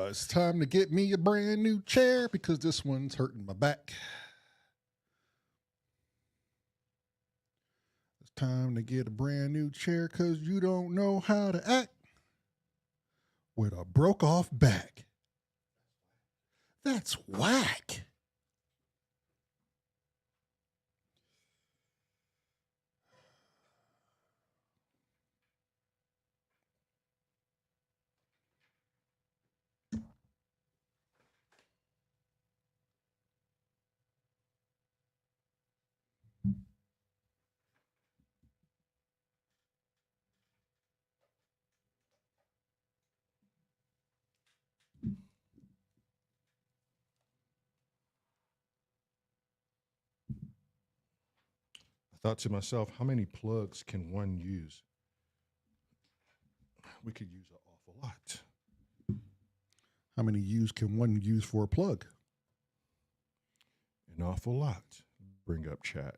It's time to get me a brand new chair because this one's hurting my back. It's time to get a brand new chair because you don't know how to act with a broke off back. That's whack. I thought to myself, how many plugs can one use? We could use an awful lot. How many U's can one use for a plug? An awful lot. Bring up chat.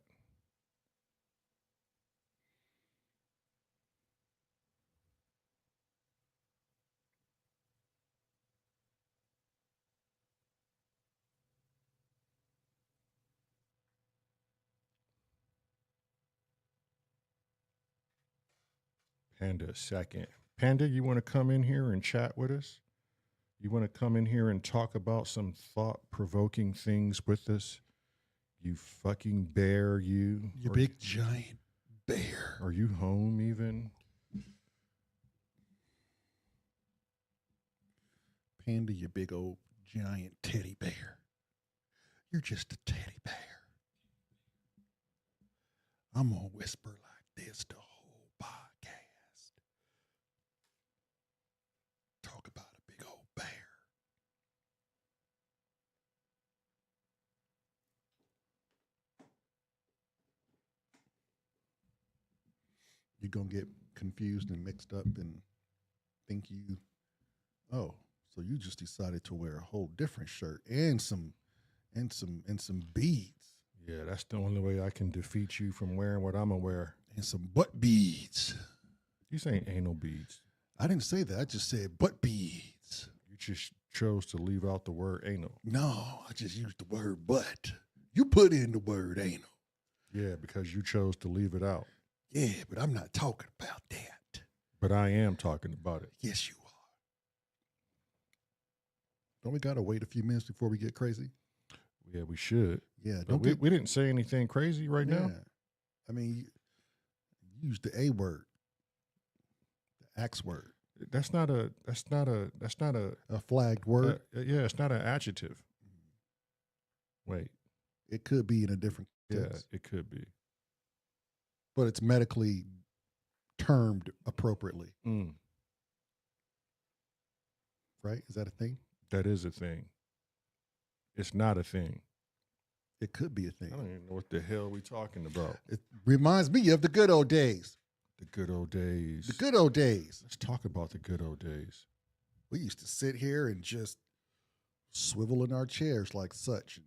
Panda second. Panda, you want to come in here and chat with us? You want to come in here and talk about some thought-provoking things with us? You fucking bear, you. You big giant bear. Are you home even? Panda, you big old giant teddy bear. You're just a teddy bear. I'm going to whisper like this the whole podcast. Talk about a big old bear. You're going to get confused and mixed up and think oh, so you just decided to wear a whole different shirt and some beads. Yeah, that's the only way I can defeat you from wearing what I'm gonna wear. And some butt beads. You saying anal beads? I didn't say that. I just said butt beads. You just chose to leave out the word anal. No, I just used the word butt. You put in the word anal. Yeah, because you chose to leave it out. Yeah, but I'm not talking about that. But I am talking about it. Yes, you are. Don't we gotta wait a few minutes before we get crazy? Yeah, we should. Yeah, don't we didn't say anything crazy right now. I mean, you use the A word, the X word. That's not a flagged word. Yeah, it's not an adjective. Wait, it could be in a different sense. Yeah, it could be, but it's medically termed appropriately. Right? Is that a thing? That is a thing. It's not a thing. It could be a thing. I don't even know what the hell we talking about. It reminds me of the good old days. The good old days. The good old days. Let's talk about the good old days. We used to sit here and just swivel in our chairs like such and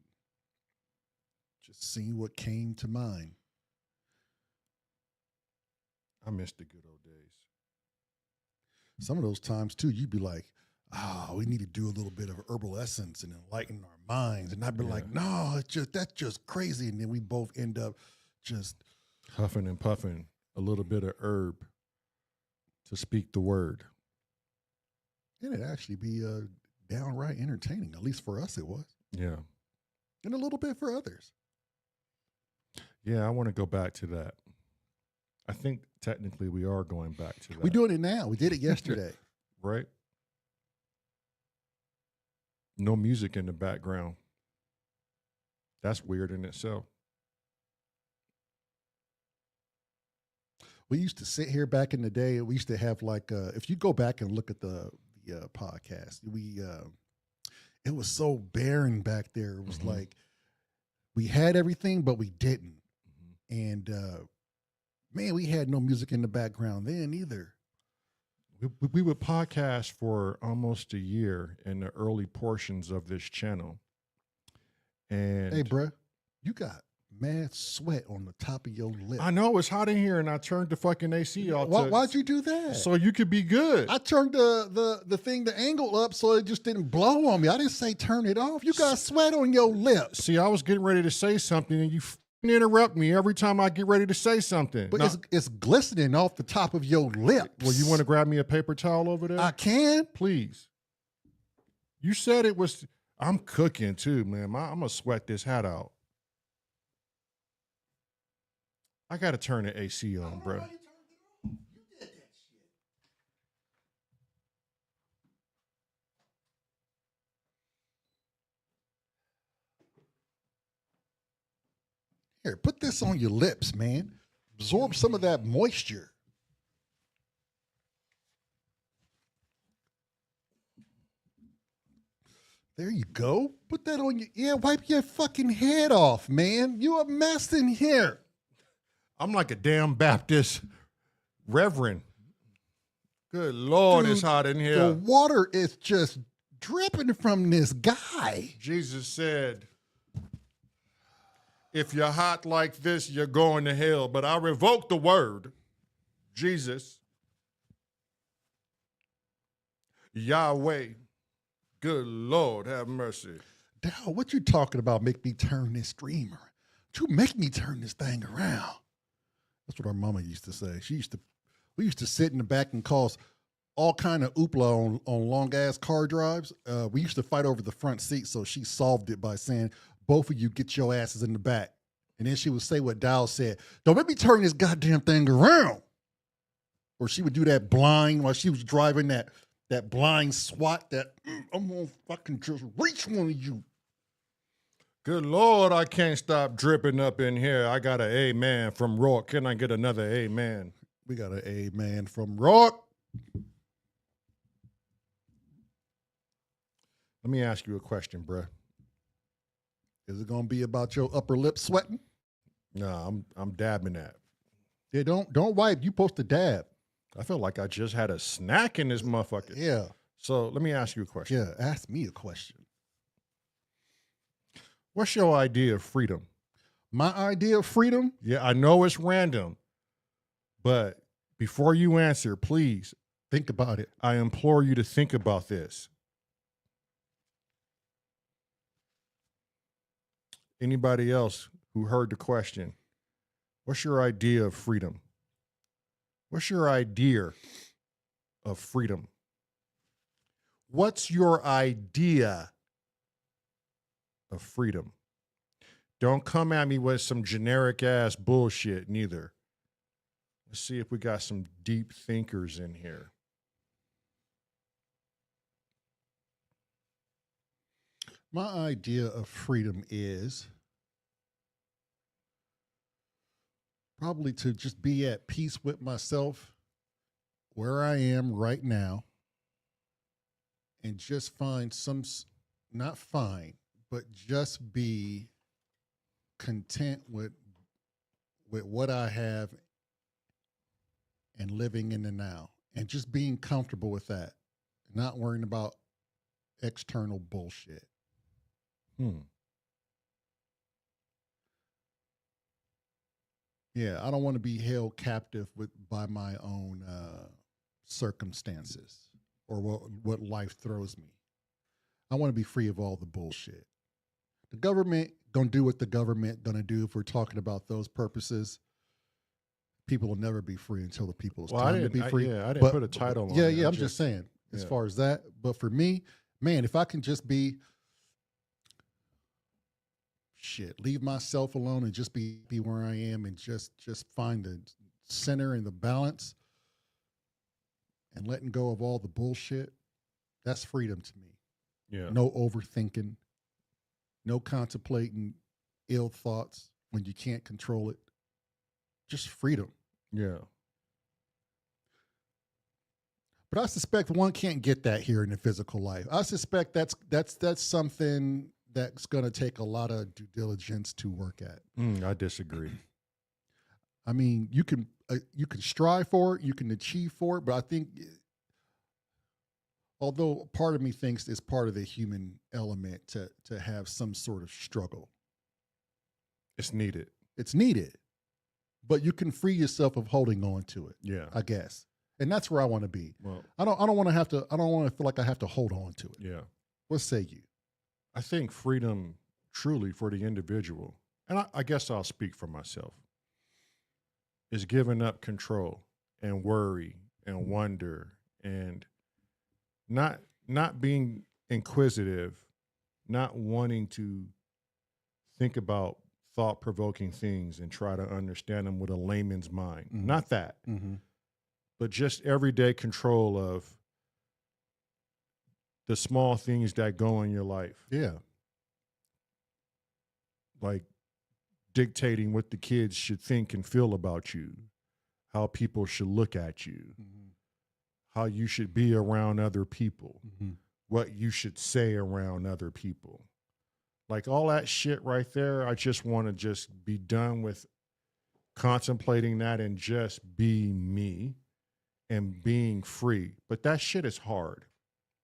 just see what came to mind. I miss the good old days. Some of those times, too, you'd be like, we need to do a little bit of herbal essence and enlighten our minds. And I'd be like, no, that's just crazy. And then we both end up just huffing and puffing a little bit of herb to speak the word. And it'd actually be downright entertaining. At least for us, it was. Yeah. And a little bit for others. Yeah, I want to go back to that. I think technically we are going back to that. We're doing it now. We did it yesterday. Right? No music in the background. That's weird in itself. We used to sit here back in the day. We used to have like, if you go back and look at the podcast, it was so barren back there. It was like we had everything, but we didn't. And man, we had no music in the background then either. We would podcast for almost a year in the early portions of this channel. And hey, bruh, you got mad sweat on the top of your lip. I know it's hot in here, and I turned the fucking AC off. Why'd you do that? So you could be good. I turned the angle up so it just didn't blow on me. I didn't say turn it off. You got sweat on your lips. See, I was getting ready to say something, and you interrupt me every time I get ready to say something. But now, it's glistening off the top of your lips. Well, you want to grab me a paper towel over there? I can. Please. You said it was. I'm cooking too, man. I'm gonna sweat this hat out. I gotta turn the AC on, bro. You did that shit. Here, put this on your lips, man. Absorb some of that moisture. There you go. Put that on your, wipe your fucking head off, man. You a mess in here. I'm like a damn Baptist reverend. Good Lord, Dude, it's hot in here. The water is just dripping from this guy. Jesus said, if you're hot like this, you're going to hell. But I revoke the word. Jesus. Yahweh. Good Lord, have mercy. Dow, what you talking about? Make me turn this streamer. You make me turn this thing around. That's what our mama used to say. We used to sit in the back and cause all kind of oopla on long ass car drives. We used to fight over the front seat, so she solved it by saying, both of you get your asses in the back. And then she would say what Dow said, don't make me turn this goddamn thing around. Or she would do that blind while she was driving that blind swat that I'm gonna fucking just reach one of you. Good Lord, I can't stop dripping up in here. I got an amen from Rock. Can I get another amen? We got an amen from Rock. Let me ask you a question, bruh. Is it gonna be about your upper lip sweating? No, I'm dabbing that. Yeah, don't wipe. You supposed to dab. I feel like I just had a snack in this motherfucker. Yeah. So let me ask you a question. Yeah, ask me a question. What's your idea of freedom? My idea of freedom? Yeah, I know it's random, but before you answer, please think about it. I implore you to think about this. Anybody else who heard the question, what's your idea of freedom? What's your idea of freedom? What's your idea of freedom? Don't come at me with some generic ass bullshit neither. Let's see if we got some deep thinkers in here. My idea of freedom is probably to just be at peace with myself where I am right now and just find not find, but just be content with what I have and living in the now and just being comfortable with that, not worrying about external bullshit. Yeah, I don't want to be held captive by my own circumstances or what life throws me. I want to be free of all the bullshit. The government gonna do what the government gonna do. If we're talking about those purposes, people will never be free until the people is time to be free. I didn't put a title on it. I'm just saying, as far as that. But for me, man, if I can just be leave myself alone and just be where I am and just find the center and the balance and letting go of all the bullshit, that's freedom to me. Yeah. No overthinking, no contemplating ill thoughts when you can't control it. Just freedom. Yeah. But I suspect one can't get that here in the physical life. I suspect that's something that's going to take a lot of due diligence to work at. I disagree. I mean, you can strive for it, you can achieve for it, but I think, although part of me thinks it's part of the human element to have some sort of struggle. It's needed. It's needed. But you can free yourself of holding on to it. Yeah. I guess. And that's where I want to be. Well, I don't want to feel like I have to hold on to it. yeah. What say you? I think freedom truly for the individual, and I guess I'll speak for myself, is giving up control and worry and wonder and not being inquisitive, not wanting to think about thought-provoking things and try to understand them with a layman's mind. Mhm. Not that, Mm-hmm. but just everyday control of the small things that go in your life. Yeah. Like dictating what the kids should think and feel about you, how people should look at you, Mm-hmm. how you should be around other people, Mm-hmm. what you should say around other people. Like all that shit right there, I just want to just be done with contemplating that and just be me and being free. But that shit is hard.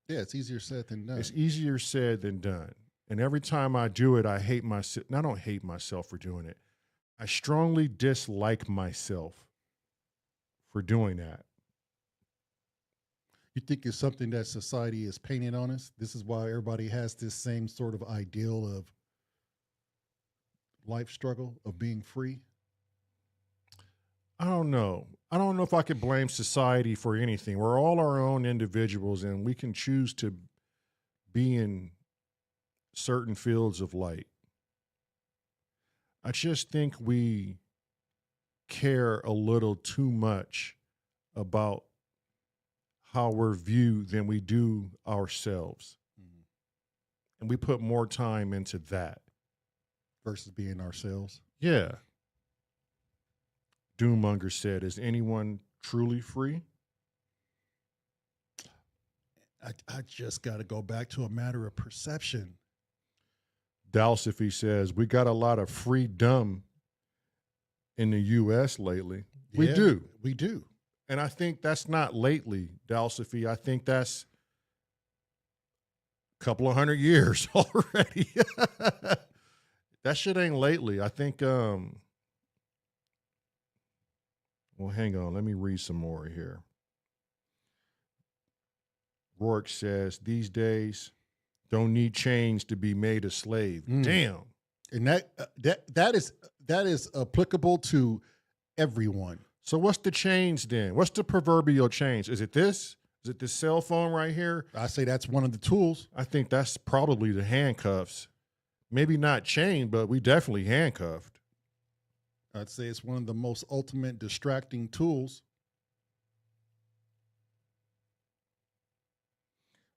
Yeah, it's easier said than done. It's easier said than done. And every time I do it, I hate myself. I don't hate myself for doing it. I strongly dislike myself for doing that. You think it's something that society is painting on us? This is why everybody has this same sort of ideal of life struggle, of being free? I don't know. I don't know if I could blame society for anything. We're all our own individuals and we can choose to be in certain fields of light. I just think we care a little too much about how we're viewed than we do ourselves. Mm-hmm. And we put more time into that. Versus being ourselves? Yeah. Doommonger said, is anyone truly free? I just got to go back to a matter of perception. Dalsify says, we got a lot of freedom in the U.S. lately. Yeah, We do. We do. And I think that's not lately, Dalsify. I think that's a couple of 100 years already. That shit ain't lately. I think, well, hang on. Let me read some more here. Rourke says, these days don't need chains to be made a slave. Damn. And that is applicable to everyone. So what's the change then? What's the proverbial change? Is it this? Is it this cell phone right here? I say that's one of the tools. I think that's probably the handcuffs. Maybe not chained, but we definitely handcuffed. I'd say it's one of the most ultimate distracting tools.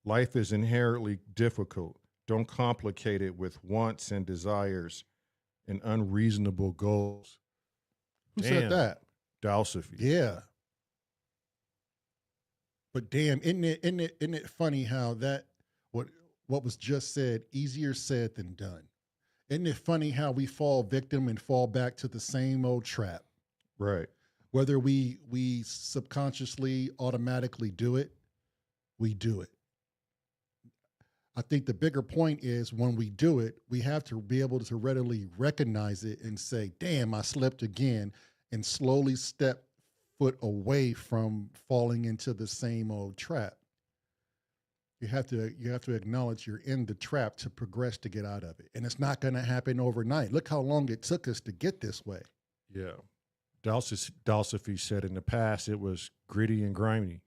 Life is inherently difficult. Don't complicate it with wants and desires and unreasonable goals. Who said that? Dalsify. Yeah. But damn, isn't it funny how that what was just said, easier said than done. Isn't it funny how we fall victim and fall back to the same old trap? Right. Whether we subconsciously automatically do it, we do it. I think the bigger point is when we do it, we have to be able to readily recognize it and say, damn, I slipped again, and slowly step foot away from falling into the same old trap. You have to acknowledge you're in the trap to progress to get out of it. And it's not going to happen overnight. Look how long it took us to get this way. Yeah. Dalsify said in the past it was gritty and grimy.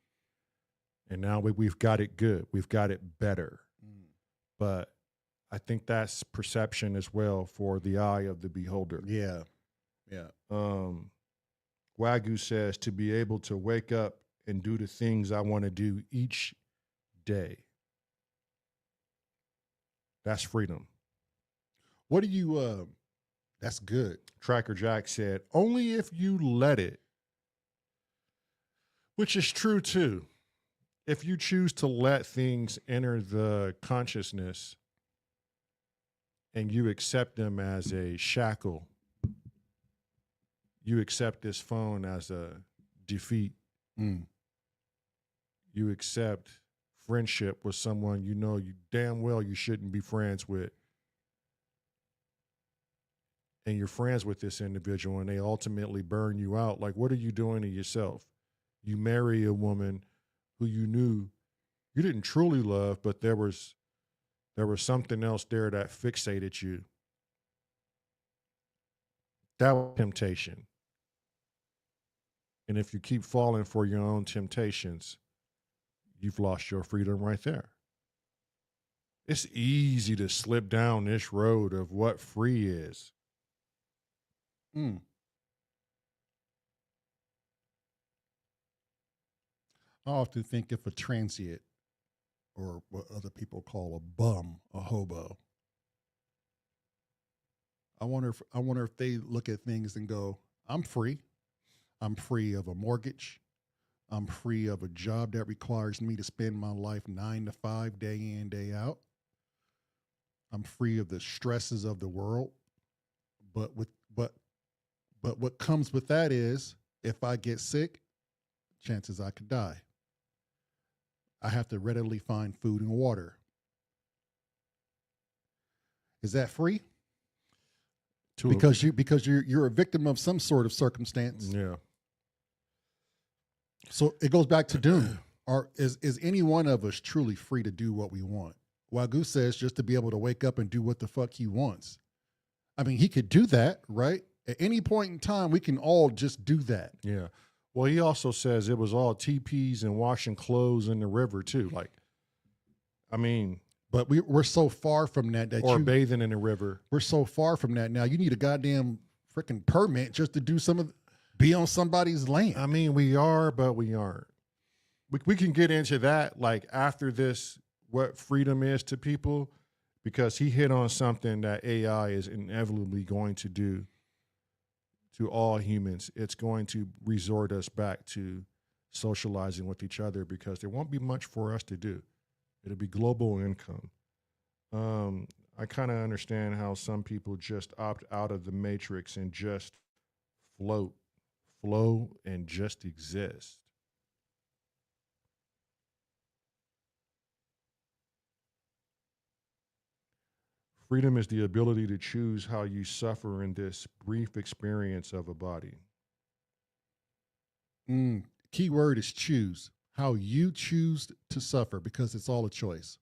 And now we've got it good. We've got it better. But I think that's perception as well for the eye of the beholder. Yeah. Yeah. Wagyu says to be able to wake up and do the things I want to do each day. That's freedom. What do you, that's good. Tracker Jack said, only if you let it, which is true too. If you choose to let things enter the consciousness and you accept them as a shackle, you accept this phone as a defeat. You accept friendship with someone you know you damn well you shouldn't be friends with. and you're friends with this individual and they ultimately burn you out, like, what are you doing to yourself? You marry a woman who you knew you didn't truly love, but there was something else there that fixated you. That was temptation. And if you keep falling for your own temptations, you've lost your freedom right there. It's easy to slip down this road of what free is. Mm. I often think if a transient, or what other people call a bum, a hobo, I wonder if they look at things and go, I'm free. I'm free of a mortgage. I'm free of a job that requires me to spend my life 9 to 5, day in, day out. I'm free of the stresses of the world. But what comes with that is, if I get sick, chances I could die. I have to readily find food and water. Is that free? Because you're a victim of some sort of circumstance. Yeah. So it goes back to Doom. Is any one of us truly free to do what we want? Wagyu says just to be able to wake up and do what the fuck he wants. I mean, he could do that, right? At any point in time, we can all just do that. Yeah. Well, he also says it was all teepees and washing clothes in the river too. Like, I mean, but we're so far from that bathing in the river. We're so far from that now. You need a goddamn freaking permit just to do be on somebody's land. I mean, we are, but we aren't. We can get into that like after this, what freedom is to people, because he hit on something that AI is inevitably going to do to all humans. It's going to resort us back to socializing with each other because there won't be much for us to do. It'll be global income. I kind of understand how some people just opt out of the matrix and just flow and just exist. Freedom is the ability to choose how you suffer in this brief experience of a body. Key word is choose. How you choose to suffer, because it's all a choice.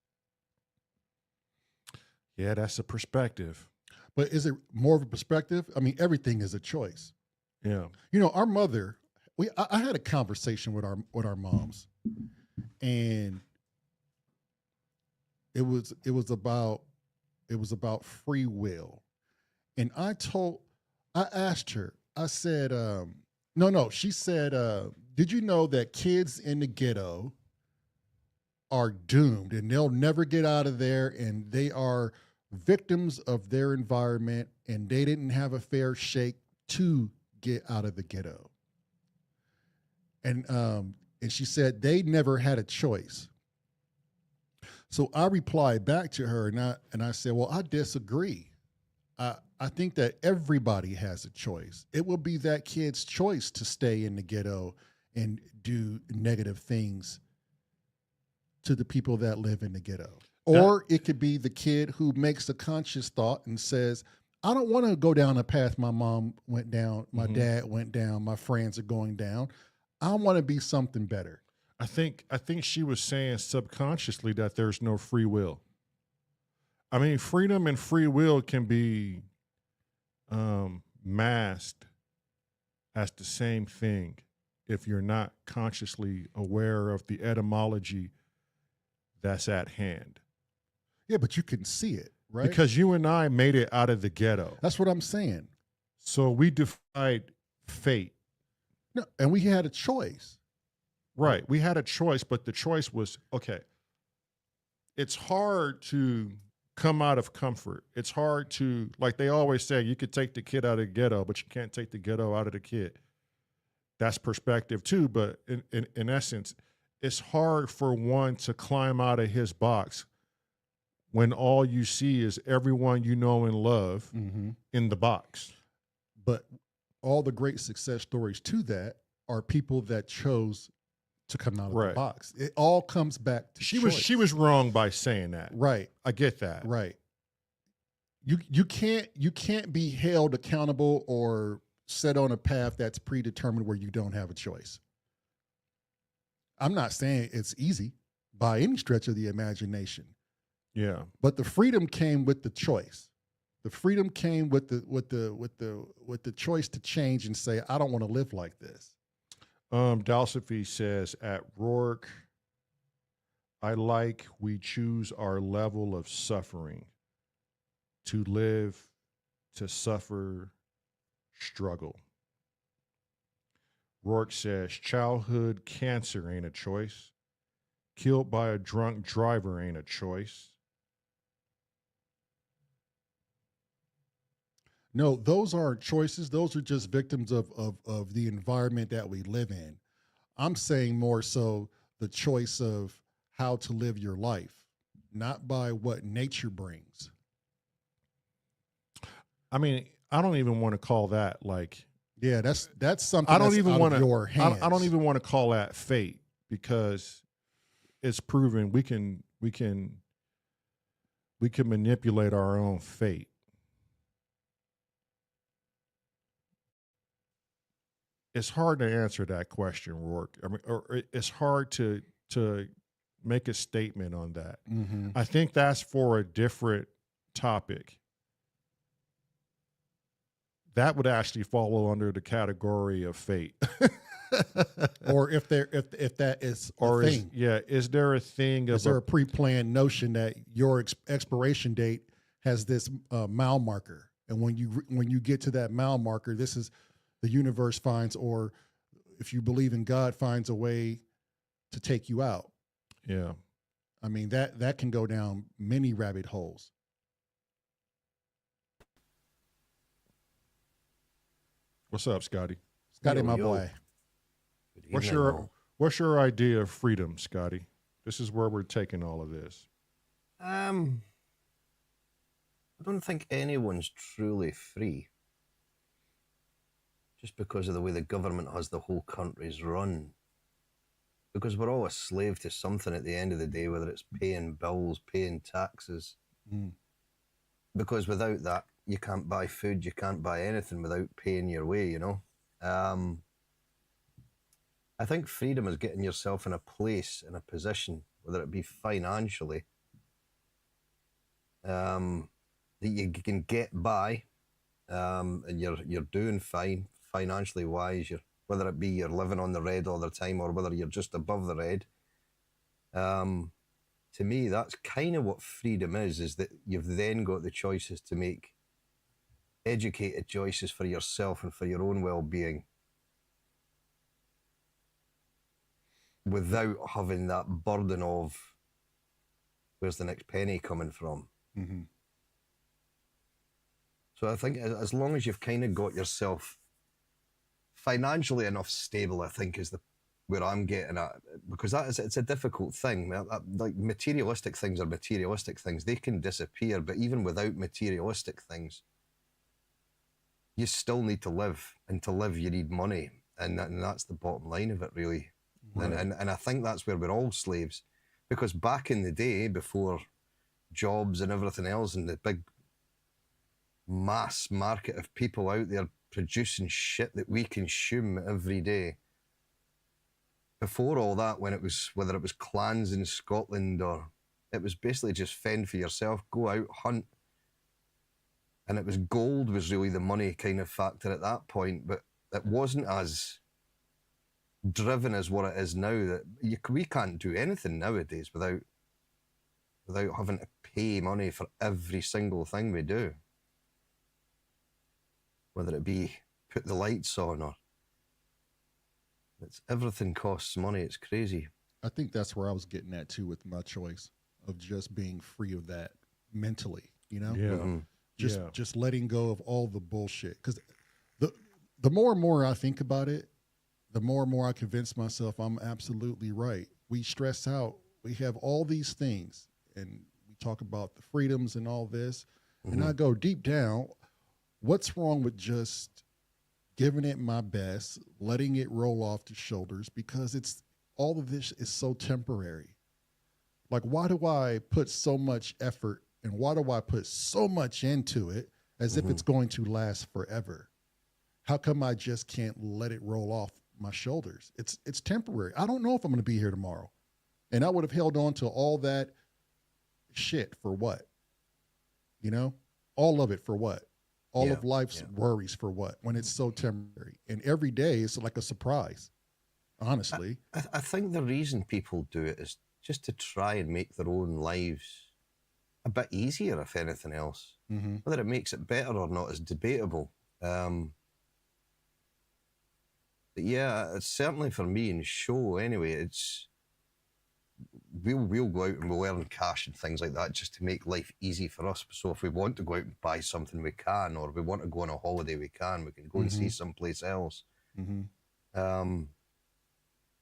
Yeah, that's a perspective. But is it more of a perspective? I mean, everything is a choice. Yeah. You know, our mother, I had a conversation with our moms, and it was about free will. And I asked her, I said, no, she said, did you know that kids in the ghetto are doomed and they'll never get out of there, and they are victims of their environment, and they didn't have a fair shake to get out of the ghetto. And she said they never had a choice. So I replied back to her, and I said, well, I disagree. I think that everybody has a choice. It will be that kid's choice to stay in the ghetto and do negative things to the people that live in the ghetto. Or it could be the kid who makes a conscious thought and says, I don't want to go down a path my mom went down, my dad went down, my friends are going down. I want to be something better. I think she was saying subconsciously that there's no free will. I mean, freedom and free will can be masked as the same thing if you're not consciously aware of the etymology that's at hand. Yeah, but you can see it, right? Because you and I made it out of the ghetto. That's what I'm saying. So we defied fate. No, and we had a choice. Right. We had a choice, but the choice was, okay, it's hard to come out of comfort. It's hard to, like they always say, you could take the kid out of the ghetto, but you can't take the ghetto out of the kid. That's perspective too, but in essence, it's hard for one to climb out of his box when all you see is everyone you know and love in the box. But all the great success stories to that are people that chose to come out of the box. It all comes back to choice. She was wrong by saying that. Right. I get that. Right. you can't be held accountable or set on a path that's predetermined where you don't have a choice. I'm not saying it's easy by any stretch of the imagination. Yeah. But the freedom came with the choice. The freedom came with the choice to change and say, I don't want to live like this. Dalsophy says at Rourke, I like we choose our level of suffering. To live, to suffer, struggle. Rourke says childhood cancer ain't a choice. Killed by a drunk driver ain't a choice. No, those aren't choices. Those are just victims of the environment that we live in. I'm saying more so the choice of how to live your life, not by what nature brings. I mean, I don't even want to call that like. Yeah, that's something. I don't that's even want to. I don't even want to call that fate because it's proven we can manipulate our own fate. It's hard to answer that question, Rourke. I mean, or it's hard to make a statement on that. Mm-hmm. I think that's for a different topic. That would actually fall under the category of fate. Or if that is a thing. Is there a thing of is there a pre-planned notion that your expiration date has this mile marker, and when you get to that mile marker, this is the universe finds, or if you believe in God, finds a way to take you out. Yeah. I mean, that can go down many rabbit holes. What's up, Scotty? Scotty, my boy. What's your idea of freedom, Scotty? This is where we're taking all of this. I don't think anyone's truly free. Just because of the way the government has the whole country's run. Because we're all a slave to something at the end of the day, whether it's paying bills, paying taxes. Mm. Because without that, you can't buy food, you can't buy anything without paying your way, you know? I think freedom is getting yourself in a place, in a position, whether it be financially, that you can get by, and you're doing fine financially wise. Whether it be you're living on the red all the time or whether you're just above the red. To me, that's kind of what freedom is that you've then got the choices to make educated choices for yourself and for your own well-being without having that burden of where's the next penny coming from. Mm-hmm. So I think as long as you've kind of got yourself financially enough stable, I think is where I'm getting at, because it's a difficult thing. Like materialistic things are materialistic things. They can disappear, but even without materialistic things, you still need to live, and to live you need money, and that's the bottom line of it, really. Right. And I think that's where we're all slaves, because back in the day, before jobs and everything else, and the big mass market of people out there producing shit that we consume every day. Before all that, when it was, whether it was clans in Scotland or it was basically just fend for yourself, go out, hunt. And it was gold was really the money kind of factor at that point, but it wasn't as driven as what it is now. That we can't do anything nowadays without having to pay money for every single thing we do. Whether it be put the lights on or everything costs money. It's crazy. I think that's where I was getting at too with my choice of just being free of that mentally, you know? Yeah. Mm-hmm. Just letting go of all the bullshit. Because the more and more I think about it, the more and more I convince myself I'm absolutely right. We stress out. We have all these things, and we talk about the freedoms and all this, and I go deep down, what's wrong with just giving it my best, letting it roll off the shoulders, because it's all of this is so temporary. Like, why do I put so much effort And why do I put so much into it as if it's going to last forever? How come I just can't let it roll off my shoulders? It's temporary. I don't know if I'm going to be here tomorrow. And I would have held on to all that shit for what? You know, all of it for what? All of life's worries for what? When it's so temporary. And every day it's like a surprise, honestly. I think the reason people do it is just to try and make their own lives a bit easier, if anything else. Whether it makes it better or not is debatable. But yeah, it's certainly for me in show anyway, it's we'll go out and we'll earn cash and things like that just to make life easy for us. So if we want to go out and buy something, we can, or we want to go on a holiday, we can go and see someplace else. Yeah,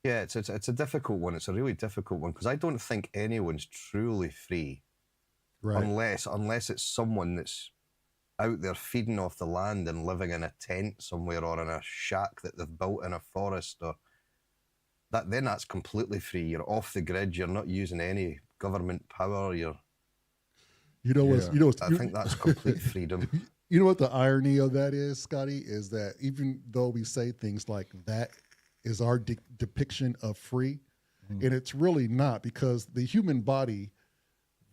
it's a difficult one. It's a really difficult one because I don't think anyone's truly free, Right. unless it's someone that's out there feeding off the land and living in a tent somewhere or in a shack that they've built in a forest, or then that's completely free. You're off the grid. You're not using any government power. I think that's complete freedom. You know what the irony of that is, Scotty, is that even though we say things like that is our depiction of free, and it's really not, because the human body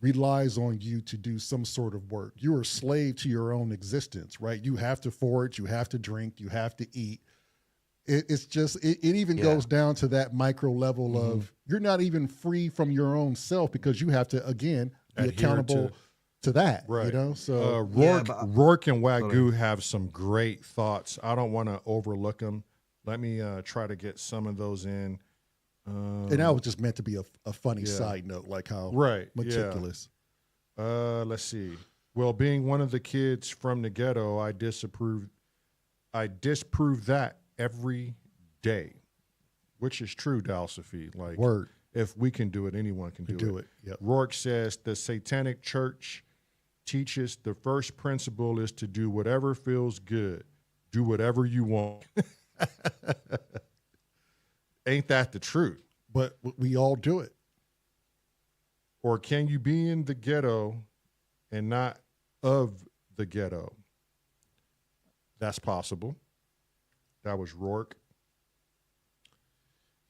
relies on you to do some sort of work. You are a slave to your own existence, right? You have to forage, you have to drink, you have to eat. It's just, it even goes down to that micro level of you're not even free from your own self because you have to, again, be accountable to that, right. You know? So Rourke and Wagyu have some great thoughts. I don't want to overlook them. Let me try to get some of those in. And that was just meant to be a funny side note, like how meticulous. Let's see. Well, being one of the kids from the ghetto, I disprove that every day, which is true, Dalsophy. Like, word. If we can do it, anyone can do it. Yep. Rourke says the Satanic Church teaches the first principle is to do whatever feels good. Do whatever you want. Ain't that the truth? But we all do it. Or can you be in the ghetto and not of the ghetto? That's possible. That was Rourke.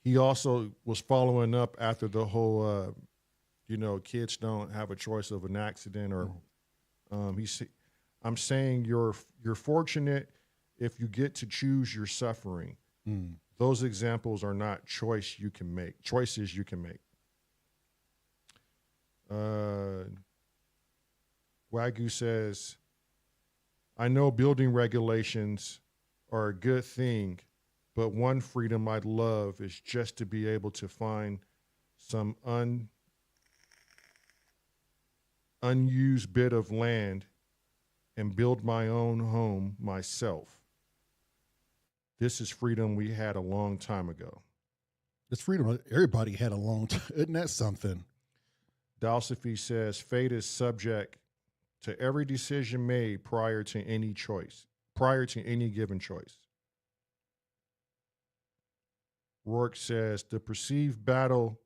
He also was following up after the whole, kids don't have a choice of an accident, or I'm saying you're fortunate if you get to choose your suffering. Those examples are not choices you can make. Wagyu says, I know building regulations are a good thing, but one freedom I'd love is just to be able to find some unused bit of land and build my own home myself. This is freedom we had a long time ago. It's freedom everybody had a long time. Isn't that something? Dalsophy says, fate is subject to every decision made prior to any given choice. Rourke says, the perceived battle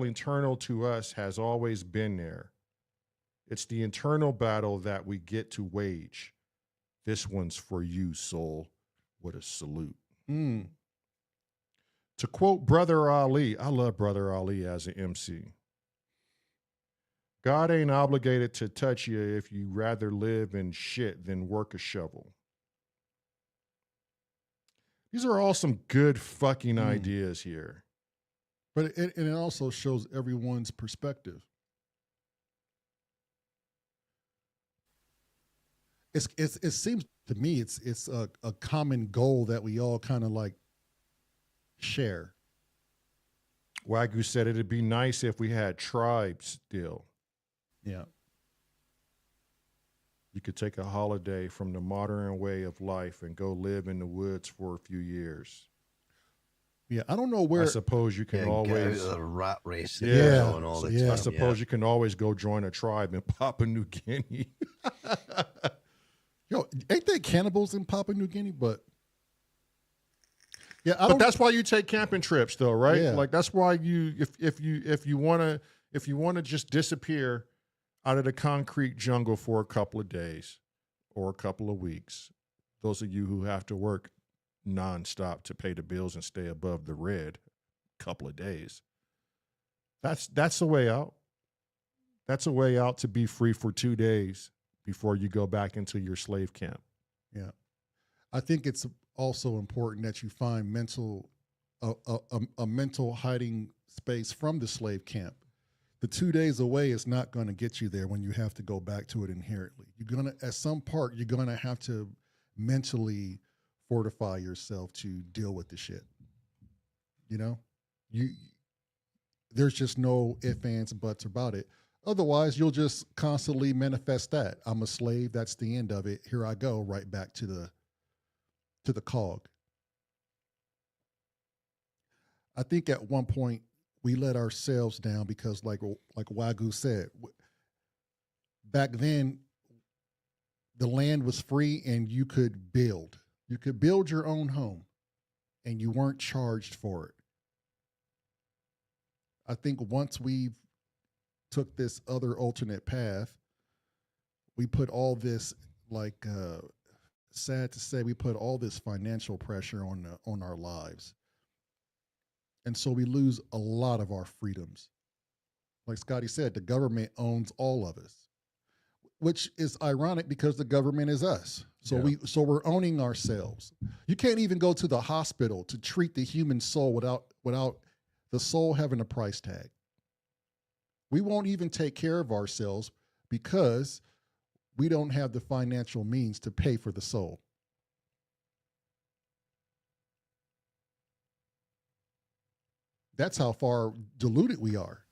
internal to us has always been there. It's the internal battle that we get to wage. This one's for you, soul. What a salute. To quote Brother Ali, I love Brother Ali as an MC. God ain't obligated to touch you if you rather live in shit than work a shovel. These are all some good fucking ideas here. But it also shows everyone's perspective. It seems to me it's a common goal that we all kind of like share. Wagyu said it'd be nice if we had tribes still. Yeah. You could take a holiday from the modern way of life and go live in the woods for a few years. Yeah, I don't know where. I suppose you can always get out of the rat race. And all the time. I suppose you can always go join a tribe in Papua New Guinea. Yo, ain't they cannibals in Papua New Guinea? But yeah, but that's why you take camping trips, though, right? Yeah. Like that's why you, if you want to, if you want to just disappear out of the concrete jungle for a couple of days or a couple of weeks, those of you who have to work nonstop to pay the bills and stay above the red couple of days, that's the way out. That's a way out to be free for 2 days before you go back into your slave camp. Yeah. I think it's also important that you find a mental hiding space from the slave camp. The 2 days away is not going to get you there when you have to go back to it inherently. You're going to, at some part, you're going to have to mentally fortify yourself to deal with the shit. You know, there's just no ifs, ands, buts about it. Otherwise, you'll just constantly manifest that. I'm a slave. That's the end of it. Here I go, right back to the cog. I think at one point we let ourselves down because, like Wagyu said, back then the land was free and you could build. You could build your own home, and you weren't charged for it. I think once we took this other alternate path, we put all this, like, sad to say, we put all this financial pressure on our lives. And so we lose a lot of our freedoms. Like Scotty said, the government owns all of us, which is ironic because the government is us. So we're owning ourselves. You can't even go to the hospital to treat the human soul without the soul having a price tag. We won't even take care of ourselves because we don't have the financial means to pay for the soul. That's how far diluted we are.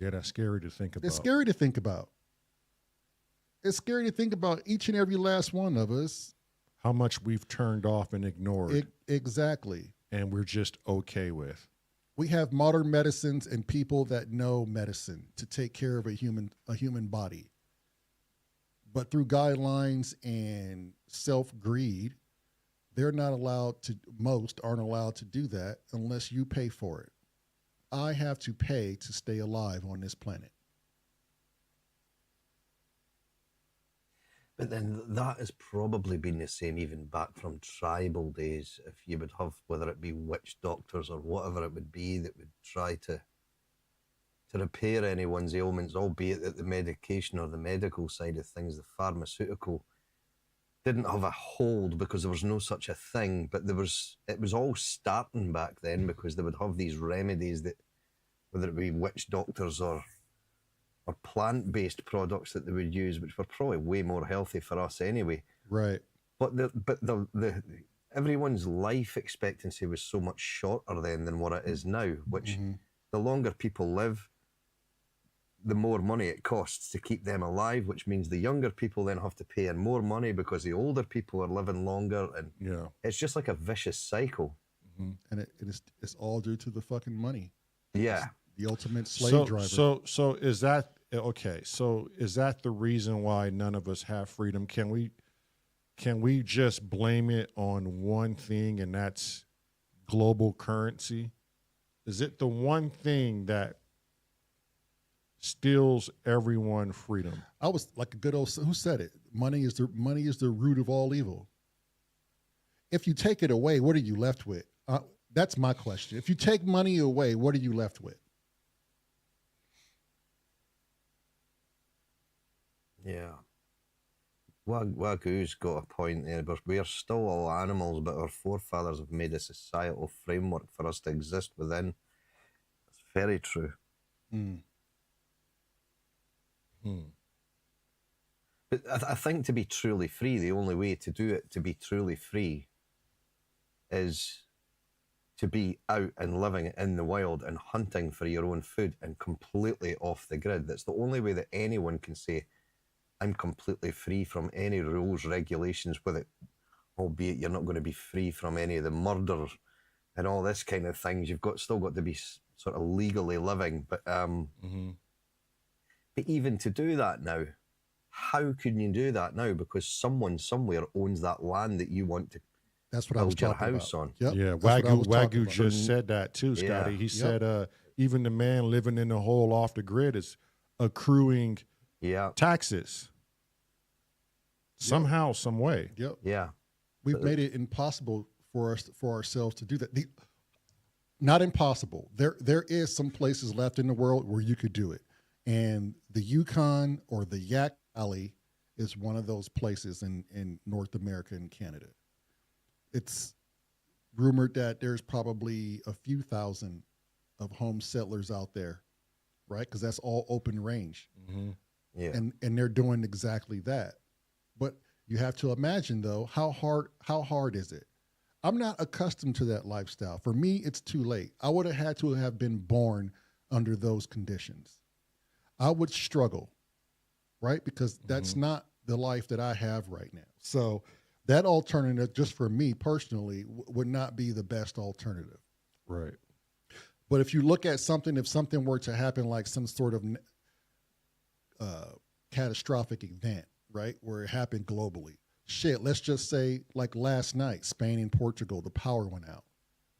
Yeah, that's scary to think about. It's scary to think about. It's scary to think about each and every last one of us. How much we've turned off and ignored. Exactly. And we're just okay with. We have modern medicines and people that know medicine to take care of a human body. But through guidelines and self-greed, most aren't allowed to do that unless you pay for it. I have to pay to stay alive on this planet. But then that has probably been the same even back from tribal days. If you would have, whether it be witch doctors or whatever it would be, that would try to repair anyone's ailments, albeit that the medication or the medical side of things, the pharmaceutical, didn't have a hold because there was no such a thing. But it was all starting back then because they would have these remedies that, whether it be witch doctors or plant-based products that they would use, which were probably way more healthy for us anyway. Right. But the everyone's life expectancy was so much shorter then than what it is now, which the longer people live, the more money it costs to keep them alive, which means the younger people then have to pay in more money because the older people are living longer, and it's just like a vicious cycle. And it's all due to the fucking money. Yeah. The ultimate slave driver. So is that okay? So is that the reason why none of us have freedom? Can we just blame it on one thing, and that's global currency? Is it the one thing that steals everyone freedom? I was like a good old, who said it? Money is the root of all evil. If you take it away, what are you left with? That's my question. If you take money away, what are you left with? Yeah. Wagyu's got a point there, but we are still all animals, but our forefathers have made a societal framework for us to exist within. It's very true. But I think to be truly free, the only way to do it, to be truly free, is to be out and living in the wild and hunting for your own food and completely off the grid. That's the only way that anyone can say, I'm completely free from any rules, regulations with it, albeit you're not going to be free from any of the murder and all this kind of things. You've still got to be sort of legally living. But even to do that now, how can you do that now? Because someone somewhere owns that land that you want to That's what I was build your talking house about. on. Yep. Yeah, that's what I was talking Wagyu about. just said that too, Scotty. Yeah. He Yep. said even the man living in the hole off the grid is accruing Yeah, taxes somehow, some way. Yep. yeah. We've made it impossible for ourselves to do that. Not impossible. There is some places left in the world where you could do it, and the Yukon or the Yak Valley is one of those places in North America and Canada. It's rumored that there's probably a few thousand of home settlers out there, right? Because that's all open range, Yeah. and they're doing exactly that. But you have to imagine though, how hard is it? I'm not accustomed to that lifestyle. For me, it's too late. I would have had to have been born under those conditions. I would struggle, right? Because that's not the life that I have right now. So that alternative, just for me personally, would not be the best alternative. Right. But if you look at something, if something were to happen, like some sort of catastrophic event, right, where it happened globally, shit, let's just say like last night, Spain and Portugal, the power went out,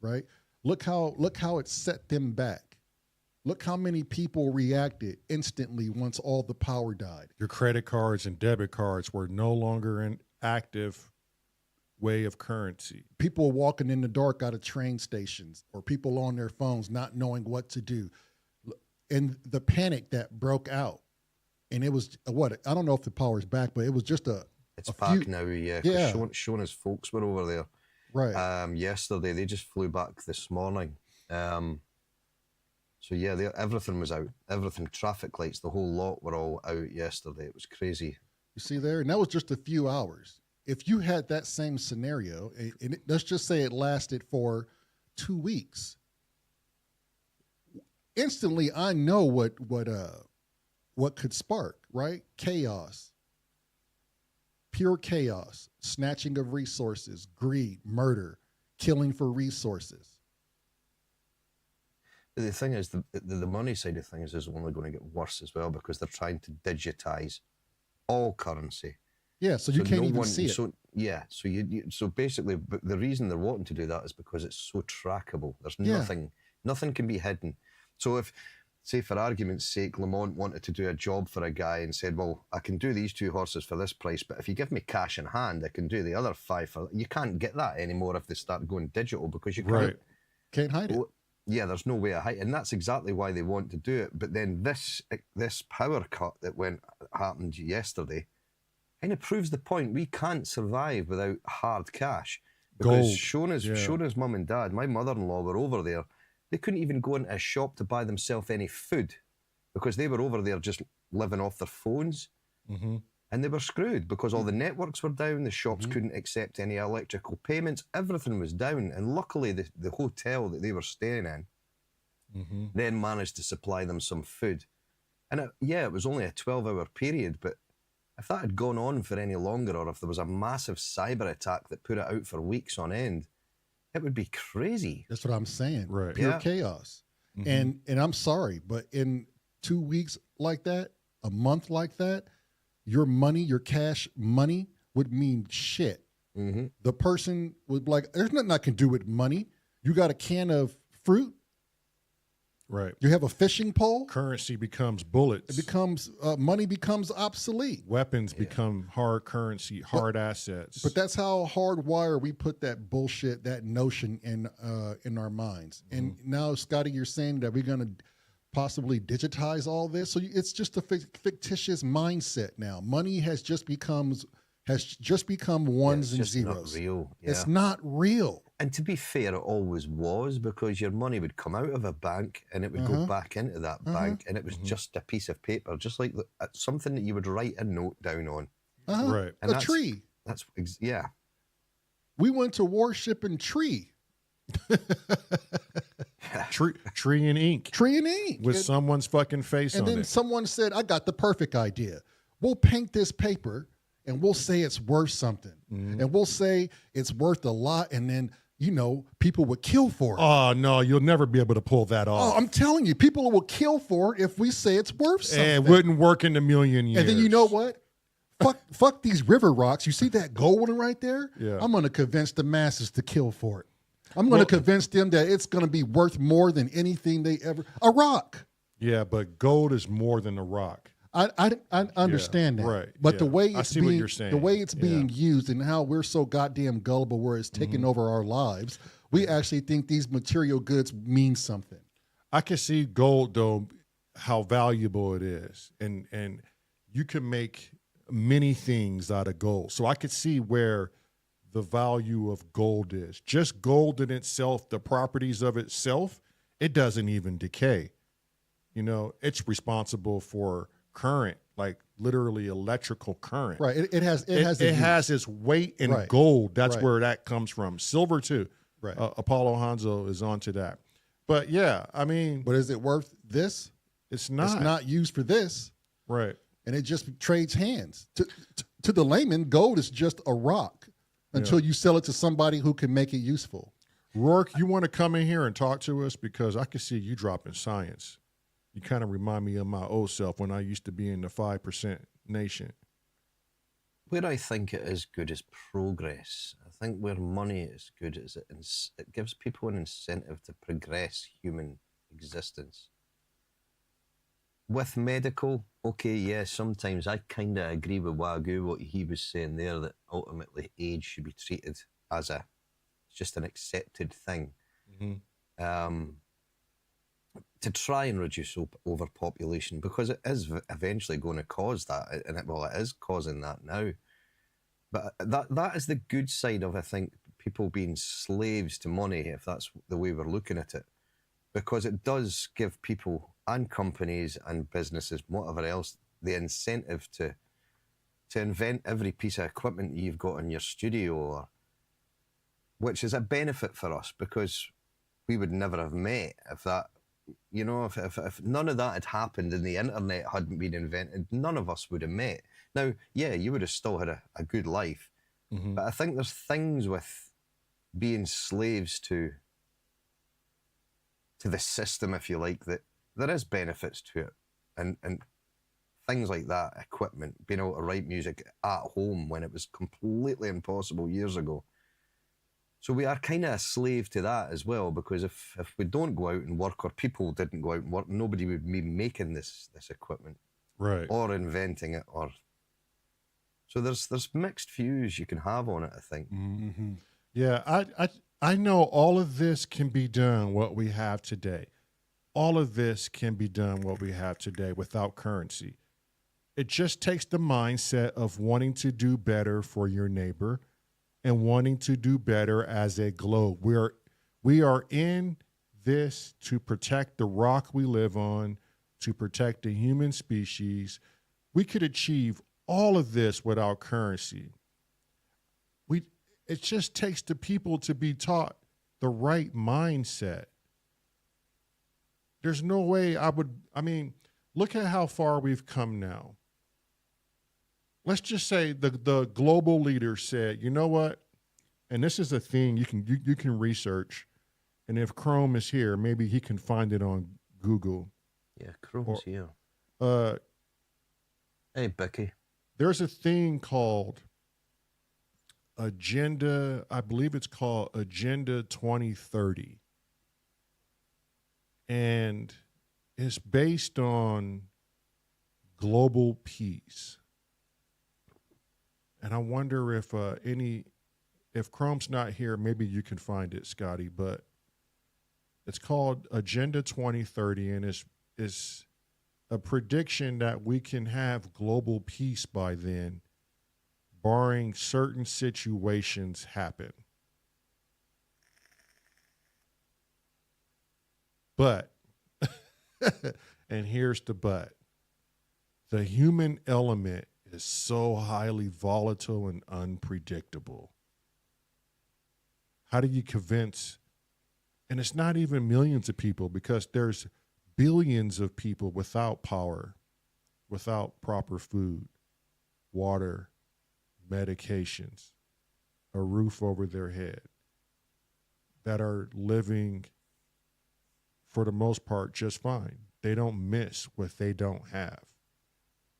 right? Look how it set them back. Look how many people reacted instantly once all the power died. Your credit cards and debit cards were no longer an active way of currency. People walking in the dark out of train stations, or people on their phones not knowing what to do. And the panic that broke out. And it was I don't know if the power's back, but it was just It's back now, yeah. Yeah. Shauna's folks were over there. Right. Yesterday, they just flew back this morning. So yeah, everything was out. Everything, traffic lights, the whole lot were all out yesterday. It was crazy. You see there? And that was just a few hours. If you had that same scenario, let's just say it lasted for 2 weeks, instantly I know what could spark, right? Chaos. Pure chaos, snatching of resources, greed, murder, killing for resources. The thing is, the money side of things is only going to get worse as well, because they're trying to digitize all currency. Yeah, so you can't even see it. So yeah, so basically, but the reason they're wanting to do that is because it's so trackable. There's nothing can be hidden. So if, say for argument's sake, Lamont wanted to do a job for a guy and said, well, I can do these 2 horses for this price, but if you give me cash in hand, I can do the other 5 for... You can't get that anymore if they start going digital, because you Can't hide it. Yeah, there's no way of hiding. And that's exactly why they want to do it. But then this power cut that happened yesterday kind of proves the point. We can't survive without hard cash. Because Shona's mum and dad, my mother-in-law, were over there. They couldn't even go into a shop to buy themselves any food, because they were over there just living off their phones. And they were screwed because all the networks were down, the shops couldn't accept any electrical payments, everything was down. And luckily the hotel that they were staying in then managed to supply them some food. And it was only a 12-hour period, but if that had gone on for any longer, or if there was a massive cyber attack that put it out for weeks on end, it would be crazy. That's what I'm saying. Right. Pure chaos. And I'm sorry, but in 2 weeks like that, a month like that, your money, your cash money would mean shit. The person would be like, there's nothing I can do with money. You got a can of fruit. Right. You have a fishing pole. Currency becomes bullets. It becomes, money becomes obsolete. Weapons become hard currency, hard assets. But that's how hardwired we put that bullshit, that notion in our minds. And now, Scotty, you're saying that we're going to possibly digitize all this. So it's just a fictitious mindset now. Money has just become ones and zeros. Not real. Yeah. It's not real. And to be fair, it always was, because your money would come out of a bank and it would go back into that bank, and it was just a piece of paper, just like something that you would write a note down on. Right. And a tree. Yeah. We went to war shipping tree. Tree and ink. Tree and ink. With someone's fucking face on it. And then someone said, I got the perfect idea. We'll paint this paper and we'll say it's worth something. And we'll say it's worth a lot. And then, people would kill for it. Oh, no, you'll never be able to pull that off. Oh, I'm telling you, people will kill for it if we say it's worth something. It wouldn't work in a million years. And then you know what? fuck these river rocks. You see that gold one right there? Yeah. I'm going to convince the masses to kill for it. I'm going to convince them that it's going to be worth more than anything they ever. A rock. Yeah, but gold is more than a rock. I understand that, right, but yeah. the way I it's see what being, you're saying. the way it's Yeah. being used, and how we're so goddamn gullible, where it's taking over our lives, we actually think these material goods mean something. I can see gold though, how valuable it is, and you can make many things out of gold. So I could see where the value of gold is. Just gold in itself, the properties of itself, it doesn't even decay. You know, it's responsible for current, like literally electrical current. Right. It has its weight in Right. gold. That's Right. where that comes from. Silver too. Right. Apollo Hanzo is onto that. But yeah, I mean, But is it worth this? it's not. It's not used for this, Right. and it just trades hands. To the layman, gold is just a rock until you sell it to somebody who can make it useful. Rourke, you want to come in here and talk to us? Because I can see you dropping science. You kind of remind me of my old self when I used to be in the 5% nation. Where I think it is good is progress. I think where money is good is it gives people an incentive to progress human existence. With medical, okay, yeah, sometimes I kind of agree with Wagyu, what he was saying there, that ultimately age should be treated as just an accepted thing. To try and reduce overpopulation, because it is eventually going to cause that, and it is causing that now. But that is the good side of, I think, people being slaves to money, if that's the way we're looking at it, because it does give people and companies and businesses, whatever else, the incentive to invent every piece of equipment you've got in your studio, which is a benefit for us, because we would never have met if that. You know, if none of that had happened and the internet hadn't been invented, none of us would have met. Now, yeah, you would have still had a good life. But I think there's things with being slaves to the system, if you like, that there is benefits to it. And things like that, equipment, being able to write music at home when it was completely impossible years ago. So we are kind of a slave to that as well, because if we don't go out and work, or people didn't go out and work, nobody would be making this equipment, Right. or inventing it, or so there's mixed views you can have on it, I think. Yeah, I know all of this can be done what we have today. All of this can be done what we have today without currency. It just takes the mindset of wanting to do better for your neighbor and wanting to do better as a globe. We are in this to protect the rock we live on, to protect the human species. We could achieve all of this without currency. It just takes the people to be taught the right mindset. There's no way look at how far we've come now. Let's just say the global leader said, you know what? And this is a thing you can research. And if Chrome is here, maybe he can find it on Google. Yeah, Chrome's here. Hey, Becky. There's a thing called Agenda, I believe it's called Agenda 2030. And it's based on global peace. And I wonder if Chrome's not here, maybe you can find it, Scotty, but it's called Agenda 2030, and it's a prediction that we can have global peace by then, barring certain situations happen. But, and here's the but, the human element is so highly volatile and unpredictable. How do you convince, and it's not even millions of people, because there's billions of people without power, without proper food, water, medications, a roof over their head, that are living, for the most part, just fine. They don't miss what they don't have.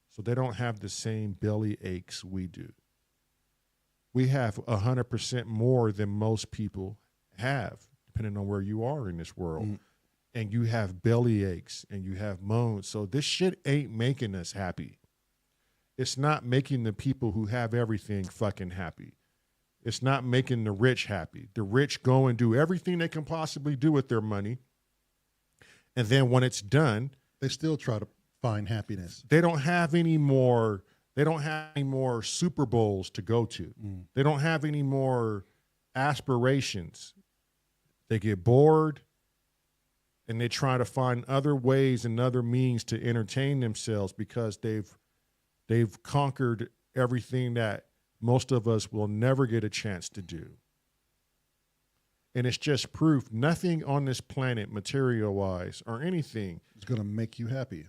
So they don't have the same belly aches we do. We have 100% more than most people have, depending on where you are in this world. Mm. And you have belly aches and you have moans. So this shit ain't making us happy. It's not making the people who have everything fucking happy. It's not making the rich happy. The rich go and do everything they can possibly do with their money. And then when it's done, They still try to find happiness. they don't have any more. They don't have any more Super Bowls to go to. Mm. They don't have any more aspirations. They get bored and they try to find other ways and other means to entertain themselves because they've conquered everything that most of us will never get a chance to do. And it's just proof nothing on this planet, material-wise or anything, It's going to make you happy.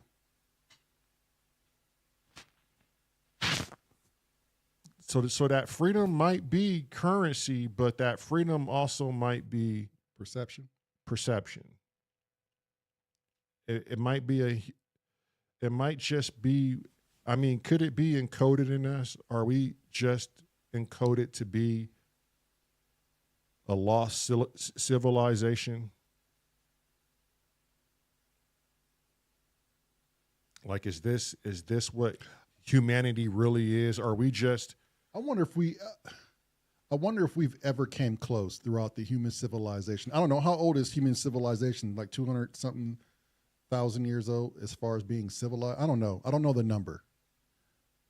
So that freedom might be currency, but that freedom also might be Perception. perception. It might be it might just be, I mean, could it be encoded in us? Are we just encoded to be a lost civilization? Like, is this what humanity really is? Are we just, I wonder if we've ever came close throughout the human civilization. I don't know, how old is human civilization? Like 200 something thousand years old as far as being civilized? I don't know. I don't know the number.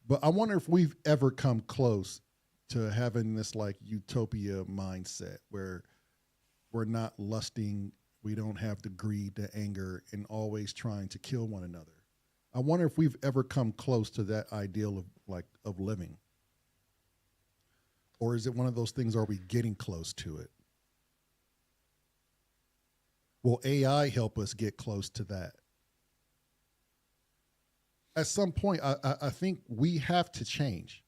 But I wonder if we've ever come close to having this like utopia mindset where we're not lusting, we don't have the greed, the anger, and always trying to kill one another. I wonder if we've ever come close to that ideal of living. Or is it one of those things, are we getting close to it? Will AI help us get close to that? At some point, I think we have to change.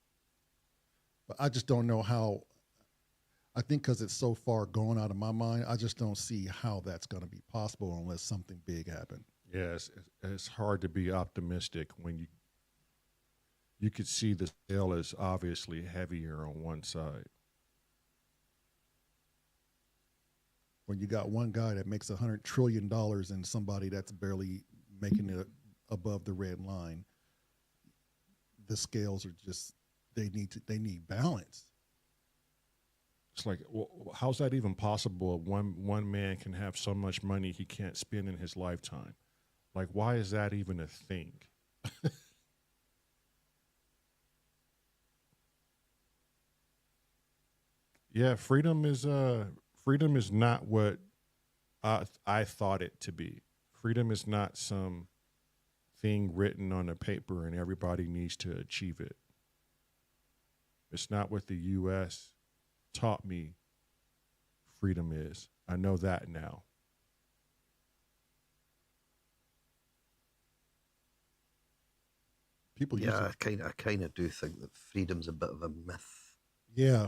But I just don't know how. I think because it's so far gone out of my mind, I just don't see how that's going to be possible unless something big happens. yes, it's hard to be optimistic when you could see the scale is obviously heavier on one side. When you got one guy that makes $100 trillion and somebody that's barely making it above the red line, the scales are just, they need balance. It's like, well, how's that even possible? One man can have so much money he can't spend in his lifetime. Like, why is that even a thing? Yeah, freedom is not what I thought it to be. Freedom is not some thing written on a paper and everybody needs to achieve it. It's not what the U.S. taught me freedom is. I know that now. People use Yeah, it. I kind of do think that freedom's a bit of a myth. Yeah.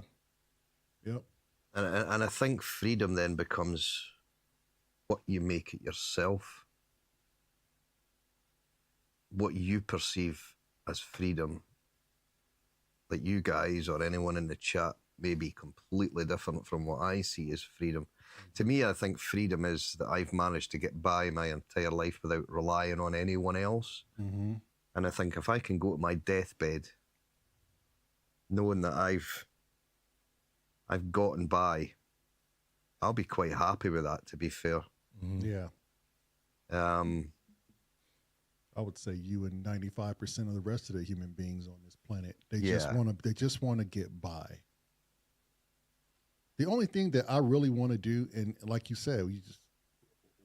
Yep. And I think freedom then becomes what you make it yourself. What you perceive as freedom, that you guys or anyone in the chat may be completely different from what I see as freedom. To me, I think freedom is that I've managed to get by my entire life without relying on anyone else. Mm-hmm. And I think if I can go to my deathbed knowing that I've gotten by, I'll be quite happy with that, to be fair. Mm-hmm. Yeah. I would say you and 95% of the rest of the human beings on this planet, they just want to get by. The only thing that I really want to do, and like you said,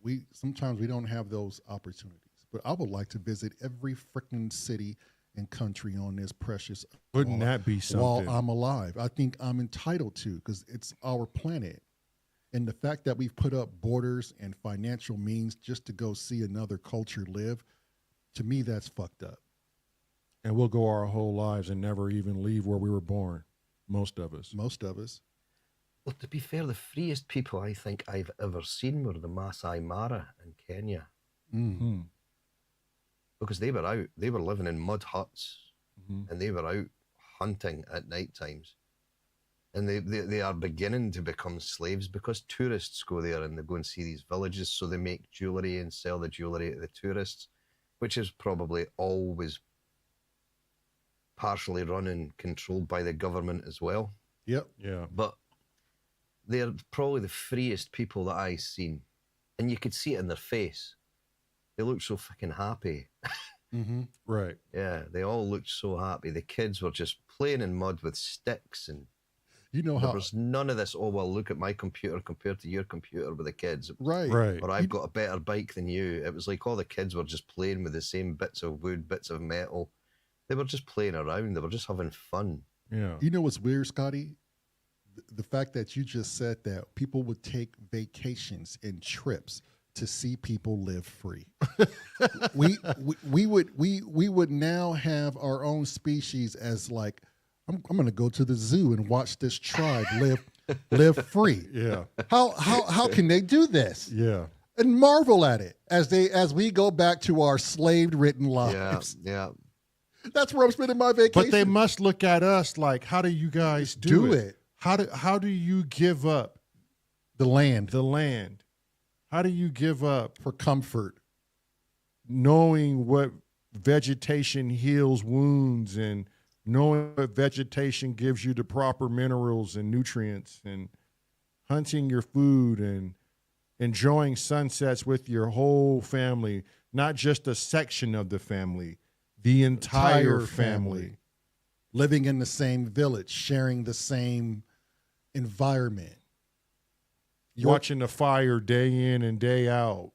we sometimes we don't have those opportunities, but I would like to visit every freaking city and country on this precious. Wouldn't that be something? While I'm alive, I think I'm entitled to, because it's our planet. And the fact that we've put up borders and financial means just to go see another culture live, to me, that's fucked up. And we'll go our whole lives and never even leave where we were born. Most of us. Most of us. Well, to be fair, the freest people I think I've ever seen were the Masai Mara in Kenya. Mm. Hmm. because they were out, they were living in mud huts, Mhm. and they were out hunting at night times. And they are beginning to become slaves because tourists go there and they go and see these villages. So they make jewelry and sell the jewelry to the tourists, which is probably always partially run and controlled by the government as well. Yep. Yeah. But they're probably the freest people that I've seen. And you could see it in their face. They look so fucking happy. Mm-hmm. Right. Yeah, they all looked so happy. The kids were just playing in mud with sticks, and You know there how was none of this, oh, well, look at my computer compared to your computer with the kids. right. Right. Or I've got a better bike than you. It was like all the kids were just playing with the same bits of wood, bits of metal. They were just playing around. They were just having fun. Yeah. You know what's weird, Scotty? The fact that you just said that people would take vacations and trips to see people live free. we would now have our own species as like, I'm going to go to the zoo and watch this tribe live free. Yeah. How can they do this? Yeah. And marvel at it as we go back to our slave ridden Yeah, lives. yeah. That's where I'm spending my vacation. But they must look at us like, how do you guys do it? How do you give up the land the land? How do you give up for comfort? knowing what vegetation heals wounds and knowing what vegetation gives you the proper minerals and nutrients and hunting your food and enjoying sunsets with your whole family, not just a section of the family, the entire family. Living in the same village, sharing the same environment. Watching the fire day in and day out.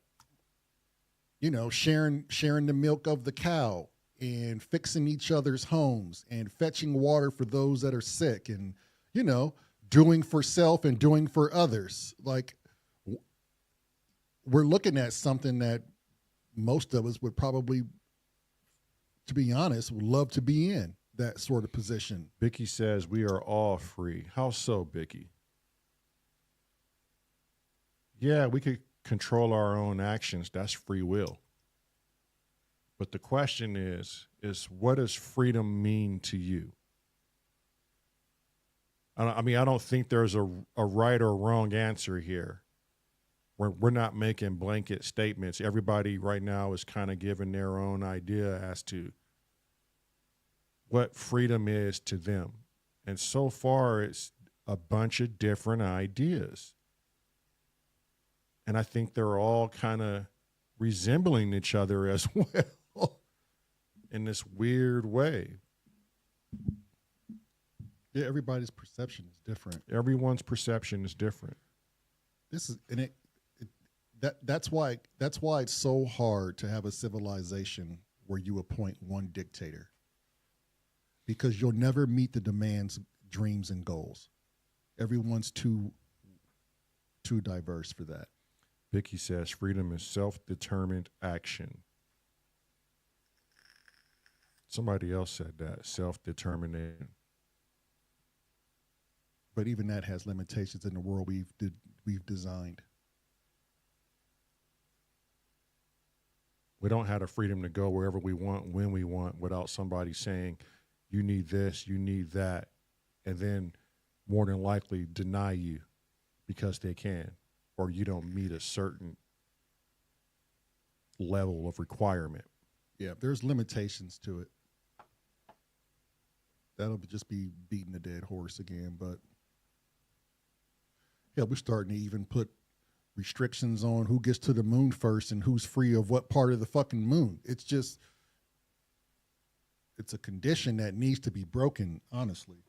You know, sharing the milk of the cow and fixing each other's homes and fetching water for those that are sick and, you know, doing for self and doing for others. Like, we're looking at something that most of us would probably, to be honest, would love to be in, that sort of position. Bicky says we are all free. How so, Bicky? Yeah, we could control our own actions. That's free will. But the question is what does freedom mean to you? I mean, I don't think there's a right or wrong answer here. We're not making blanket statements. Everybody right now is kind of giving their own idea as to what freedom is to them. And so far, it's a bunch of different ideas. And I think they're all kind of resembling each other as well in this weird way. Yeah, everybody's perception is different. Everyone's perception is different. This is, and that's why it's so hard to have a civilization where you appoint one dictator, because you'll never meet the demands, dreams, and goals. Everyone's too diverse for that. Vicky says freedom is self-determined action. Somebody else said that, self-determination. But even that has limitations in the world we've designed. We don't have the freedom to go wherever we want, when we want, without somebody saying, you need this, you need that, and then more than likely deny you because they can, or you don't meet a certain level of requirement. Yeah, there's limitations to it. That'll just be beating a dead horse again. But yeah, we're starting to even put restrictions on who gets to the moon first and who's free of what part of the fucking moon. It's a condition that needs to be broken, honestly.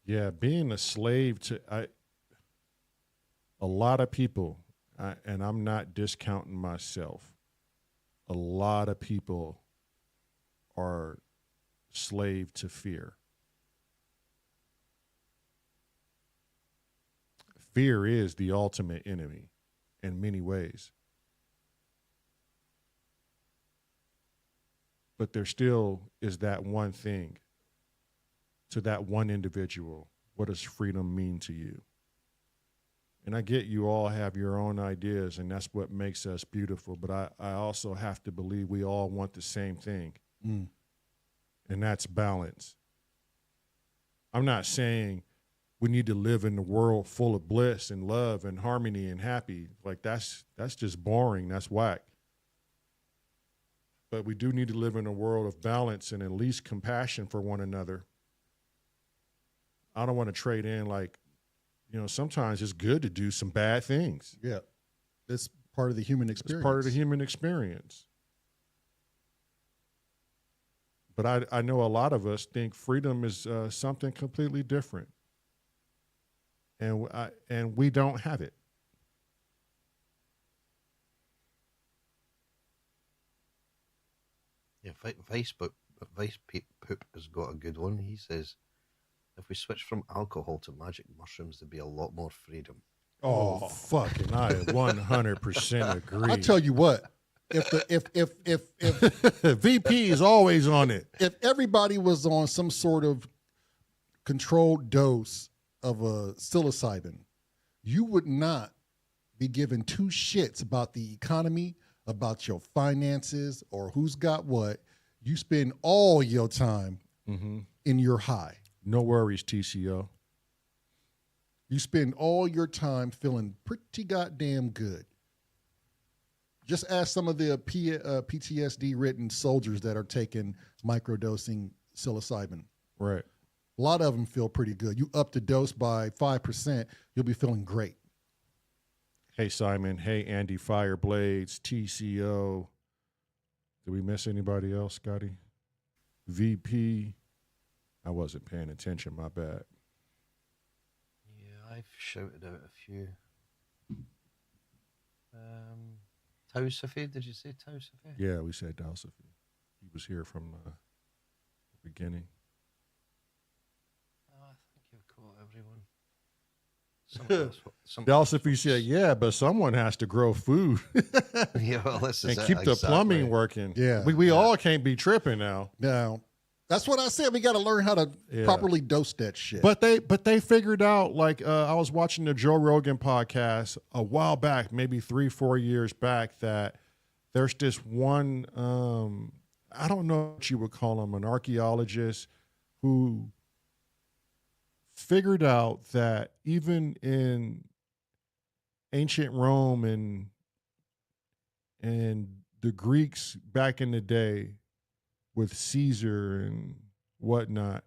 Yeah, being a slave to a lot of people, and I'm not discounting myself, a lot of people are slave to fear. Fear is the ultimate enemy in many ways. But there still is that one thing. To that one individual, what does freedom mean to you? And I get you all have your own ideas, and that's what makes us beautiful. But I also have to believe we all want the same thing, and that's balance. I'm not saying we need to live in a world full of bliss and love and harmony and happy. Like that's just boring. That's whack. But we do need to live in a world of balance and at least compassion for one another. I don't want to trade in like, sometimes it's good to do some bad things. Yeah. It's part of the human experience. It's part of the human experience. But I know a lot of us think freedom is something completely different. And we don't have it. Yeah, Vice Poop has got a good one. He says, if we switch from alcohol to magic mushrooms, there'd be a lot more freedom. Oh, fucking! I 100% agree. I tell you what, if VP is always on it. If everybody was on some sort of controlled dose of a psilocybin, you would not be given two shits about the economy, about your finances, or who's got what. You spend all your time in your high. No worries, TCO. You spend all your time feeling pretty goddamn good. Just ask some of the PTSD-ridden soldiers that are taking microdosing psilocybin. Right. A lot of them feel pretty good. You up the dose by 5%, you'll be feeling great. Hey, Simon. Hey, Andy Fireblades, TCO. Did we miss anybody else, Scotty? VP. I wasn't paying attention, my bad. Yeah, I've shouted out a few. Tausifi, did you say Tausifi? Yeah, we said Tausifi. He was here from the beginning. Oh, I think you've caught everyone. Tausifi said, yeah, but someone has to grow food. Yeah, well, this is and keep the plumbing working. Yeah. We all can't be tripping now. Now, that's what I said. We got to learn how to properly dose that shit. But they figured out, like, I was watching the Joe Rogan podcast a while back, maybe 3-4 years back, that there's this one, I don't know what you would call him, an archaeologist who figured out that even in ancient Rome and the Greeks back in the day, with Caesar and whatnot,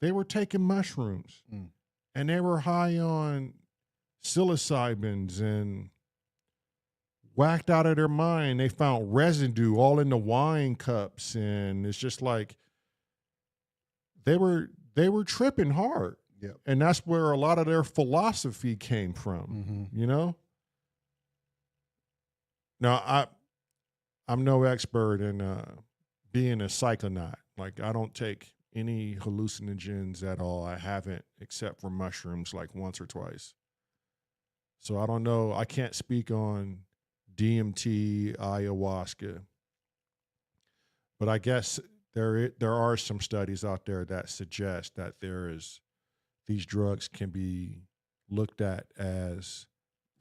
they were taking mushrooms and they were high on psilocybins and whacked out of their mind. They found residue all in the wine cups, and it's just like they were tripping hard. Yeah. And that's where a lot of their philosophy came from, Now, I'm no expert in being a psychonaut. Like, I don't take any hallucinogens at all. I haven't, except for mushrooms, like once or twice. So I don't know. I can't speak on DMT, ayahuasca. But I guess there are some studies out there that suggest that these drugs can be looked at as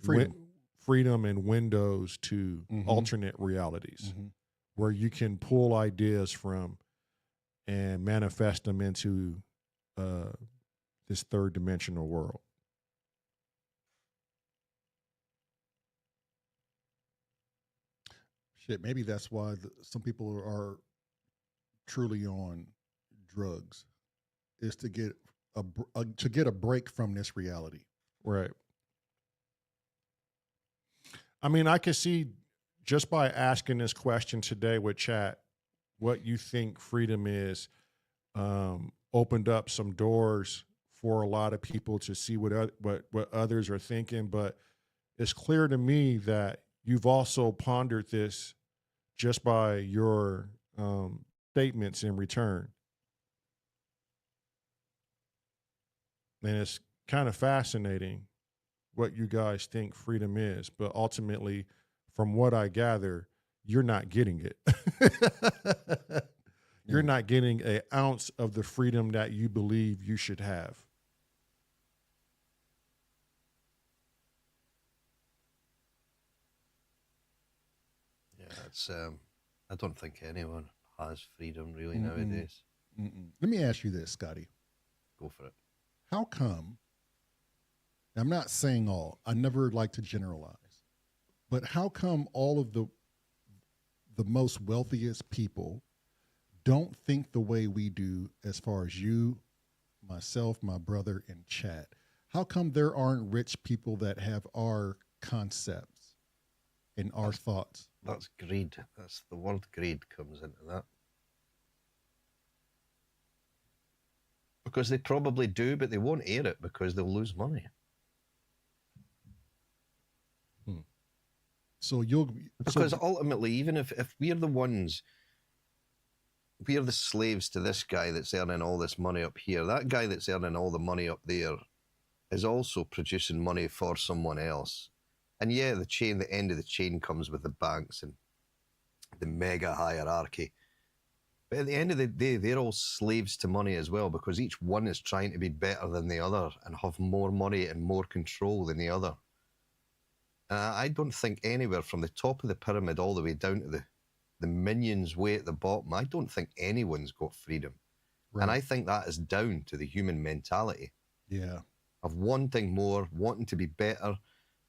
freedom and windows to alternate realities. Where you can pull ideas from and manifest them into this third dimensional world. Shit, maybe that's why some people are truly on drugs, is to get a break from this reality. Right. I mean, I could see, just by asking this question today with chat, what you think freedom is, opened up some doors for a lot of people to see what others are thinking. But it's clear to me that you've also pondered this just by your statements in return. And it's kind of fascinating what you guys think freedom is. But ultimately, from what I gather, you're not getting it. You're not getting an ounce of the freedom that you believe you should have. it's I don't think anyone has freedom really nowadays. Let me ask you this, Scotty. Go for it. How come, I'm not saying all, I never like to generalize, but how come all of the most wealthiest people don't think the way we do as far as you, myself, my brother, and Chat? How come there aren't rich people that have our concepts and our thoughts? That's greed. That's the word greed comes into that. Because they probably do, but they won't air it because they'll lose money. So you'll... Because ultimately, even if we're the ones, we're the slaves to this guy that's earning all this money up here, that guy that's earning all the money up there is also producing money for someone else. And yeah, the end of the chain comes with the banks and the mega hierarchy. But at the end of the day, they're all slaves to money as well, because each one is trying to be better than the other and have more money and more control than the other. I don't think anywhere from the top of the pyramid all the way down to the minions way at the bottom, I don't think anyone's got freedom. Right. And I think that is down to the human mentality. Yeah. Of wanting more, wanting to be better.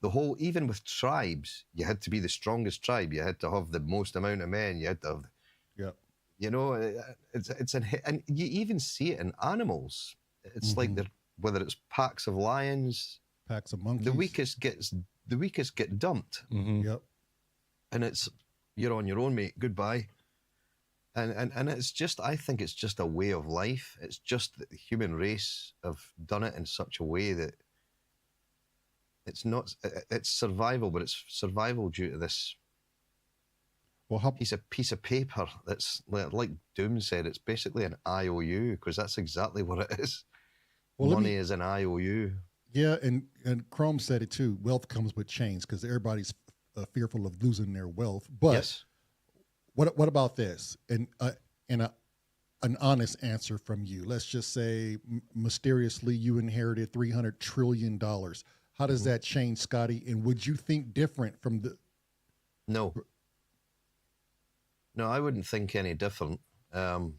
The whole, even with tribes, you had to be the strongest tribe. You had to have the most amount of men. You had to have, you know, and you even see it in animals. It's like whether it's packs of lions, packs of monkeys, the weakest get dumped. Yep. And it's, you're on your own, mate. Goodbye. And it's just, I think it's just a way of life. It's just that the human race have done it in such a way that it's not, it's survival, but it's survival due to this piece of paper that's, like Doom said, it's basically an IOU, because that's exactly what it is. Well, money is an IOU. Yeah, and Chrome said it too. Wealth comes with chains, because everybody's fearful of losing their wealth. But yes. What about this? And an honest answer from you. Let's just say mysteriously you inherited $300 trillion. How does that change, Scotty? And would you think different from the... No, I wouldn't think any different. Do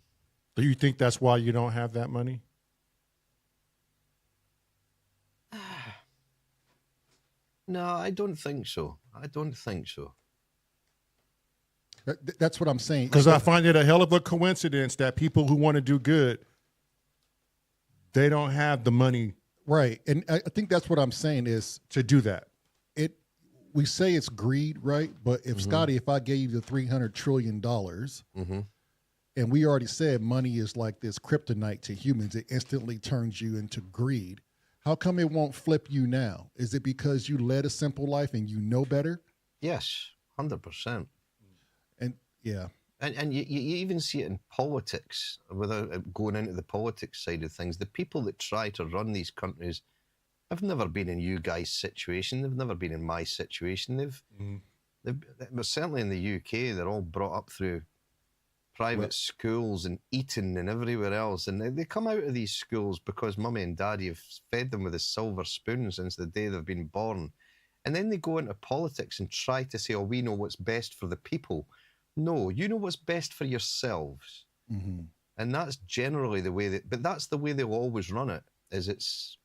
you think that's why you don't have that money? No, I don't think so. That's what I'm saying. Because I find it a hell of a coincidence that people who want to do good, they don't have the money. Right. And I think that's what I'm saying is to do that. We say it's greed, right? But if Scotty, if I gave you the $300 trillion, and we already said money is like this kryptonite to humans, it instantly turns you into greed. How come it won't flip you now? Is it because you led a simple life and you know better? Yes, 100%. And yeah. And you even see it in politics, without going into the politics side of things. The people that try to run these countries have never been in you guys' situation. They've never been in my situation. They've certainly in the UK, they're all brought up through private schools and Eton and everywhere else. And they come out of these schools because mummy and daddy have fed them with a silver spoon since the day they've been born. And then they go into politics and try to say, oh, we know what's best for the people. No, you know what's best for yourselves. And that's generally the way but that's the way they'll always run it, is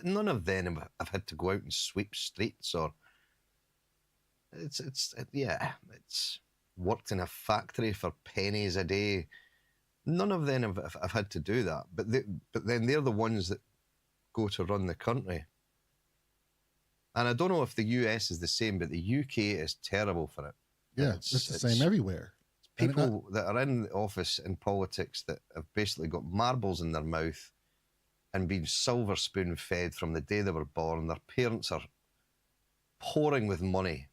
none of them have had to go out and sweep streets, or it's worked in a factory for pennies a day. None of them have had to do that, but then they're the ones that go to run the country. And I don't know if the US is the same, but the UK is terrible for it. Yeah, it's the same everywhere. People that are in the office in politics that have basically got marbles in their mouth and been silver spoon fed from the day they were born. Their parents are pouring with money.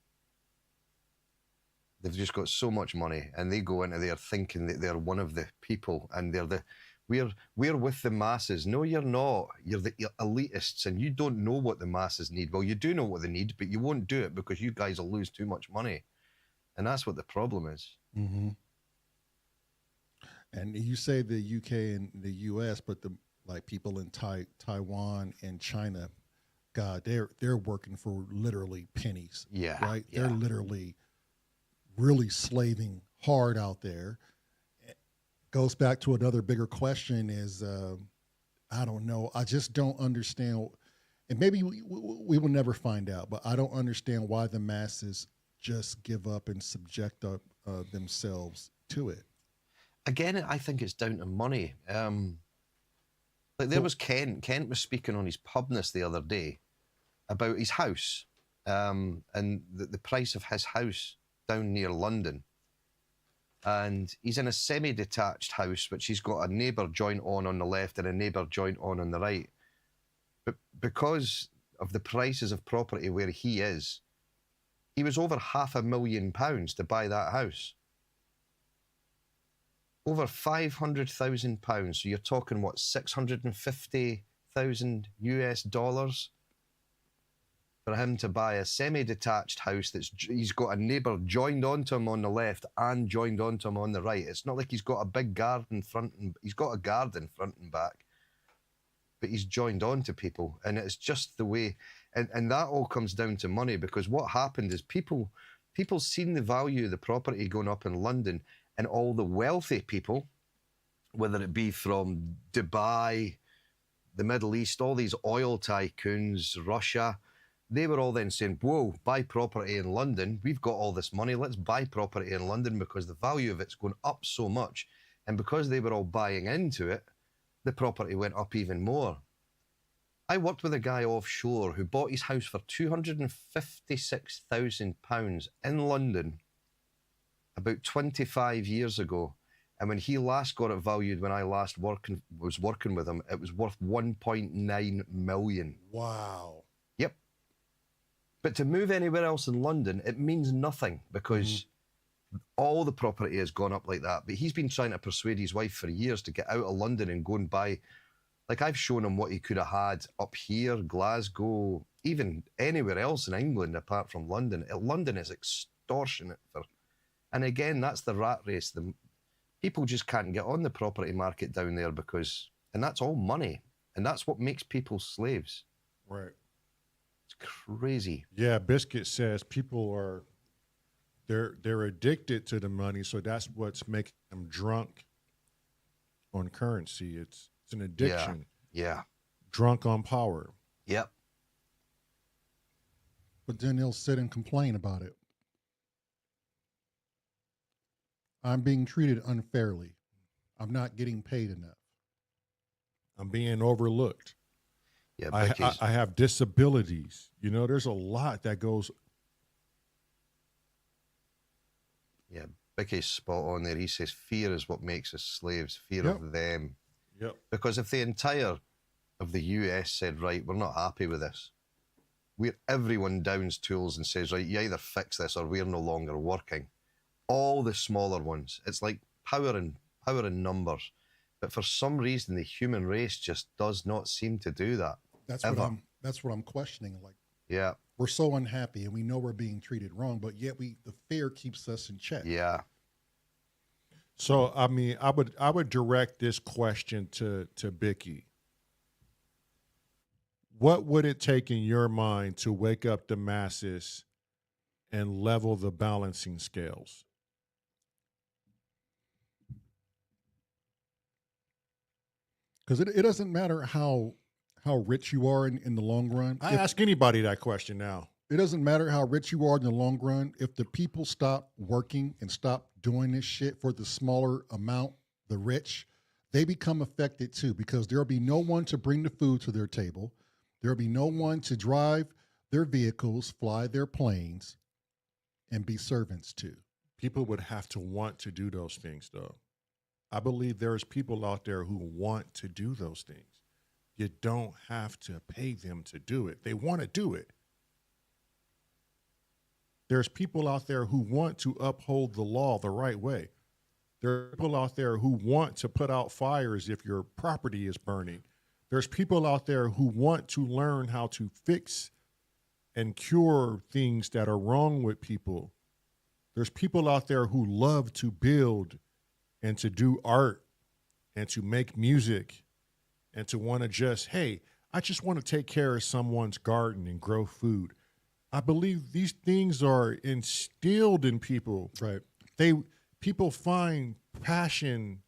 They've just got so much money, and they go into there thinking that they're one of the people, and we're with the masses. No, you're not. You're the elitists, and you don't know what the masses need. Well, you do know what they need, but you won't do it because you guys will lose too much money. And that's what the problem is. And you say the UK and the US, but like people in Taiwan and China, God, they're working for literally pennies. Yeah. Right? Yeah. They're literally really slaving hard out there. Goes back to another bigger question is, I don't know. I just don't understand. And maybe we will never find out, but I don't understand why the masses just give up and subject up themselves to it. Again, I think it's down to money. Like there was Kent. Kent was speaking on his pubness the other day about his house and the price of his house down near London. And he's in a semi-detached house, which he's got a neighbour joint on the left and a neighbour joint on the right. But because of the prices of property where he is, he was over £500,000 to buy that house. Over £500,000. So you're talking, what, 650,000 US dollars for him to buy a semi-detached house he's got a neighbour joined onto him on the left and joined onto him on the right. It's not like he's got a big garden he's got a garden front and back, but he's joined onto people, and it's just the way. And that all comes down to money, because what happened is people seen the value of the property going up in London, and all the wealthy people, whether it be from Dubai, the Middle East, all these oil tycoons, Russia, they were all then saying, whoa, buy property in London. We've got all this money. Let's buy property in London because the value of it's going up so much. And because they were all buying into it, the property went up even more. I worked with a guy offshore who bought his house for £256,000 in London about 25 years ago. And when he last got it valued, when I last was working with him, it was worth 1.9 million. Wow. Yep. But to move anywhere else in London, it means nothing, because all the property has gone up like that. But he's been trying to persuade his wife for years to get out of London and go and buy. Like, I've shown him what he could have had up here, Glasgow, even anywhere else in England apart from London. London is extortionate for. And again, that's the rat race. People just can't get on the property market down there and that's all money. And that's what makes people slaves. Right. It's crazy. Yeah, Biscuit says people are, they're addicted to the money, so that's what's making them drunk on currency. It's an addiction. Yeah. Drunk on power. Yep. But then they'll sit and complain about it. I'm being treated unfairly. I'm not getting paid enough. I'm being overlooked. Yeah, I have disabilities. You know, there's a lot that goes. Yeah, Bicky's spot on there. He says fear is what makes us slaves, fear Yep. of them. Yep. Because if the entire of the US said, right, we're not happy with this, everyone downs tools and says, right, you either fix this or we're no longer working. All the smaller ones, it's like power in numbers. But for some reason, the human race just does not seem to do that. That's what I'm questioning. Like, Yeah. we're so unhappy and we know we're being treated wrong, but yet the fear keeps us in check. Yeah. So, I mean, I would direct this question to Bicky. What would it take in your mind to wake up the masses and level the balancing scales? Because it doesn't matter how rich you are in the long run. I ask anybody that question now. It doesn't matter how rich you are in the long run. If the people stop working and stop doing this shit for the smaller amount, the rich, they become affected too, because there'll be no one to bring the food to their table. There'll be no one to drive their vehicles, fly their planes, and be servants to. People would have to want to do those things, though. I believe there's people out there who want to do those things. You don't have to pay them to do it. They want to do it. There's people out there who want to uphold the law the right way. There are people out there who want to put out fires if your property is burning. There's people out there who want to learn how to fix and cure things that are wrong with people. There's people out there who love to build and to do art and to make music and to want to just, hey, I just want to take care of someone's garden and grow food. I believe these things are instilled in people. Right. People find passion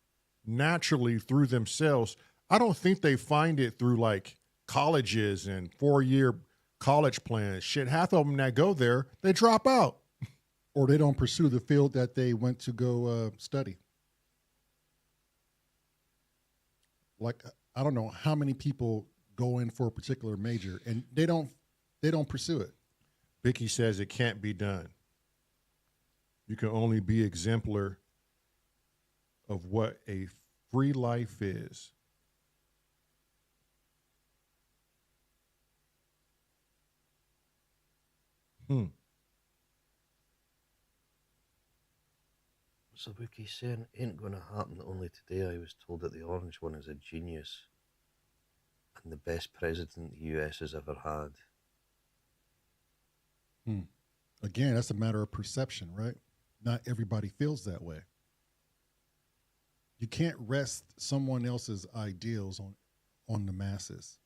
naturally through themselves. I don't think they find it through like colleges and 4-year college plans. Shit, half of them that go there, they drop out. Or they don't pursue the field that they went to go study. Like, I don't know how many people go in for a particular major and they don't pursue it. Vicky says it can't be done. You can only be exemplar of what a free life is. So Bookie's saying, ain't gonna happen. Only today I was told that the orange one is a genius and the best president the US has ever had. Again, that's a matter of perception, right? Not everybody feels that way. You can't rest someone else's ideals on the masses.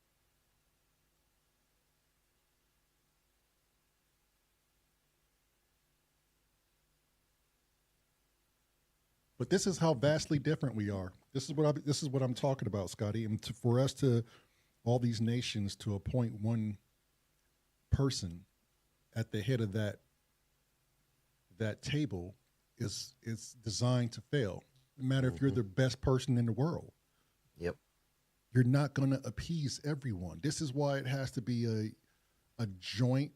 But this is how vastly different we are. This is what I'm talking about, Scotty. And for us to, all these nations, to appoint one person at the head of that table is designed to fail. No matter if you're the best person in the world. Yep. You're not going to appease everyone. This is why it has to be a joint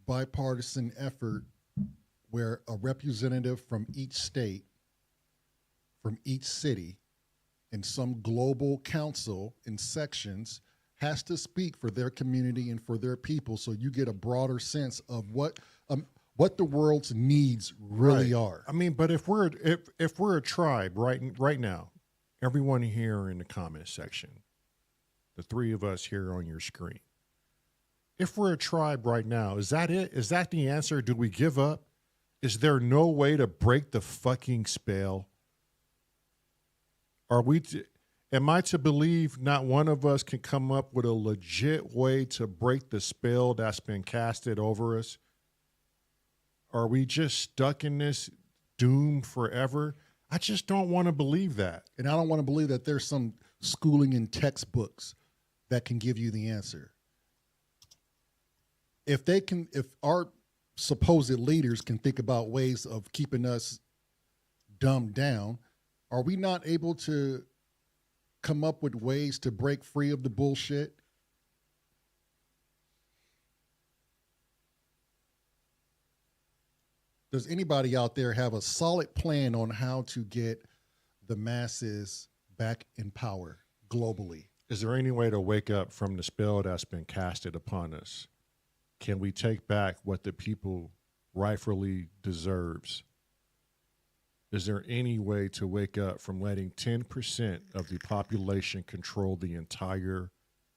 bipartisan effort where a representative from each state, from each city, and some global council in sections has to speak for their community and for their people, so you get a broader sense of what the world's needs really are. I mean, but if we're a tribe right now, everyone here in the comment section, the three of us here on your screen, if we're a tribe right now, is that it? Is that the answer? Do we give up? Is there no way to break the fucking spell? Am I to believe not one of us can come up with a legit way to break the spell that's been casted over us? Are we just stuck in this doom forever? I just don't want to believe that. And I don't want to believe that there's some schooling in textbooks that can give you the answer. If our supposed leaders can think about ways of keeping us dumbed down, are we not able to come up with ways to break free of the bullshit? Does anybody out there have a solid plan on how to get the masses back in power globally? Is there any way to wake up from the spell that's been casted upon us? Can we take back what the people rightfully deserves? Is there any way to wake up from letting 10% of the population control the entire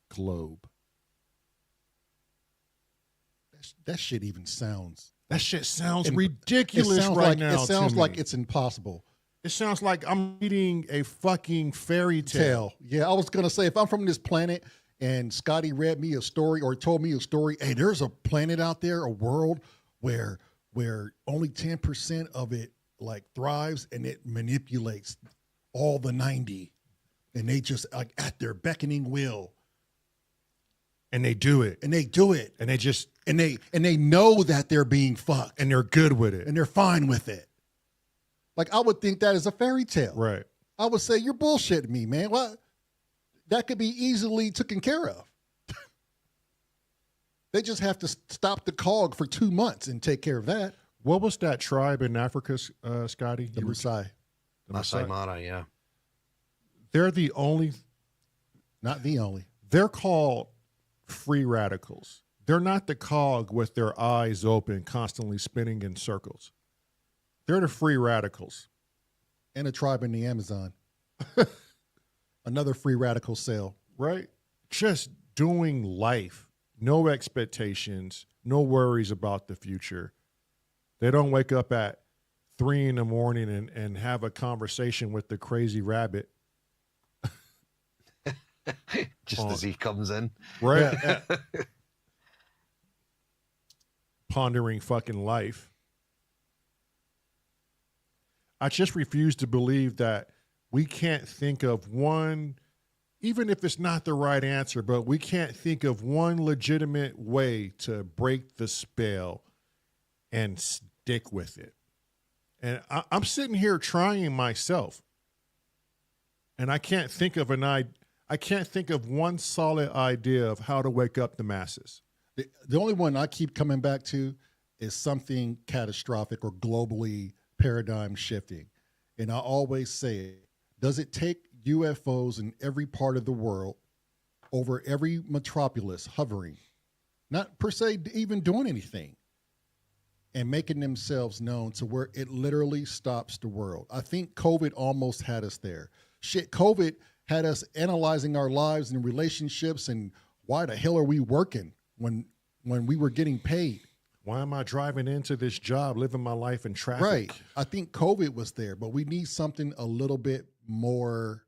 globe? That shit even sounds... That shit sounds ridiculous right now. It sounds like it's impossible. It sounds like I'm reading a fucking fairy tale. Yeah, I was going to say, if I'm from this planet and Scotty read me a story or told me a story, hey, there's a planet out there, a world where only 10% of it like thrives and it manipulates all the 90, and they just like at their beckoning will. And they do it. And they do it. And they just... And they know that they're being fucked. And they're good with it. And they're fine with it. Like, I would think that is a fairy tale. Right. I would say, you're bullshitting me, man. What? That could be easily taken care of. They just have to stop the cog for 2 months and take care of that. What was that tribe in Africa, Scotty? The Maasai. The Maasai Mara, yeah. They're the only... Not the only. They're called free radicals. They're not the cog with their eyes open, constantly spinning in circles. They're the free radicals. And a tribe in the Amazon. Another free radical cell. Right? Just doing life. No expectations. No worries about the future. They don't wake up at 3 a.m. and have a conversation with the crazy rabbit. Just as he comes in. Right. Yeah. pondering fucking life. I just refuse to believe that we can't think of one, even if it's not the right answer, but we can't think of one legitimate way to break the spell and stick with it. And I'm sitting here trying myself, and I can't think of one solid idea of how to wake up the masses. The only one I keep coming back to is something catastrophic or globally paradigm shifting. And I always say it, does it take UFOs in every part of the world over every metropolis hovering, not per se even doing anything, and making themselves known to where it literally stops the world? I think COVID almost had us there. Shit, COVID had us analyzing our lives and relationships and why the hell are we working when we were getting paid? Why am I driving into this job, living my life in traffic? Right. I think COVID was there, but we need something a little bit more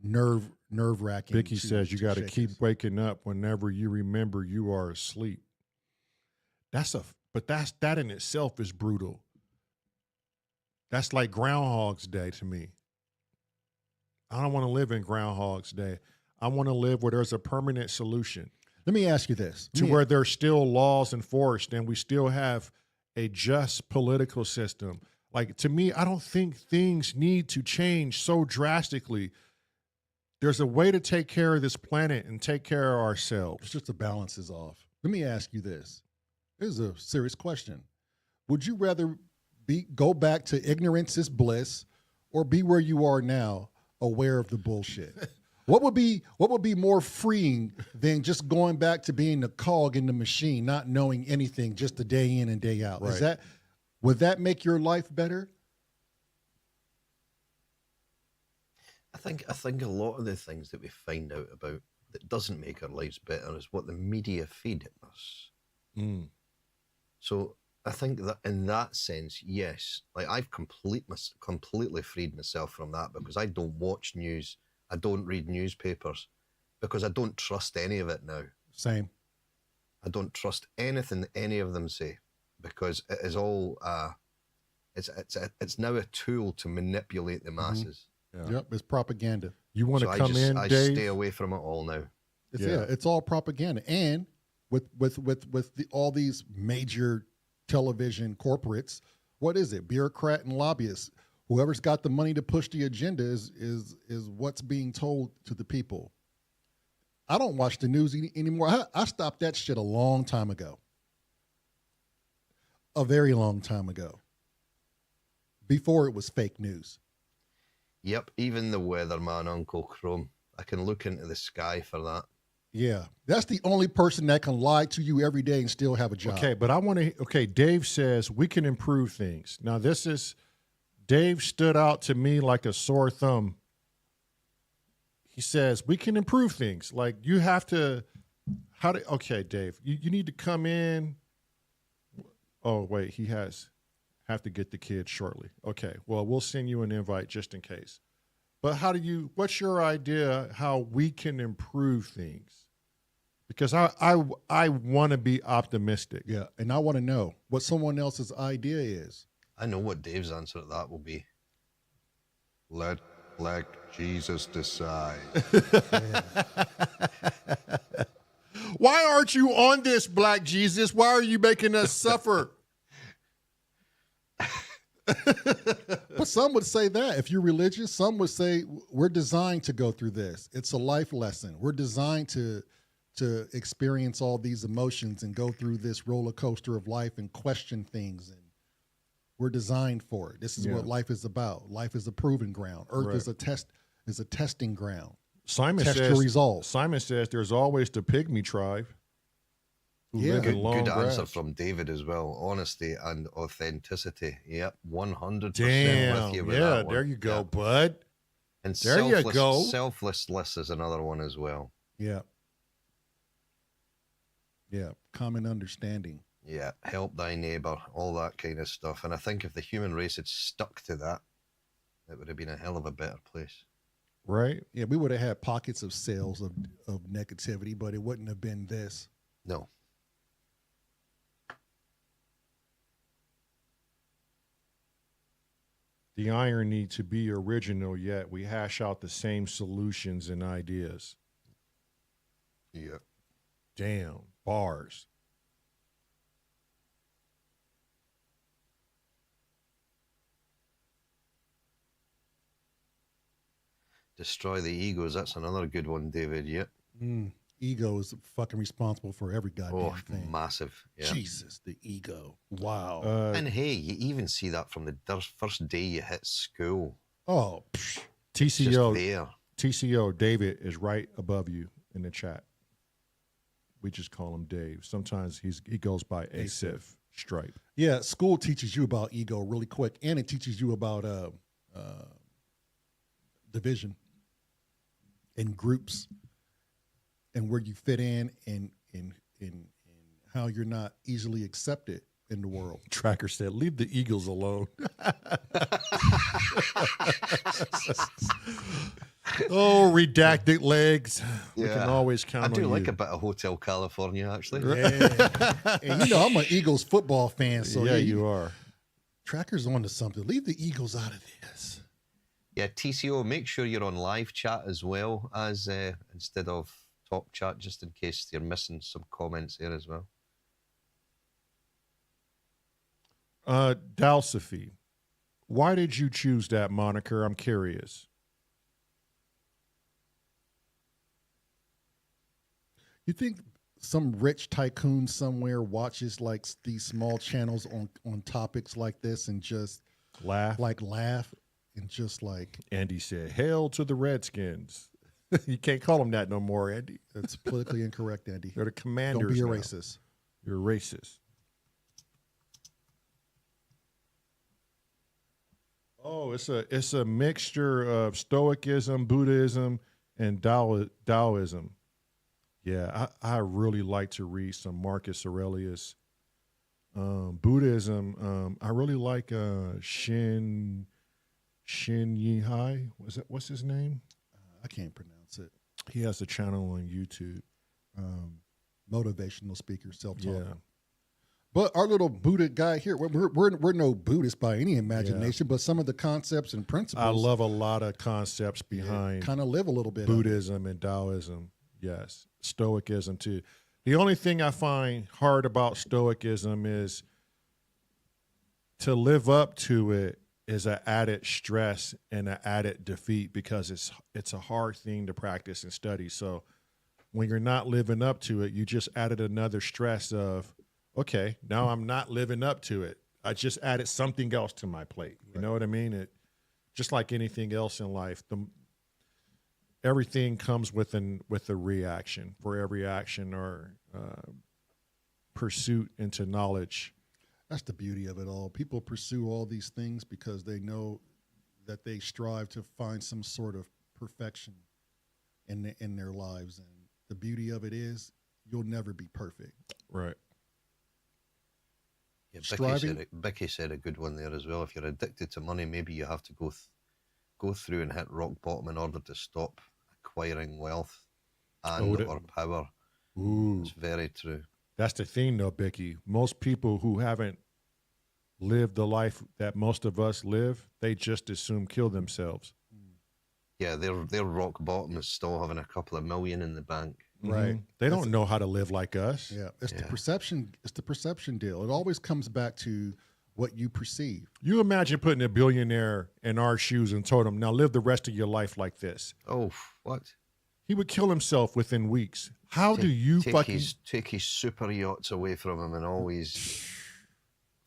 nerve-wracking. Vicky says you got to keep waking up whenever you remember you are asleep. But that in itself is brutal. That's like Groundhog's Day to me. I don't want to live in Groundhog's Day. I want to live where there's a permanent solution. Let me ask you this. Where there's still laws enforced and we still have a just political system. Like, to me, I don't think things need to change so drastically. There's a way to take care of this planet and take care of ourselves. It's just the balance is off. Let me ask you this. This is a serious question. Would you rather go back to ignorance is bliss or be where you are now, aware of the bullshit? What would be more freeing than just going back to being the cog in the machine, not knowing anything, just a day in and day out? Right. Would that make your life better? I think a lot of the things that we find out about that doesn't make our lives better is what the media feed us. Mm. So I think that in that sense, yes, like I've completely freed myself from that because I don't watch news. I don't read newspapers because I don't trust any of it now. Same. I don't trust anything any of them say because it is all it's now a tool to manipulate the masses. Yeah. Yep, it's propaganda. You want to So come in, I Dave? stay away from it all now. It's all propaganda. And with all these major television corporates, what is it? Bureaucrat and lobbyists. Whoever's got the money to push the agenda is what's being told to the people. I don't watch the news anymore. I stopped that shit a long time ago. A very long time ago. Before it was fake news. Yep, even the weatherman, Uncle Chrome. I can look into the sky for that. Yeah, that's the only person that can lie to you every day and still have a job. Okay, but Dave says we can improve things. Now, Dave stood out to me like a sore thumb. He says we can improve things. Like you have to, okay, Dave, you need to come in. Oh, wait, he have to get the kids shortly. Okay, well, we'll send you an invite just in case. But what's your idea how we can improve things? Because I want to be optimistic. Yeah, and I want to know what someone else's idea is. I know what Dave's answer to that will be. Let Black Jesus decide. Why aren't you on this, Black Jesus? Why are you making us suffer? But some would say that if you're religious, some would say we're designed to go through this. It's a life lesson. We're designed to experience all these emotions and go through this roller coaster of life and question things. And we're designed for it. This is what life is about. Life is a proving ground. Earth is a testing ground. Simon Test says your results. Simon says there's always the pygmy tribe. Good answer from David as well. Honesty and authenticity. Yep, 100% with you with that one. There you go, bud. And there you go. Selflessness is another one as well. Yeah. Yeah, common understanding. Yeah, help thy neighbor, all that kind of stuff. And I think if the human race had stuck to that, it would have been a hell of a better place. Right? Yeah, we would have had pockets of sales of negativity, but it wouldn't have been this. No. The irony to be original, yet we hash out the same solutions and ideas. Yeah. Damn, bars. Destroy the egos. That's another good one, David. Yeah. Ego is fucking responsible for every goddamn Oh, thing. massive. Yeah. Jesus, the ego. Wow. And hey, you even see that from the first day you hit school. Oh, psh, Just TCO, there. TCO, David is right above you in the chat. We just call him Dave. Sometimes he goes by Asif Stripe. yeah. School teaches you about ego really quick, and it teaches you about division and groups and where you fit in and how you're not easily accepted in the world. Tracker said, "Leave the Eagles alone." Oh, redacted legs. We can always count I on do like you. a bit of Hotel California, actually. Yeah. And you know, I'm an Eagles football fan, so yeah, you are. Tracker's on to something. Leave the Eagles out of this. Yeah, TCO, make sure you're on live chat as well as instead of top chat, just in case you're missing some comments there as well. Dalsophy, why did you choose that moniker? I'm curious. You think some rich tycoon somewhere watches like these small channels on topics like this and just Laugh. laugh and just like Andy said, "Hail to the Redskins." You can't call them that no more, Andy. that's politically incorrect, Andy. They're the Commanders. Don't be a now. racist. You're racist. Oh, it's a mixture of Stoicism, Buddhism, and Taoism. Yeah, I really like to read some Marcus Aurelius. Buddhism, I really like Shin Yihai. What's his name? I can't pronounce it. He has a channel on YouTube. Motivational speaker, self-talk. Yeah. But our little Buddha guy here, we're no Buddhists by any imagination, but some of the concepts and principles I love a lot of concepts behind kind of live a little bit of it. Buddhism and Taoism. Yes. Stoicism too. The only thing I find hard about Stoicism is to live up to it is an added stress and an added defeat because it's a hard thing to practice and study. So when you're not living up to it, you just added another stress of, okay, now I'm not living up to it. I just added something else to my plate. You know what I mean? It just like anything else in life, everything comes with a reaction. For every action or pursuit into knowledge. That's the beauty of it all. People pursue all these things because they know that they strive to find some sort of perfection in their lives. And the beauty of it is you'll never be perfect. Right. Yeah, Striving. Becky said a good one there as well. If you're addicted to money, maybe you have to go through and hit rock bottom in order to stop acquiring wealth and or power. Ooh. It's very true. That's the thing, though, Becky. Most people who haven't lived the life that most of us live, they just assume kill themselves. Yeah, their rock bottom is still having a couple of million in the bank. Right. They don't know how to live like us. Yeah. It's the perception. It's the perception deal. It always comes back to what you perceive. You imagine putting a billionaire in our shoes and told him, now live the rest of your life like this. Oh, what? He would kill himself within weeks. How do you take his super yachts away from him and all his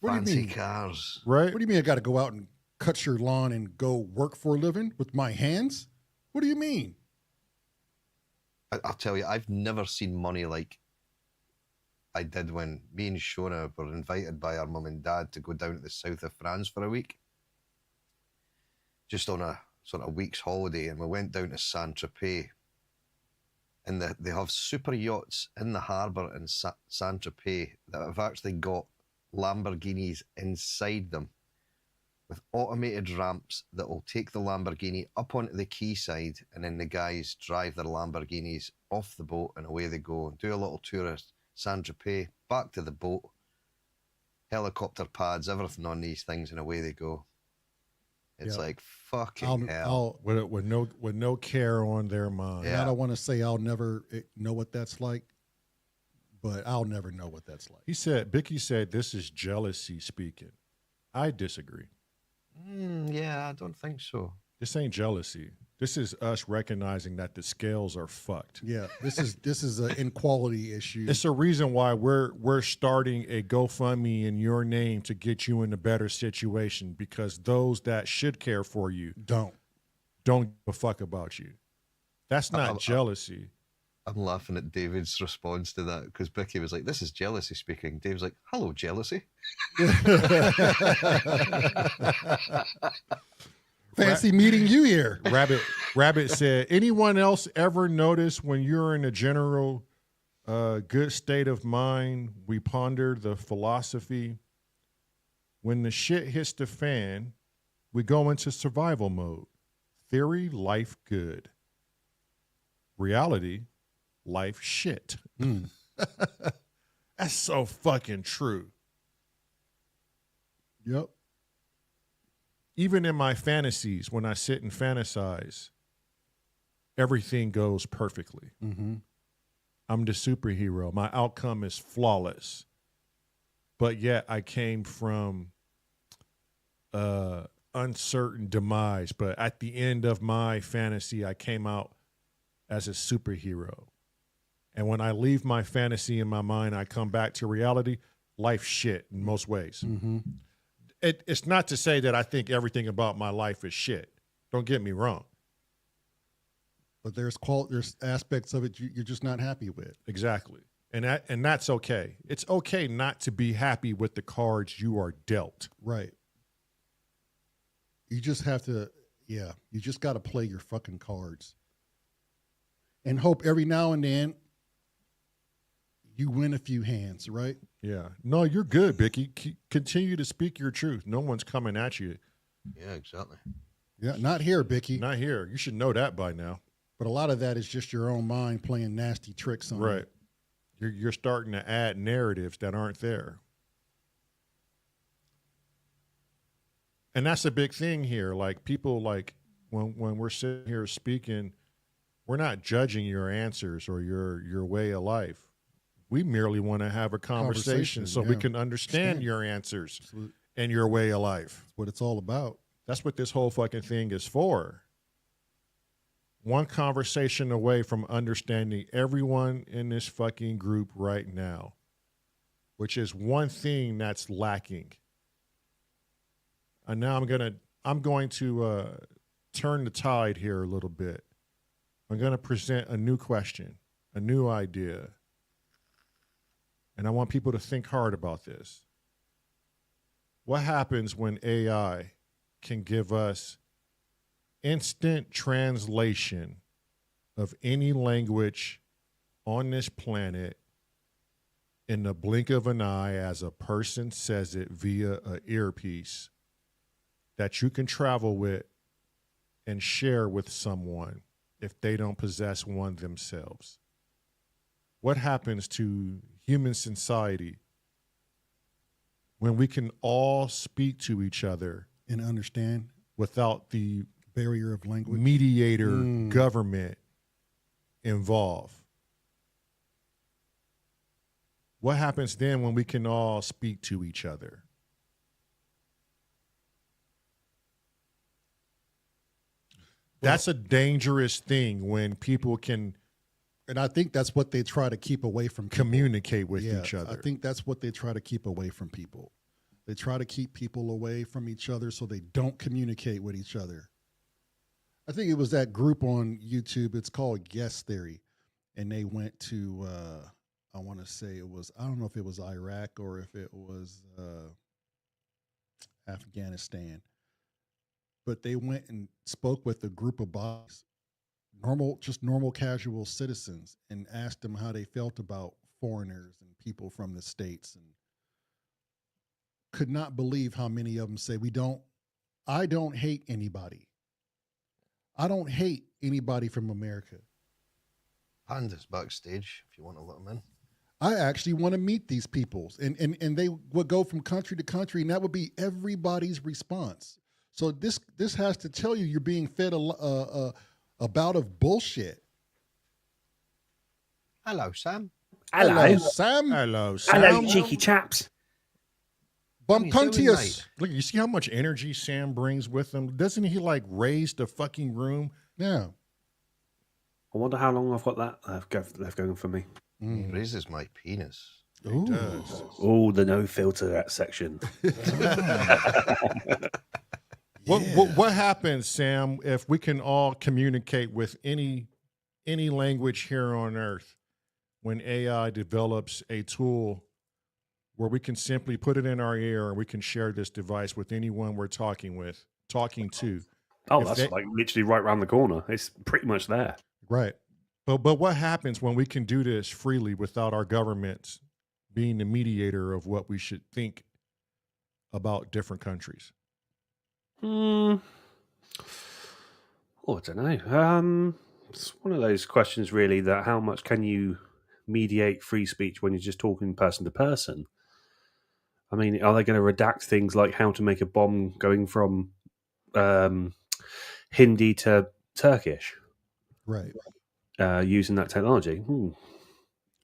What do you fancy mean? cars? right? What do you mean I got to go out and cut your lawn and go work for a living with my hands? What do you mean? I'll tell you, I've never seen money like I did when me and Shona were invited by our mum and dad to go down to the south of France for a week. Just on a sort of week's holiday, and we went down to Saint-Tropez. And they have super yachts in the harbour in Saint-Tropez that have actually got Lamborghinis inside them with automated ramps that will take the Lamborghini up onto the quayside, and then the guys drive their Lamborghinis off the boat and away they go. Do a little tour of Saint-Tropez, back to the boat, helicopter pads, everything on these things, and away they go. It's Yeah. like fucking hell. With no care on their mind. And I don't want to say I'll never know what that's like, but I'll never know what that's like. Bicky said, this is jealousy speaking. I disagree. Yeah, I don't think so. This ain't jealousy. This is us recognizing that the scales are fucked. Yeah, this is an inequality issue. It's a reason why we're starting a GoFundMe in your name to get you in a better situation, because those that should care for you don't give a fuck about you. That's not jealousy. I'm laughing at David's response to that because Bicky was like, this is jealousy speaking. Dave's like, hello, jealousy. Fancy meeting you here. Rabbit said, anyone else ever notice when you're in a general good state of mind, we ponder the philosophy. When the shit hits the fan, we go into survival mode. Theory, life good. Reality, life shit. That's so fucking true. Yep. Even in my fantasies, when I sit and fantasize, everything goes perfectly. Mm-hmm. I'm the superhero. My outcome is flawless. But yet I came from uncertain demise. But at the end of my fantasy, I came out as a superhero. And when I leave my fantasy in my mind, I come back to reality, life shit in most ways. Mm-hmm. It's not to say that I think everything about my life is shit. Don't get me wrong. But there's aspects of it you're just not happy with. Exactly. And that's okay. It's okay not to be happy with the cards you are dealt. Right. You just have to, you just got to play your fucking cards. And hope every now and then you win a few hands, right? Yeah. No, you're good, Bicky. Continue to speak your truth. No one's coming at you. Yeah, exactly. Yeah, not here, Bicky. Not here. You should know that by now. But a lot of that is just your own mind playing nasty tricks on Right. You're starting to add narratives that aren't there. And that's a big thing here. Like people like when we're sitting here speaking, we're not judging your answers or your way of life. We merely want to have a conversation so we can understand your answers and your way of life. That's what it's all about. That's what this whole fucking thing is for. One conversation away from understanding everyone in this fucking group right now, which is one thing that's lacking. And now I'm going to turn the tide here a little bit. I'm going to present a new question, a new idea. And I want people to think hard about this. What happens when AI can give us instant translation of any language on this planet in the blink of an eye as a person says it via an earpiece that you can travel with and share with someone if they don't possess one themselves? What happens to human society when we can all speak to each other And understand without the barrier of language. mediator government involved? What happens then when we can all speak to each other? That's a dangerous thing when people can And I think that's what they try to keep away from people. communicate with each other. I think that's what they try to keep away from people. They try to keep people away from each other so they don't communicate with each other. I think it was that group on YouTube. It's called Guess Theory. And they went to, I want to say it was, I don't know if it was Iraq or if it was Afghanistan. But they went and spoke with a group of bodies, normal casual citizens, and asked them how they felt about foreigners and people from the States, and could not believe how many of them say, I don't hate anybody. I don't hate anybody from America. Panda's backstage if you want to let him in. I actually want to meet these people. And they would go from country to country, and that would be everybody's response. So this has to tell you're being fed a bout of bullshit. Hello, Sam. Hello. Sam. Hello, Hello, Sam. cheeky chaps. Bumpcuntious. Look, you see how much energy Sam brings with him? Doesn't he like raise the fucking room? Yeah. I wonder how long I've got that left going for me. Mm. Raises my penis. Ooh. Does. Oh, the no filter section. What happens, Sam, if we can all communicate with any language here on Earth when AI develops a tool where we can simply put it in our ear and we can share this device with anyone we're talking to? Oh, If that's they- like literally right around the corner. It's pretty much there. Right. But what happens when we can do this freely without our governments being the mediator of what we should think about different countries? Oh, I don't know. It's one of those questions, really, that how much can you mediate free speech when you're just talking person to person? I mean, are they going to redact things like how to make a bomb going from Hindi to Turkish Right. using that technology?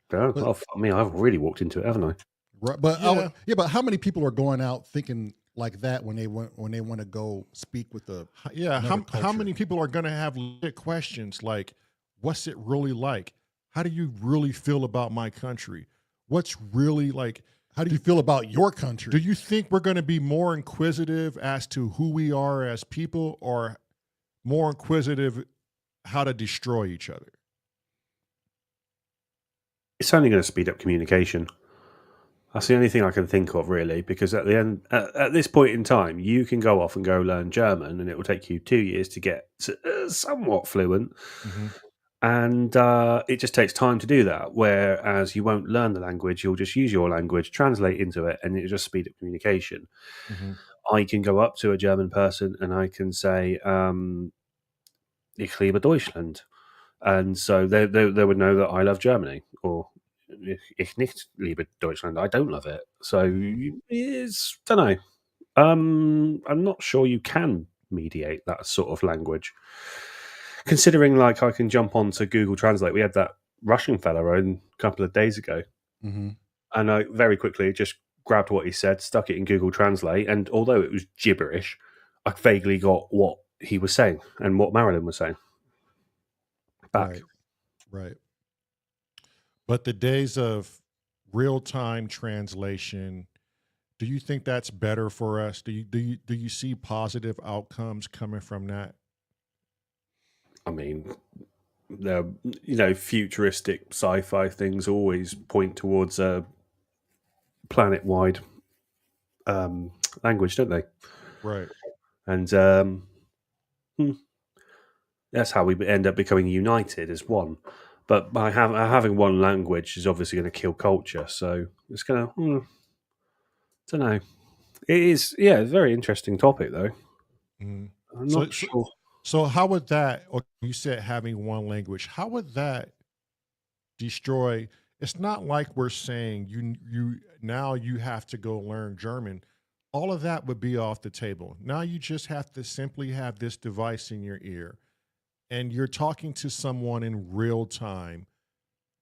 But- Oh, fuck me, I've really walked into it, haven't I? Right. But Yeah. but how many people are going out thinking like that when they want to go speak with the Yeah, another how culture? many people are going to have legit questions like, what's it really like? How do you really feel about my country? What's really like, How do you feel about your country? do you think we're going to be more inquisitive as to who we are as people or more inquisitive how to destroy each other? It's only going to speed up communication. That's the only thing I can think of, really, because at the end, at this point in time, you can go off and go learn German, and it will take you 2 years to get somewhat fluent, and it just takes time to do that. Whereas you won't learn the language; you'll just use your language, translate into it, and it'll just speed up communication. I can go up to a German person and I can say, "Ich liebe Deutschland," and so they would know that I love Germany, or ich nicht liebe Deutschland. I don't love it. So it's don't know. I'm not sure you can mediate that sort of language. Considering, like, I can jump onto Google Translate. We had that Russian fella on a couple of days ago, Mhm. and I very quickly just grabbed what he said, stuck it in Google Translate, and although it was gibberish, I vaguely got what he was saying and what Marilyn was saying back. Right. But the days of real-time translation, do you think that's better for us? Do you see positive outcomes coming from that? I mean, the futuristic sci-fi things always point towards a planet-wide language, don't they? Right. And that's how we end up becoming united as one. But by having one language is obviously going to kill culture. So it's going to, don't know. It is, yeah, a very interesting topic, though. Mhm. I'm not sure. So how would that, or you said having one language, how would that destroy? It's not like we're saying you now you have to go learn German. All of that would be off the table. Now you just have to simply have this device in your ear and you're talking to someone in real time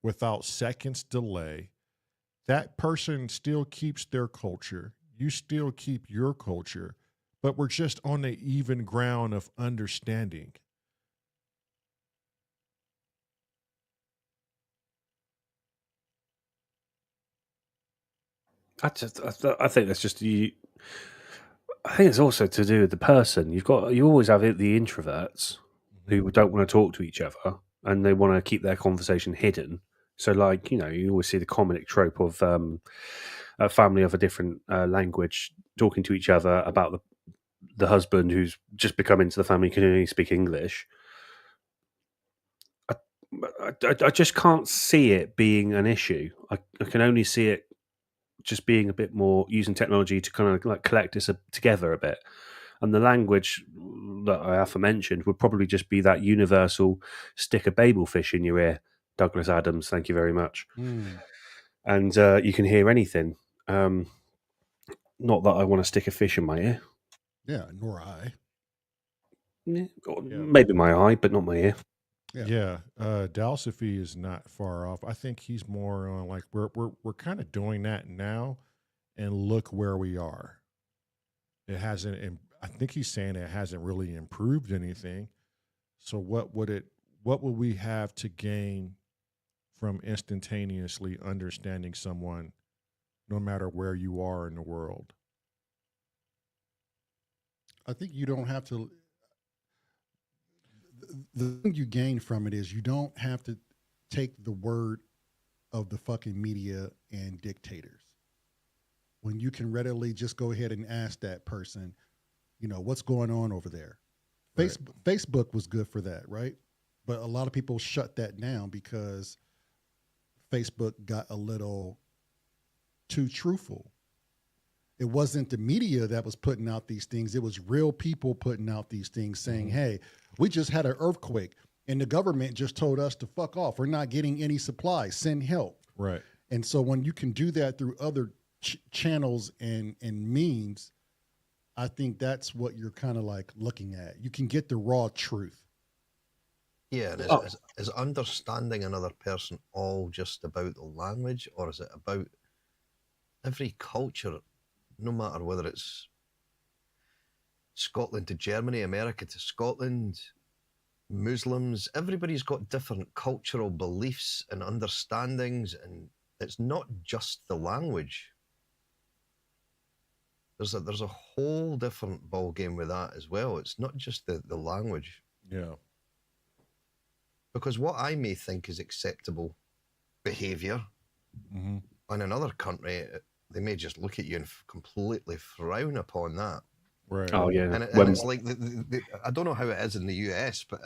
without seconds delay. That person still keeps their culture. You still keep your culture, but we're just on the even ground of understanding. I think that's just you. I think it's also to do with the person. You always have the introverts who don't want to talk to each other and they want to keep their conversation hidden. So, like, you always see the comedic trope of a family of a different language talking to each other about the husband who's just become into the family can only speak English. I just can't see it being an issue. I can only see it just being a bit more using technology to kind of like collect us together a bit. And the language that I aforementioned would probably just be that universal stick a babelfish in your ear, Douglas Adams, thank you very much. And you can hear anything. Not that I want to stick a fish in my ear. Yeah, nor I. Yeah, maybe my eye, but not my ear. Yeah, Dalsophy is not far off. I think he's more on like we're kind of doing that now, and look where we are. It hasn't. I think he's saying it hasn't really improved anything. So what would we have to gain from instantaneously understanding someone, no matter where you are in the world? I think you don't have to. The thing you gain from it is you don't have to take the word of the fucking media and dictators. When you can readily just go ahead and ask that person, what's going on over there. Right. Facebook was good for that, right? But a lot of people shut that down because Facebook got a little too truthful. It wasn't the media that was putting out these things. It was real people putting out these things saying, hey, we just had an earthquake and the government just told us to fuck off. We're not getting any supplies. Send help. Right. And so when you can do that through other channels and means, I think that's what you're kind of like looking at. You can get the raw truth. Yeah, and is understanding another person all just about the language, or is it about every culture, no matter whether it's Scotland to Germany, America to Scotland, Muslims, everybody's got different cultural beliefs and understandings, and it's not just the language. There's a whole different ball game with that as well. It's not just the language. Yeah. Because what I may think is acceptable behaviour in another country, they may just look at you and completely frown upon that. Right. Oh yeah. And it's like I don't know how it is in the US, but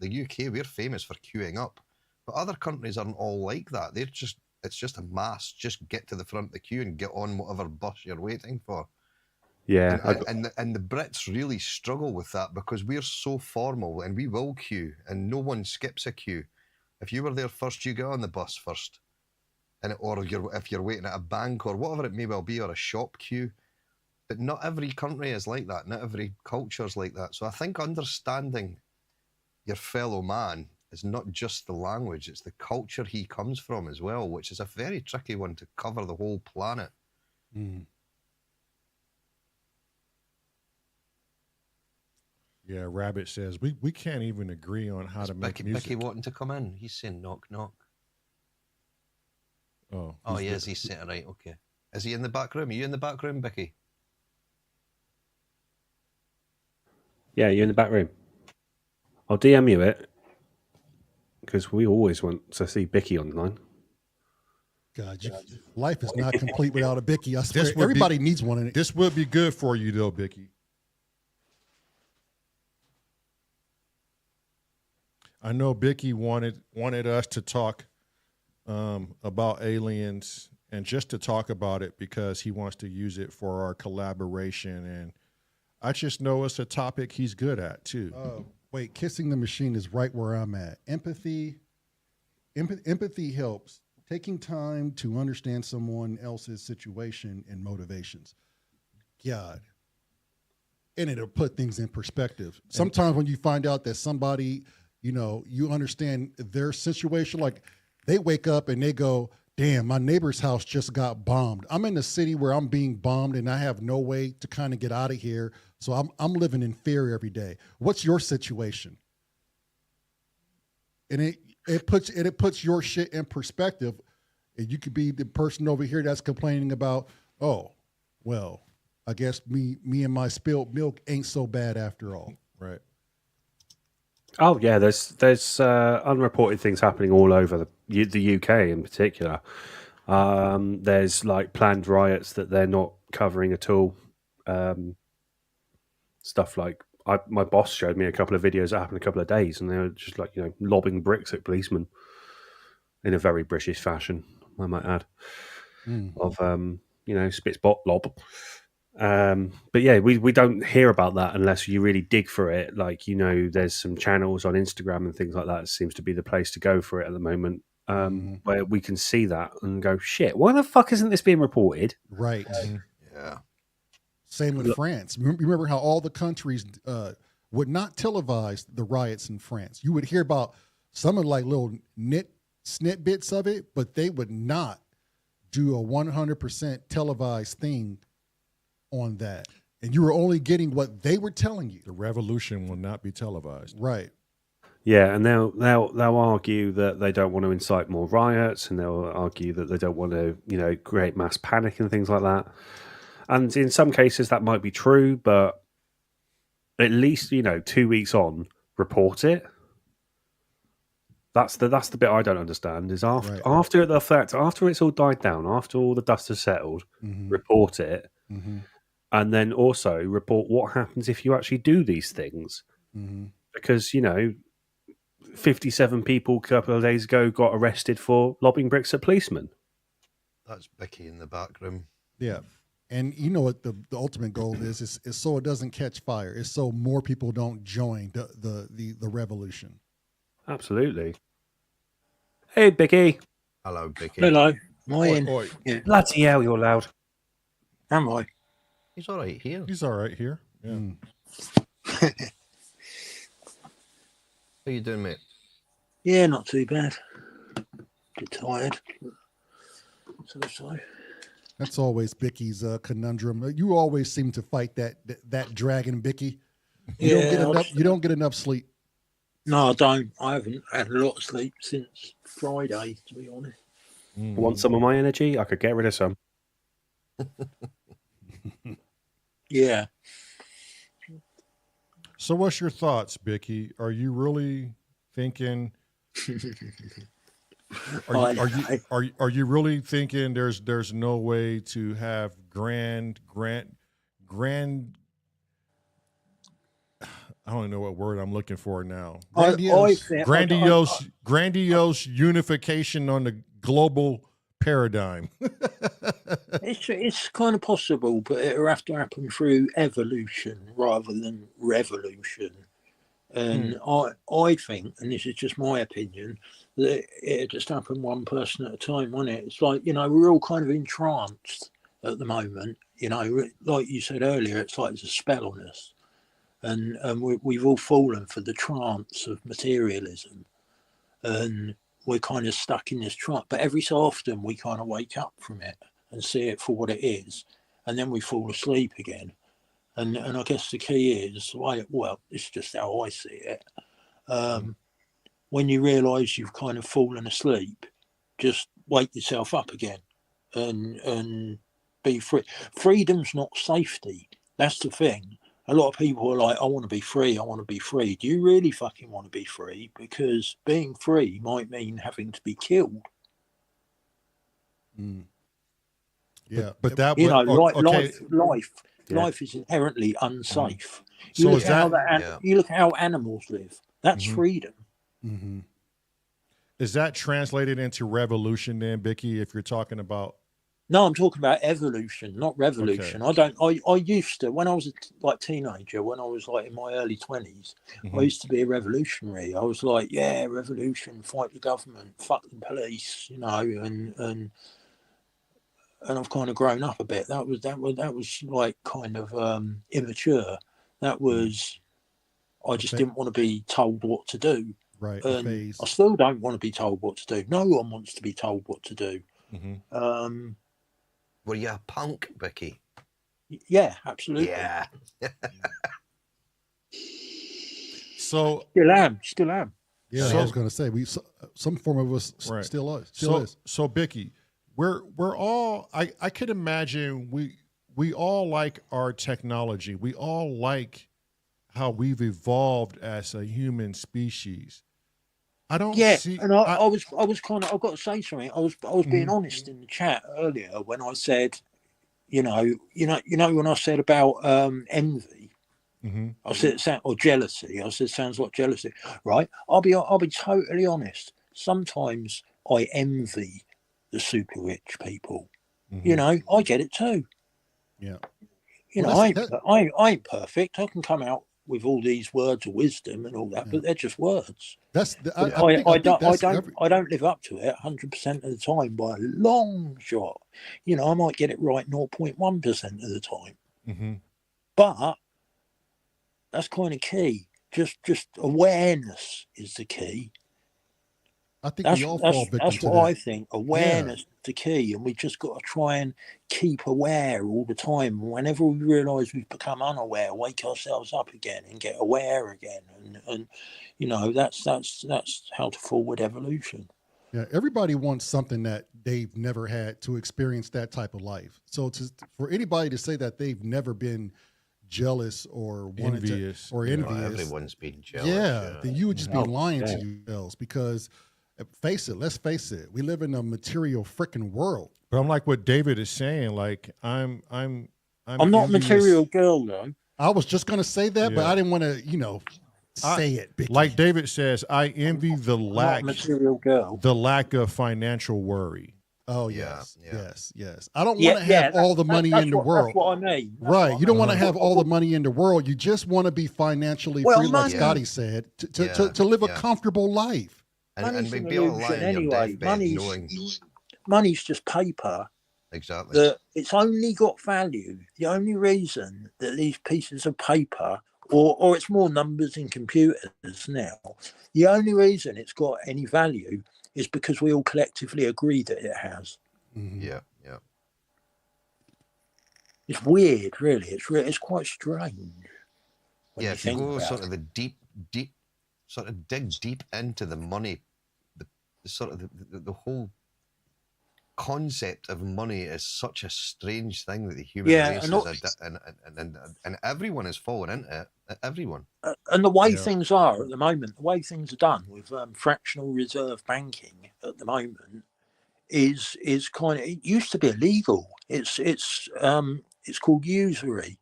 the UK, we're famous for queuing up, but other countries aren't all like that. It's just a mass. Just get to the front of the queue and get on whatever bus you're waiting for. Yeah. And the Brits really struggle with that because we're so formal and we will queue and no one skips a queue. If you were there first, you get on the bus first, or if you're waiting at a bank or whatever it may well be, or a shop queue. But not every country is like that. Not every culture is like that. So I think understanding your fellow man is not just the language, it's the culture he comes from as well, which is a very tricky one to cover the whole planet. Yeah, Rabbit says we can't even agree on how to make music. Becky wanting to come in. He's saying knock knock. Oh, he is. He's sitting right. Okay. Is he in the back room? Are you in the back room, Becky? Yeah, you're in the back room. I'll DM you it because we always want to see Bicky online. God, life is not complete without a Bicky. I swear, This would everybody needs one in it. This would be good for you though, Bicky. I know Bicky wanted us to talk about aliens and just to talk about it because he wants to use it for our collaboration, and I just know it's a topic he's good at too. Wait, kissing the machine is right where I'm at. Empathy helps. Taking time to understand someone else's situation and motivations. God. And it'll put things in perspective. Sometimes when you find out that somebody, you understand their situation, like they wake up and they go, damn, my neighbor's house just got bombed. I'm in a city where I'm being bombed and I have no way to kind of get out of here. So I'm living in fear every day. What's your situation? And it puts your shit in perspective. And you could be the person over here that's complaining about, oh, well, I guess me and my spilled milk ain't so bad after all. Right. Oh yeah, there's unreported things happening all over the UK in particular. There's like planned riots that they're not covering at all. Stuff like my boss showed me a couple of videos that happened a couple of days, and they were just like lobbing bricks at policemen in a very British fashion, I might add, of spit spot lob. But yeah, we don't hear about that unless you really dig for it. Like, there's some channels on Instagram and things like that. It seems to be the place to go for it at the moment, where we can see that and go, shit, why the fuck isn't this being reported? Right. Yeah. Same with France. Remember how all the countries would not televise the riots in France. You would hear about some of like little snit bits of it, but they would not do a 100% televised thing on that. And you were only getting what they were telling you. The revolution will not be televised. Right. Yeah, and they'll argue that they don't want to incite more riots, and they'll argue that they don't want to, create mass panic and things like that. And in some cases that might be true, but at least 2 weeks on, report it. That's the bit I don't understand. Is after the fact, after it's all died down, after all the dust has settled, report it, and then also report what happens if you actually do these things, because 57 people a couple of days ago got arrested for lobbing bricks at policemen. That's Vicky in the back room. Yeah. And you know what the ultimate goal is so it doesn't catch fire. It's so more people don't join the revolution. Absolutely. Hey, Vicky. Hello, Vicky. Hello. Morning. Oi. Yeah. Bloody hell, you're loud. Am I? He's all right here. He's all right here. Yeah. How you doing, mate? Yeah, not too bad. Bit tired. So. That's always Bicky's conundrum. You always seem to fight that dragon, Bicky. You don't get enough sleep. No, I don't. I haven't had a lot of sleep since Friday, to be honest. Want some of my energy? I could get rid of some. Yeah. So what's your thoughts, Bicky? Are you really thinking Are you really thinking there's no way to have grand I don't know what word I'm looking for now. Grandiose unification on the global paradigm. It's kind of possible, but it'll have to happen through evolution rather than revolution. And I think, and this is just my opinion, that it just happened one person at a time, won't it? It's like, we're all kind of entranced at the moment. Like you said earlier, it's like there's a spell on us. And we've all fallen for the trance of materialism. And we're kind of stuck in this trance. But every so often we kind of wake up from it and see it for what it is. And then we fall asleep again. And I guess the key is, it's just how I see it. When you realise you've kind of fallen asleep, just wake yourself up again and be free. Freedom's not safety. That's the thing. A lot of people are like, I want to be free. I want to be free. Do you really fucking want to be free? Because being free might mean having to be killed. Yeah. But that life is inherently unsafe. So you look at how animals live. That's freedom. Mm-hmm. Is that translated into revolution then, Vicky, if you're talking about? No, I'm talking about evolution, not revolution. Okay. I used to, when I was a teenager, when I was like in my early 20s, I used to be a revolutionary. I was like, yeah, revolution, fight the government, fuck the police, and I've kind of grown up a bit. That was like kind of immature. That was, I just didn't want to be told what to do. Right. And I still don't want to be told what to do. No one wants to be told what to do. Were you a punk, Vicky? Yeah, absolutely. Yeah. So still am. Yeah, I was going to say some form of us still is. So Vicky, we're all. I could imagine we all like our technology. We all like how we've evolved as a human species. I don't see. And I was kind of. I've got to say something. I was being honest in the chat earlier when I said, when I said about envy. I said or jealousy. I said sounds like jealousy, right? I'll be totally honest. Sometimes I envy the super rich people. I get it too. Yeah. I ain't perfect. I can come out with all these words of wisdom and all that, but they're just words. I don't live up to it 100% of the time by a long shot. I might get it right 0.1% of the time. Mm-hmm. But that's kind of key. Just awareness is the key. I think we all fall victim That's to what that. I think. Awareness is the key, and we just got to try and keep aware all the time. Whenever we realise we've become unaware, wake ourselves up again and get aware again, and you know that's how to forward evolution. Yeah, everybody wants something that they've never had to experience that type of life. So for anybody to say that they've never been jealous or wanted Envious. to, or Yeah. envious, Everyone's been jealous. yeah, then you would just be Oh, lying yeah. to yourselves because let's face it, we live in a material freaking world. But I'm like what David is saying. Like I'm not a envious. material girl though. I was just going to say that, but Yeah. I didn't want to, say it. Bicky. Like David says, I envy the I'm not a lack material girl. of financial worry. Oh Yeah, yes, yeah. yes. I don't want to have all the money in the world. That's what I mean. That's Right. what You don't I want to mean. have all the money in the world. You just want to be financially Well, free, like money- Scotty said, to live a Yeah. comfortable life. And Money's be an able to lie illusion on your anyway. deathbed knowing Money's just paper. exactly. That it's only got value. The only reason that these pieces of paper, or it's more numbers in computers now, the only reason it's got any value is because we all collectively agree that it has. Mhm. Yeah. It's weird, really. It's quite strange. When Yeah, you if you think go about sort it. of the deep, sort of dig deep into the money, the sort of the whole concept of money is such a strange thing that the human Yeah, race is, and everyone is falling into it. Everyone. And the way Yeah. things are at the moment, the way things are done with fractional reserve banking at the moment is kind of. It used to be illegal. It's called usury,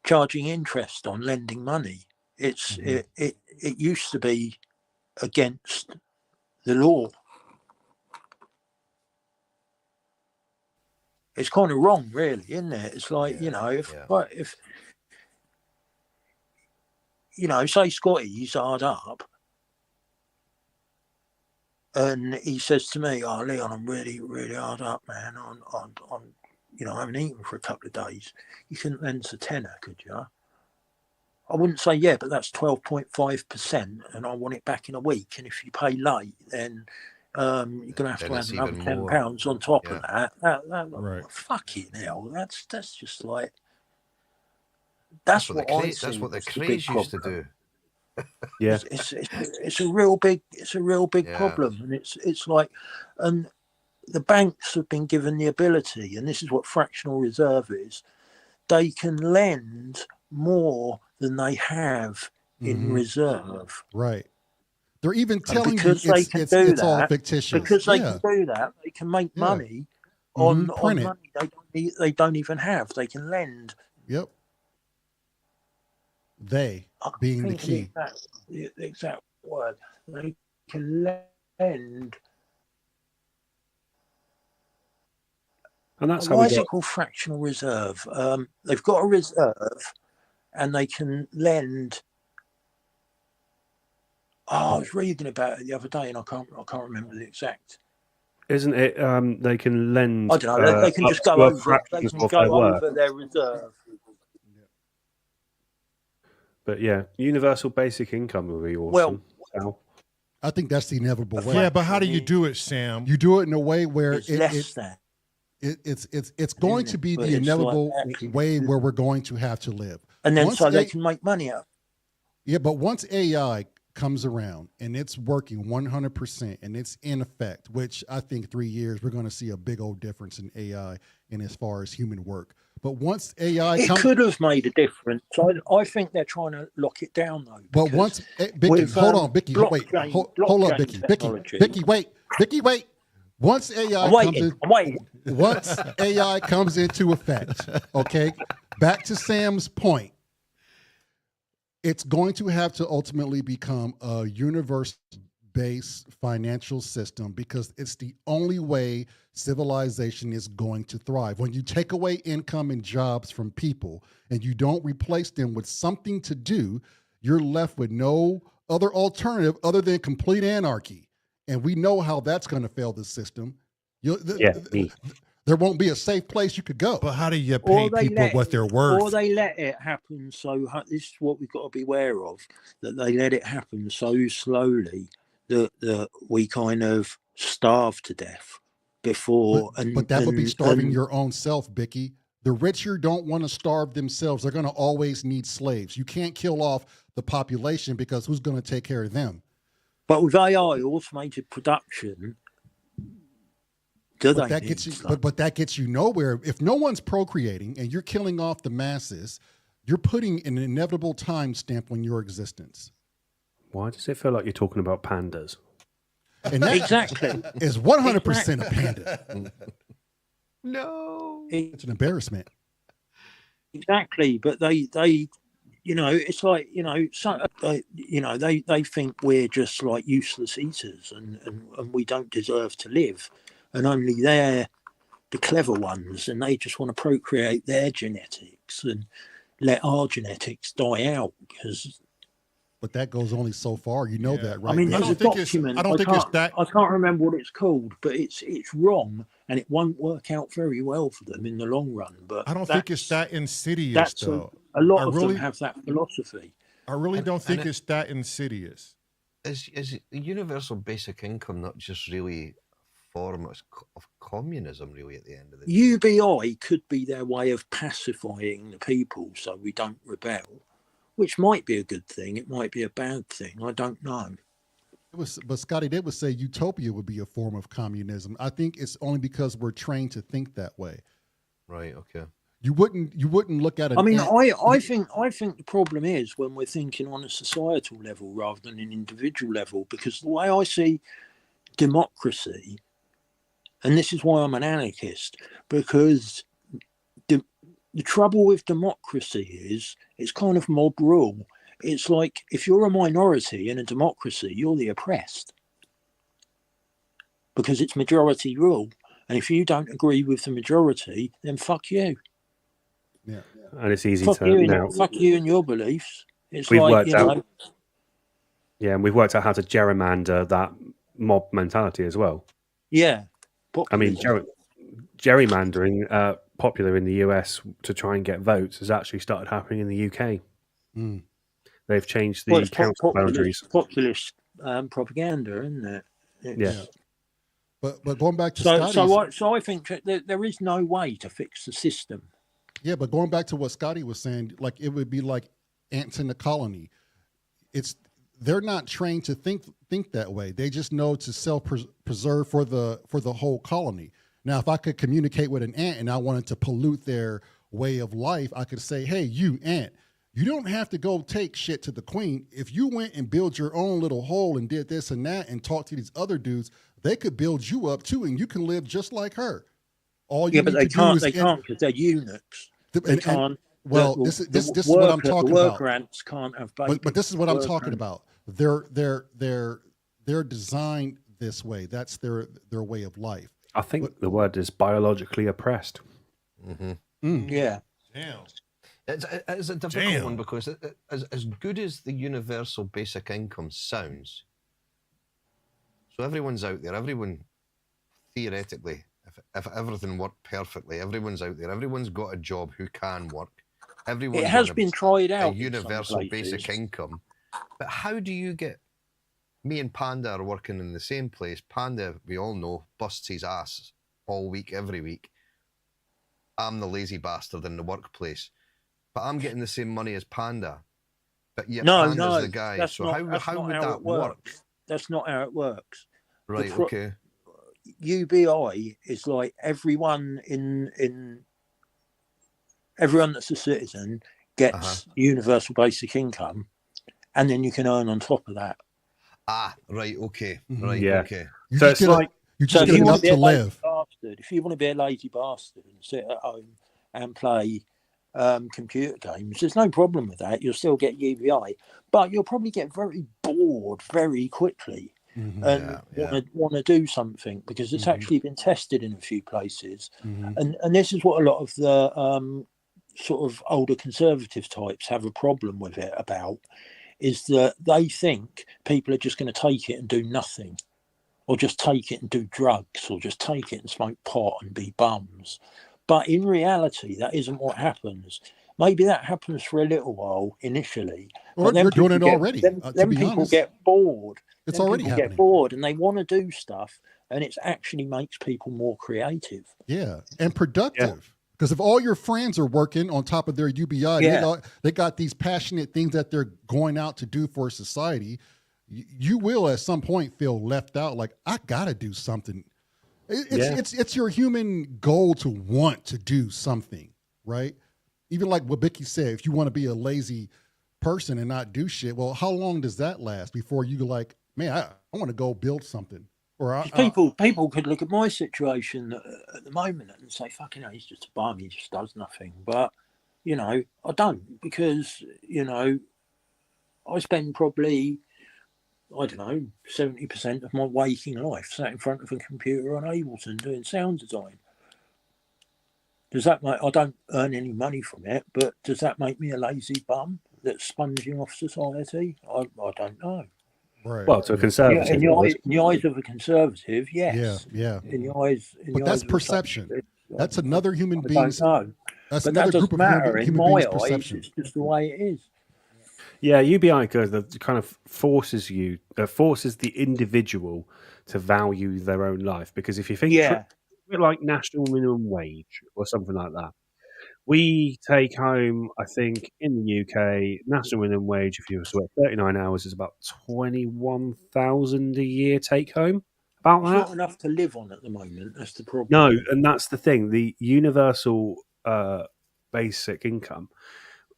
charging interest on lending money. Mhm. It used to be against the law. It's kind of wrong, really, isn't it? It's like, if say Scotty, he's hard up, and he says to me, "Oh, Leon, I'm really, really hard up, man. I haven't eaten for a couple of days. You couldn't lend us a tenner, could you?" I wouldn't say, yeah, but that's 12.5%, and I want it back in a week. And if you pay late, then you're going to have Then to it's add another even more. £10 on top Yeah. of that. Right. Fucking hell, that's just like that's what I see. That's what the as big craze used to problem. do. Yeah. It's a real big Yeah. problem, and it's like, and the banks have been given the ability, and this is what fractional reserve is. They can lend more than they have in Mhm. reserve. Right. They're even And telling you because they can do it's all that, fictitious. because they Yeah. can do that, they can make Yeah. money on Print it. money they don't even have. They can lend. Yep. They I being the think key. the exact word. They can lend. And that's Why how we is got. it called fractional reserve? They've got a reserve, and they can lend. Oh, I was reading about it the other day, and I can't remember the exact. Isn't it? They can lend. I don't know. They can up just to go a over. fraction They can of go their worth. over their reserve. But yeah, universal basic income would be awesome. Sal. I think that's the inevitable way. Yeah, but how do you do it, Sam? You do it in a way where It's less than. it's going to be But the it's inevitable like actually- way where we're going to have to live. And then Once so they A- can make money out. Yeah, but once AI comes around and it's working 100% and it's in effect, which I think 3 years we're going to see a big old difference in AI in as far as human work. But once AI It comes, could have made a difference. I think they're trying to lock it down though. but because once Vicky, with, hold on, Vicky, wait, blockchain- hold up, blockchain Vicky, technology- Vicky, wait. Once AI I'm comes waiting. in, I'm waiting. once AI comes into effect, okay, back to Sam's point, it's going to have to ultimately become a universe-based financial system because it's the only way civilization is going to thrive. When you take away income and jobs from people and you don't replace them with something to do, you're left with no other alternative other than complete anarchy. And we know how that's going to fail the system. Yeah, me. there won't be a safe place you could go. But how do you pay people what they're worth? Or they let it happen. So this is what we've got to be aware of, that they let it happen so slowly that we kind of starve to death before. But that would be starving your own self, Bicky. The richer don't want to starve themselves. They're going to always need slaves. You can't kill off the population because who's going to take care of them? But with AI, automated production, but that gets you nowhere. If no one's procreating and you're killing off the masses, you're putting an inevitable timestamp on your existence. Why does it feel like you're talking about pandas? And that exactly is 100% a panda. No, it's an embarrassment. Exactly, but they, you know, it's like, you know, they think we're just like useless eaters, and we don't deserve to live, and only they're the clever ones, and they just want to procreate their genetics and let our genetics die out because. But that goes only so far. You know that, right? I mean, there's a document. I can't remember what it's called, but it's wrong, and it won't work out very well for them in the long run. But I don't think it's that insidious, though. A lot of them have that philosophy. I really don't think it's that insidious. Is universal basic income not just really a form of communism, really, at the end of the day? UBI could be their way of pacifying the people so we don't rebel. Which might be a good thing. It might be a bad thing. I don't know. But Scotty, they would say utopia would be a form of communism. I think it's only because we're trained to think that way. Right. Okay. You wouldn't look at it. I mean, I think the problem is when we're thinking on a societal level rather than an individual level, because the way I see democracy, and this is why I'm an anarchist, because the trouble with democracy is it's kind of mob rule. It's like if you're a minority in a democracy, you're the oppressed because it's majority rule. And if you don't agree with the majority, then fuck you. Yeah, and it's easy fuck to fuck you and your beliefs. It's we've like, worked you out. know, Yeah, and we've worked out how to gerrymander that mob mentality as well. Yeah, I mean, gerrymandering. Popular in the US to try and get votes has actually started happening in the UK. Mm. They've changed the council boundaries. Populist propaganda, isn't it? Yeah. But going back to so I think there is no way to fix the system. Yeah, but going back to what Scotty was saying, like it would be like ants in a colony. They're not trained to think that way. They just know to self-preserve for the whole colony. Now, if I could communicate with an ant and I wanted to pollute their way of life, I could say, hey, you ant, you don't have to go take shit to the queen. If you went and built your own little hole and did this and that and talked to these other dudes, they could build you up too, and you can live just like her. All you but they can't because they're eunuchs. They can't. Well, this is what I'm talking about. The worker ants can't have babies. But this is what I'm talking about. They're designed this way. That's their way of life. I think the word is biologically oppressed. Mm-hmm. Mm. Yeah. Damn. It's a difficult one because as good as the universal basic income sounds, so everyone's out there, everyone theoretically, if everything worked perfectly, everyone's out there, everyone's got a job who can work. Everyone has been tried out. A universal basic income. But how do you get... Me and Panda are working in the same place. Panda, we all know, busts his ass all week, every week. I'm the lazy bastard in the workplace. But I'm getting the same money as Panda. But yet Panda's the guy. So how would that work? That's not how it works. Right, okay. UBI is like everyone everyone that's a citizen gets universal basic income, and then you can earn on top of that. Ah, right, okay. Right, yeah. Okay. So it's like you just get enough to live. If you want to be a lazy bastard and sit at home and play computer games, there's no problem with that. You'll still get UBI, but you'll probably get very bored very quickly and want to do something because it's actually been tested in a few places. And this is what a lot of the sort of older conservative types have a problem with it about, is that they think people are just going to take it and do nothing. or just take it and do drugs, or just take it and smoke pot and be bums. But in reality, that isn't what happens. Maybe that happens for a little while initially. Or But you're doing it already. Then To be people honest, get bored. it's Then already people happening. get bored and they want to do stuff, and it actually makes people more creative. Yeah, and productive. Because if all your friends are working on top of their UBI, they got these passionate things that they're going out to do for society, you will at some point feel left out. Like, I gotta do something. It's your human goal to want to do something, right? Even like what Vicky said, if you want to be a lazy person and not do shit, well, how long does that last before you like, man, I want to go build something? Or people could look at my situation at the moment and say, "Fucking hell, he's just a bum. He just does nothing." But I don't, because I spend probably 70% of my waking life sat in front of a computer on Ableton doing sound design. Does that make, I don't earn any money from it, but does that make me a lazy bum that's sponging off society? I don't know. Right. Well, to a conservative, in the eyes of a conservative, yes. Yeah. In the eyes, but that's perception. That's another human being's. No, that's but another that group doesn't of matter. human In my beings' eyes, perception. it's just the way it is. Yeah, UBI kind of forces the individual to value their own life, because if you think like national minimum wage or something like that, we take home, I think, in the UK, national minimum wage, if you were to work 39 hours, is about 21,000 a year take home. About It's that. not enough to live on at the moment. That's the problem. No, and that's the thing. The universal basic income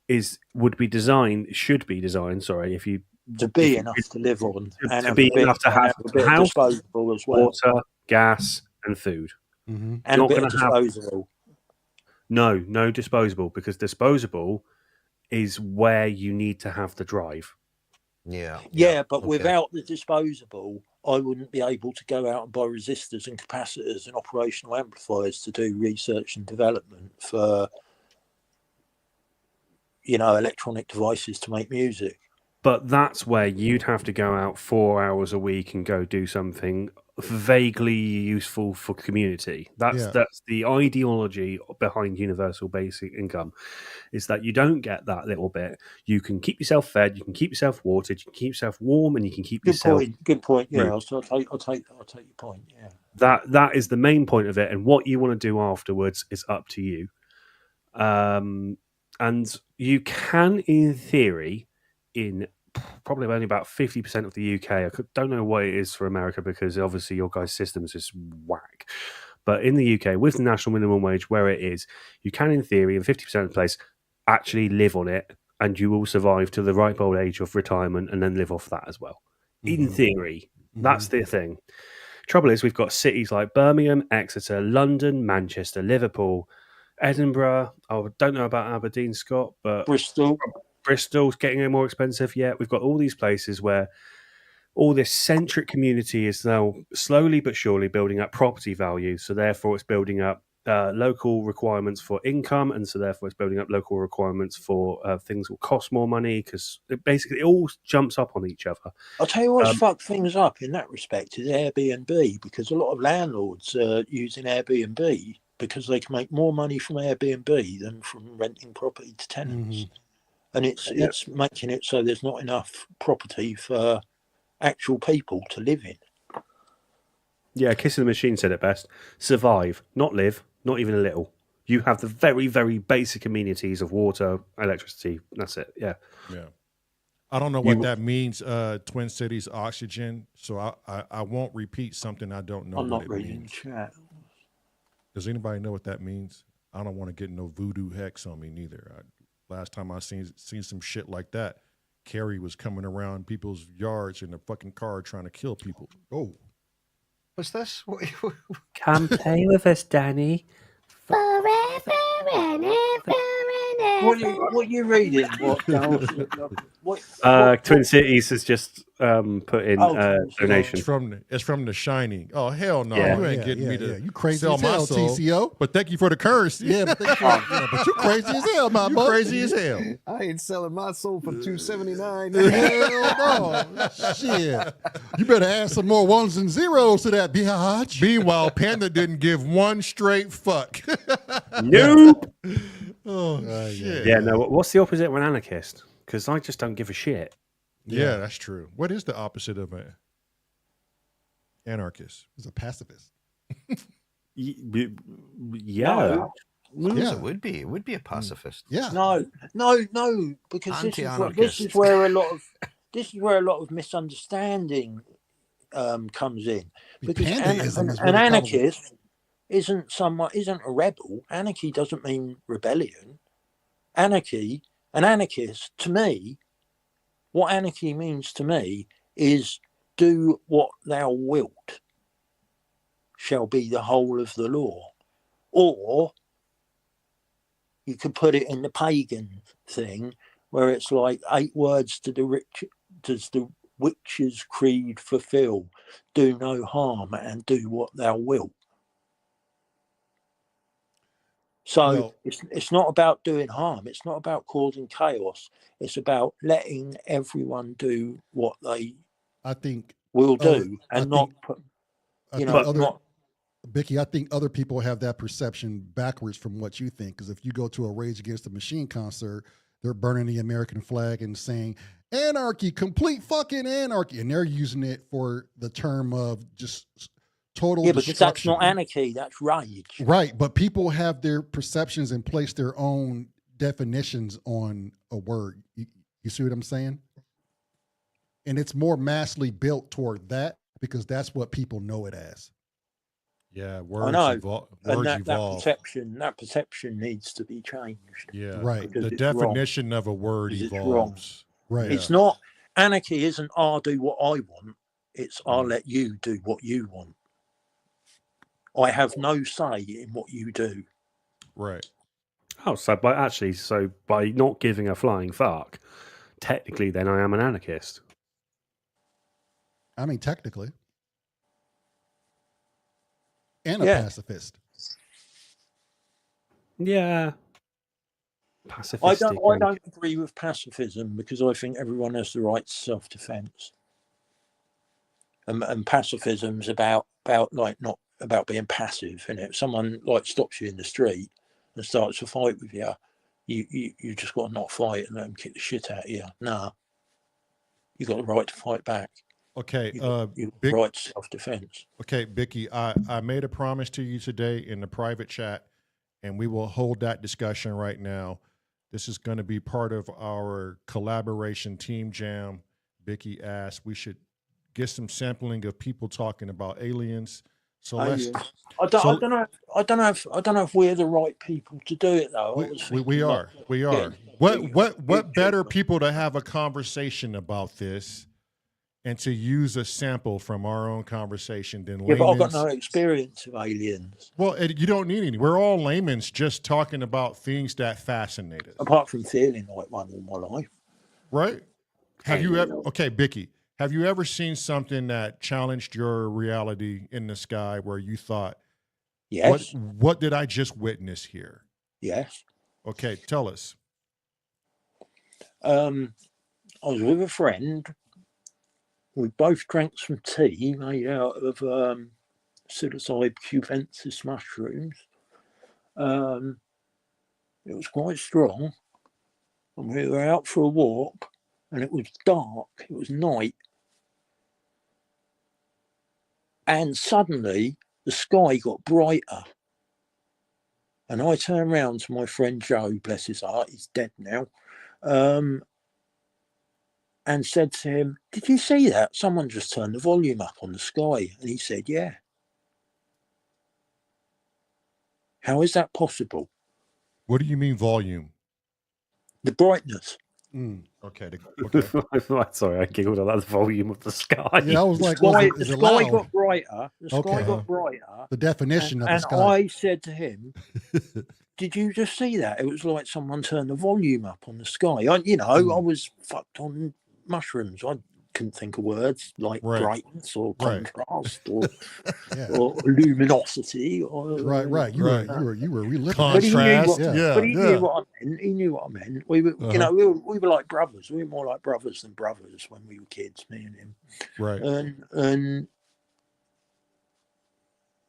should be designed. Sorry, if you to be enough to live on, and to be enough to have a bit house, disposable as well, water, gas, and food, and a bit of disposable. No disposable, because disposable is where you need to have the drive. Yeah, but without the disposable, I wouldn't be able to go out and buy resistors and capacitors and operational amplifiers to do research and development for electronic devices to make music. But that's where you'd have to go out 4 hours a week and go do something vaguely useful for community. That's the ideology behind universal basic income, is that you don't get that little bit. You can keep yourself fed, you can keep yourself watered, you can keep yourself warm, and you can keep yourself... Good point. Yeah, I'll take your point. Yeah. That is the main point of it, and what you want to do afterwards is up to you. And you can, in theory, in probably only about 50% of the UK, I don't know what it is for America, because obviously your guys' systems is whack. But in the UK, with the national minimum wage where it is, you can, in theory, in 50% of the place, actually live on it, and you will survive to the ripe old age of retirement and then live off that as well. Mm-hmm. In theory, that's the thing. Trouble is, we've got cities like Birmingham, Exeter, London, Manchester, Liverpool, Edinburgh. I don't know about Aberdeen, Scott, but Bristol's getting more expensive. Yeah, we've got all these places where all this centric community is now slowly but surely building up property value. So therefore, it's building up local requirements for income, and so therefore, it's building up local requirements for things that will cost more money, because it all jumps up on each other. I'll tell you what's fucked things up in that respect is Airbnb, because a lot of landlords are using Airbnb because they can make more money from Airbnb than from renting property to tenants. And it's making it so there's not enough property for actual people to live in. Yeah, Kiss of the Machine said it best. Survive, not live, not even a little. You have the very, very basic amenities of water, electricity. That's it, yeah. I don't know what that means, Twin Cities oxygen, so I won't repeat something I don't know I'm what not it reading means. chat. Does anybody know what that means? I don't want to get no voodoo hex on me neither. Last time I seen some shit like that, Carrie was coming around people's yards in a fucking car trying to kill people. Oh. What's this? Come play with us, Danny. Forever and ever and What are you reading? What? What? Twin Cities has just put in Oh, Twin Cities. donation. It's from The Shining. Oh hell no! Yeah. You ain't getting me to You crazy sell as my hell, soul. TCO. But thank you for the currency. Yeah, but you crazy as hell, my you boy. crazy as hell. I ain't selling my soul for $2.79. Hell no. Shit. You better add some more ones and zeros to that, biatch. Meanwhile, Panda didn't give one straight fuck. Nope. Oh shit. Yeah, no. What's the opposite of an anarchist? Because I just don't give a shit. Yeah, that's true. What is the opposite of an anarchist? He's a pacifist. Yeah. Yeah. It would be. It would be a pacifist. Yeah. No, because this Anti-anarchist. is where a lot of misunderstanding comes in. Because Pandaism is an really anarchist isn't a rebel. Anarchy doesn't mean rebellion. An anarchist, to me, what anarchy means to me is do what thou wilt shall be the whole of the law. Or you could put it in the pagan thing where it's like 8 words to the rich, does the witch's creed fulfill? Do no harm and do what thou wilt. So it's not about doing harm. It's not about causing chaos. It's about letting everyone do what they will do and not put, Vicky, I think other people have that perception backwards from what you think. Because if you go to a Rage Against the Machine concert, they're burning the American flag and saying anarchy, complete fucking anarchy, and they're using it for the term of just total destruction. Because that's not anarchy, that's rage. Right, but people have their perceptions and place their own definitions on a word. You see what I'm saying? And it's more massively built toward that because that's what people know it as. Yeah, words evolve. That perception needs to be changed. Yeah, right. The definition of a word evolves. Right. It's not, anarchy isn't I'll do what I want. It's I'll let you do what you want. I have no say in what you do. Right. Oh, so by not giving a flying fuck, technically then I am an anarchist. I mean, technically. And a pacifist. Yeah. I don't agree with pacifism because I think everyone has the right to self-defense. And pacifism's about not about being passive. And if someone stops you in the street and starts to fight with you, you just got to not fight and let them kick the shit out of you. Nah, you got the right to fight back. Okay, you got the right to self-defense. Okay, Vicky, I made a promise to you today in the private chat, and we will hold that discussion right now. This is going to be part of our collaboration team jam. Vicky asked we should get some sampling of people talking about aliens. So let's. I don't know if we're the right people to do it though. We are. What better people to have a conversation about this and to use a sample from our own conversation than layman's. Yeah, but I've got no experience of aliens. Well, you don't need any. We're all layman's just talking about things that fascinate us. Apart from feeling like one all my life. Right? Have you ever, okay, Vicky, have you ever seen something that challenged your reality in the sky where you thought, yes, what did I just witness here? Yes. Okay, tell us. I was with a friend. We both drank some tea made out of psilocybe cubensis mushrooms. It was quite strong. And we were out for a walk and it was dark. It was night. And suddenly the sky got brighter. And I turned around to my friend Joe, bless his heart, he's dead now. And said to him, "Did you see that? Someone just turned the volume up on the sky." And he said, "Yeah." How is that possible? What do you mean volume? The brightness. Okay. Sorry, I giggled about the volume of the sky. Yeah, I was like, the sky got brighter. The sky got brighter. The definition of the and sky. I said to him, did you just see that? It was like someone turned the volume up on the sky. I was fucked on mushrooms. I couldn't think of words like brightness or contrast or or luminosity or right. You were reliving. Contrast. But he knew what I meant. He knew what I meant. We were, you know, we were like brothers. We were more like brothers than brothers when we were kids, me and him. Right.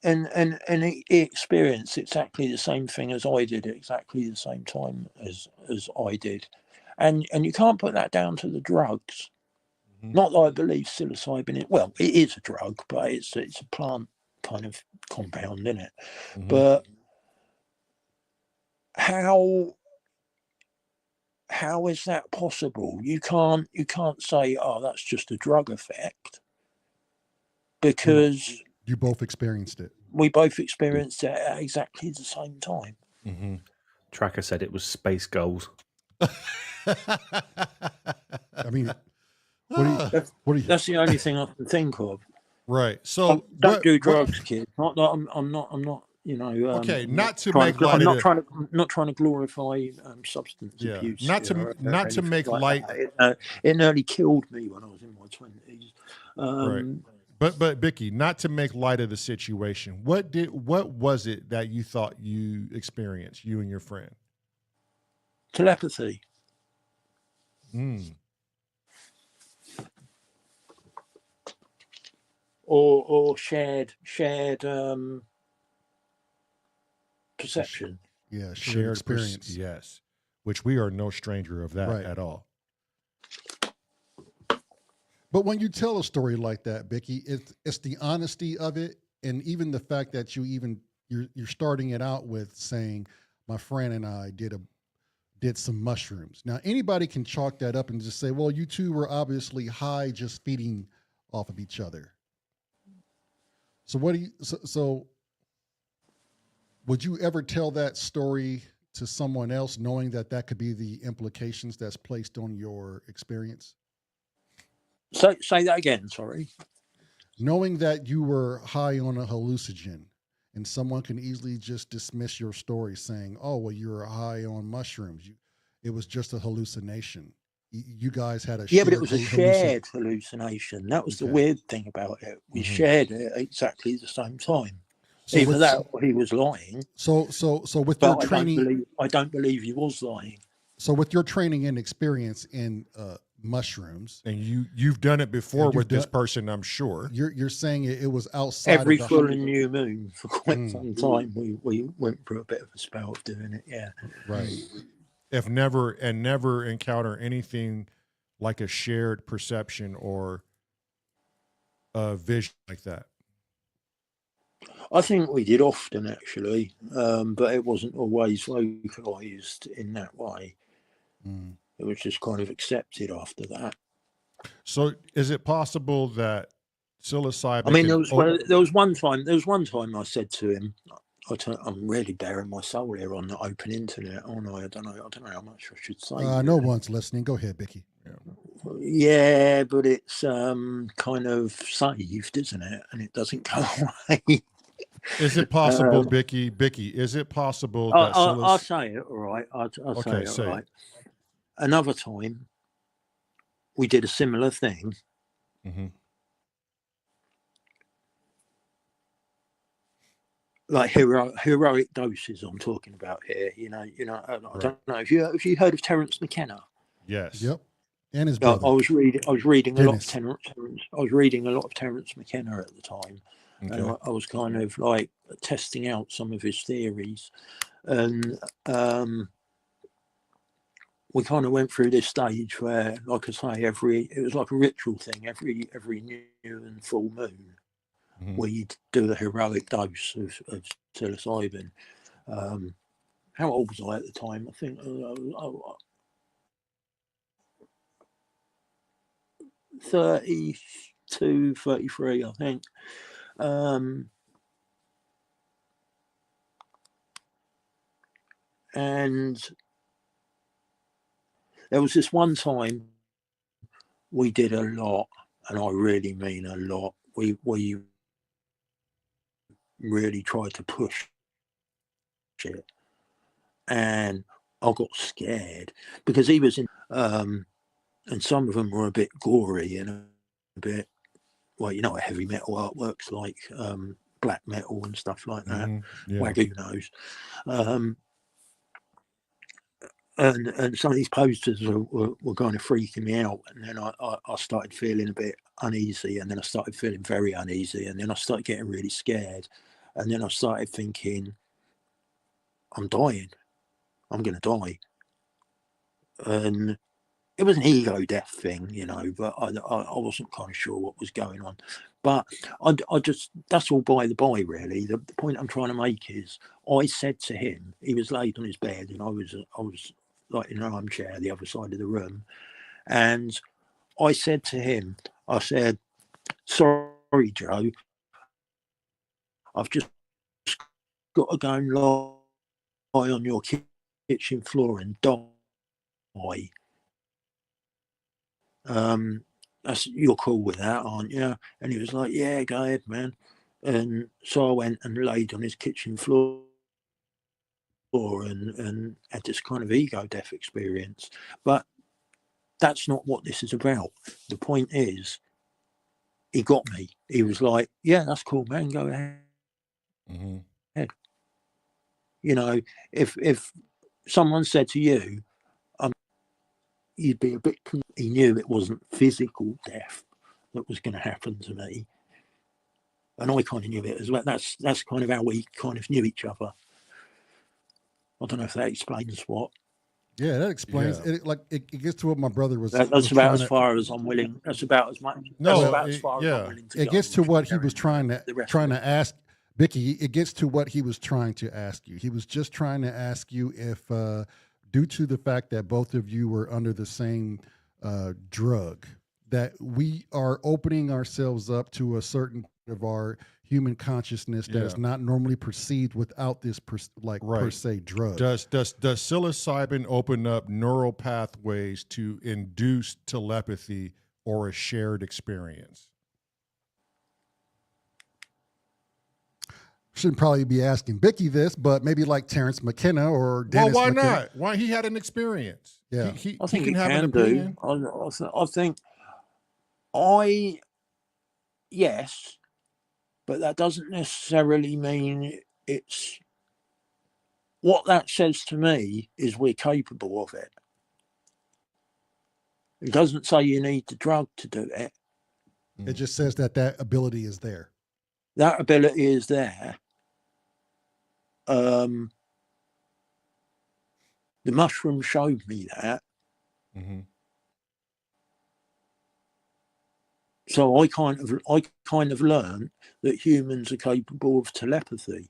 And he experienced exactly the same thing as I did at exactly the same time as I did, and you can't put that down to the drugs. Not that I believe psilocybin. Well, it is a drug, but it's a plant kind of compound, isn't it? But how is that possible? You can't say, oh, that's just a drug effect, because you both experienced it. We both experienced it at exactly the same time. Tracker said it was space goals. I mean, that's the only thing I can think of. Right. So don't do drugs, kid. Not that I'm not. You know. Okay. Not to trying make to, light. I'm of not trying to glorify substance abuse. Not to make like light. It nearly killed me when I was in my 20s. Right. But Vicky, not to make light of the situation, what was it that you thought you experienced, you and your friend? Telepathy. Or shared perception. Yeah, shared experience. Yes, which we are no stranger of that at all. But when you tell a story like that, Vicky, it's the honesty of it, and even the fact that you're starting it out with saying, "My friend and I did some mushrooms." Now, anybody can chalk that up and just say, "Well, you two were obviously high, just feeding off of each other." So so would you ever tell that story to someone else, knowing that could be the implications that's placed on your experience? So say that again, sorry. Knowing that you were high on a hallucinogen, and someone can easily just dismiss your story saying, "Oh, well, you were high on mushrooms. It was just a hallucination." You guys had a but it was a shared hallucination. That was the weird thing about it. We shared it at exactly the same time. So either that or he was lying. So with your training, I don't believe he was lying. So with your training and experience in mushrooms, and you've done it before with this person, I'm sure. You're saying it was outside every full and new moon for quite some time. We went through a bit of a spell of doing it. Yeah, right. If never encounter anything like a shared perception or a vision like that. I think we did often, actually, but it wasn't always localized in that way. It was just kind of accepted after that. So, is it possible that psilocybin? I mean, there was one time I said to him, "I'm really bearing my soul here on the open internet, aren't I? I don't know how much I should say." No one's listening. Go ahead, Vicky. Yeah, but it's kind of saved, isn't it? And it doesn't go away. Is it possible, Vicky? Is it possible that I'll say it, all right. I'll say it, all right. Another time, we did a similar thing. Like heroic doses, I'm talking about here. You know. I don't know if you heard of Terence McKenna. Yes. Yep. And his brother. I was reading a lot of Terence. I was reading a lot of Terence McKenna at the time. Okay. And I was kind of like testing out some of his theories, and we kind of went through this stage where, like I say, it was like a ritual thing. Every new and full moon, we'd do a heroic dose of psilocybin. How old was I at the time? I think 32, 33, I think. And there was this one time we did a lot, and I really mean a lot. We really tried to push it. and I got scared because he was in, and some of them were a bit gory and a bit, well, you know what heavy metal artwork's like, black metal and stuff like that. Yeah. Wagyu knows. And some of these posters were kind of freaking me out. And then I started feeling a bit uneasy, and then I started feeling very uneasy, and then I started getting really scared. And then I started thinking, I'm dying. I'm going to die. And it was an ego death thing, you know, but I wasn't kind of sure what was going on. But I just, that's all by the by, really. The point I'm trying to make is, I said to him, he was laid on his bed, and I was like in an armchair the other side of the room, and I said to him, I said, sorry, Joe, I've just got to go and lie on your kitchen floor and die. You're cool with that, aren't you? And he was like, yeah, go ahead, man. And so I went and laid on his kitchen floor and had this kind of ego death experience. But that's not what this is about. The point is, he got me. He was like, yeah, that's cool, man, go ahead. You know, if someone said to you, you'd be a bit, he knew it wasn't physical death that was going to happen to me, and I kind of knew it as well. That's kind of how we kind of knew each other. I don't know if that explains what. Yeah, that explains it. Like it gets to what my brother was. That's was about as far as I'm willing. That's about as much. No, that's about as far as I'm willing to go. It gets to what he was trying to ask, Vicky. It gets to what he was trying to ask you. He was just trying to ask you if, due to the fact that both of you were under the same drug, that we are opening ourselves up to a certain of our human consciousness that is not normally perceived without this per se drug. Does psilocybin open up neural pathways to induce telepathy or a shared experience? Shouldn't probably be asking Bicky this, but maybe like Terrence McKenna or Dennis why McKenna. not? Why he had an experience? Yeah, I think he can have can an do. opinion. I think yes, but that doesn't necessarily mean it's. What that says to me is we're capable of it. It doesn't say you need the drug to do it. It just says that ability is there. That ability is there. The mushroom showed me that. Mm-hmm. So I kind of learned that humans are capable of telepathy.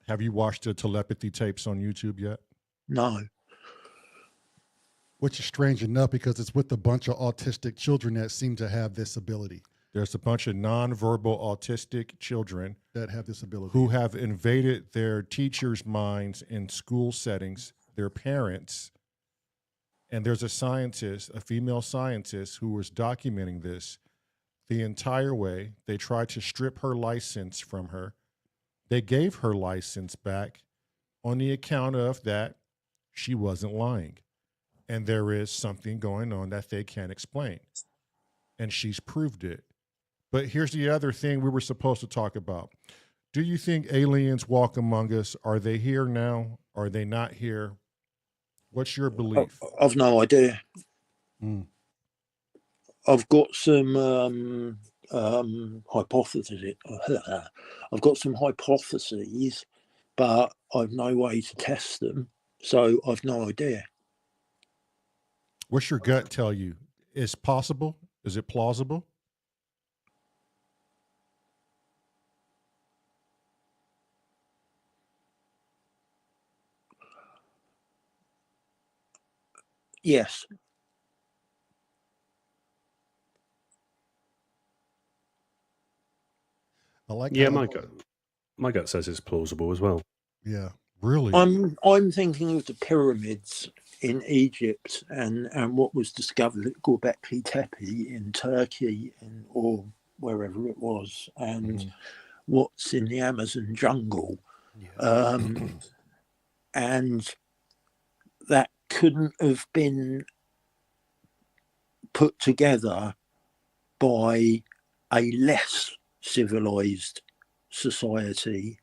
Have you watched the telepathy tapes on YouTube yet? No. Which is strange enough because it's with a bunch of autistic children that seem to have this ability. There's a bunch of nonverbal autistic children that have this ability who have invaded their teachers' minds in school settings, their parents. And there's a scientist, a female scientist, who was documenting this the entire way. They tried to strip her license from her. They gave her license back on the account of that she wasn't lying. And there is something going on that they can't explain. And she's proved it. But here's the other thing we were supposed to talk about. Do you think aliens walk among us? Are they here now? Are they not here? What's your belief? I've no idea. I've got some hypotheses. I've got some hypotheses, but I've no way to test them, so I've no idea. What's your gut tell you? Is possible? Is it plausible? Yes. I like. Yeah, my gut says it's plausible as well. Yeah, really. I'm thinking of the pyramids in Egypt and what was discovered at Göbekli Tepe in Turkey or wherever it was, and what's in the Amazon jungle. And that couldn't have been put together by a less civilized society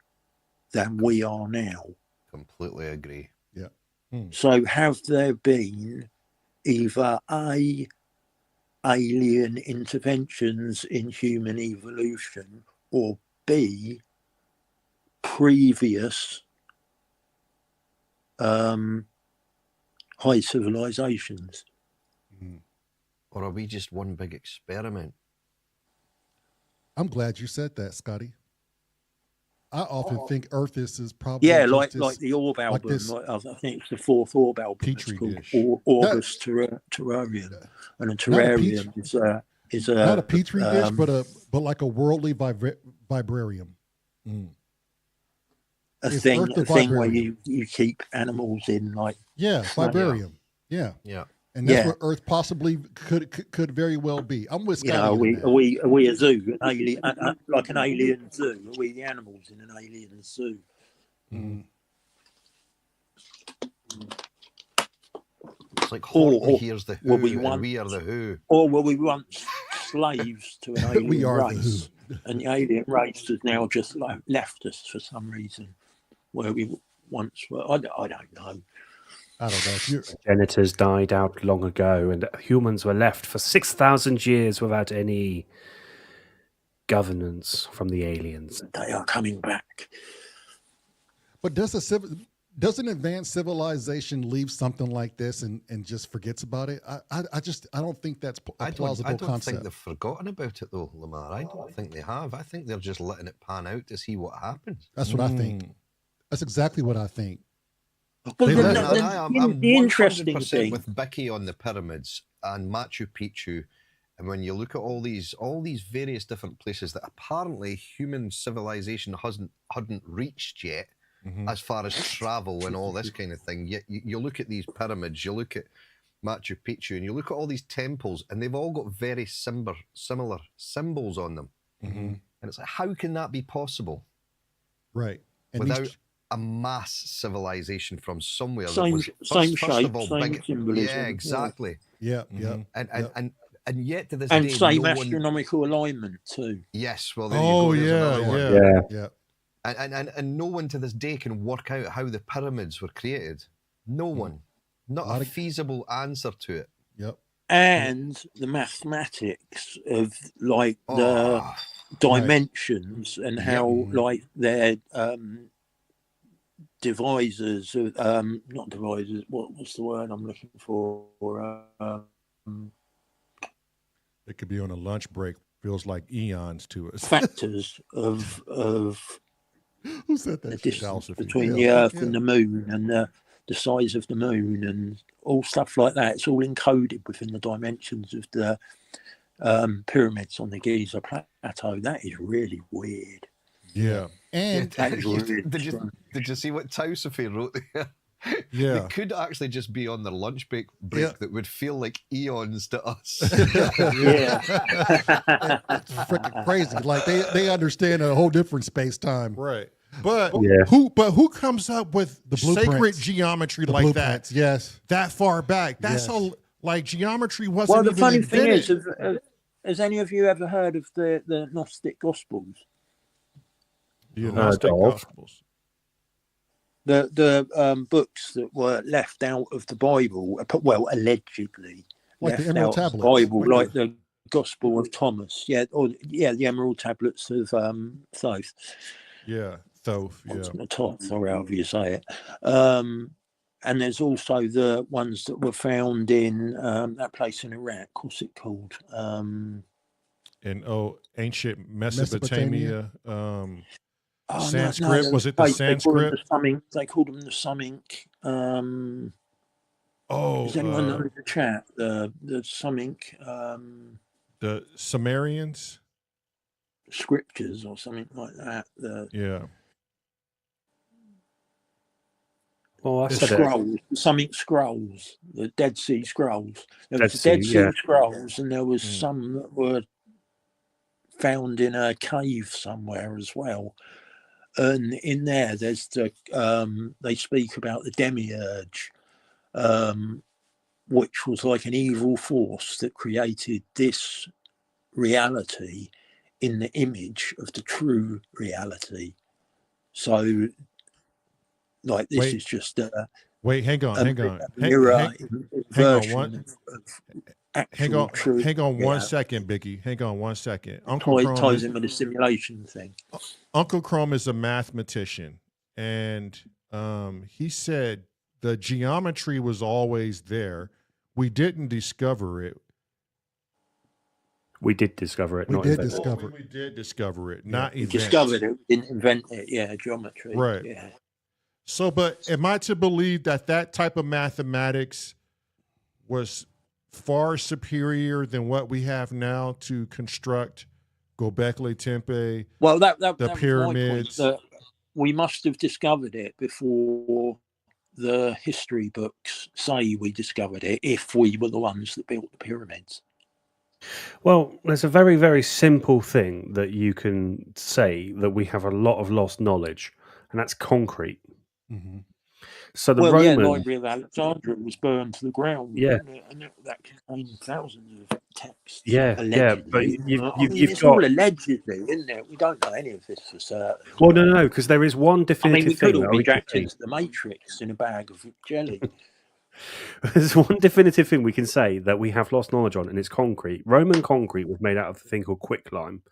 than we are now. Completely agree. Yeah. So have there been either A, alien interventions in human evolution, or B, previous high civilizations? Or are we just one big experiment? I'm glad you said that, Scotty. I often think Earth is probably like the Orb album. I think it's the fourth Orb album. Petri it's called dish. Orbis Terrarium, and a terrarium is a not a petri dish, but like a worldly vibrarium. A thing where you keep animals in, like vibarium. Yeah. And that's what Earth possibly could very well be. I'm with Scotty. Are we a zoo, an alien, like an alien zoo? Are we the animals in an alien zoo? It's like Horton here's the who, we are the who. Or were we once slaves to an alien race, and the alien race has now just left us for some reason, where we once were? I don't know. I don't know. Progenitors died out long ago, and humans were left for 6,000 years without any governance from the aliens. They are coming back. But does an advanced civilization leave something like this and just forgets about it? I don't think that's a plausible concept. I don't think they've forgotten about it though, Lamar. I don't think they have. I think they're just letting it pan out to see what happens. That's what I think. That's exactly what I think. Well, I'm the interesting 100% thing with Bicky on the pyramids and Machu Picchu, and when you look at all these various different places that apparently human civilization hadn't reached yet, as far as travel and all this kind of thing. Yet you look at these pyramids, you look at Machu Picchu, and you look at all these temples, and they've all got very similar symbols on them. And it's like, how can that be possible? Right. And without a mass civilization from somewhere. Same shape, same symbolism. Yeah, exactly. Yeah. And yet to this and day, same astronomical alignment too. Yes, well, there you go. Yeah. And no one to this day can work out how the pyramids were created. No one. Not a feasible answer to it. Yep. And the mathematics of the dimensions and how their devisers, not devisers, what's the word I'm looking for? It could be on a lunch break. Feels like eons to us. Factors of who said that? The distance between the Earth and the Moon, and the size of the Moon, and all stuff like that. It's all encoded within the dimensions of the pyramids on the Giza Plateau. That is really weird. Yeah. And did you see what Tausophy wrote there? Yeah. They could actually just be on their lunch break that would feel like eons to us. It's freaking crazy. Like they understand a whole different space time. Right. But who comes up with the sacred geometry like that? Yes. That far back. That's like geometry wasn't Well, the even funny invented. thing is, has any of you ever heard of the Gnostic Gospels? The Gnostic Gospels. The books that were left out of the Bible, allegedly like left the Emerald out of the Tablets, Bible, like the Gospel of Thomas, the Emerald Tablets of Thoth. Yeah, Thoth. Yeah, Thoth, or however you say it. And there's also the ones that were found in that place in Iraq. What's it called? In ancient Mesopotamia. Sanskrit, was it the Sanskrit? They called them the something. Is anyone know the chat? The something. The Sumerians. Scriptures or something like that. Well, I said scrolls, something scrolls, the Dead Sea Scrolls. There was the Dead Sea Scrolls, and there was some that were found in a cave somewhere as well. And in there, there's they speak about the demiurge, which was like an evil force that created this reality in the image of the true reality. So, like, this Wait. is just Wait, hang on. mirror Hang on version of actual true. Hang on one reality. second, Biggie. Hang on one second. Ties in with the simulation thing. Uncle Chrome is a mathematician, and he said the geometry was always there. We didn't discover it. We did discover it. We not did invent it. discover We did discover it, not We invent. discovered it, we didn't invent it. Yeah, geometry. Right. Yeah. So, but am I to believe that that type of mathematics was far superior than what we have now to construct Göbekli Tepe? Well, that The was my point, pyramids. that we must have discovered it before the history books say we discovered it, if we were the ones that built the pyramids. Well, there's a very, very simple thing that you can say that we have a lot of lost knowledge, and that's concrete. Mm-hmm. So the Well, yeah, Romans, Library of Alexandria was burned to the ground. Yeah. wasn't it? And that contained thousands of texts. Yeah, but allegedly. you've It's got. all allegedly, isn't it? We don't know any of this for certain. Well, no, because there is one I definitive mean, we could thing all that be we can jacked say. into the Matrix in a bag of jelly. There's one definitive thing we can say that we have lost knowledge on, and it's concrete. Roman concrete was made out of a thing called quicklime,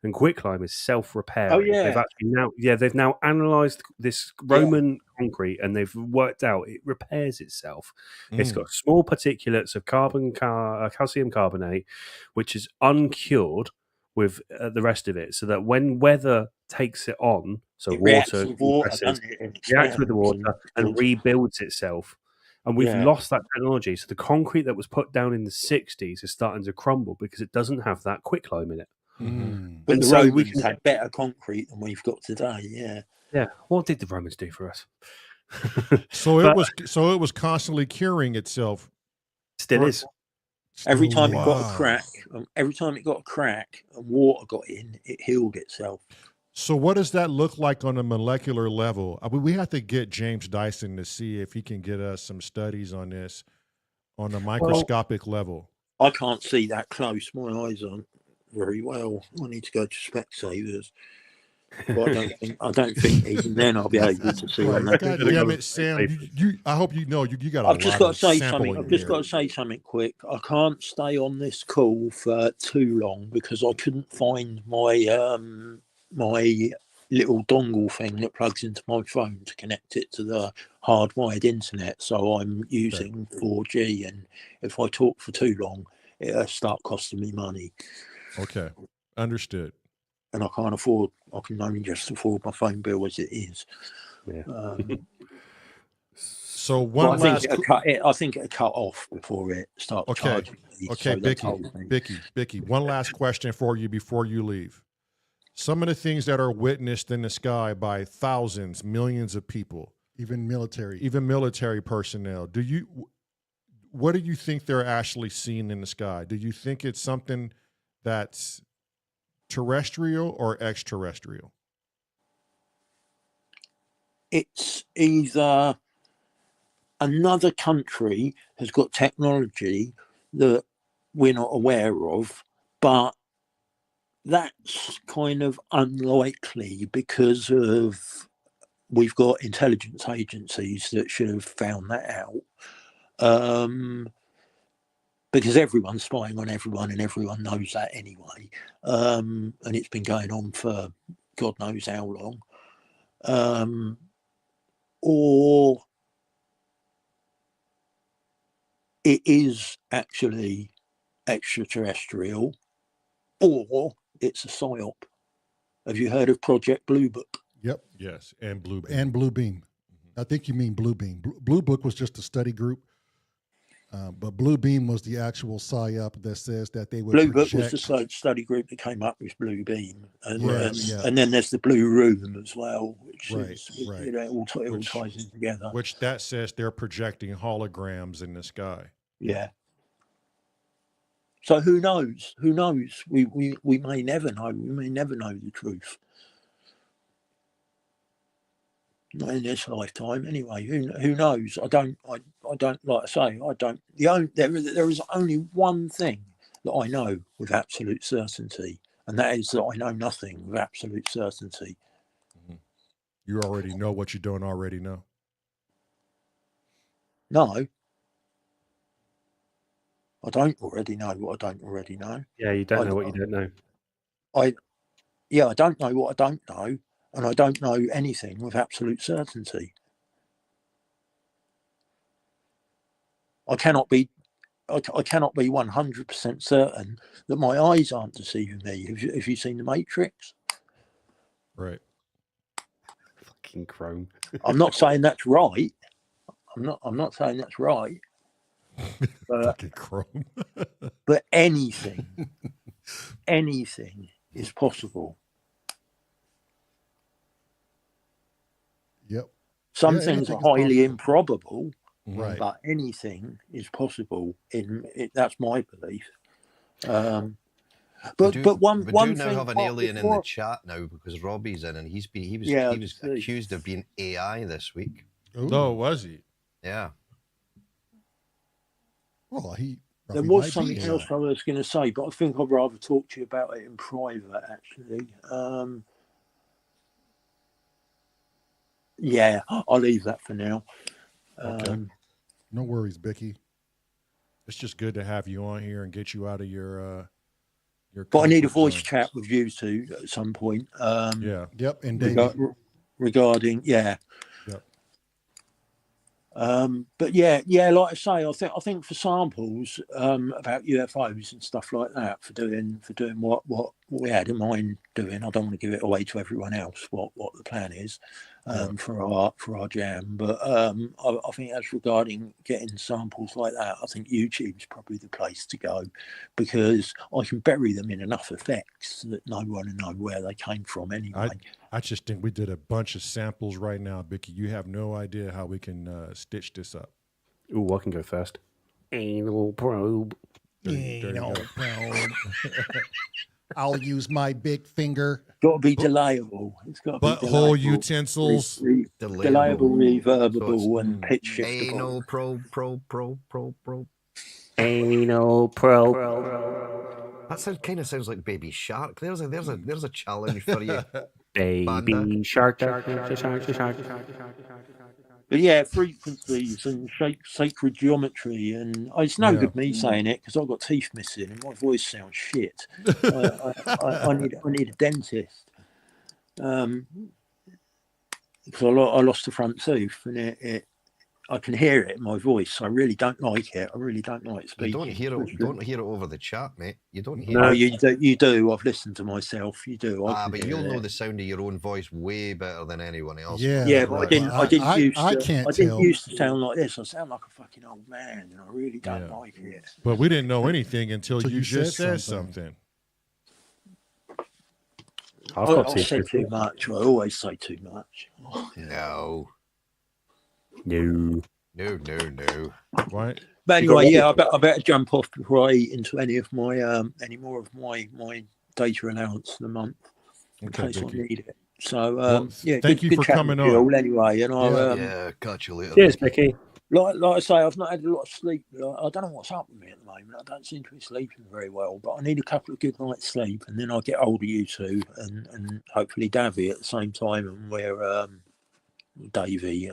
and quicklime is self-repairing. Oh, yeah. They've now analysed this Roman concrete, and they've worked out it repairs itself. It's got small particulates of calcium carbonate, which is uncured with the rest of it, so that when weather takes it on, so It reacts water with water, compresses, doesn't it? It reacts with the expands water and rebuilds itself. And we've Yeah. lost that technology. So the concrete that was put down in the 60s is starting to crumble because it doesn't have that quicklime in it. Mm. But And the so we Romans can- had better concrete than we've got today. Yeah. Yeah. What did the Romans do for us? So But it was constantly curing itself. still is. Every Still time it got a is. crack, and water got in, it healed itself. So what does that look like on a molecular level? I mean, we have to get James Dyson to see if he can get us some studies on this on a microscopic level. I can't see that close. My eyes aren't very well. I need to go to Specsavers. But I don't think even then I'll be able to see on that. God damn it, Sam! I hope you know you got a I've just lot got of to say sampling something. I've just here. got to say something quick. I can't stay on this call for too long because I couldn't find my my little dongle thing that plugs into my phone to connect it to the hardwired internet. So I'm using 4G, and if I talk for too long, it'll start costing me money. Okay, understood. And I can't afford. I can only just afford my phone bill as it is. Yeah. So one last. I think it'll cut off before it starts charging me. Okay, so Bicky. One last question for you before you leave. Some of the things that are witnessed in the sky by thousands, millions of people, Even military. even military personnel. What do you think they're actually seeing in the sky? Do you think it's something that's terrestrial or extraterrestrial? It's either another country has got technology that we're not aware of, but that's kind of unlikely because of we've got intelligence agencies that should have found that out. Because everyone's spying on everyone and everyone knows that anyway. And it's been going on for God knows how long. Or it is actually extraterrestrial, or it's a psyop. Have you heard of Project Blue Book? Yep. Yes, and Blue Beam. And Blue Beam. I think you mean Blue Beam. Blue Book was just a study group. But Blue Beam was the actual psyop that says that they would Blue project. Book was the study group that came up with Blue Beam, and Yeah. and then there's the Blue Room as well, which Right, is right. it all ties in together. Which that says they're projecting holograms in the sky. Yeah. So who knows? Who knows? We may never know. We may never know the truth. Not in this lifetime, anyway. Who knows? I don't. Like I say. I don't. There is only one thing that I know with absolute certainty, and that is that I know nothing with absolute certainty. You already know what you don't already know. No, I don't already know what I don't already know. Yeah, you don't know what you don't know. I don't know what I don't know, and I don't know anything with absolute certainty. I cannot be 100% certain that my eyes aren't deceiving me. Have you seen The Matrix? Right. Fucking Chrome. I'm not saying that's right. I'm not saying that's right. But, Fucking Chrome. but anything is possible. Yep. Some Yeah, things are anything is highly possible. improbable, Right. but anything is possible. That's my belief. One we do thing now have an alien in the before- chat now because Robbie's in and he was Yeah, he was I see. accused of being AI this week. Ooh. No, was he? Yeah. Well, he. There probably was might be something AI. else I was going to say, but I think I'd rather talk to you about it in private, actually. Yeah, I'll leave that for now. Okay. No worries, Becky. It's just good to have you on here and get you out of your. But I need a comfort voice zone. chat with you two at some point. Yeah. Yep. And David. Regarding, yeah. Yep. But yeah, like I say, I think for samples about UFOs and stuff like that, for doing what we had in mind doing. I don't want to give it away to everyone else what the plan is for our jam. But I think as regarding getting samples like that, I think YouTube's probably the place to go, because I can bury them in enough effects that no one will know where they came from anyway. I just think we did a bunch of samples right now, Bicky. You have no idea how we can stitch this up. Ooh, I can go first. Anal probe. There you go. I'll use my big finger. Got to be delayable. It's got to be Butthole delayable. utensils. Delayable, reverbable, So and pitch shiftable. Anal probe. Anal probe. That kind of sounds like Baby Shark. There's a challenge for you. Baby shark. But yeah, frequencies and sacred geometry, and it's no good me saying it because I've got teeth missing and my voice sounds shit. I need a dentist because I lost the front tooth, and I can hear it in my voice. I really don't like it. I really don't like speaking. You don't hear it over the chat, mate. You don't hear No, it. you do. I've listened to myself. You do. But you'll know the sound of your own voice way better than anyone else. Yeah, but I didn't used to sound like this. I sound like a fucking old man, and I really don't like it. But we didn't know anything until you just said something. I said too much. I always say too much. No. Right. But anyway, yeah, I better jump off before I eat into any more of my data allowance for the month in case I need it. So thank you for coming on. All anyway, and I'll catch you later. Cheers, Becky. Like I say, I've not had a lot of sleep. I don't know what's up with me at the moment. I don't seem to be sleeping very well, but I need a couple of good nights' sleep, and then I'll get hold of you two and hopefully Davy at the same time, and we're Davy.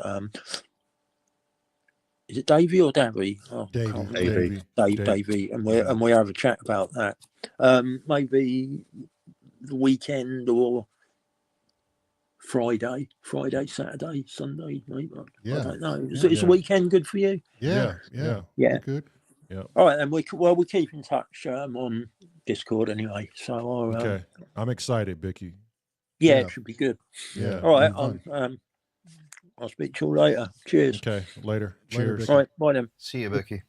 Is it Davy or Davy? Oh, Davy, and we have a chat about that. Maybe the weekend or Friday, Saturday, Sunday, maybe. I don't know. Is the weekend good for you? Yeah. Good. Yeah. All right, then we keep in touch on Discord anyway. So okay, I'm excited, Bicky. Yeah, it should be good. Yeah. All right. I'll speak to you later. Cheers. Okay. Later. Cheers. All right. Bye then. See you, Becky.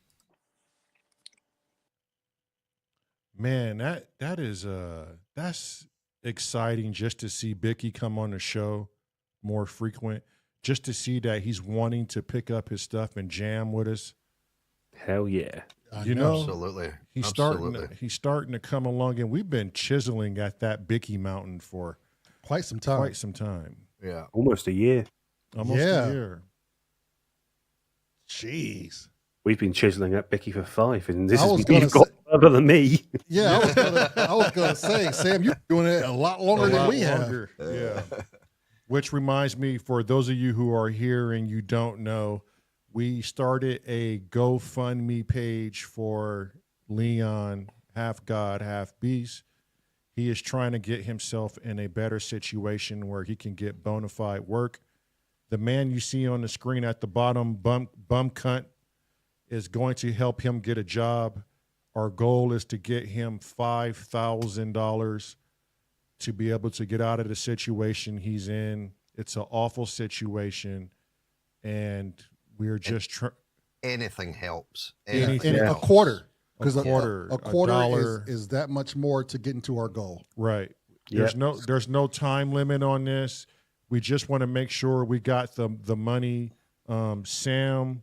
Man, that's exciting just to see Bicky come on the show more frequent, just to see that he's wanting to pick up his stuff and jam with us. Hell yeah. You know, absolutely. He's starting to come along, and we've been chiseling at that Bicky mountain for quite some time. Yeah. Almost a year. Almost Yeah. a year. Jeez. We've been chiseling at Bicky for 5, and this I is was gonna you've got say- further than me. Yeah, I was gonna say, Sam, you're doing it a lot longer than we have. Yeah. Which reminds me, for those of you who are here and you don't know, we started a GoFundMe page for Leon, half God, half beast. He is trying to get himself in a better situation where he can get bona fide work. The man you see on the screen at the bottom, bum cunt, is going to help him get a job. Our goal is to get him $5,000 to be able to get out of the situation he's in. It's an awful situation, and we're just Anything helps. Anything. And a else. quarter. Because A quarter, a quarter $1. is that much more to getting to our goal. right. Yep. There's no time limit on this. We just want to make sure we got the money. Sam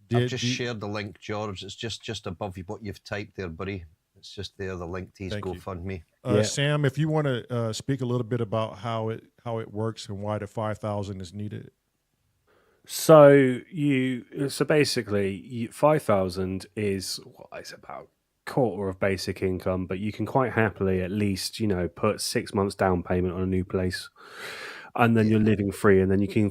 did I've just shared the link, George. It's just above you what you've typed there, buddy. It's just there, the link to his Thank you. GoFundMe. Yeah. Sam, if you want to speak a little bit about how it works and why the 5,000 is needed. So basically 5,000 is it's about quarter of basic income, but you can quite happily at least put 6 months down payment on a new place, and then you're living free, and then you can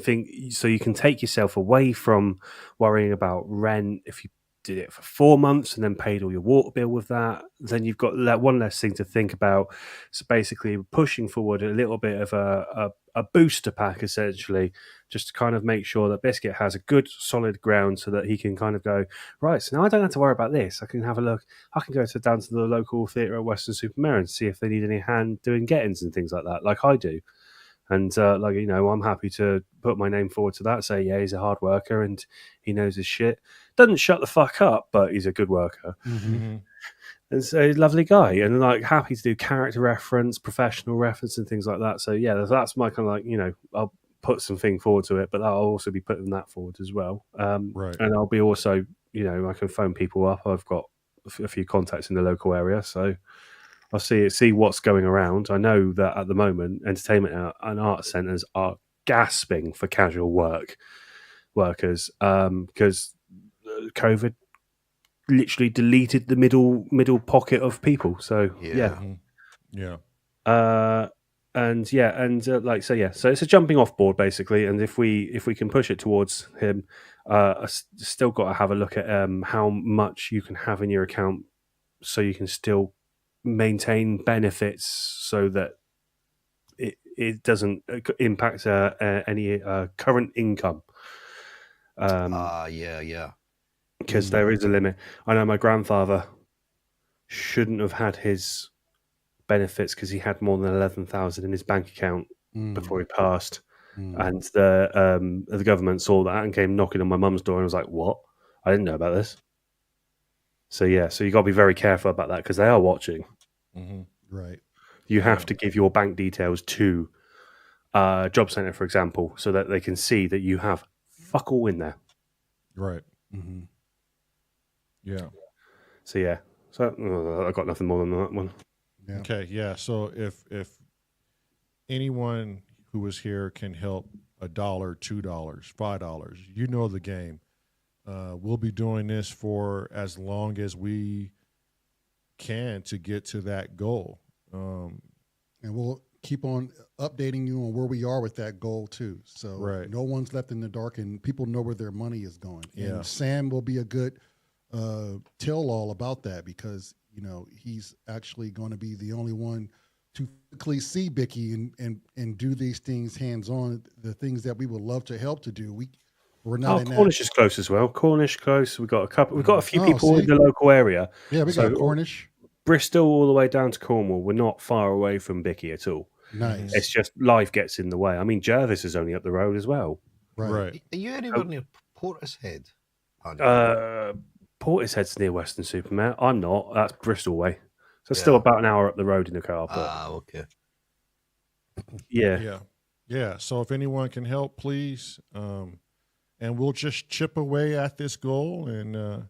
take yourself away from worrying about rent. If you did it for 4 months and then paid all your water bill with that, then you've got that one less thing to think about. So basically pushing forward a little bit of a booster pack, essentially, just to kind of make sure that Biscuit has a good solid ground so that he can kind of go, right, so now I don't have to worry about this. I can have a look. I can go down to the local theatre at Weston-super-Mare and see if they need any hand doing get-ins and things like that, like I do. And I'm happy to put my name forward to that. Say, yeah, he's a hard worker and he knows his shit. Doesn't shut the fuck up, but he's a good worker. Mm-hmm. And so he's a lovely guy, and happy to do character reference, professional reference, and things like that. So yeah, that's my kind of I'll put something forward to it, but I'll also be putting that forward as well. Right. And I'll be also, I can phone people up. I've got a few contacts in the local area, so I'll see what's going around. I know that at the moment, entertainment and art centres are gasping for casual workers because COVID literally deleted the middle pocket of people. So yeah. Yeah. So it's a jumping off board basically, and if we can push it towards him, I still got to have a look at how much you can have in your account so you can still maintain benefits so that it doesn't impact any current income. Yeah. Because there is a limit. I know my grandfather shouldn't have had his benefits because he had more than 11,000 in his bank account before he passed, and the government saw that and came knocking on my mum's door and was like, "What? I didn't know about this." So yeah, so you got to be very careful about that because they are watching. Mm-hmm. Right. You have to give your bank details to Job Centre, for example, so that they can see that you have fuck all in there. Right. Mm-hmm. Yeah. So yeah, I got nothing more than that one. Yeah. Okay. Yeah. So if anyone who is here can help $1, $2, $5, you know the game. We'll be doing this for as long as we can to get to that goal. And we'll keep on updating you on where we are with that goal too. So Right. no one's left in the dark, and people know where their money is going. Yeah. And Sam will be a good tell-all about that because he's actually going to be the only one to physically see Bicky and do these things hands-on. The things that we would love to help to do. We're not in Cornish is close as well. Cornish close. We've got a few people see? in the local area. Yeah, we got Cornish. Bristol all the way down to Cornwall. We're not far away from Bicky at all. Nice. It's just life gets in the way. I mean, Jervis is only up the road as well. Right. Are you anywhere near Portishead? Portishead's near Weston-super-Mare. I'm not. That's Bristol way. So it's still about an hour up the road in a car. But Okay. yeah. Yeah. So if anyone can help, please. And we'll just chip away at this goal and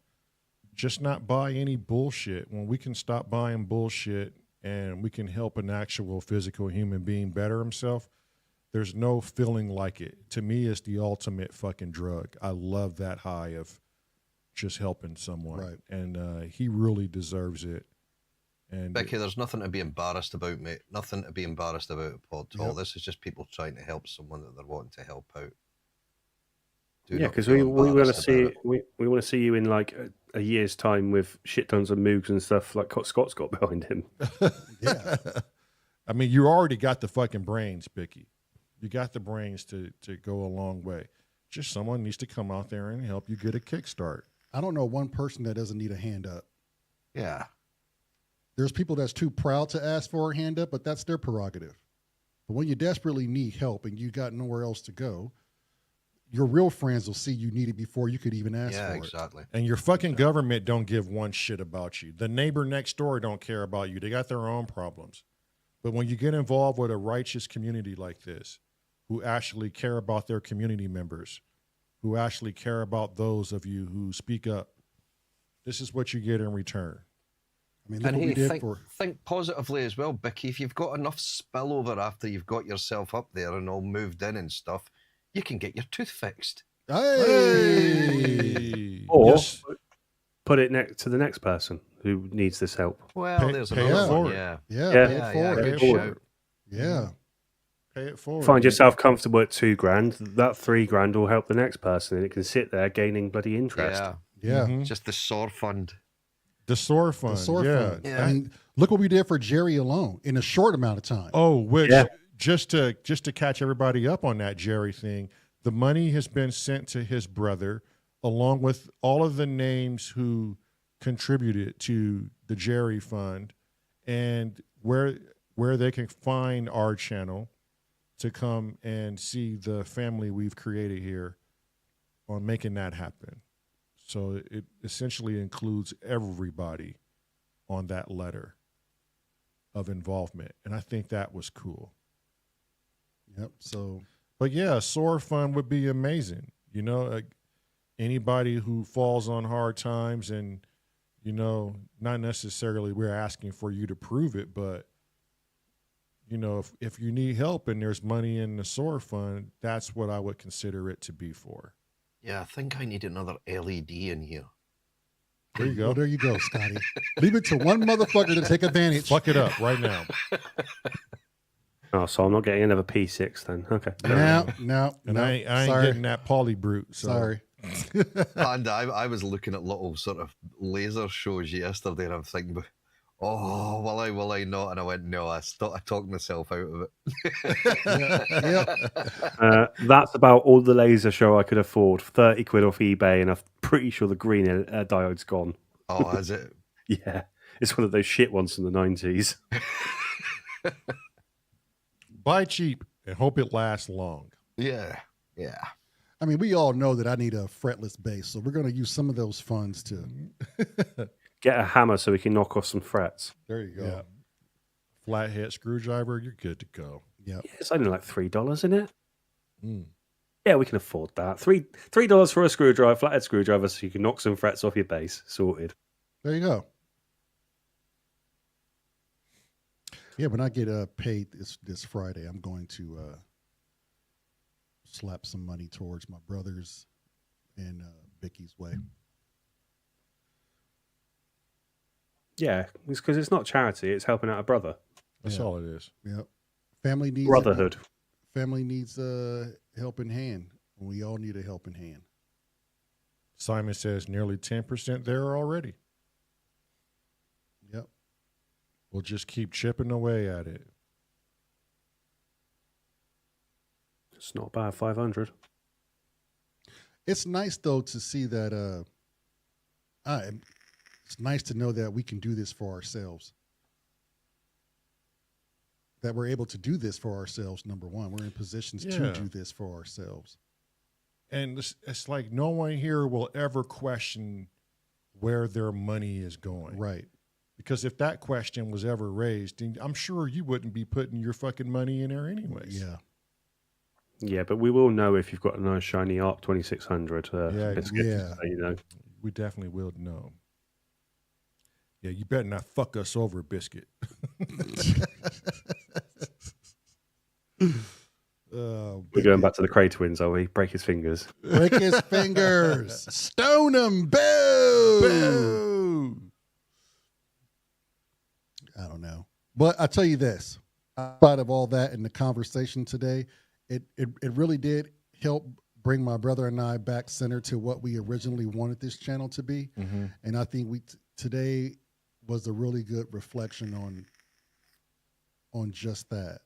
just not buy any bullshit. When we can stop buying bullshit and we can help an actual physical human being better himself, There's no feeling like it. To me, it's the ultimate fucking drug. I love that high of just helping someone. Right. And he really deserves it. And Becky, there's nothing to be embarrassed about, mate. Nothing to be embarrassed about at all. Yep. This is just people trying to help someone that they're wanting to help out. Yeah, because we want to see we want to see you in like a year's time with shit tons of moogs and stuff like Scott's got behind him. Yeah. I mean, you already got the fucking brains, Bicky. You got the brains to go a long way. Just someone needs to come out there and help you get a kickstart. I don't know one person that doesn't need a hand up. Yeah. There's people that's too proud to ask for a hand up, but that's their prerogative. But when you desperately need help and you got nowhere else to go, your real friends will see you need it before you could even ask for it. Yeah, exactly. And your fucking government don't give one shit about you. The neighbor next door don't care about you. They got their own problems. But when you get involved with a righteous community like this, who actually care about their community members, who actually care about those of you who speak up, this is what you get in return. I mean, look And what we hey, did think positively as well, Bicky. If you've got enough spillover after you've got yourself up there and all moved in and stuff, you can get your tooth fixed. Hey! Or Yes. put it next to the next person who needs this help. Well, there's pay it another one. forward. Yeah. Yeah, Yeah. pay it forward. Good Pay it shout. Yeah. Pay it forward. Find yourself comfortable at $2,000. That $3,000 will help the next person, and it can sit there gaining bloody interest. Yeah. Yeah. Mhm. Just the S.O.R fund. The SOAR fund. The SOAR yeah. fund. Yeah. I mean, look what we did for Jerry alone in a short amount of time. Oh, which Yeah. just to catch everybody up on that Jerry thing, the money has been sent to his brother, along with all of the names who contributed to the Jerry Fund, and where they can find our channel to come and see the family we've created here on making that happen. So it essentially includes everybody on that letter of involvement, and I think that was cool. Yep. So But yeah, a SOAR fund would be amazing. You know, like anybody who falls on hard times, and you know, not necessarily we're asking for you to prove it, but you know, if you need help and there's money in the SOAR fund, that's what I would consider it to be for. Yeah, I think I need another LED in here. There you well, go. there you go, Scotty. Leave it to one motherfucker to take advantage. Fuck it up right now. Oh, so I'm not getting another P6 then. Okay. No. And I ain't sorry. getting that poly brute. So. Sorry. And I was looking at little sort of laser shows yesterday, and I'm thinking, oh, will I not? And I went, no, I talked myself out of it. That's about all the laser show I could afford. 30 quid off eBay, and I'm pretty sure the green diode's gone. Oh, is it? Yeah. It's one of those shit ones from the 90s. Buy cheap and hope it lasts long. Yeah. I mean, we all know that I need a fretless bass, so we're going to use some of those funds to. Get a hammer so we can knock off some frets. There you go. Yeah. Flathead screwdriver, you're good to go. Yep. Yeah, it's only like $3, isn't it? Mm. Yeah, we can afford that. $3 for a screwdriver, flathead screwdriver, so you can knock some frets off your bass. Sorted. There you go. Yeah, when I get paid this Friday, I'm going to slap some money towards my brothers and Vicky's way. Yeah, it's because it's not charity; it's helping out a brother. That's Yeah. all it is. Yep. Family needs Brotherhood. Family needs a helping hand. We all need a helping hand. Simon says nearly 10% there already. Yep. We'll just keep chipping away at it. It's not bad. 500. It's nice though to see that. It's nice to know that we can do this for ourselves. That we're able to do this for ourselves. Number one, we're in positions to Yeah. do this for ourselves. And it's like no one here will ever question where their money is going. Right. Because if that question was ever raised, then I'm sure you wouldn't be putting your fucking money in there anyways. Yeah. Yeah, but we will know if you've got a nice shiny ARC 2600 Yeah, biscuit. yeah. So, you know. We definitely will know. Yeah, you better not fuck us over, Biscuit. We're going back to the Cray twins, are we? Break his fingers. Break his fingers. Stone him. Boo. Boo! I don't know. But I tell you this, outside of all that in the conversation today, it really did help bring my brother and I back center to what we originally wanted this channel to be. Mm-hmm. And I think today was a really good reflection on just that.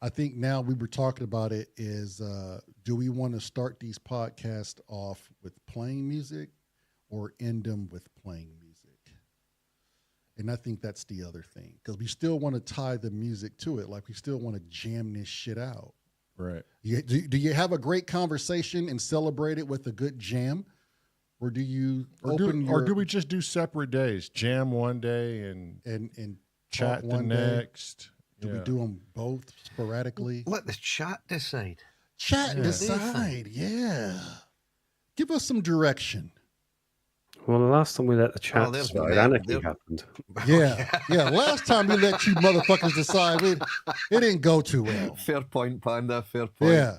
I think now we were talking about it is, do we want to start these podcasts off with playing music or end them with playing music? And I think that's the other thing, because we still want to tie the music to it. Like, we still want to jam this shit out. Right. Do you have a great conversation and celebrate it with a good jam? Or do you or do we just do separate days? Jam one day and chat the next. Do we do them both sporadically? Let the chat decide. Chat decide, yeah. Give us some direction. Well, the last time we let the chat there's decide, one. anarchy There- happened. Yeah. Last time we let you motherfuckers decide, it didn't go too well. Fair point, Panda. Fair point. Yeah.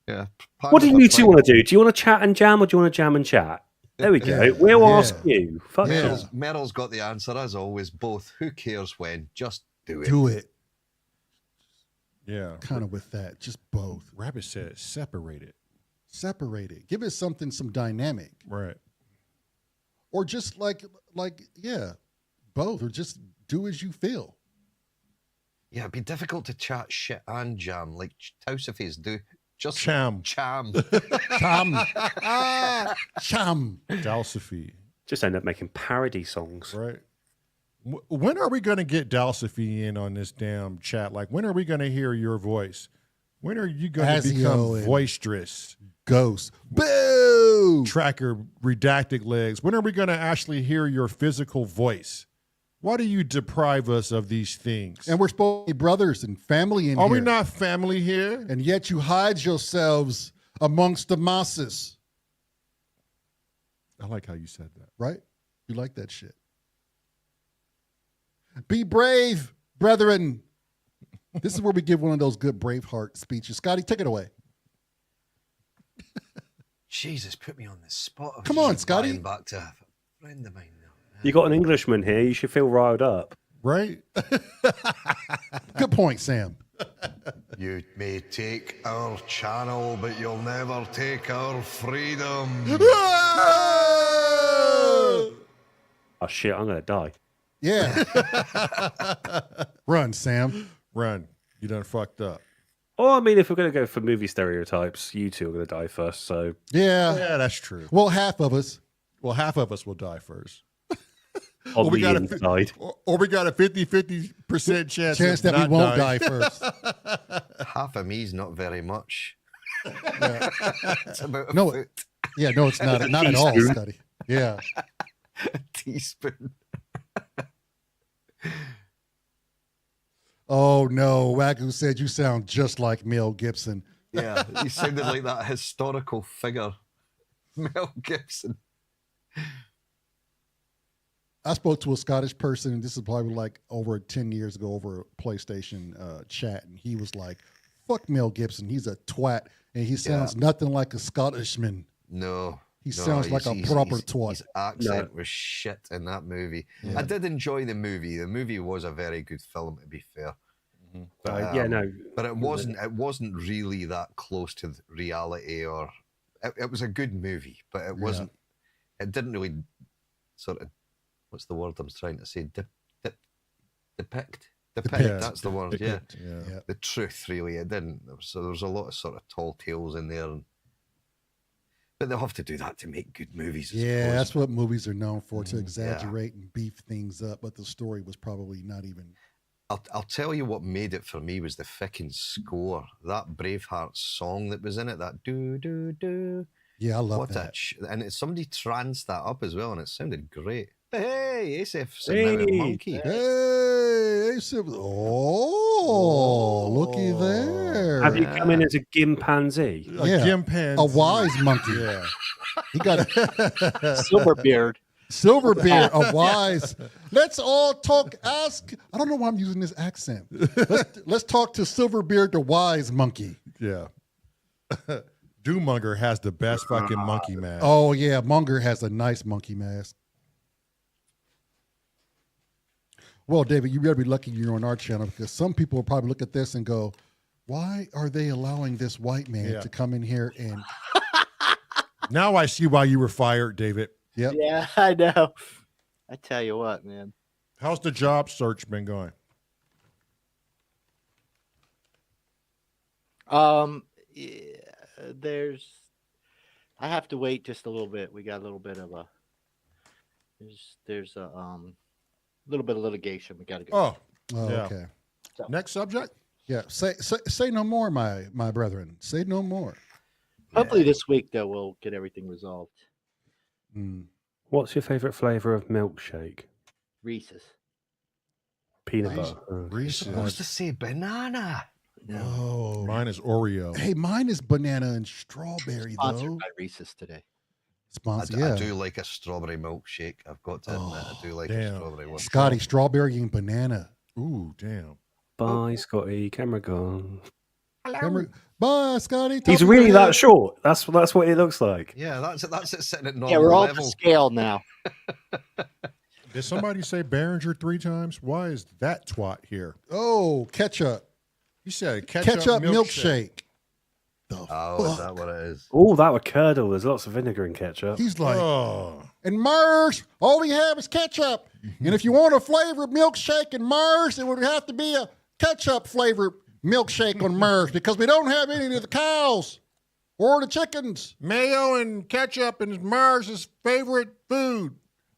Yeah. What do Panda you two point. want to do? Do you want to chat and jam, or do you want to jam and chat? There we go. Yeah. We'll Yeah. ask you. Fuck Yeah. us. Meryl's got the answer, as always. Both. Who cares when? Just do it. Do it. Yeah. Kind of with that. Just both. Rabbit said separate it. Separate it. Give it some dynamic. Right. Or just like both. Or just do as you feel. Yeah, it'd be difficult to chat shit and jam like Tausifes do. Just Cham. Cham. Cham. Cham. Dalsophy. Just end up making parody songs. Right. When are we going to get Dalsophy in on this damn chat? Like, when are we going to hear your voice? When are you going to Azio become and- boisterous? Ghost. Boo! Tracker, redacted legs. When are we going to actually hear your physical voice? Why do you deprive us of these things? And we're supposed to be brothers and family in Are here. we not family here? And yet you hide yourselves amongst the masses. I like how you said that. Right? You like that shit. Be brave, brethren. This is where we give one of those good Braveheart speeches. Scotty, take it away. Jesus, put me on the spot. I was Come on, just Scotty. lying back to a friend of mine now. You got an Englishman here. You should feel riled up. Right? Good point, Sam. You may take our channel, but you'll never take our freedom. Oh shit! I'm gonna die. Yeah. Run, Sam. Run. You done fucked up. Oh, I mean, if we're gonna go for movie stereotypes, you two are gonna die first. So Yeah. Yeah, that's true. Well, half of us. Well, half of us will die first. on we the got a inside. Or we got a 50% chance Chance that we not won't dying. die first. Half of me's not very much. It's about a No, foot. Yeah, no, it's not. Not at all, Teaspoon. Scotty. Yeah. A teaspoon. Oh no, Wagyu said you sound just like Mel Gibson. Yeah, he sounded like that historical figure, Mel Gibson. I spoke to a Scottish person, and this is probably like over 10 years ago over a PlayStation chat, and he was like, fuck Mel Gibson, he's a twat, and he sounds nothing like a Scottishman. No. He sounds like a proper twat. His accent was shit in that movie. Yeah. I did enjoy the movie. The movie was a very good film, to be fair. But, Yeah, no. But it wasn't really that close to reality, or it was a good movie, but it wasn't. It didn't really sort of. What's the word I'm trying to say? Depict. Yeah. That's the word. Yeah. Yeah. The truth, really. It didn't. So there was a lot of sort of tall tales in there, but they'll have to do that to make good movies. I Yeah, suppose. that's what movies are known for, to exaggerate and beef things up, but the story was probably not even. I'll tell you what made it for me was the fucking score. That Braveheart song that was in it, that do do do. Yeah, I love What that. somebody tranced that up as well, and it sounded great. Hey, ASF sitting there, monkey. Hey, Ace- oh, looky there. Have you come in as a chimpanzee? A Yeah. gimpan. A wise monkey. Yeah. He got Silverbeard. Silverbeard, a wise. Let's all talk. Ask. I don't know why I'm using this accent. Let's talk to Silverbeard, the wise monkey. Yeah. Doommonger has the best fucking monkey mask. Oh yeah, Munger has a nice monkey mask. Well, David, you better be lucky you're on our channel because some people will probably look at this and go, "Why are they allowing this white man to come in here and?" Now I see why you were fired, David. Yep. Yeah, I know. I tell you what, man. How's the job search been going? I have to wait just a little bit. We got a little bit of a there's a little bit of litigation we got to go. Oh, Yeah. okay. Next subject? Yeah. Say no more, my brethren. Say no more. Hopefully this week though we'll get everything resolved. What's your favourite flavour of milkshake? Reese's. Peanut butter. Reese's. Supposed to say banana. No. Oh, Mine is Oreo. hey, mine is banana and strawberry Sponsored though. by Reese's today. Sponsor, I yeah. do like a strawberry milkshake. I've got to admit, I do like a damn. strawberry one. Scotty, strawberry and banana. Ooh, damn. Bye, Scotty. Camera gone. Bye, Scotty. He's Top really of that your short. That's what it looks like. Yeah, that's it sitting at normal Yeah, we're all level. to scale now. Did somebody say Behringer 3 times? Why is that twat here? Oh, ketchup. He said ketchup, Ketchup milkshake. milkshake. The Oh, is fuck? that what it is? Oh, that would curdle. There's lots of vinegar in ketchup. He's like, Oh. and Mars, all we have is ketchup. And if you want a flavored milkshake in Mars, it would have to be a ketchup flavored milkshake on Mars because we don't have any of the cows or the chickens. Mayo and ketchup is Mars's favorite food.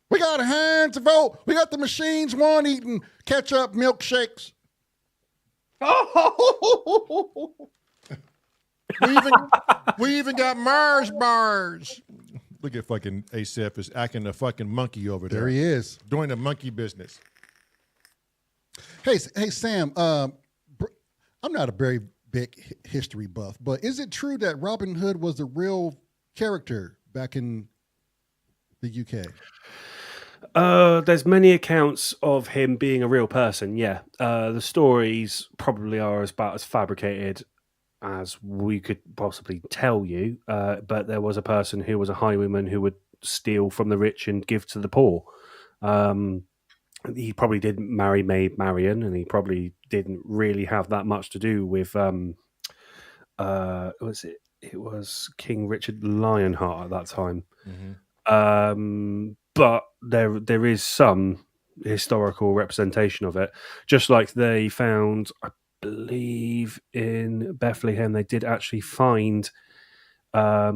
We got hands to vote. We got the machines one eating ketchup milkshakes. We even got Mars bars. Look at fucking Asif is acting a fucking monkey over there. There he is. Doing the monkey business. Hey, Sam. I'm not a very big history buff, but is it true that Robin Hood was a real character back in the UK? There's many accounts of him being a real person. Yeah, the stories probably are about as fabricated as we could possibly tell you. But there was a person who was a highwayman who would steal from the rich and give to the poor. He probably didn't marry Maid Marian, and he probably didn't really have that much to do with. Was it? It was King Richard Lionheart at that time. But there is some historical representation of it. Just like they found, I believe, in Bethlehem, they did actually find not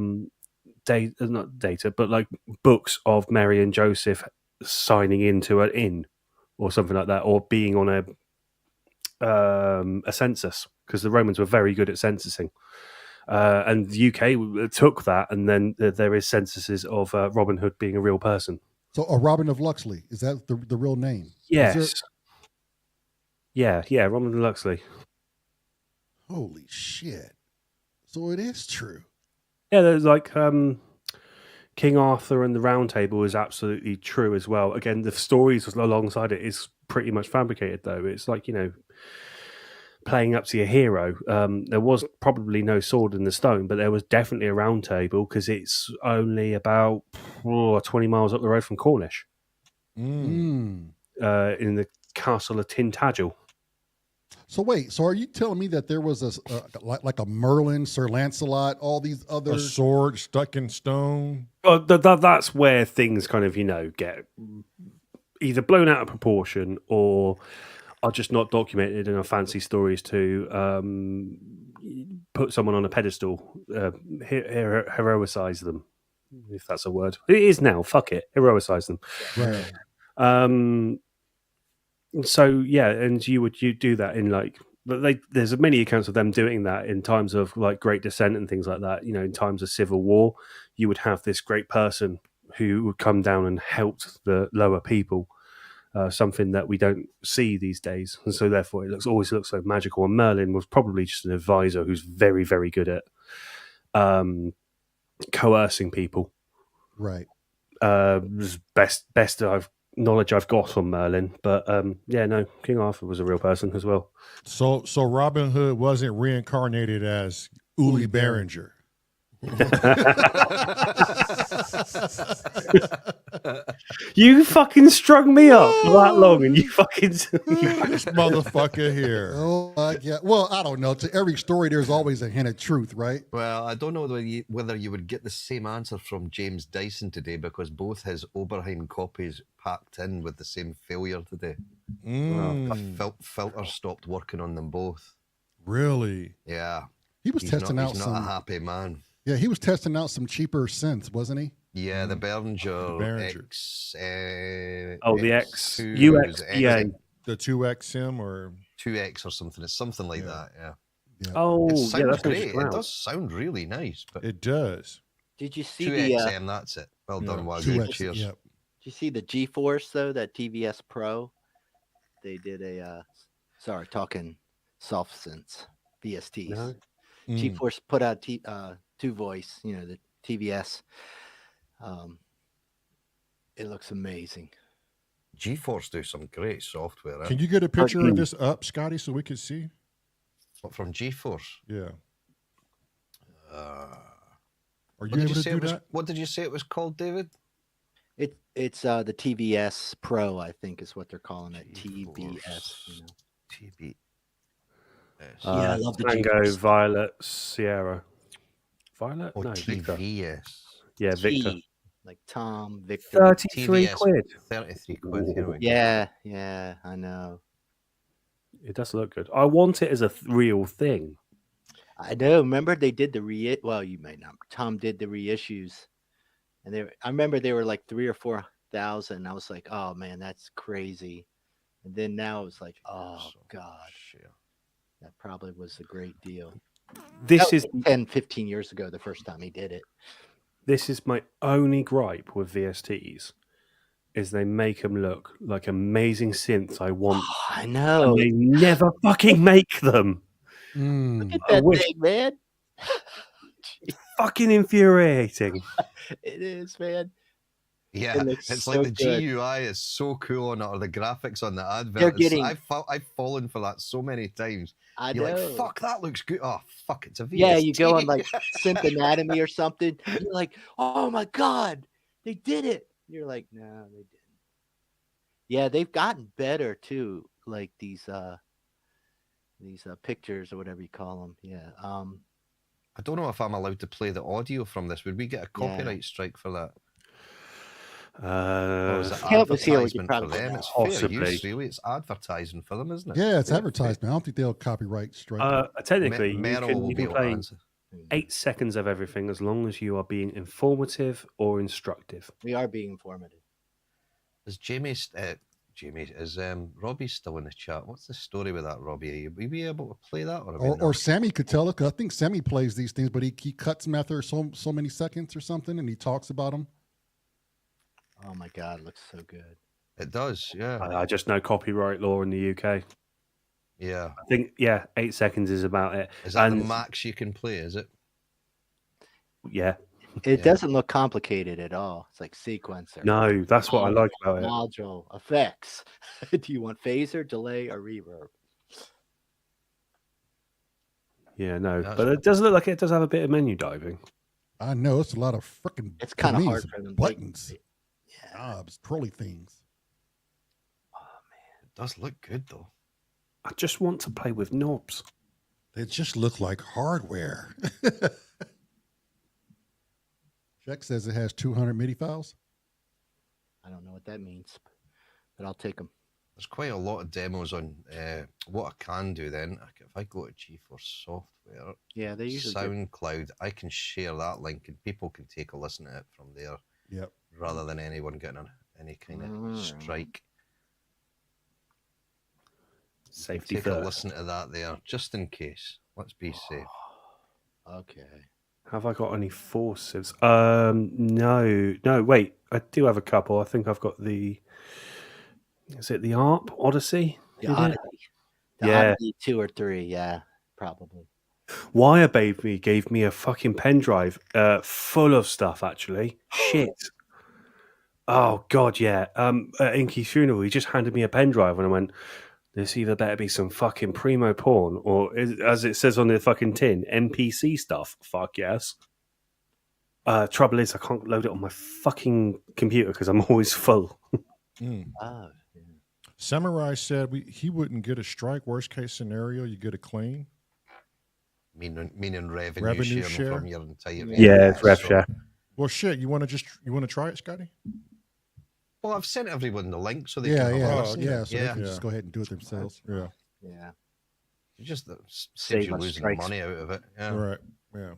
data, but like books of Mary and Joseph signing into an inn or something like that, or being on a census, because the Romans were very good at censusing. And the UK took that, and then there is censuses of Robin Hood being a real person. So a Robin of Luxley, is that the real name? Yes. Yeah, Robin of Luxley. Holy shit. So it is true. Yeah, there's like King Arthur and the Round Table is absolutely true as well. Again, the stories alongside it is pretty much fabricated, though. It's like, playing up to your hero. There was probably no sword in the stone, but there was definitely a round table because it's only about 20 miles up the road from Cornish, in the castle of Tintagel. So wait, so are you telling me that there was like a Merlin, Sir Lancelot, all these other A sword stuck in stone? Well, that's where things kind of, get either blown out of proportion or are just not documented in our fancy stories to put someone on a pedestal, heroicize them, if that's a word. It is now, fuck it, heroicize them. Right. So, yeah, and you do that in there's many accounts of them doing that in times of like Great Descent and things like that. In times of civil war, you would have this great person who would come down and help the lower people. Something that we don't see these days, and so therefore it always looks so magical. And Merlin was probably just an advisor who's very, very good at coercing people, Right. best knowledge I've got on Merlin. But yeah, no, King Arthur was a real person as well. So Robin Hood wasn't reincarnated as Uli Behringer. You fucking strung me up for that long, and you fucking This motherfucker here. Oh my God. Well, I don't know. To every story, there's always a hint of truth, right? Well, I don't know whether you would get the same answer from James Dyson today, because both his Oberheim copies packed in with the same failure today. A filter stopped working on them both. Really? Yeah. He was testing out he's some. not a happy man. Yeah, he was testing out some cheaper synths, wasn't he? Yeah, the Behringer X. the UXPA. The 2X sim or 2X or something. It's something like that, yeah. Oh, it sounds that's great. It does sound really nice, but it does. Did you see 2XM, that's it. Well done, Wagyu. Cheers. Yep. Did you see the GeForce though? That TVS Pro. They did a. Sorry, talking soft synths, VSTs. No. GeForce put out two voice. You know, the TVS. It looks amazing. GeForce do some great software. Can you get a picture of this up, Scotty, so we can see? What, from GeForce? Yeah. Are you able to do that? What did you say it was called, David? It's the TVS Pro, I think, is what they're calling it. TVS. You know. TVS. Yeah, I love the Tango, GeForce. Violet, Sierra. Violet? Oh, No, Victor. TVS. Yeah, Victor. T, like Tom, Victor. 33 TVS, quid. 33 quid. Here we go. Yeah, I know. It does look good. I want it as a real thing. I know. Remember they did the well, you might not. Tom did the reissues, and I remember they were like 3,000 or 4,000. I was like, oh man, that's crazy. And then now it's like, oh god, that probably was a great deal. This is 10, 15 years ago, the first time he did it. This is my only gripe with VSTs, is they make them look like amazing synths I want. Oh, I know. And they never fucking make them. Look at that thing, man. Fucking infuriating. It is, man. Yeah, it's so like the good. GUI is so cool on it, or the graphics on the advert. They're getting- I've fallen for that so many times. You're like, fuck, that looks good. Oh, fuck, it's a VST. Yeah, you go on like Synth Anatomy or something. You're like, oh my god, they did it. You're like, no, they didn't. Yeah, they've gotten better too. Like these pictures or whatever you call them. Yeah. I don't know if I'm allowed to play the audio from this. Would we get a copyright strike for that? Or is it Caleb was here, we could advertisement for probably them? know. It's fair Possibly. use, really. It's advertising for them, isn't it? Yeah, it's Fair- advertisement. I don't think they'll copyright strike. Technically, Merrill you will be can able to play answer. 8 seconds of everything as long as you are being informative or instructive. We are being informative. Is is Robbie still in the chat? What's the story with that, Robbie? Will we be able to play that, or Sammy could tell us, 'cause I think Sammy plays these things, but he cuts them after so many seconds or something, and he talks about them. Oh my god, it looks so good. It does, yeah. I just know copyright law in the UK. Yeah. I think 8 seconds is about it. Is that the max you can play, is it? Yeah. It doesn't look complicated at all. It's like sequencer. No, that's what I like about it. Module effects. Do you want phaser, delay, or reverb? Yeah, no. But it does look like it does have a bit of menu diving. I know it's a lot of freaking. It's kind of hard for them. Buttons, knobs, trolley things. It does look good though. I just want to play with knobs. They just look like hardware. Jack says it has 200 MIDI files. I don't know what that means, but I'll take them. There's quite a lot of demos on what I can do then. If I go to GeForce Software, yeah, they usually SoundCloud, I can share that link and people can take a listen to it from there. Yep. Rather than anyone getting any kind of strike. Safety Take first. a listen to that there, just in case. Let's be safe. Okay. Have I got any forces? No, wait. I do have a couple. I think I've got the. Is it the ARP Odyssey? The Odyssey. Odyssey 2 or 3, yeah, probably. Wirebaby gave me a fucking pen drive full of stuff. Actually, shit. Oh God, yeah. At Inky's funeral, he just handed me a pen drive, and I went, "This either better be some fucking primo porn, or as it says on the fucking tin, NPC stuff." Fuck yes. Trouble is, I can't load it on my fucking computer because I'm always full. Mm. Oh, yeah. Samurai said he wouldn't get a strike. Worst case scenario, you get a claim. Meaning revenue, Revenue sharing share? from your entire. Yeah, it's rev so- share. Well, shit. You want to try it, Scotty? Well, I've sent everyone the link so they Yeah, can have yeah, a Oh, listen. yeah. So they yeah. can just go ahead and do it themselves. Yeah. Yeah. It just saves Save you us losing strikes. money out of it. Yeah. Right. Yeah.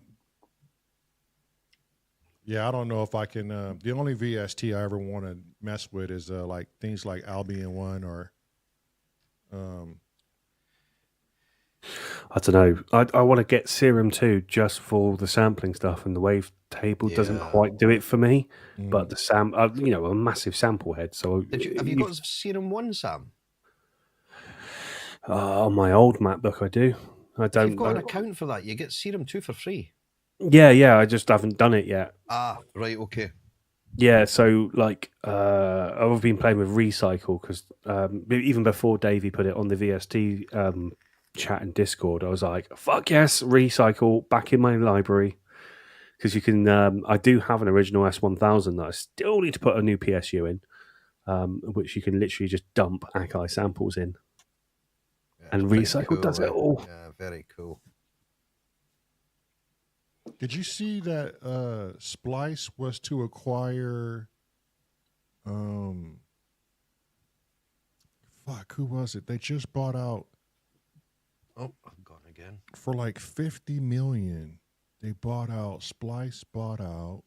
Yeah, I don't know if I can. The only VST I ever want to mess with is like things like Albion One or. I don't know. I want to get Serum 2 just for the sampling stuff, and the wave table doesn't Yeah. quite do it for me. Mm. But the a massive sample head. So Have you got Serum 1, Sam? on my old MacBook, I do. I If don't. you've got an account for that, you get Serum 2 for free. Yeah. I just haven't done it yet. Ah, right, okay. Yeah, so like I've been playing with Recycle because even before Davey put it on the VST chat and Discord, I was like, "Fuck yes, Recycle back in my library," because you can. I do have an original S1000 that I still need to put a new PSU in, which you can literally just dump Akai samples in, Yeah, and it's pretty Recycle does it all. Yeah, very cool. Did you see that Splice was to acquire? Fuck, who was it? They just bought out Oh, I've gone again. for like 50 million. They bought out. Splice bought out.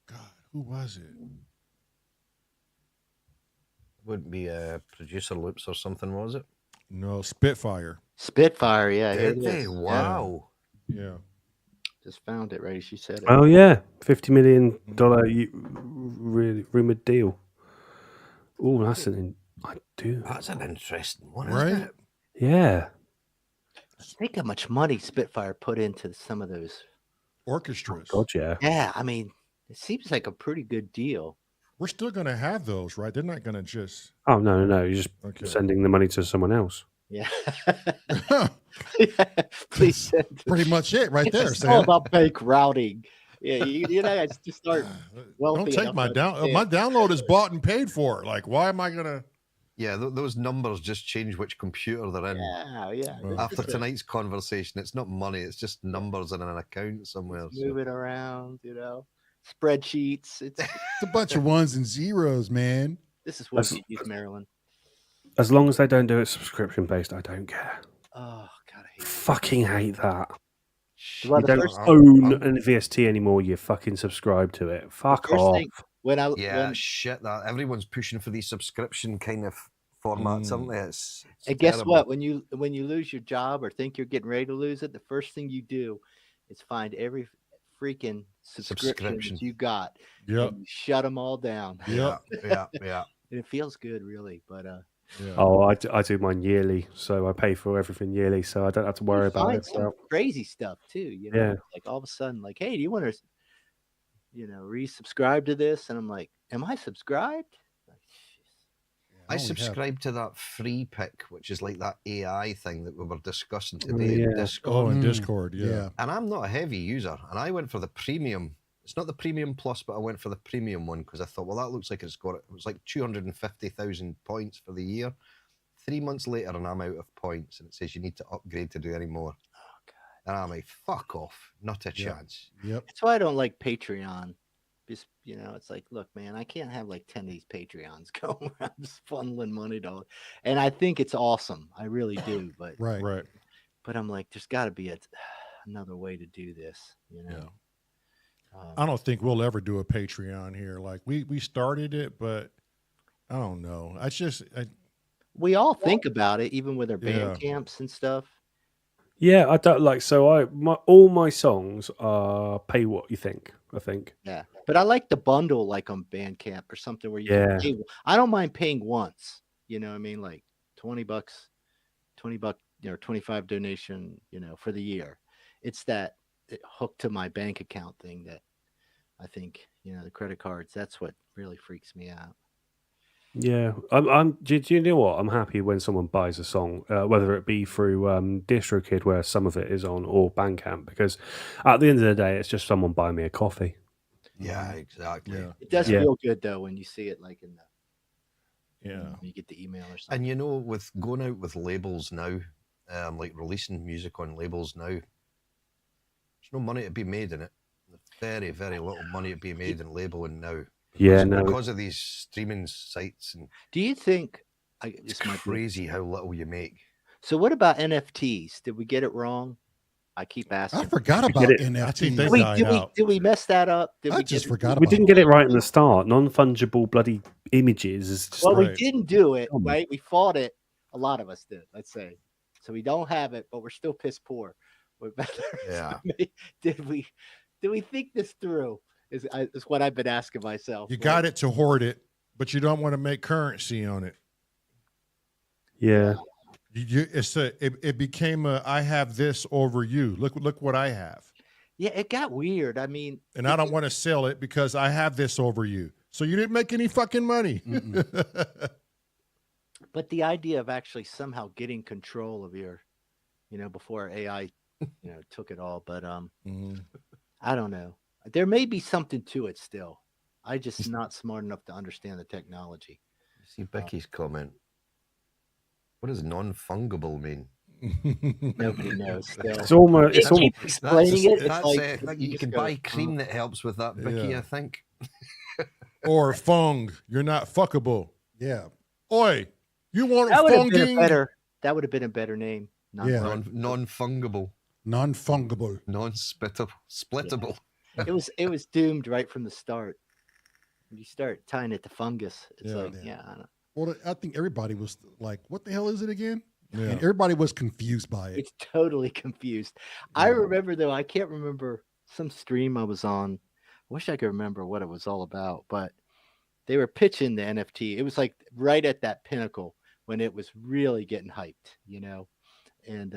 God, who was it? Wouldn't be Producer Loops or something, was it? No, Spitfire. Spitfire, yeah. Here it Did they? is. Yeah, Wow. Yeah. just found it right as you said it. Oh yeah, $50 million really rumored deal. Oh, that's an I do. That's an interesting one, Right? isn't it? Yeah. Think how much money Spitfire put into some of those. Orchestras. God, yeah. Yeah, I mean, it seems like a pretty good deal. We're still going to have those, right? They're not going to just. Oh no! You're just Okay. sending the money to someone else. Yeah. Please send it. Pretty much it right there, It's all Sam. about bank routing. Yeah, you know, it's just start. Don't wealthy take enough my to down. understand. My download is bought and paid for. Like, why am I gonna? Yeah, those numbers just change which computer they're in. Yeah. Well, this After is a- tonight's conversation, it's not money, it's just numbers in an account somewhere. just move it around, spreadsheets. It's It's a bunch of ones and zeros, man. this is what That's- you use, Maryland. As long as they don't do it subscription based, I don't care. Oh God, I hate it. Fucking hate that. Well, You the don't first- own an VST anymore. You fucking subscribe to it. Fuck first off. thing- when I Yeah, when, shit, that everyone's pushing for these subscription kind of formats, aren't they? It's and guess terrible. what? When you lose your job or think you're getting ready to lose it, the first thing you do is find every freaking subscription Subscription. that you got. Yep. And you shut them all down. Yep. Yeah. And it feels good, really. But Yeah. Oh, I do mine yearly, so I pay for everything yearly, so I don't have to worry you about find it. some crazy stuff too. Yeah. Like all of a sudden, like, hey, do you want to, resubscribe to this? And I'm like, am I subscribed? Like, jeez. I only have- subscribe to that free pick, which is like that AI thing that we were discussing today yeah. in Discord. Oh, in Mm, Discord. Yeah. And I'm not a heavy user, and I went for the premium. It's not the premium plus, but I went for the premium one because I thought, well, that looks like it was like 250,000 points for the year. 3 months later, and I'm out of points, and it says you need to upgrade to do any more. Oh God. And I'm like, fuck off, not a Yeah. chance. Yep. That's why I don't like Patreon. Just it's like, look, man, I can't have like 10 of these Patreons going around just funneling money to. And I think it's awesome. I really do. But Right. Right. but I'm like, there's got to be another way to do this. Yeah. I don't think we'll ever do a Patreon here. Like we started it, but I don't know. I just We all think about it, even with our Yeah. band camps and stuff. Yeah, I don't like. So all my songs are pay what you think. I think. Yeah, but I like the bundle, like on Bandcamp or something where you Yeah. can pay. I don't mind paying once. You know what I mean? Like $20, $20, 25 donation. For the year. It's that hook to my bank account thing that I think the credit cards. That's what really freaks me out. Yeah, do you know what? I'm happy when someone buys a song, whether it be through DistroKid, where some of it is on, or Bandcamp, because at the end of the day, it's just someone buying me a coffee. Yeah, exactly. Yeah. It does Yeah. feel good though when you see it like in the Yeah. when you get the email or something. And you know, with going out with labels now, like releasing music on labels now, there's no money to be made in it. There's very, very little money to be made in labeling now. Yeah, Because of these streaming sites, and Do you think it's crazy how little you make. So what about NFTs? Did we get it wrong? I keep asking. I forgot about I think NFTs. they Did we, died did, we, out. did we mess that up? Did I we just get it- forgot we about didn't it. get it right in the start. Non-fungible bloody images is just Well, we Right. didn't do it, Come on. right? We fought it. A lot of us did, let's say. So we don't have it, but we're still piss poor. We're better. Yeah. Did we think this through? Is what I've been asking myself. You got it to hoard it, but you don't want to make currency on it. yeah. It became a I have this over you. Look what I have, Yeah, it got weird. I mean, and I don't want to sell it because I have this over you. So you didn't make any fucking money. but the idea of actually somehow getting control of your, before AI, took it all. But Mhm. I don't know. There may be something to it still. I just not smart enough to understand the technology. see Becky's comment. What does non-fungible mean? Nobody knows still. It's almost. It's They almost. keep explaining it. It's That's like you just can go, buy cream that helps with that, Becky. Yeah. I think. Or fung. You're not fuckable. Yeah. Oi, you want That would have been a funging? better. That would have been a better name. Yeah. Non-fungible, Non-fungible. splittable. It was doomed right from the start. When you start tying it to fungus, it's Yeah. like, Yeah. I don't know. Well, I think everybody was like, what the hell is it again? Yeah. And everybody was confused by it. It's totally confused. I remember though, I can't remember some stream I was on. I wish I could remember what it was all about, but they were pitching the NFT. It was like right at that pinnacle when it was really getting hyped, And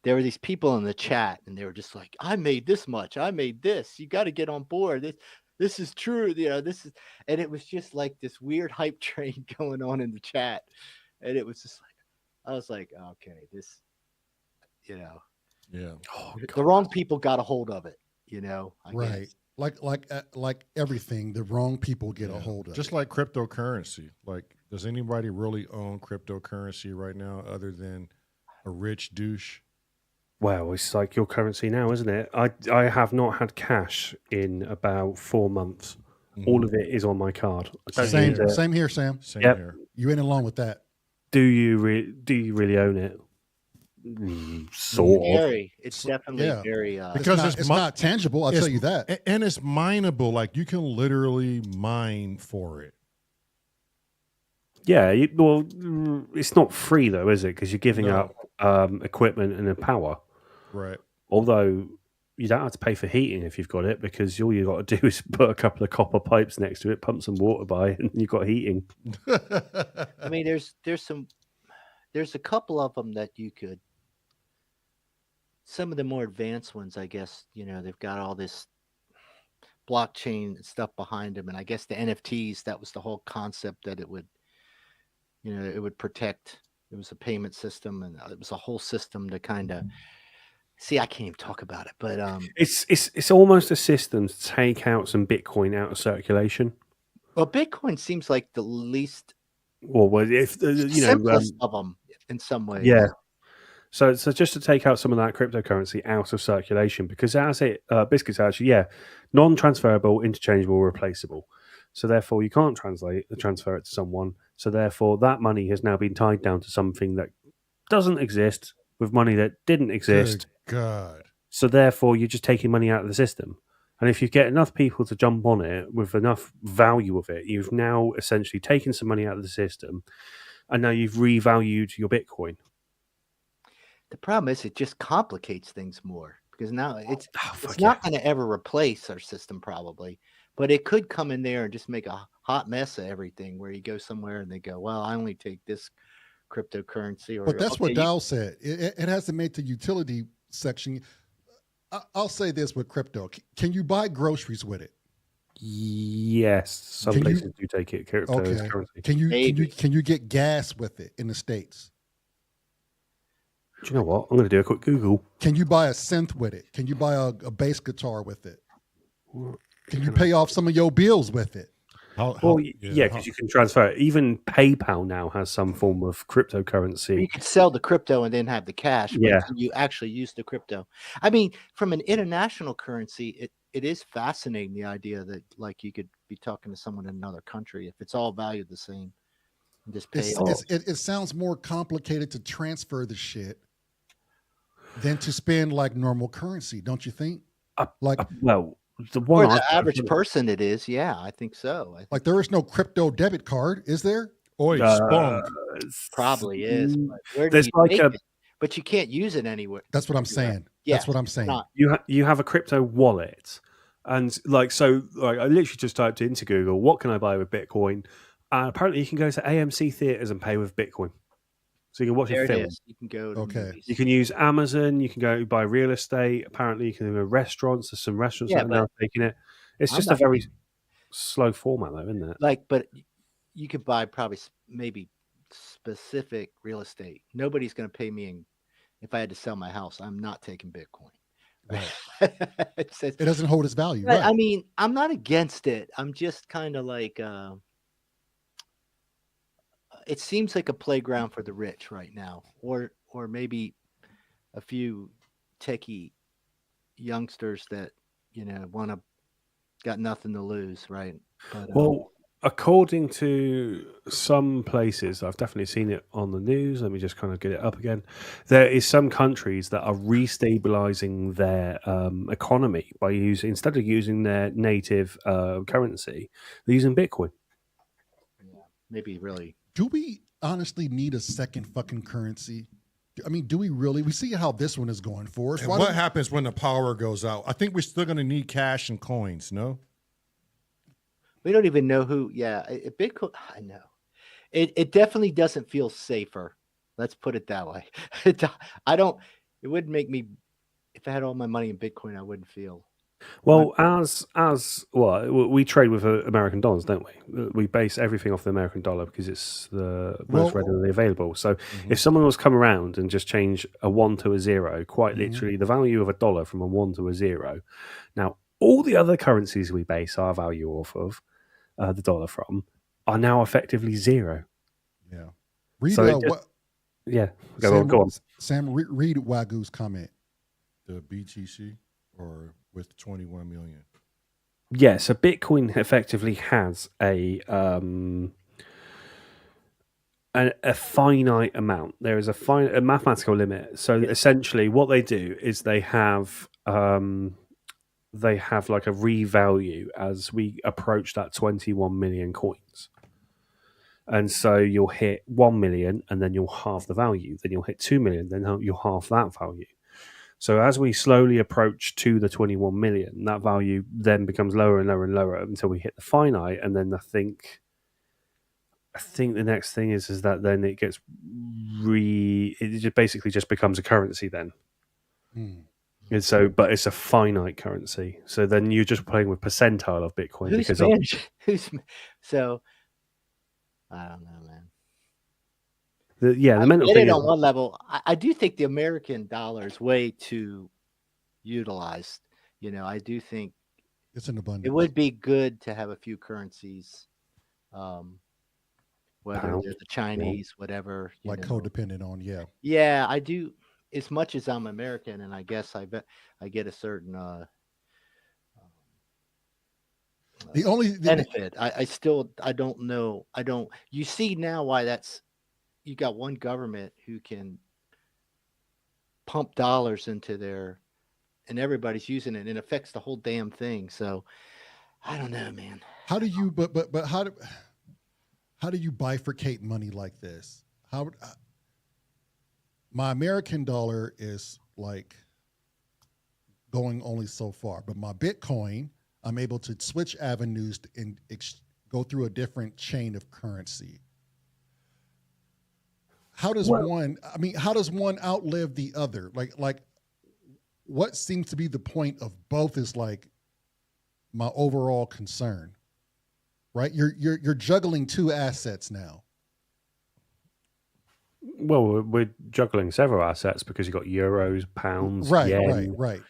there were these people in the chat and they were just like, I made this much. I made this. You got to get on board. This is true. This is, and it was just like this weird hype train going on in the chat. And it was just like, I was like, okay, this, Yeah. Oh, the wrong people got a hold of it, I Right. guess. Like everything, the wrong people get a Yeah. hold of Just it. like cryptocurrency. Like, does anybody really own cryptocurrency right now other than a rich douche? Well, it's like your currency now, isn't it? I have not had cash in about 4 months. All of it is on my card. I don't Same, use it. same here, Sam. Same Yep. here. You ain't along with that. Do you really own it? Sort of. Very, it's definitely yeah. very, Because it's not tangible. I'll it's- tell you that. And it's mineable. Like, you can literally mine for it. Yeah. It's not free though, is it? Because you're giving No. up equipment and power. Right. Although you don't have to pay for heating if you've got it, because all you got to do is put a couple of copper pipes next to it, pump some water by, and you've got heating. I mean, there's a couple of them that you could, some of the more advanced ones, I guess, they've got all this blockchain stuff behind them. And I guess the NFTs, that was the whole concept, that it would, it would protect. It was a payment system, and it was a whole system to kind of, see, I can't even talk about it, but It's almost a system to take out some Bitcoin out of circulation. well, Bitcoin seems like the least Well, if simplest of them in some ways. yeah. So just to take out some of that cryptocurrency out of circulation, because as it Biscuits actually, non-transferable, interchangeable, replaceable. So therefore, you can't transfer it to someone. So therefore, that money has now been tied down to something that doesn't exist with money that didn't exist. Good God. So therefore, you're just taking money out of the system. And if you get enough people to jump on it with enough value of it, you've now essentially taken some money out of the system, and now you've revalued your Bitcoin. The problem is it just complicates things more, because now it's fuck not going to ever replace our system probably, but it could come in there and just make a hot mess of everything, where you go somewhere and they go, well, I only take this cryptocurrency. Or But that's what okay, Dow said. It has to make the utility section. I'll say this with crypto. Can you buy groceries with it? Yes, some Can you- places do take it crypto as Okay. currency. Can you get gas with it in the States? Do you know what? I'm going to do a quick Google. Can you buy a synth with it? Can you buy a bass guitar with it? Can you pay off some of your bills with it? Well, yeah, because you can transfer it. Even PayPal now has some form of cryptocurrency. You could sell the crypto and then have the cash, but Yeah. can you actually use the crypto? I mean, from an international currency, it is fascinating, the idea that like you could be talking to someone in another country if it's all valued the same and just pay. It sounds more complicated to transfer the shit than to spend like normal currency, don't you think? Well, the one For the average person, it is. Yeah, I think so. Like there is no crypto debit card, is there? Oi, spunk. Probably is. But where do There's you like take a- it? But you can't use it anywhere. That's what I'm saying. Yeah, That's what I'm saying. not- You have a crypto wallet, and like I literally just typed into Google, what can I buy with Bitcoin? Apparently, you can go to AMC theaters and pay with Bitcoin, so you can watch There a it film. is. You can go to Okay. movies. You can use Amazon. You can go buy real estate. Apparently, you can go to restaurants. There's some restaurants Yeah, that are now taking it. It's I'm just a not- very slow format, though, isn't it? Like, but you could buy probably maybe specific real estate. Nobody's going to pay me if I had to sell my house. I'm not taking Bitcoin. It says- It doesn't hold its value. But, Right. I mean, I'm not against it. I'm just kind of like, it seems like a playground for the rich right now, or maybe a few techie youngsters that got nothing to lose, right? But, Well, according to some places, I've definitely seen it on the news. Let me just kind of get it up again. There is some countries that are restabilizing their economy by instead of using their native currency, they're using Bitcoin. maybe really. Do we honestly need a second fucking currency? I mean, do we really? We see how this one is going for us. And Why what don't- happens when the power goes out? I think we're still going to need cash and coins, no? We don't even know who. Yeah, Bitcoin. I know. It definitely doesn't feel safer. Let's put it that way. I don't. It wouldn't make me. If I had all my money in Bitcoin, I wouldn't feel. Well, as well, we trade with American dollars, don't we? We base everything off the American dollar because it's the most readily available. So, if someone was come around and just change a 1 to a 0, quite literally, the value of a dollar from a 1 to a 0. Now, all the other currencies we base our value off of, the dollar from, are now effectively 0. Yeah. Read So what? Yeah, go on. Sam, read Wagyu's comment. The BTC or with 21 million. Yeah, so Bitcoin effectively has a finite amount. There is a mathematical limit. So essentially, what they do is they have like a revalue as we approach that 21 million coins. And so you'll hit 1 million, and then you'll halve the value. Then you'll hit 2 million, then you'll halve that value. So as we slowly approach to the 21 million, that value then becomes lower and lower and lower until we hit the finite. And then I think the next thing is that then it gets it just basically just becomes a currency then. And so, but it's a finite currency. So then you're just playing with percentile of Bitcoin So I don't know, man. the mental Get thing it is, on one level. I do think the American dollar is way too utilized. I do think It's an abundance. it would be good to have a few currencies, whether Pound, they're the Chinese, whatever. like codependent on, yeah. Yeah, I do. As much as I'm American, and I guess I get a certain The only benefit. I don't know. You see now why you got one government who can pump dollars into and everybody's using it, and it affects the whole damn thing. So I don't know, man. how do you how do you bifurcate money like this? My American dollar is like going only so far, but my Bitcoin, I'm able to switch avenues and go through a different chain of currency. How does one outlive the other? Like what seems to be the point of both is like my overall concern. Right? You're juggling two assets now. Well, we're juggling several assets because you've got euros, pounds, Right, yen. right.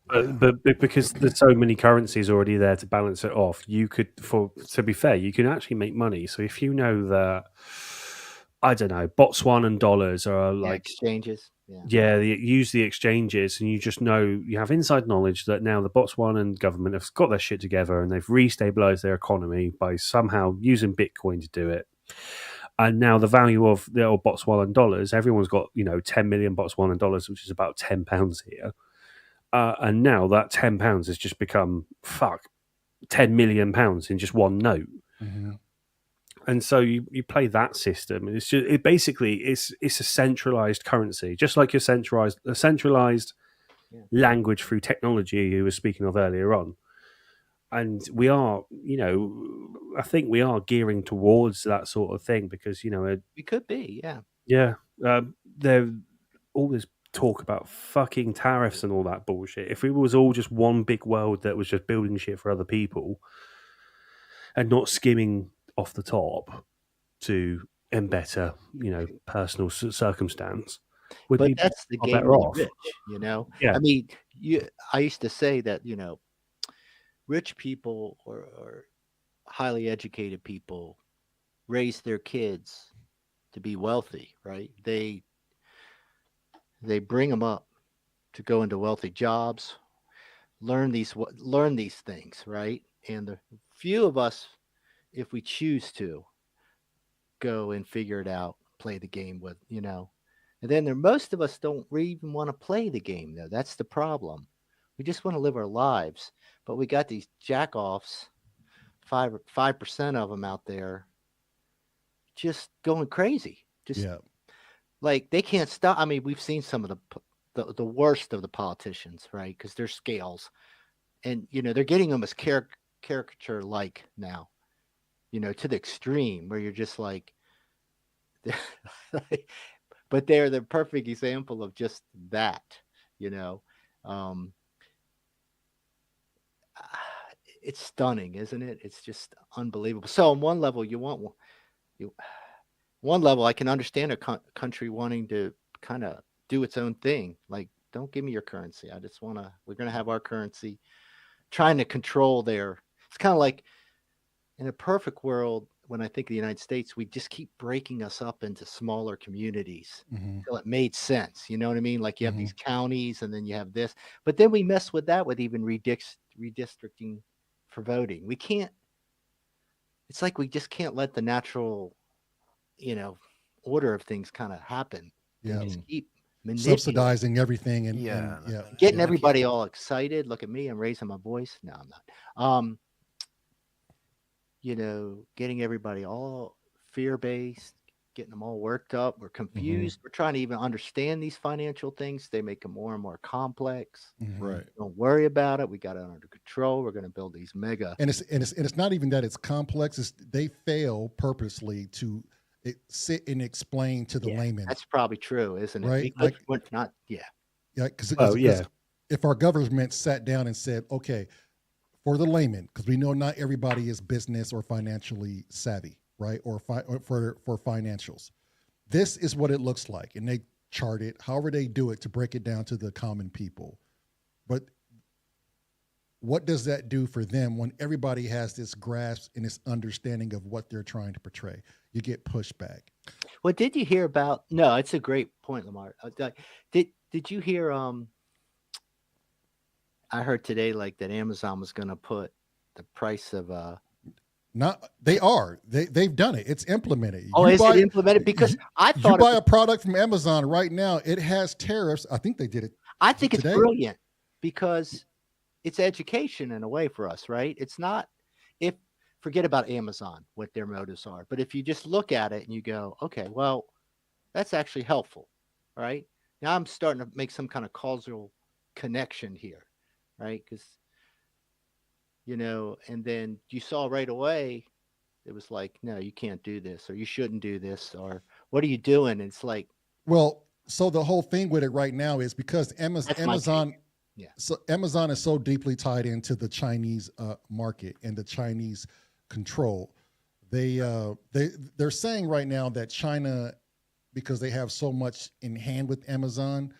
But because there's so many currencies already there to balance it off, you could, to be fair, you can actually make money. So if you know that, I don't know, Botswanan dollars are Yeah, like, exchanges. use the exchanges, and you just know, you have inside knowledge that now the Botswanan government have got their shit together and they've restabilized their economy by somehow using Bitcoin to do it. And now the value of the old Botswanan dollars, everyone's got, 10 million Botswanan dollars, which is about £10 here. And now that £10 has just become, £10 million in just one note. Mm-hmm. And so you play that system, and it's a centralized currency, just like your centralized language through technology you were speaking of earlier on. And we are, I think we are gearing towards that sort of thing because, We could be, yeah. yeah, there all this talk about fucking tariffs and all that bullshit. If it was all just one big world that was just building shit for other people and not skimming off the top to better, personal circumstance, But that's the game of better the off. rich, Yeah. I mean, I used to say that, rich people or highly educated people raise their kids to be wealthy, right? They bring them up to go into wealthy jobs, learn these things, right? And the few of us, if we choose to, go and figure it out, play the game with, And then most of us don't even want to play the game, though. That's the problem. We just want to live our lives, but we got these jack-offs, 5% of them out there, just going crazy. Just like they can't stop. I mean, we've seen some of the worst of the politicians, right? Because they're scales, and they're getting them as caricature-like now, to the extreme where you're just like, but they're the perfect example of just that, It's stunning, isn't it? It's just unbelievable. So on one level, one level, I can understand a country wanting to kind of do its own thing. Like, don't give me your currency. We're going to have our currency, trying to control it's kind of like in a perfect world. When I think of the United States, we just keep breaking us up into smaller communities until it made sense. You know what I mean? Like you have these counties and then you have this, but then we mess with that with even redistricting for voting. We can't, it's like we just can't let the natural, order of things kind of happen. Yeah. Just keep subsidizing everything and getting everybody all excited. Look at me, I'm raising my voice. No, I'm not. Getting everybody all fear-based, getting them all worked up. We're confused. We're trying to even understand these financial things. They make them more and more complex. Right. Don't worry about it. We got it under control. We're going to build these mega. And it's not even that it's complex. They fail purposely to sit and explain to the layman. That's probably true, isn't it? Right. Because if our government sat down and said, okay, for the layman, because we know not everybody is business or financially savvy, right? Or for financials. This is what it looks like. And they chart it, however they do it to break it down to the common people. But what does that do for them when everybody has this grasp and this understanding of what they're trying to portray? You get pushback. Well, did you hear about, no, it's a great point, Lamar. Did you hear, I heard today like that Amazon was going to put the price of they've done it. It's implemented. Is it implemented? Because I thought you buy a product from Amazon right now, it has tariffs. I think they did it. I think today. It's brilliant because it's education in a way for us, right? It's not forget about Amazon, what their motives are. But if you just look at it and you go, okay, well, that's actually helpful, right? Now I'm starting to make some kind of causal connection here. Right. Because, and then you saw right away, it was like, no, you can't do this, or you shouldn't do this, or what are you doing? It's like, well, so the whole thing with it right now is because Amazon So Amazon is so deeply tied into the Chinese market and the Chinese control. They're saying right now that China, because they have so much in hand with Amazon,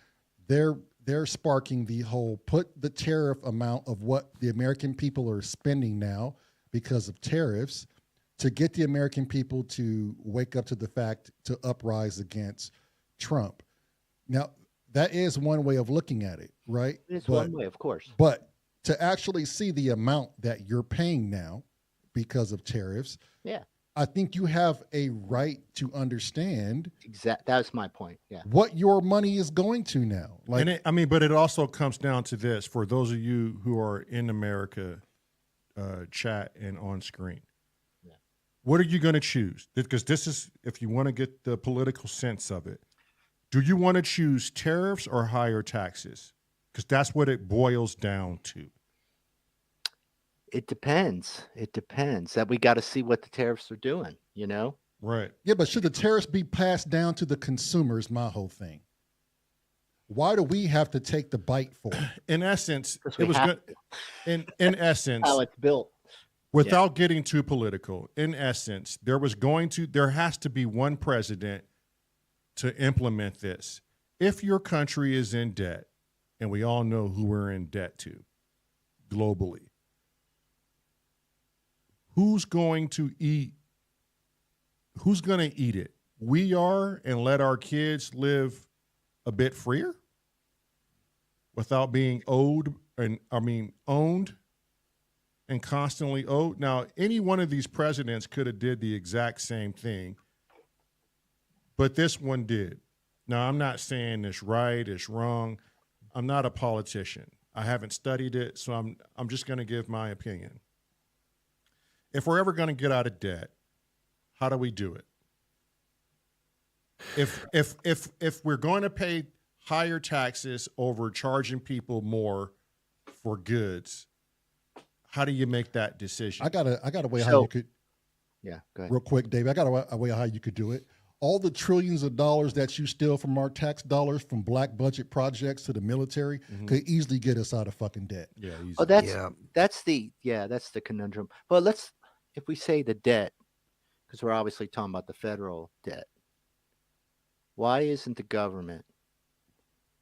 they're sparking the whole put the tariff amount of what the American people are spending now because of tariffs to get the American people to wake up to the fact to uprise against Trump. Now, that is one way of looking at it, right? It's one way, of course. But to actually see the amount that you're paying now because of tariffs, Yeah. I think you have a right to understand That's my point. Yeah. what your money is going to now. Like, but it also comes down to this for those of you who are in America, chat and on screen. Yeah. What are you going to choose? Because this is, if you want to get the political sense of it, do you want to choose tariffs or higher taxes? Because that's what it boils down to. It depends. It depends. That we got to see what the tariffs are doing, you know? Right. yeah, but should the tariffs be passed down to the consumers? My whole thing. Why do we have to take the bite for it? In essence, Because it we was have good. to. In essence, How it's built. without getting too political, in essence, there has to be one president to implement this. If your country is in debt, and we all know who we're in debt to globally, who's going to eat it? We are, and let our kids live a bit freer without being owned and constantly owed. Now, any one of these presidents could have did the exact same thing, but this one did. Now, I'm not saying it's right, it's wrong. I'm not a politician. I haven't studied it, so I'm just going to give my opinion. If we're ever going to get out of debt, how do we do it? If we're going to pay higher taxes over charging people more for goods, how do you make that decision? I got a way how you could. Yeah, go ahead. Real quick, Dave. I got a way how you could do it. All the trillions of dollars that you steal from our tax dollars, from black budget projects to the military, could easily get us out of fucking debt. Yeah. Easy. Oh, that's the conundrum. But if we say the debt, because we're obviously talking about the federal debt, why isn't the government?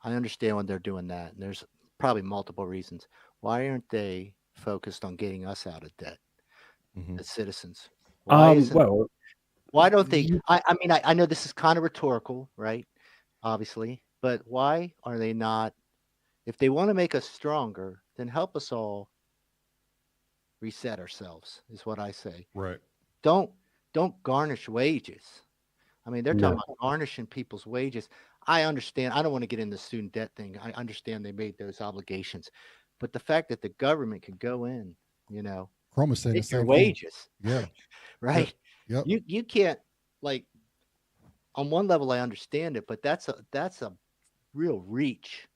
I understand when they're doing that, and there's probably multiple reasons. Why aren't they focused on getting us out of debt as citizens? Why don't they? I know this is kind of rhetorical, right? Obviously, but why are they not? If they want to make us stronger, then help us all reset ourselves, is what I say. Right. Don't garnish wages. I mean, they're talking about garnishing people's wages. I understand. I don't want to get into the student debt thing. I understand they made those obligations, but the fact that the government could go in, Chroma said the take your same thing. wages, Yeah. right? Yep. You can't, like, on one level I understand it, but that's a real reach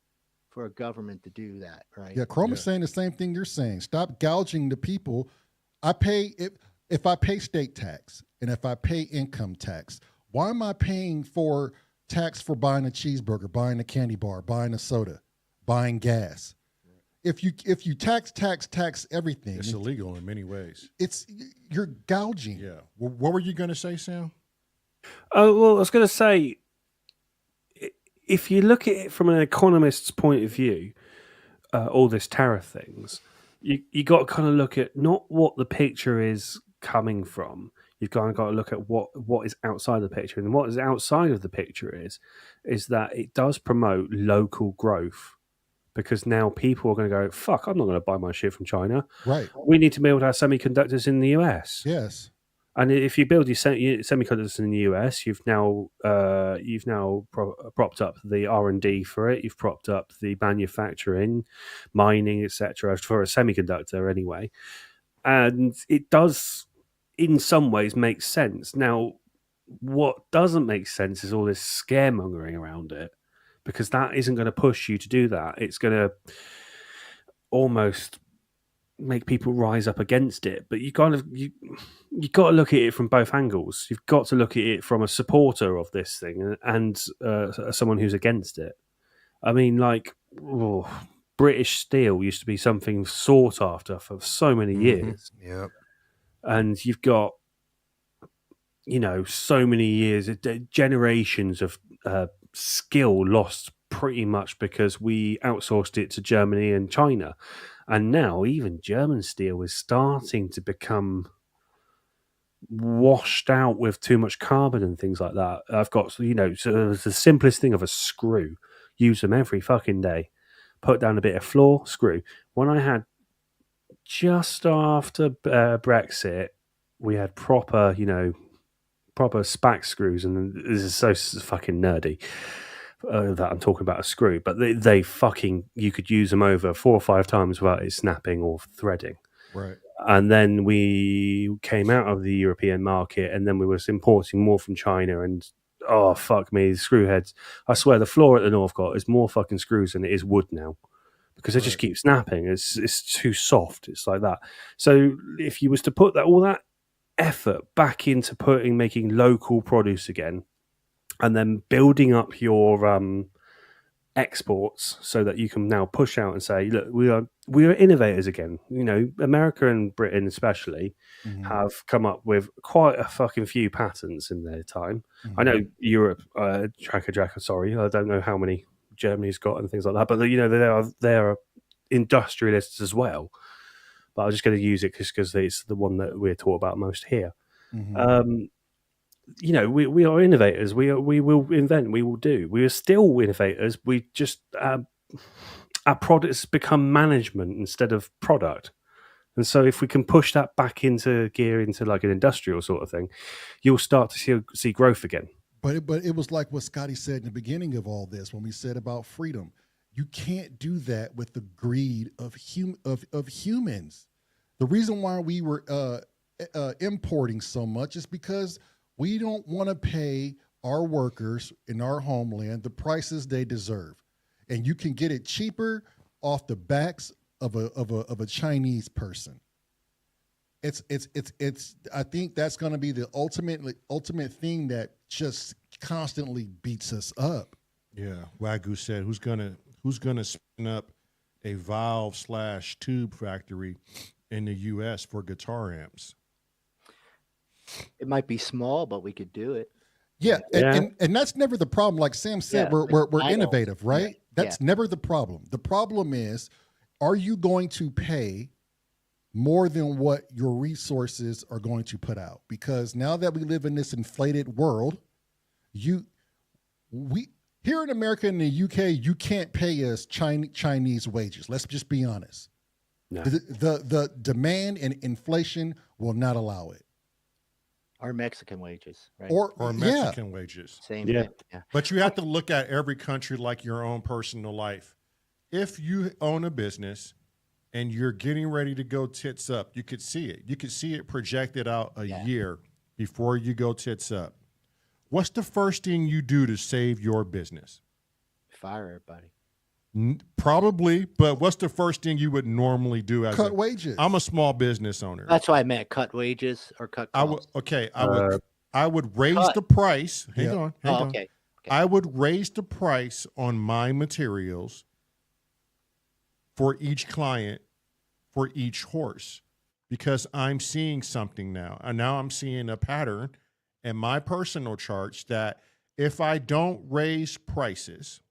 for a government to do that, right? Yeah, Chroma's saying the same thing you're saying. Stop gouging the people. I pay if I pay state tax and if I pay income tax, why am I paying for tax for buying a cheeseburger, buying a candy bar, buying a soda, buying gas? If you tax everything, it's illegal in many ways. You're gouging. Yeah. What were you going to say, Sam? Oh, well, I was going to say, if you look at it from an economist's point of view, all this tariff things, you got to kind of look at not what the picture is coming from. You've kind of got to look at what is outside the picture, and what is outside of the picture is that it does promote local growth. Because now people are going to go, fuck, I'm not going to buy my shit from China. Right. We need to build our semiconductors in the US. Yes. And if you build your semiconductors in the US, you've now propped up the R&D for it. You've propped up the manufacturing, mining, etc. for a semiconductor anyway. And it does, in some ways, make sense. Now, what doesn't make sense is all this scaremongering around it. Because that isn't going to push you to do that. It's going to almost make people rise up against it. But you got to look at it from both angles. You've got to look at it from a supporter of this thing and someone who's against it. I mean, like, British steel used to be something sought after for so many years, Yeah. and you've got, so many years, generations of skill lost pretty much because we outsourced it to Germany and China, and now even German steel is starting to become washed out with too much carbon and things like that. I've got, so the simplest thing of a screw, use them every fucking day. Put down a bit of floor, screw. When I had just after Brexit, we had proper SPAC screws, and this is so fucking nerdy that I'm talking about a screw, but they fucking, you could use them over 4 or 5 times without it snapping or threading. Right. And then we came out of the European market, and then we were importing more from China, and oh fuck me, the screw heads. I swear the floor at the Northcott is more fucking screws than it is wood now, because they just keep snapping. It's too soft. It's like that. So if you was to put all that effort back into making local produce again, and then building up your exports so that you can now push out and say, look, we are innovators again. America and Britain especially have come up with quite a fucking few patents in their time. I know Europe, Tracker, sorry, I don't know how many Germany's got and things like that, but they are industrialists as well. But I'm just going to use it just because it's the one that we're taught about most here. We are innovators. We will invent. We will do. We are still innovators. We just our products become management instead of product. And so, if we can push that back into gear, into like an industrial sort of thing, you'll start to see growth again. But it was like what Scotty said in the beginning of all this when we said about freedom. You can't do that with the greed of humans. The reason why we were importing so much is because we don't want to pay our workers in our homeland the prices they deserve, and you can get it cheaper off the backs of a Chinese person. It's. I think that's going to be the ultimate thing that just constantly beats us up. Yeah, Wagyu said, who's gonna spin up a valve/tube factory in the U.S. for guitar amps? It might be small, but we could do it. Yeah, and that's never the problem. Like Sam said, we're innovative, right? That's never the problem. The problem is, are you going to pay more than what your resources are going to put out? Because now that we live in this inflated world, we here in America and the UK, you can't pay us Chinese wages. Let's just be honest. No. The demand and inflation will not allow it. Or Mexican wages, right? Or Mexican wages. Same thing. Yeah. But you have to look at every country like your own personal life. If you own a business and you're getting ready to go tits up, you could see it. You could see it projected out a year before you go tits up. What's the first thing you do to save your business? Fire everybody. Probably, but what's the first thing you would normally do? Cut wages. I'm a small business owner. That's why I meant cut wages or cut costs. I would raise the price. Hang on. Okay. I would raise the price on my materials for each client, for each horse, because I'm seeing something now. And now I'm seeing a pattern in my personal charts that if I don't raise prices,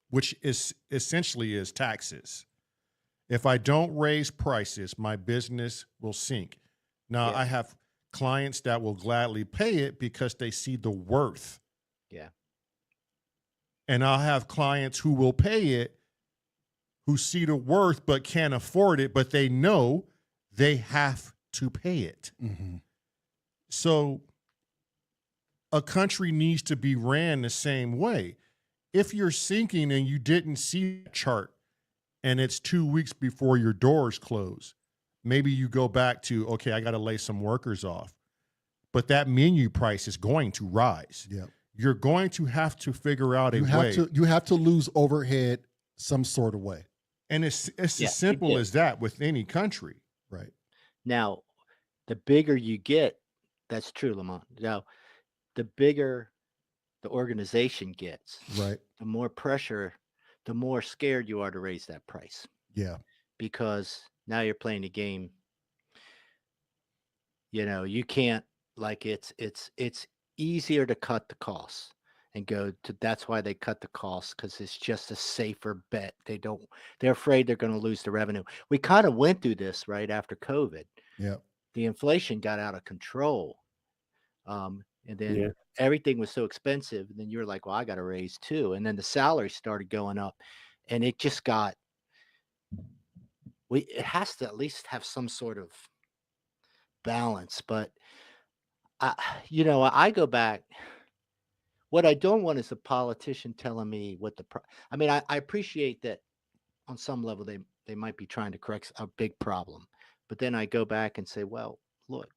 which is essentially is taxes, if I don't raise prices, my business will sink. Now, I have clients that will gladly pay it because they see the worth. Yeah. And I'll have clients who will pay it, who see the worth but can't afford it, but they know they have to pay it. Mm-hmm. So a country needs to be ran the same way. If you're sinking and you didn't see a chart and it's 2 weeks before your doors close, maybe you go back to, okay, I got to lay some workers off. But that menu price is going to rise. Yeah. You're going to have to figure out a way. You have to lose overhead some sort of way. And it's as simple as that with any country. Right. Now, the bigger you get, that's true, Lamont. Now, the bigger the organization gets, right, the more pressure the more scared you are to raise that price, Yeah. because now you're playing a game. You can't, like, it's easier to cut the costs and go to, that's why they cut the costs, because it's just a safer bet. They're afraid they're going to lose the revenue. We kind of went through this right after COVID. Yeah. The inflation got out of control. And then everything was so expensive. And then you're like, well, I got to raise too. And then the salaries started going up, and it just got, it has to at least have some sort of balance. But I go back. What I don't want is a politician telling me what I appreciate that on some level they might be trying to correct a big problem, but then I go back and say, well, look,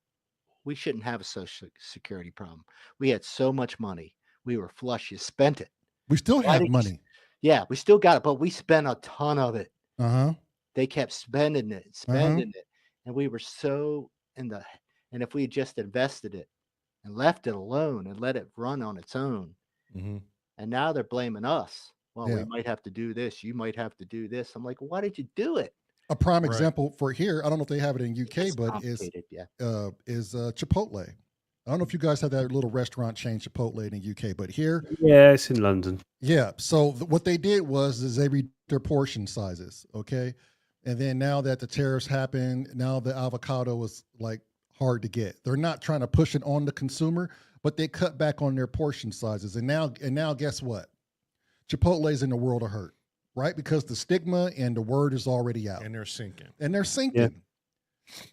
we shouldn't have a social security problem. We had so much money, we were flush. You spent it. We still have money. Yeah, we still got it, but we spent a ton of it. They kept spending it, and we were so and if we had just invested it and left it alone and let it run on its own. And now they're blaming us. Well, we might have to do this. You might have to do this. I'm like, why did you do it? A prime example for here, I don't know if they have it in UK, It's but is complicated, Chipotle. I don't know if you guys have that little restaurant chain Chipotle in the UK, but here, Yeah, it's in London. yeah. So what they did is they reduced their portion sizes, okay? And then now that the tariffs happened, now the avocado is like hard to get. They're not trying to push it on the consumer, but they cut back on their portion sizes. And now guess what? Chipotle's in the world of hurt, right? Because the stigma and the word is already out. And they're sinking.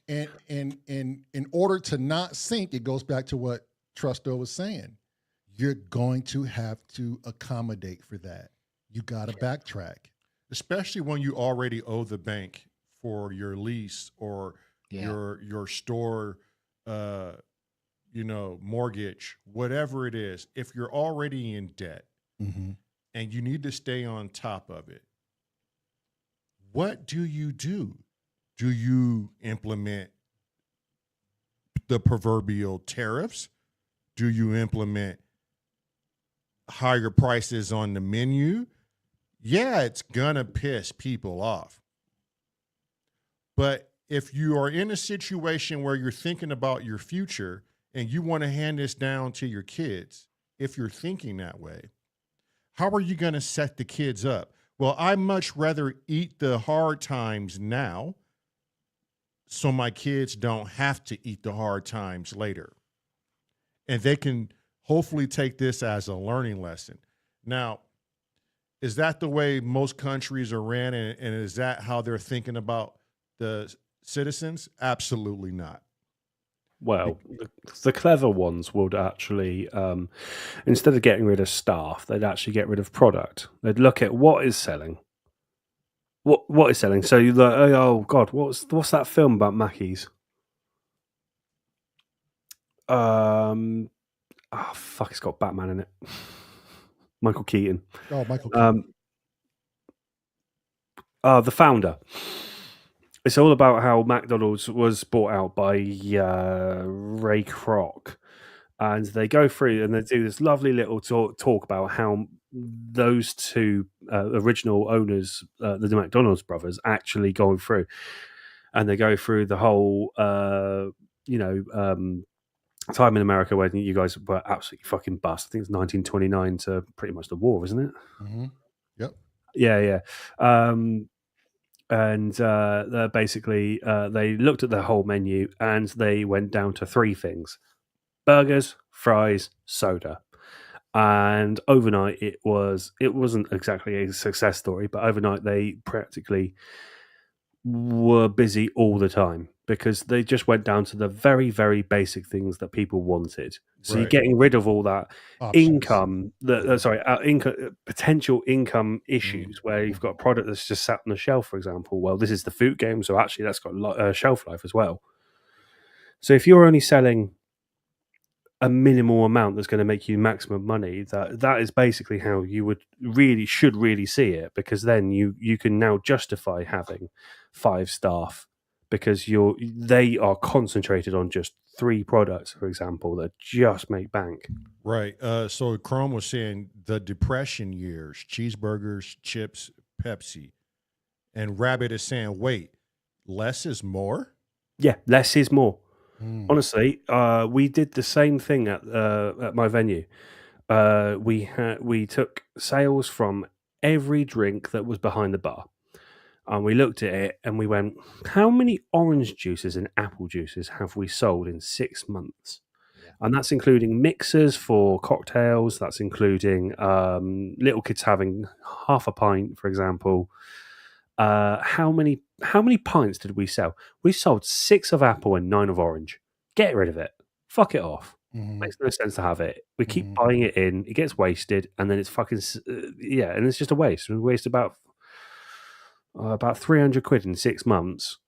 And in order to not sink, it goes back to what Trusto was saying. You're going to have to accommodate for that. You got to backtrack. Especially when you already owe the bank for your lease or your store, mortgage, whatever it is. If you're already in debt and you need to stay on top of it, what do you do? Do you implement the proverbial tariffs? Do you implement higher prices on the menu? Yeah, it's gonna piss people off. But if you are in a situation where you're thinking about your future and you want to hand this down to your kids, if you're thinking that way, how are you going to set the kids up? Well, I much rather eat the hard times now so my kids don't have to eat the hard times later. And they can hopefully take this as a learning lesson. Now, is that the way most countries are ran, and is that how they're thinking about the citizens? Absolutely not. Well, the clever ones would actually, instead of getting rid of staff, they'd actually get rid of product. They'd look at what is selling. What is selling? So you're like, oh God, what's that film about Mackies? Oh fuck, it's got Batman in it. Michael Keaton. Oh, Michael Keaton. The Founder. It's all about how McDonald's was bought out by Ray Kroc, and they go through and they do this lovely little talk about how those two original owners, the McDonald's brothers, actually going through, and they go through the whole, time in America where you guys were absolutely fucking bust. I think it's 1929 to pretty much the war, isn't it? Mm-hmm. Yep. Yeah. And basically they looked at the whole menu and they went down to three things: burgers, fries, soda. And overnight it wasn't exactly a success story, but overnight they practically were busy all the time because they just went down to the very, very basic things that people wanted. So Right. you're getting rid of all that Options. income, potential income issues where you've got a product that's just sat on the shelf, for example. Well, this is the food game, so actually that's got shelf life as well. So if you're only selling a minimal amount that's going to make you maximum money, that is basically how you should really see it, because then you can now justify having 5 staff because they are concentrated on just 3 products, for example, that just make bank. Right. So Chrome was saying the depression years, cheeseburgers, chips, Pepsi. And Rabbit is saying, wait, less is more? Yeah, less is more. Mm. Honestly, we did the same thing at my venue. We took sales from every drink that was behind the bar, and we looked at it and we went, how many orange juices and apple juices have we sold in 6 months? Yeah. And that's including mixers for cocktails. That's including little kids having half a pint, for example. How many pints did we sell? We sold 6 of apple and 9 of orange. Get rid of it. Fuck it off. Mhm. Makes no sense to have it. We keep Mhm. buying it in. It gets wasted, and then it's fucking and it's just a waste. We waste about 300 quid in 6 months,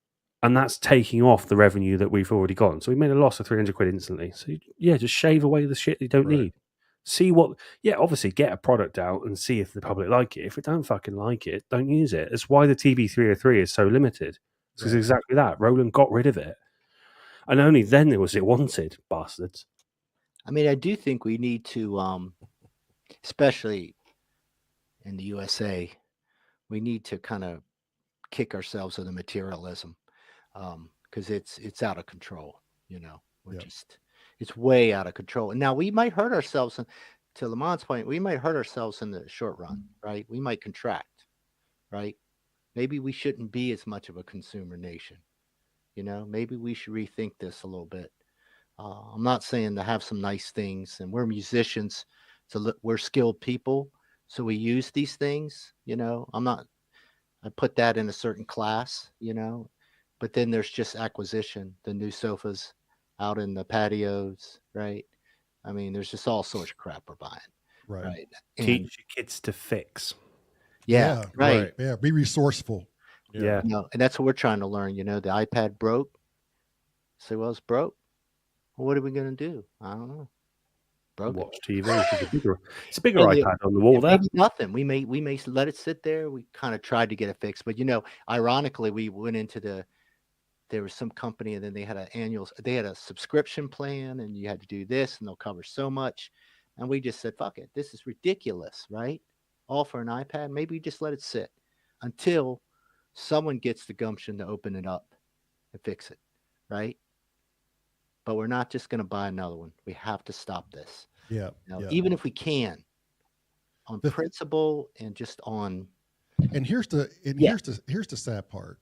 and that's taking off the revenue that we've already gotten. So we made a loss of 300 quid instantly. So yeah, just shave away the shit you don't Right. need. See obviously get a product out and see if the public like it. If it don't fucking like it, don't use it. That's why the TB303 is so limited. It's Right. exactly that. Roland got rid of it, and only then was it wanted, bastards. I mean, I do think we need to, especially in the USA, we need to kind of kick ourselves in the materialism, because it's out of control. We're Yep. it's way out of control. And now we might hurt ourselves. To Lamont's point, we might hurt ourselves in the short run, right? We might contract, right? Maybe we shouldn't be as much of a consumer nation. Maybe we should rethink this a little bit. I'm not saying to have some nice things, and we're musicians, so we're skilled people, so we use these things. I put that in a certain class, but then there's just acquisition, the new sofas out in the patios, right? I mean, there's just all sorts of crap we're buying, Right. right? Teach your kids to fix. Yeah, right. right. Yeah. Be resourceful. Yeah. And that's what we're trying to learn. The iPad broke. Say, well, it's broke. Well, what are we going to do? I don't know. Broke it. Watch TV. It's a bigger Well, yeah, iPad on the wall there. maybe nothing. We may let it sit there. We kind of tried to get it fixed, but ironically, we went into there was some company, and then they had a subscription plan, and you had to do this, and they'll cover so much, and we just said, fuck it, this is ridiculous, right? All for an iPad. Maybe we just let it sit until someone gets the gumption to open it up and fix it, right? But we're not just going to buy another one. We have to stop this. Yeah. Yeah. Even if we can, on The- principle and just on. And here's the sad part.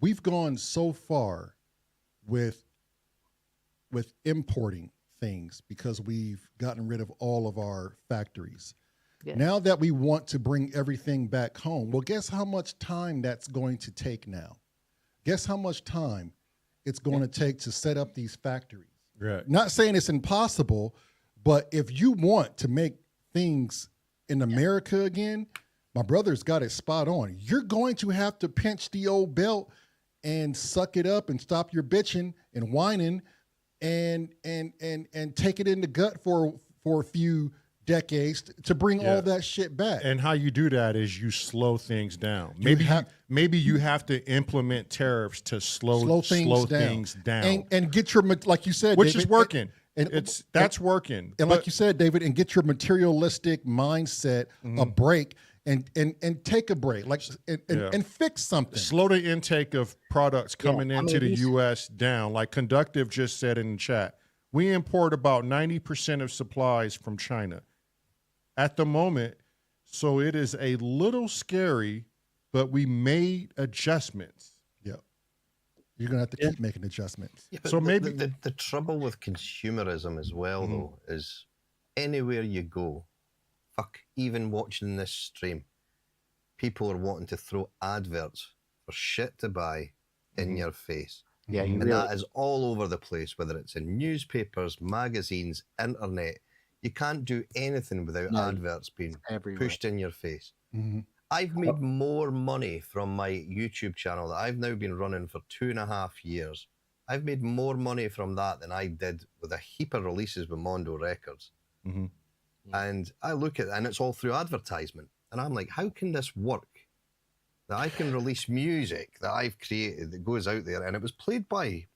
We've gone so far with importing things because we've gotten rid of all of our factories. Yeah. Now that we want to bring everything back home, well, guess how much time that's going to take now? Guess how much time it's going to take to set up these factories? Right. Not saying it's impossible, but if you want to make things in America again, my brother's got it spot on. You're going to have to pinch the old belt and suck it up and stop your bitching and whining and take it in the gut for a few decades to bring all that shit back. And how you do that is you slow things down. You Maybe you have to implement tariffs to slow things down. And get your, like you said, which David, is working. and That's working. And like you said, David, and get your materialistic mindset a break and take a break, and fix something. Slow the intake of products coming into the these- U.S. down. Like Conductive just said in the chat, we import about 90% of supplies from China at the moment. So it is a little scary, but we made adjustments. Yeah. You're going to have to keep making adjustments. Yeah, but So the- maybe- the trouble with consumerism as well, though, is anywhere you go, even watching this stream, people are wanting to throw adverts for shit to buy in your face. Yeah, you And really, that is all over the place, whether it's in newspapers, magazines, internet. You can't do anything without No, adverts being everywhere. pushed in your face. Mm-hmm. I've made more money from my YouTube channel that I've now been running for 2.5 years. I've made more money from that than I did with a heap of releases with Mondo Records. Mm-hmm. And I look at it, and it's all through advertisement. And I'm like, how can this work? that I can release music that I've created that goes out there and it was played by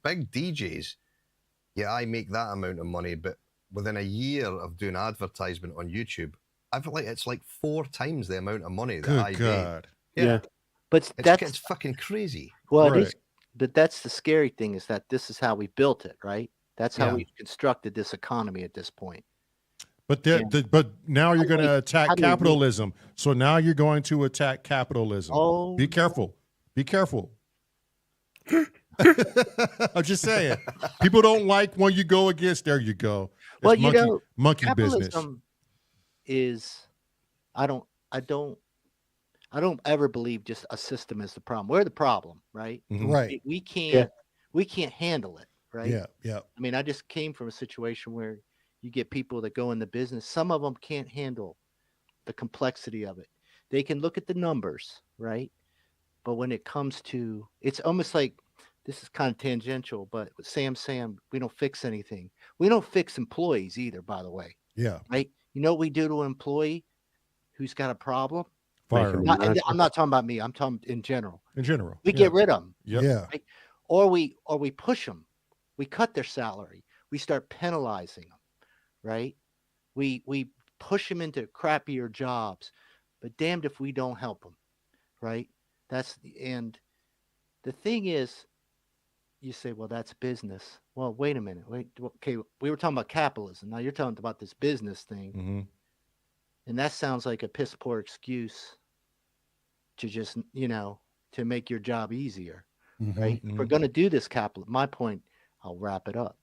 big DJs. Yeah, I make that amount of money, but within a year of doing advertisement on YouTube, it's like 4 times the amount of money that I Good made. God. Yeah. But It's that's fucking crazy. well, it Right. is. But that's the scary thing is that this is how we built it, right? That's how Yeah. we've constructed this economy at this point. But Yeah. but now you're going to how attack do we make- capitalism. So now you're going to attack capitalism. Oh, Be careful. Be careful. I'm just saying. People don't like when you go against. There you go. It's well, you know, monkey business. capitalism is. I don't ever believe just a system is the problem. We're the problem, right? Mhm. Right. We can't handle it, right? Yeah. Yeah. I mean, I just came from a situation where you get people that go in the business. Some of them can't handle the complexity of it. They can look at the numbers, right? But when it comes to, it's almost like, this is kind of tangential, but with Sam, we don't fix anything. We don't fix employees either, by the way, Yeah. right? You know what we do to an employee who's got a problem? Fire 'em. I'm not talking about me. I'm talking in general. In general. We Yeah. get rid of them. Yep. Yeah. Or we push them. We cut their salary. We start penalizing them, right? We push them into crappier jobs, but damned if we don't help them, right? And the thing is, you say, well, that's business. Well, wait a minute. Okay, we were talking about capitalism. Now you're talking about this business thing, Mm-hmm. and that sounds like a piss poor excuse to just, to make your job easier. Mhm. Right? If we're going to do this my point, I'll wrap it up.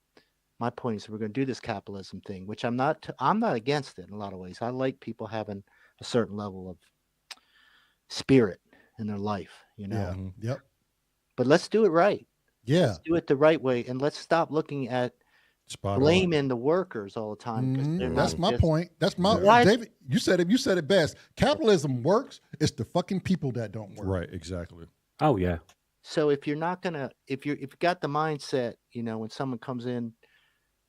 My point is we're going to do this capitalism thing, which I'm not against it in a lot of ways. I like people having a certain level of spirit in their life, Yeah. Yep. but let's do it right. Yeah. Let's do it the right way. And let's stop looking at Spot on. blaming the workers all the time. 'Cause they're That's not my just- point. That's my Why- David. You said it best. Capitalism works. It's the fucking people that don't work. Right. Exactly. Oh yeah. So if you're not gonna, if you got the mindset, when someone comes in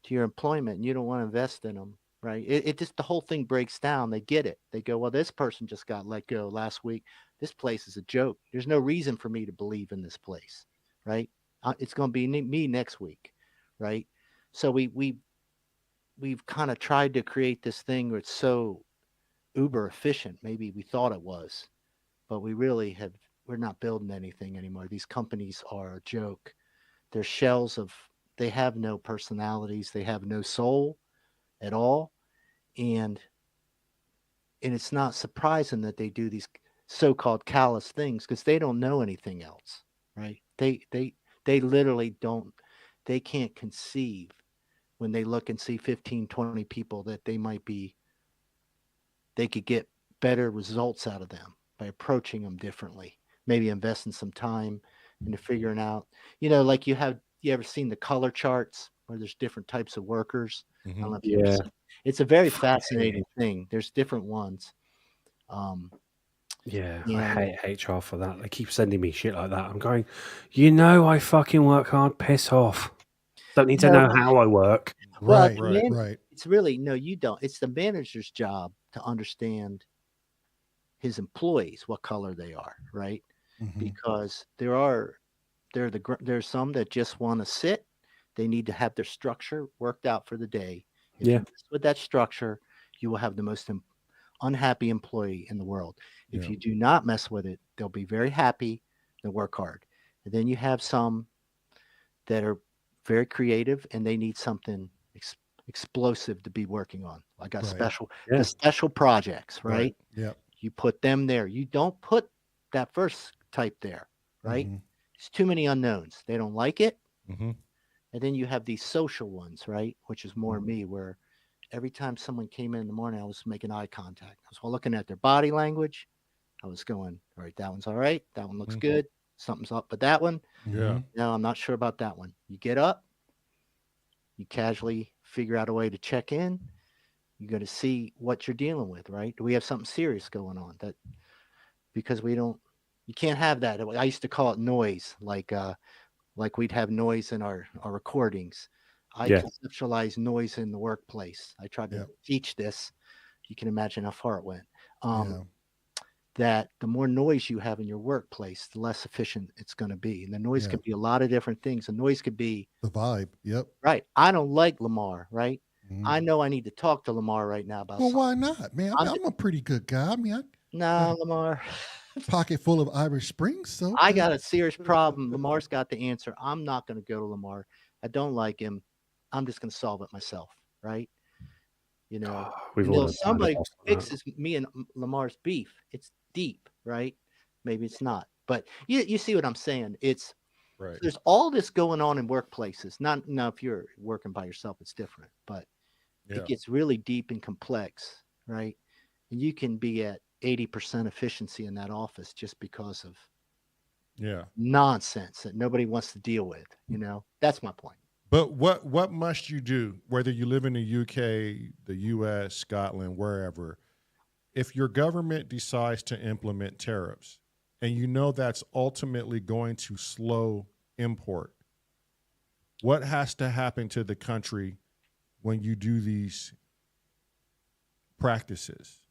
to your employment and you don't want to invest in them, right? It just, the whole thing breaks down. They get it. They go, well, this person just got let go last week. This place is a joke. There's no reason for me to believe in this place, right? It's going to be me next week, right? So we've kind of tried to create this thing where it's so uber efficient. Maybe we thought it was, but we're not building anything anymore. These companies are a joke. They're shells they have no personalities. They have no soul at all. And it's not surprising that they do these so-called callous things because they don't know anything else, right? They literally don't, they can't conceive when they look and see 15, 20 people that they could get better results out of them by approaching them differently. Maybe investing some time into figuring out, like you ever seen the color charts where there's different types of workers? I don't know if you ever Yeah. seen. It's a very fascinating thing. There's different ones. Yeah, I Yeah. hate HR for that. They keep sending me shit like that. I'm going, I fucking work hard. Piss off. Don't need to No, know how I work. Well, Right. Right. Right. it's really, no, you don't. It's the manager's job to understand his employees, what color they are, right? Mhm. Because there's some that just want to sit. They need to have their structure worked out for the day. If Yeah. you mess with that structure, you will have the most unhappy employee in the world. If Yeah. you do not mess with it, they'll be very happy. They'll work hard. And then you have some that are very creative and they need something explosive to be working on. Like got Right. Yeah. the special projects, right? Yep. You put them there. You don't put that first type there, right? Mhm. It's too many unknowns. They don't like it. Mm-hmm. And then you have these social ones, right? Which is more me, where every time someone came in the morning, I was making eye contact. I was looking at their body language. I was going, all right, that one's all right. That one looks Mhm. good. Something's up with that one. Yeah. No, I'm not sure about that one. You get up, you casually figure out a way to check in. You're going to see what you're dealing with, right? Do we have something serious going on? Because you can't have that. I used to call it noise, like we'd have noise in our recordings. I Yeah. conceptualize noise in the workplace. I tried to Yep. teach this. You can imagine how far it went. Yeah. that the more noise you have in your workplace, the less efficient it's going to be. And the noise Yeah. could be a lot of different things. The noise could be, The vibe. Yep. right, I don't like Lamar, right? Mhm. I know I need to talk to Lamar right now about Well, something. why not, man? I'm I'm a pretty good guy. I mean, Nah, Lamar, pocket full of Irish Spring soap. I got a serious problem. Lamar's got the answer. I'm not going to go to Lamar. I don't like him. I'm just going to solve it myself, right? You know, We've until all had somebody bad advice on that. fixes me and Lamar's beef. It's deep, right? Maybe it's not, but you see what I'm saying? It's Right. there's all this going on in workplaces. Not now, if you're working by yourself, it's different, but Yeah. it gets really deep and complex, right? And you can be at 80% efficiency in that office just because of Yeah. nonsense that nobody wants to deal with. You know, that's my point. But what must you do, whether you live in the UK, the US, Scotland, wherever, if your government decides to implement tariffs and you know that's ultimately going to slow import, what has to happen to the country when you do these practices?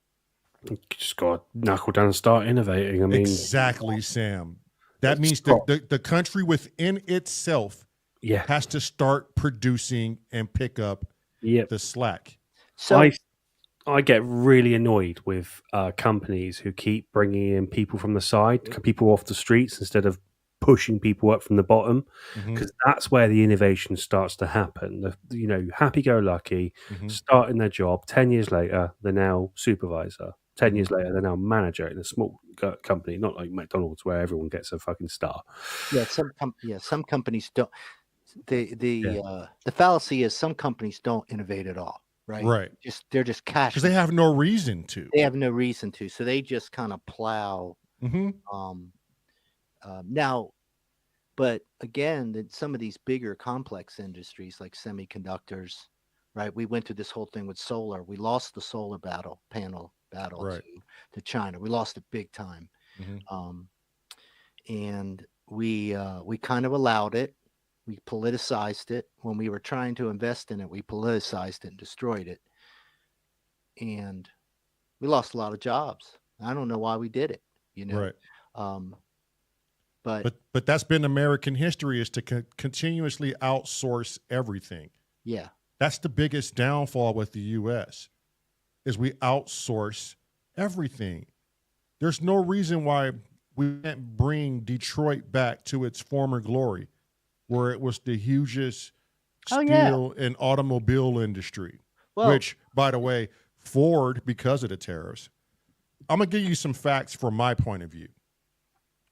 You just got to knuckle down and start innovating. I mean, Exactly, Sam. That It's means not- the country within itself yeah. has to start producing and pick up Yep. the slack. So I get really annoyed with companies who keep bringing in people from the side, people off the streets instead of pushing people up from the bottom, Mhm. because that's where the innovation starts to happen. Happy-go-lucky, Mhm. starting their job, 10 years later, they're now supervisor. 10 years later, they're now manager in a small company, not like McDonald's where everyone gets a fucking star. yeah, some companies don't. The fallacy is some companies don't innovate at all, right? Right. They're just cash. Because they have no reason to. They have no reason to, so they just kind of plow. Mm-hmm. Now, but again, some of these bigger complex industries like semiconductors, right? We went through this whole thing with solar. We lost the solar panel battle Right. to China. We lost it big time, Mhm. and we kind of allowed it. We politicized it when we were trying to invest in it. We politicized it and destroyed it, and we lost a lot of jobs. I don't know why we did it, you know. Right. But that's been American history, is to continuously outsource everything. yeah, That's the biggest downfall with the U.S. is we outsource everything. There's no reason why we can't bring Detroit back to its former glory, where it was the hugest Oh, yeah. steel and automobile industry. Well- Which, by the way, Ford, because of the tariffs, I'm going to give you some facts from my point of view.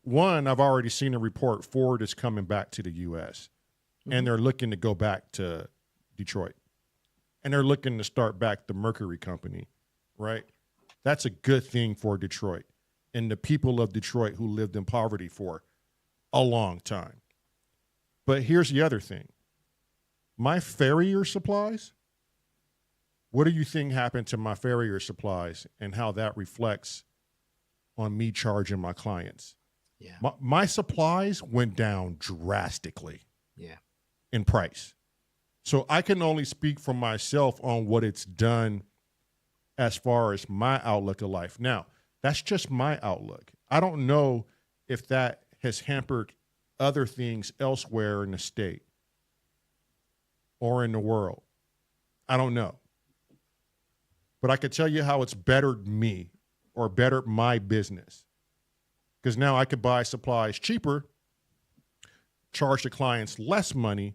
One, I've already seen a report Ford is coming back to the U.S. and they're looking to go back to Detroit. And they're looking to start back the Mercury Company, right? That's a good thing for Detroit and the people of Detroit who lived in poverty for a long time. But here's the other thing. My farrier supplies, what do you think happened to my farrier supplies and how that reflects on me charging my clients? Yeah. My supplies went down drastically Yeah. in price. So I can only speak for myself on what it's done as far as my outlook of life. Now, that's just my outlook. I don't know if that has hampered other things elsewhere in the state or in the world. I don't know. But I could tell you how it's bettered me or bettered my business. Because now I could buy supplies cheaper, charge the clients less money,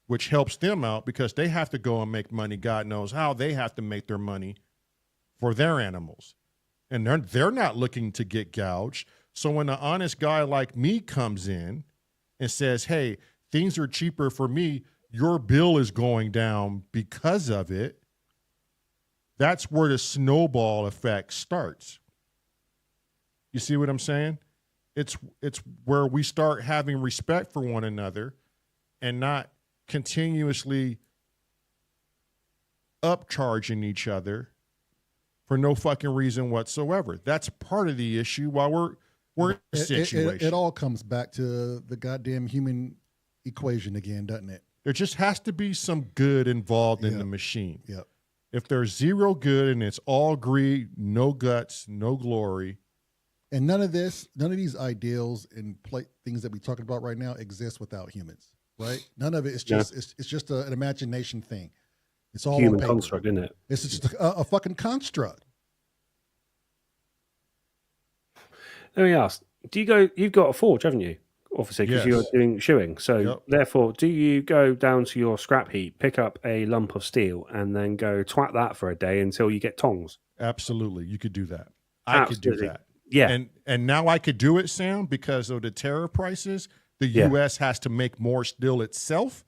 which helps them out because they have to go and make money. God knows how they have to make their money for their animals. And they're not looking to get gouged. So when an honest guy like me comes in and says, hey, things are cheaper for me, your bill is going down because of it, that's where the snowball effect starts. You see what I'm saying? It's where we start having respect for one another and not continuously upcharging each other for no fucking reason whatsoever. That's part of the issue while we're in a situation. It all comes back to the goddamn human equation again, doesn't it? There just has to be some good involved in the machine. Yep. If there's zero good and it's all greed, no guts, no glory, And none of these ideals and things that we're talking about right now exist without humans, right? None of it is just it's just an imagination thing. It's all Human on paper. construct, isn't it? It's just a fucking construct. Let me ask: you've got a forge, haven't you? Obviously, because Yes. you're doing shoeing. So, Yep. therefore, do you go down to your scrap heap, pick up a lump of steel, and then go twat that for a day until you get tongs? Absolutely, you could do that. I could do Absolutely. that. Yeah. And now I could do it, Sam, because of the tariff prices. The Yeah. U.S. has to make more steel itself,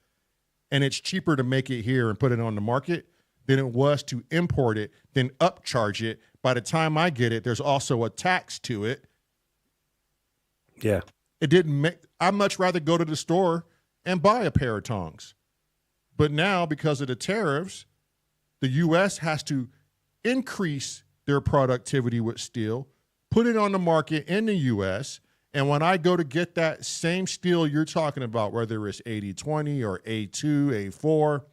and it's cheaper to make it here and put it on the market than it was to import it, then upcharge it. By the time I get it, there's also a tax to it. Yeah. It didn't make. I'd much rather go to the store and buy a pair of tongs. But now, because of the tariffs, the U.S. has to increase their productivity with steel, put it on the market in the U.S., and when I go to get that same steel you're talking about, whether it's 80/20 or A2, A4,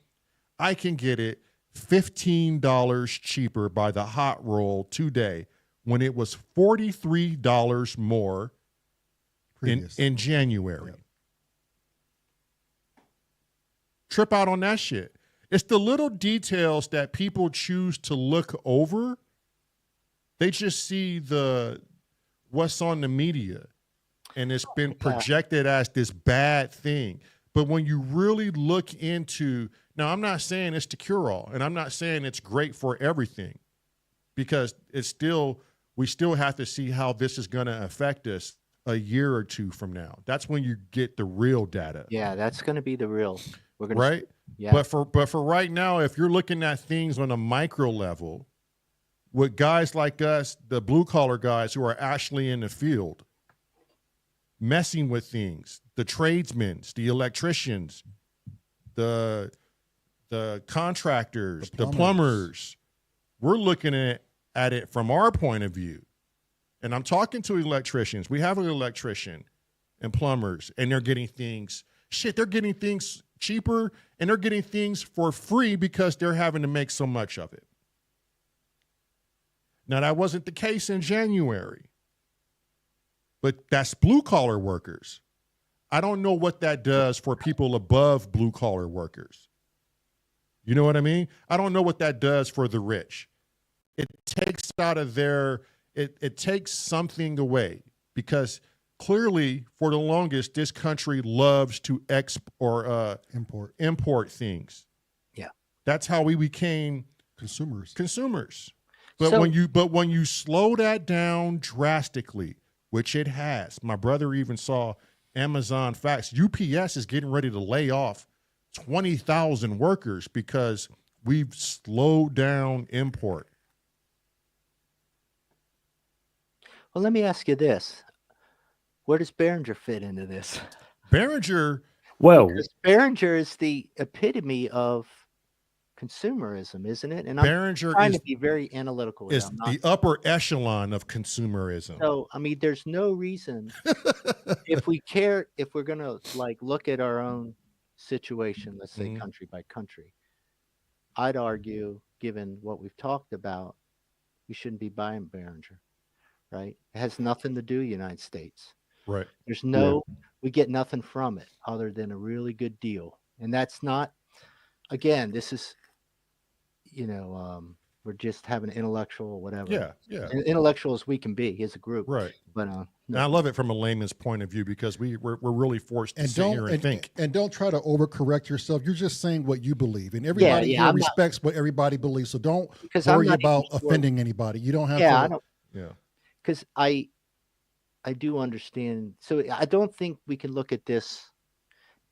I can get it $15 cheaper by the hot roll today when it was $43 more in January. Yep. Trip out on that shit. It's the little details that people choose to look over. They just see what's on the media, and it's been projected as this bad thing. But when you really look into, now I'm not saying it's the cure-all, and I'm not saying it's great for everything, because we still have to see how this is going to affect us a year or two from now. That's when you get the real data. Yeah, that's going to be the real. We're going right? Yeah. But for right now, if you're looking at things on a micro level, with guys like us, the blue collar guys who are actually in the field, messing with things, the tradesmen, the electricians, the contractors, the plumbers, we're looking at it from our point of view. And I'm talking to electricians. We have an electrician and plumbers, and they're getting things, they're getting things cheaper, and they're getting things for free because they're having to make so much of it. Now, that wasn't the case in January, but that's blue-collar workers. I don't know what that does for people above blue-collar workers. You know what I mean? I don't know what that does for the rich. It takes out of their... It takes something away, because clearly, for the longest, this country loves to import things. Yeah, that's how we became consumers. But when you slow that down drastically, which it has, my brother even saw Amazon facts. UPS is getting ready to lay off 20,000 workers because we've slowed down import. Well, let me ask you this. Where does Behringer fit into this? Behringer is the epitome of consumerism, isn't it? And Behringer I'm trying to be very analytical. Is the upper echelon of consumerism. So, I mean, there's no reason if we're going to look at our own situation, let's say country by country, I'd argue, given what we've talked about, we shouldn't be buying Behringer. Right? It has nothing to do with the United States. Right. There's we get nothing from it other than a really good deal. And that's not, again, this is, we're just having intellectual whatever. Yeah. Intellectual as we can be as a group. Right. But and I love it from a layman's point of view, because we're really forced to sit here and think. And don't try to overcorrect yourself. You're just saying what you believe. And everybody here respects what everybody believes. So don't worry about offending anybody. You don't have to. Because I do understand. So I don't think we can look at this.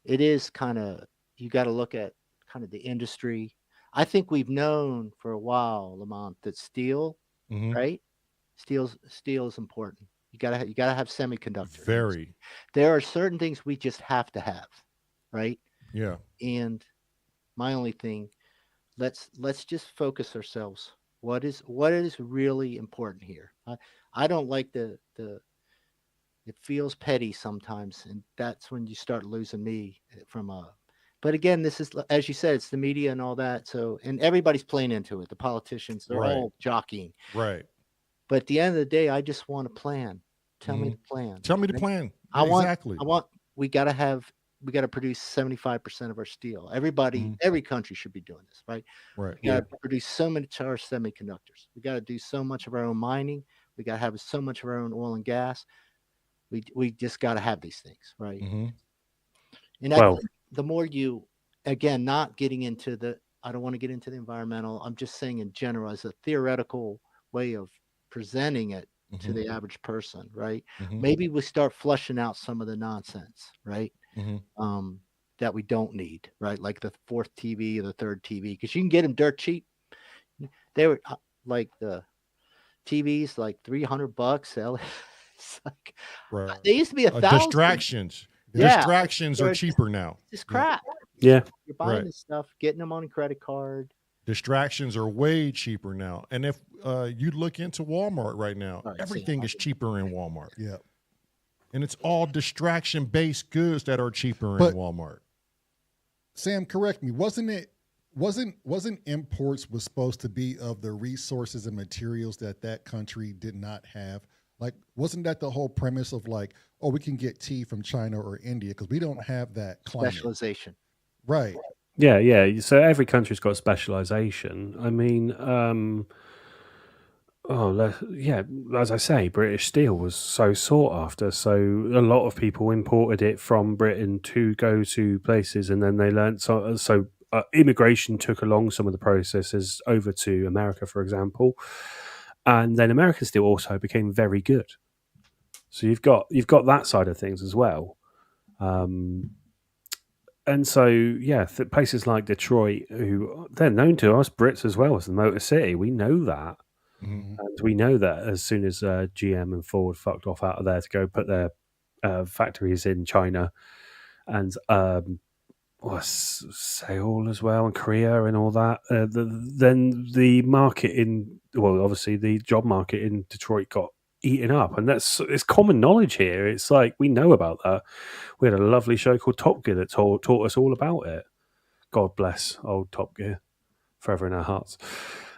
It is kind of, you got to look at kind of the industry. I think we've known for a while, Lamont, that steel, right? Steel is important. You gotta have semiconductors. Very. There are certain things we just have to have, right? Yeah. And my only thing, let's just focus ourselves. What is really important here? I don't like it feels petty sometimes, and that's when you start losing me but again, this is, as you said, it's the media and all that. So, and everybody's playing into it. The politicians, they're all jockeying. Right. But at the end of the day, I just want a plan. Tell me the plan. Tell me the right? plan. I want. Exactly. We got to produce 75% of our steel. Everybody, every country should be doing this, right? Right. We got to produce so many of our semiconductors. We got to do so much of our own mining. We got to have so much of our own oil and gas. We just got to have these things, right? And I think the more you, again, not getting into the, I don't want to get into the environmental. I'm just saying in general, as a theoretical way of presenting it to the average person, right? Maybe we start flushing out some of the nonsense, right? That we don't need, right? Like the fourth TV or the third TV, because you can get them dirt cheap. They were like the TVs, like $300. It's like, they used to be $1,000. Distractions. Yeah. Distractions are cheaper now. It's crap. Yeah. You're buying this stuff, getting them on a credit card. Distractions are way cheaper now. And if you look into Walmart right now, everything is cheaper in Walmart. Yeah. And it's all distraction-based goods that are cheaper in Walmart. Sam, correct me. Wasn't imports was supposed to be of the resources and materials that country did not have? Like, wasn't that the whole premise of like, oh, we can get tea from China or India because we don't have that climate. Specialization. Right. Yeah, yeah. So every country's got specialization. I mean, as I say, British steel was so sought after. So a lot of people imported it from Britain to go to places, and then they learned. So immigration took along some of the processes over to America, for example, and then American steel also became very good. So you've got that side of things as well. And so, places like Detroit, who they're known to us Brits as well as the Motor City, we know that. And we know that as soon as GM and Ford fucked off out of there to go put their factories in China and Seoul as well and Korea and all that, then the market obviously the job market in Detroit got eaten up, and it's common knowledge here. It's like we know about that. We had a lovely show called Top Gear that taught us all about it. God bless old Top Gear, forever in our hearts.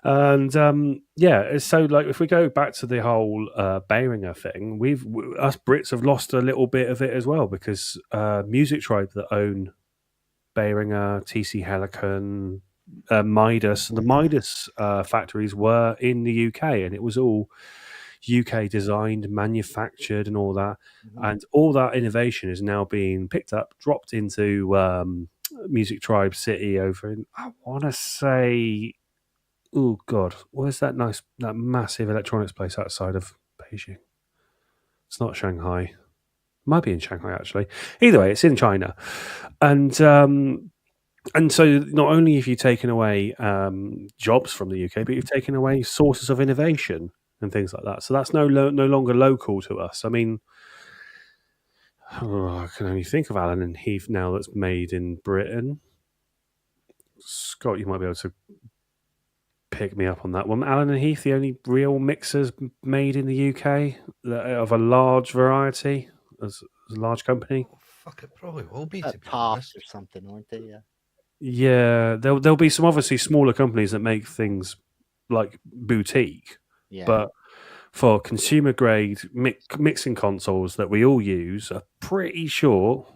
And so like if we go back to the whole Behringer thing, us Brits have lost a little bit of it as well, because Music Tribe that own Behringer, TC Helicon, Midas, the Midas factories were in the UK, and it was all UK designed, manufactured, and all that. And all that innovation is now being picked up, dropped into Music Tribe City over in, I want to say, oh God, where's that massive electronics place outside of Beijing? It's not Shanghai. Might be in Shanghai, actually. Either way, it's in China. And so not only have you taken away jobs from the UK, but you've taken away sources of innovation and things like that. So that's no longer local to us. I mean, I can only think of Allen and Heath now that's made in Britain. Scott, you might be able to pick me up on that one. Allen and Heath, the only real mixers made in the UK of a large variety, as a large company. Oh, fuck, it probably will be. Tops or something, aren't they? Yeah. Yeah, there'll be some obviously smaller companies that make things like boutique. Yeah. But for consumer grade mixing consoles that we all use, I'm pretty sure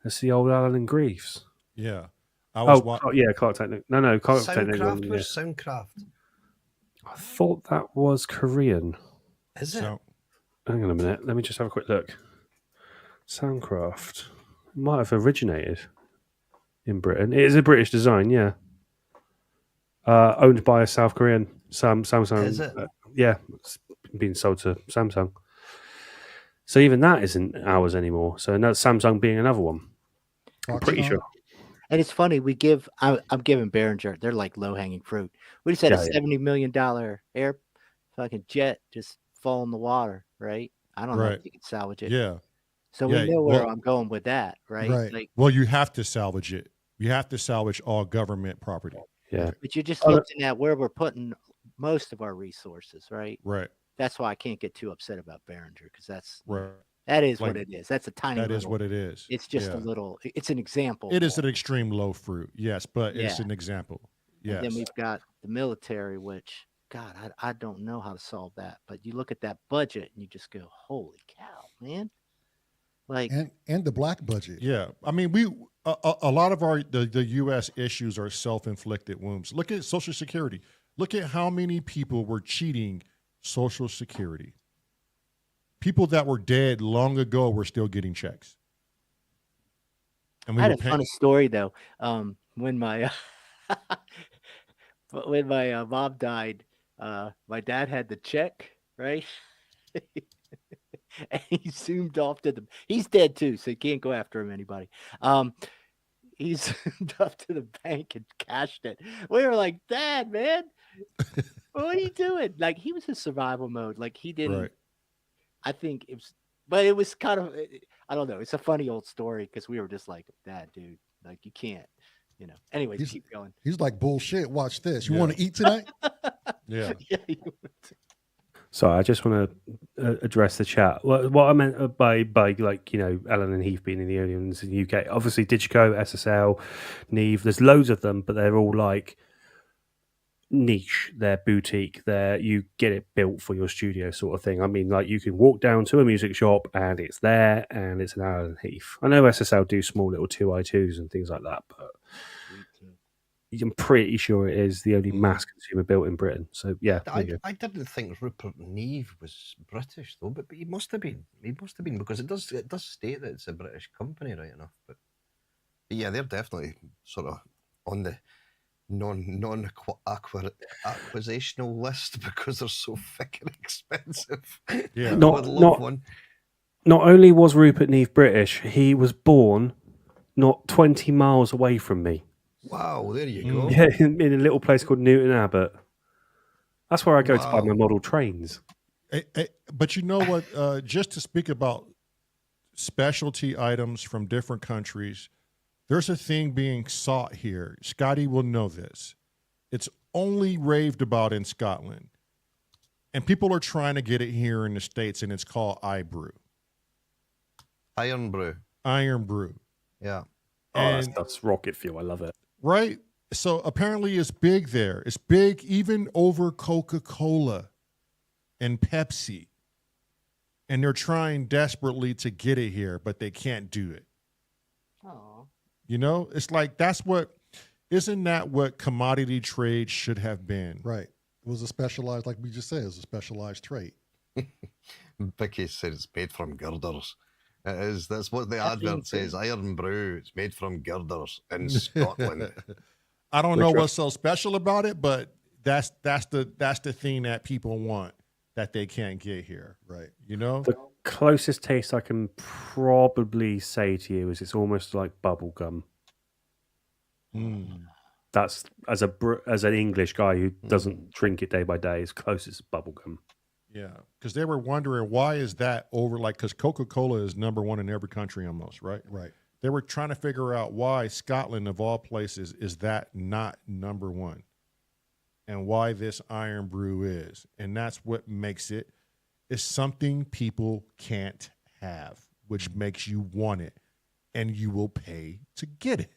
it's the old Allen and Griefs. Yeah. Clark Technic. No, Clark Technic. Soundcraft. Soundcraft. I thought that was Korean. Is it? Hang on a minute. Let me just have a quick look. Soundcraft might have originated in Britain. It is a British design, yeah. Owned by a South Korean Samsung. Is it? Yeah, it's been sold to Samsung. So even that isn't ours anymore. So now Samsung being another one. I'm pretty sure. And it's funny, I'm giving Behringer, they're like low hanging fruit. We just had a $70 million air fucking jet just fall in the water, right? I don't know if you can salvage it. Yeah. So we know where I'm going with that, right? Right. Like, well, you have to salvage it. You have to salvage all government property. Yeah. But you're just looking at where we're putting most of our resources, right? Right. That's why I can't get too upset about Behringer, because right. That is what it is. That's a tiny. That is what it is. It's just a little. It's an example. It is an extreme low fruit, yes, but it's an example. Yes. And then we've got the military, which God, I don't know how to solve that. But you look at that budget and you just go, holy cow, man! Like, and the black budget. Yeah, I mean, a lot of the U.S. issues are self-inflicted wounds. Look at Social Security. Look at how many people were cheating Social Security. People that were dead long ago were still getting checks. And we I were had a funny story though. When my when my mom died, my dad had the check, right? And he zoomed off to the. He's dead too, so you can't go after him. Anybody? He zoomed up to the bank and cashed it. We were like, "Dad, man, what are you doing?" Like he was in survival mode. Like he didn't. Right. I think it was, but it was kind of. I don't know. It's a funny old story because we were just like, "Dad, dude, like you can't." Anyways, He's- keep going. He's like, bullshit. Watch this. You Yeah. want to eat tonight? Yeah. Yeah, So I just want to address the chat. What I meant by like, Alan and Heath being in the early ones in the UK. Obviously, Digico, SSL, Neve. There's loads of them, but they're all like niche. They're boutique. You get it built for your studio sort of thing. I mean, like you can walk down to a music shop and it's there, and it's an Alan and Heath. I know SSL do small little 2i2s and things like that, but I'm pretty sure it is the only mass consumer built in Britain. So yeah, there you go. I didn't think Rupert Neve was British though, but he must have been. He must have been because it does state that it's a British company, right enough. But yeah, they're definitely sort of on the non-acquisitional list because they're so fucking expensive. Yeah. I would love one. Not only was Rupert Neve British, he was born not 20 miles away from me. Wow, there you go. Yeah, in a little place called Newton Abbot. That's where I go to buy my model trains. But you know what? Just to speak about specialty items from different countries, there's a thing being sought here. Scotty will know this. It's only raved about in Scotland. And people are trying to get it here in the States, and it's called iBrew. Iron Brew. Iron Brew. Yeah. Oh, that's rocket fuel. I love it. Right? So apparently it's big there. It's big even over Coca-Cola and Pepsi. And they're trying desperately to get it here, but they can't do it. Oh. It's like isn't that what commodity trade should have been? Right. It was a specialized, like we just said, it was a specialized trait. Vicky said it's made from girders. It is. That's what the advert says. Iron Brew. It's made from girders in Scotland. I don't know what's so special about it, but that's the thing that people want that they can't get here. Right. The closest taste I can probably say to you is it's almost like bubble gum. That's as an English guy who doesn't drink it day by day, as close as bubble gum. Yeah, because they were wondering why is that over, because Coca-Cola is number one in every country almost, right? Right. They were trying to figure out why Scotland, of all places, is that not number one, and why this Iron Brew is, and that's what makes it. It's something people can't have, which makes you want it, and you will pay to get it.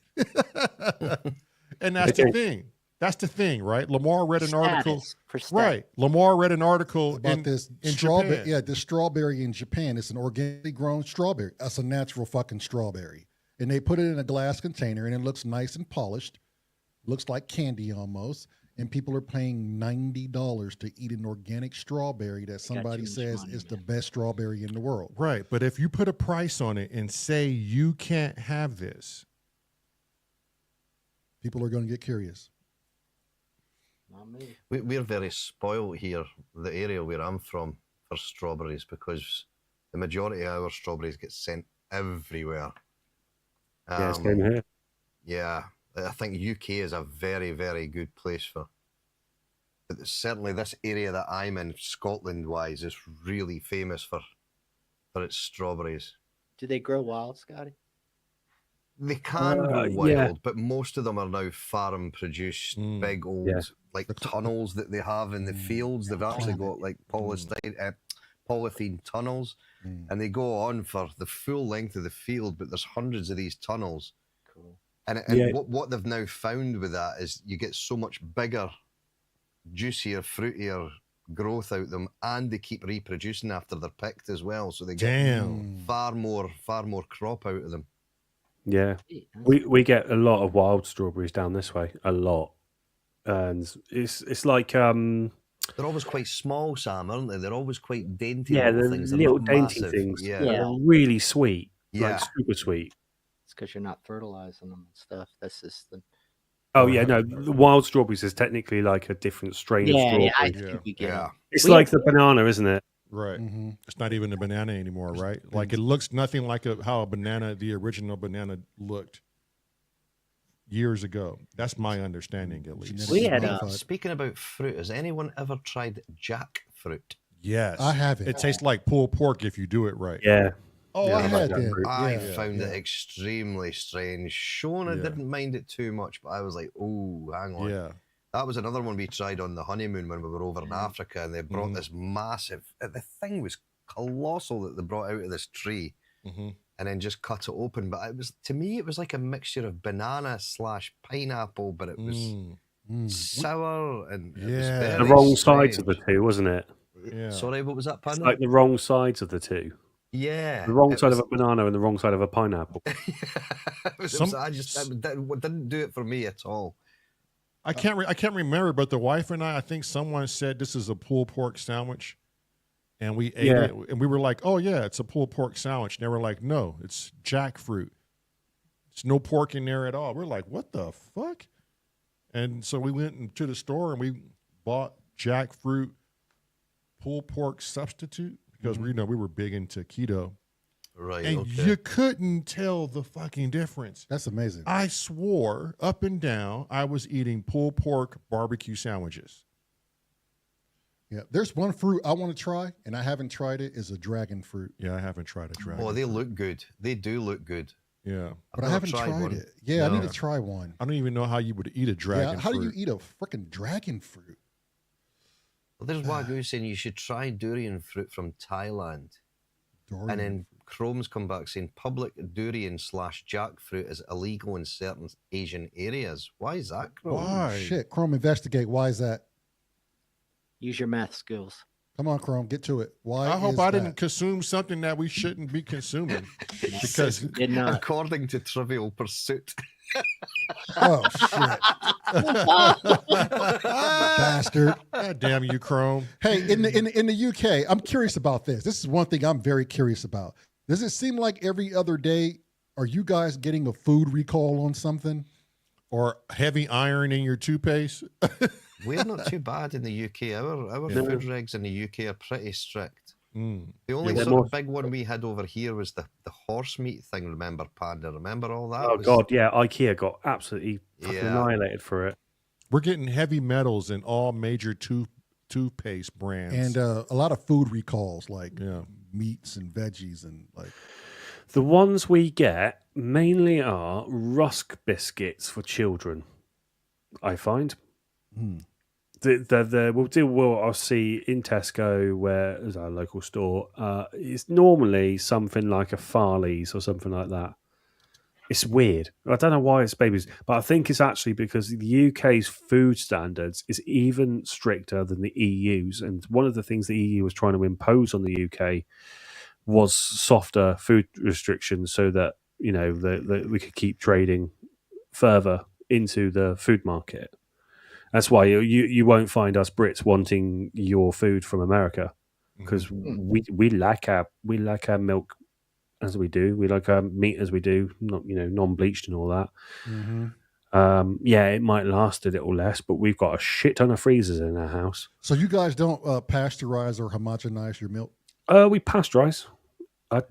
And that's the thing. That's the thing, right? Lamar read an article. Right. Lamar read an article about this strawberry. Japan. Yeah, this strawberry in Japan. It's an organically grown strawberry. That's a natural fucking strawberry. And they put it in a glass container, and it looks nice and polished. Looks like candy almost. And people are paying $90 to eat an organic strawberry that somebody says is the best strawberry in the world. Right. But if you put a price on it and say you can't have this, people are going to get curious. We're very spoiled here, the area where I'm from, for strawberries, because the majority of our strawberries get sent everywhere. Yeah, same here. Yeah, I think UK is a very, very good place for. But certainly, this area that I'm in, Scotland-wise, is really famous for its strawberries. Do they grow wild, Scotty? They can go wild, but most of them are now farm-produced, big old tunnels that they have in the fields. They've actually got like polythene tunnels, and they go on for the full length of the field. But there's hundreds of these tunnels, and what they've now found with that is you get so much bigger juicier, fruitier growth out them, and they keep reproducing after they're picked as well. So they get Damn. far more crop out of them. Yeah, Hey, we get a lot of wild strawberries down this way, a lot, and it's like They're always quite small, Sam, aren't they? They're always quite dainty yeah, little the things. They're little not dainty massive. things. Yeah. but Yeah. they're really sweet, Yeah. like super sweet. It's because you're not fertilizing them and stuff. That's just the. Oh Or yeah, have- no, the wild strawberries is technically like a different strain of Yeah, strawberry. yeah. I Yeah. think we get Yeah. 'em. It's We like have- the banana, isn't it? Right. Mm-hmm. It's not even a banana anymore, right? Like it looks nothing like how a banana, the original banana, looked years ago. That's my understanding, at least. We had Speaking about fruit, has anyone ever tried jackfruit? Yes, I haven't. It tastes like pulled pork if you do it right. Yeah. Oh, Yeah, I I had like that. that fruit. I Yeah, found yeah. it extremely strange. Shona Yeah. didn't mind it too much, but I was like, oh, hang on. Yeah. That was another one we tried on the honeymoon when we were over in Africa, and they brought Mhm. this massive. The thing was colossal that they brought out of this tree, hmm and then just cut it open. But it was, to me, it was like a mixture of banana / pineapple, but it was sour and it was Yeah. very The wrong sides of the strange. two, wasn't it? Yeah. Sorry, what was that, It's Panda? like the wrong sides of the two. Yeah, The wrong it side was- of a banana and the wrong side of a pineapple. that didn't do it for me at all. I can't remember, but the wife and I think someone said this is a pulled pork sandwich, and we ate Yeah. it, and we were like, "Oh yeah, it's a pulled pork sandwich." And they were like, "No, it's jackfruit. It's no pork in there at all." We're like, "What the fuck?" And so we went to the store and we bought jackfruit pulled pork substitute because we were big into keto, Right. and okay. you couldn't tell the fucking difference. That's amazing. I swore up and down I was eating pulled pork barbecue sandwiches. Yeah, there's one fruit I want to try, and I haven't tried it. Is a dragon fruit, Yeah, I haven't tried a dragon. Oh, they look good. They do look good. Yeah, but I never haven't tried tried one. it. Yeah, I No. need to try one. I don't even know how you would eat a dragon Yeah, how do you fruit. eat a freaking dragon fruit? Well, there's Wagyu saying you should try durian fruit from Thailand. And then Chrome's come back saying public durian / jackfruit is illegal in certain Asian areas. Why is that, Chrome? Why? Shit, Chrome, investigate. Why is that? Use your math skills. Come on, Chrome, get to it. Why? I hope is I that? didn't consume something that we shouldn't be consuming because Did not. According to Trivial Pursuit. Oh shit, bastard! God damn you, Chrome. Hey, in the UK, I'm curious about this. This is one thing I'm very curious about. Does it seem like every other day are you guys getting a food recall on something? Or heavy iron in your toothpaste. We're not too bad in the UK. Our food regs in the UK are pretty strict. Mm. The only they're sort more- of big one we had over here was the horse meat thing. Remember, Panda? Remember all that? Oh Was- god, yeah, IKEA got absolutely fucking Yeah. annihilated for it. We're getting heavy metals in all major toothpaste brands. And a lot of food recalls, like yeah. meats and veggies, and like The ones we get mainly are rusk biscuits for children, I find. I'll see in Tesco, where is our local store, it's normally something like a Farley's or something like that. It's weird. I don't know why it's babies, but I think it's actually because the UK's food standards is even stricter than the EU's. And one of the things the EU was trying to impose on the UK was softer food restrictions so that, that we could keep trading further into the food market. That's why you won't find us Brits wanting your food from America, because we like our milk as we do, we like our meat as we do, not non-bleached and all that. Yeah, it might last a little less, but we've got a shit ton of freezers in our house. So you guys don't pasteurize or homogenize your milk? We pasteurize. I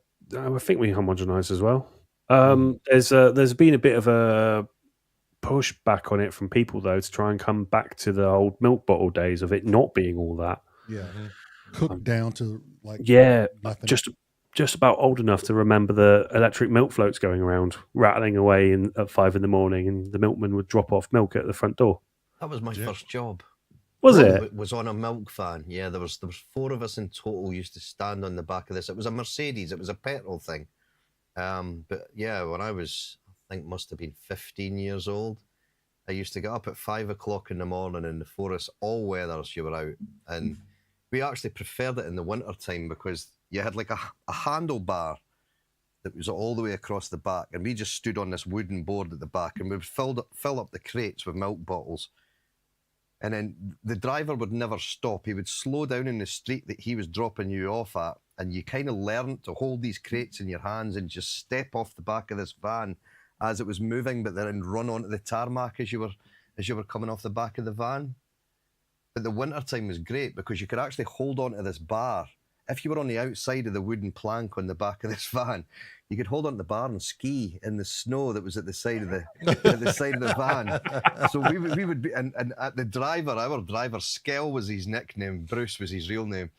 think we homogenize as well. There's been a bit of a push back on it from people though to try and come back to the old milk bottle days of it not being all that. Yeah, cooked down to like nothing. Just about old enough to remember the electric milk floats going around, rattling away at 5 a.m, and the milkman would drop off milk at the front door. That was my first job. Was it? Was on a milk van. Yeah, there was 4 of us in total used to stand on the back of this. It was a Mercedes. It was a petrol thing. But yeah, when I was, I think must have been 15 years old, I used to get up at 5 o'clock in the morning in the forest, all weathers you were out. And we actually preferred it in the winter time because you had like a handlebar that was all the way across the back. And we just stood on this wooden board at the back and we would fill up the crates with milk bottles. And then the driver would never stop. He would slow down in the street that he was dropping you off at. And you kind of learned to hold these crates in your hands and just step off the back of this van as it was moving, but then run onto the tarmac as you were coming off the back of the van. But the winter time was great because you could actually hold onto this bar. If you were on the outside of the wooden plank on the back of this van, you could hold onto the bar and ski in the snow that was at the side of the van. So we would be, and at the driver, our driver, Skell was his nickname, Bruce was his real name.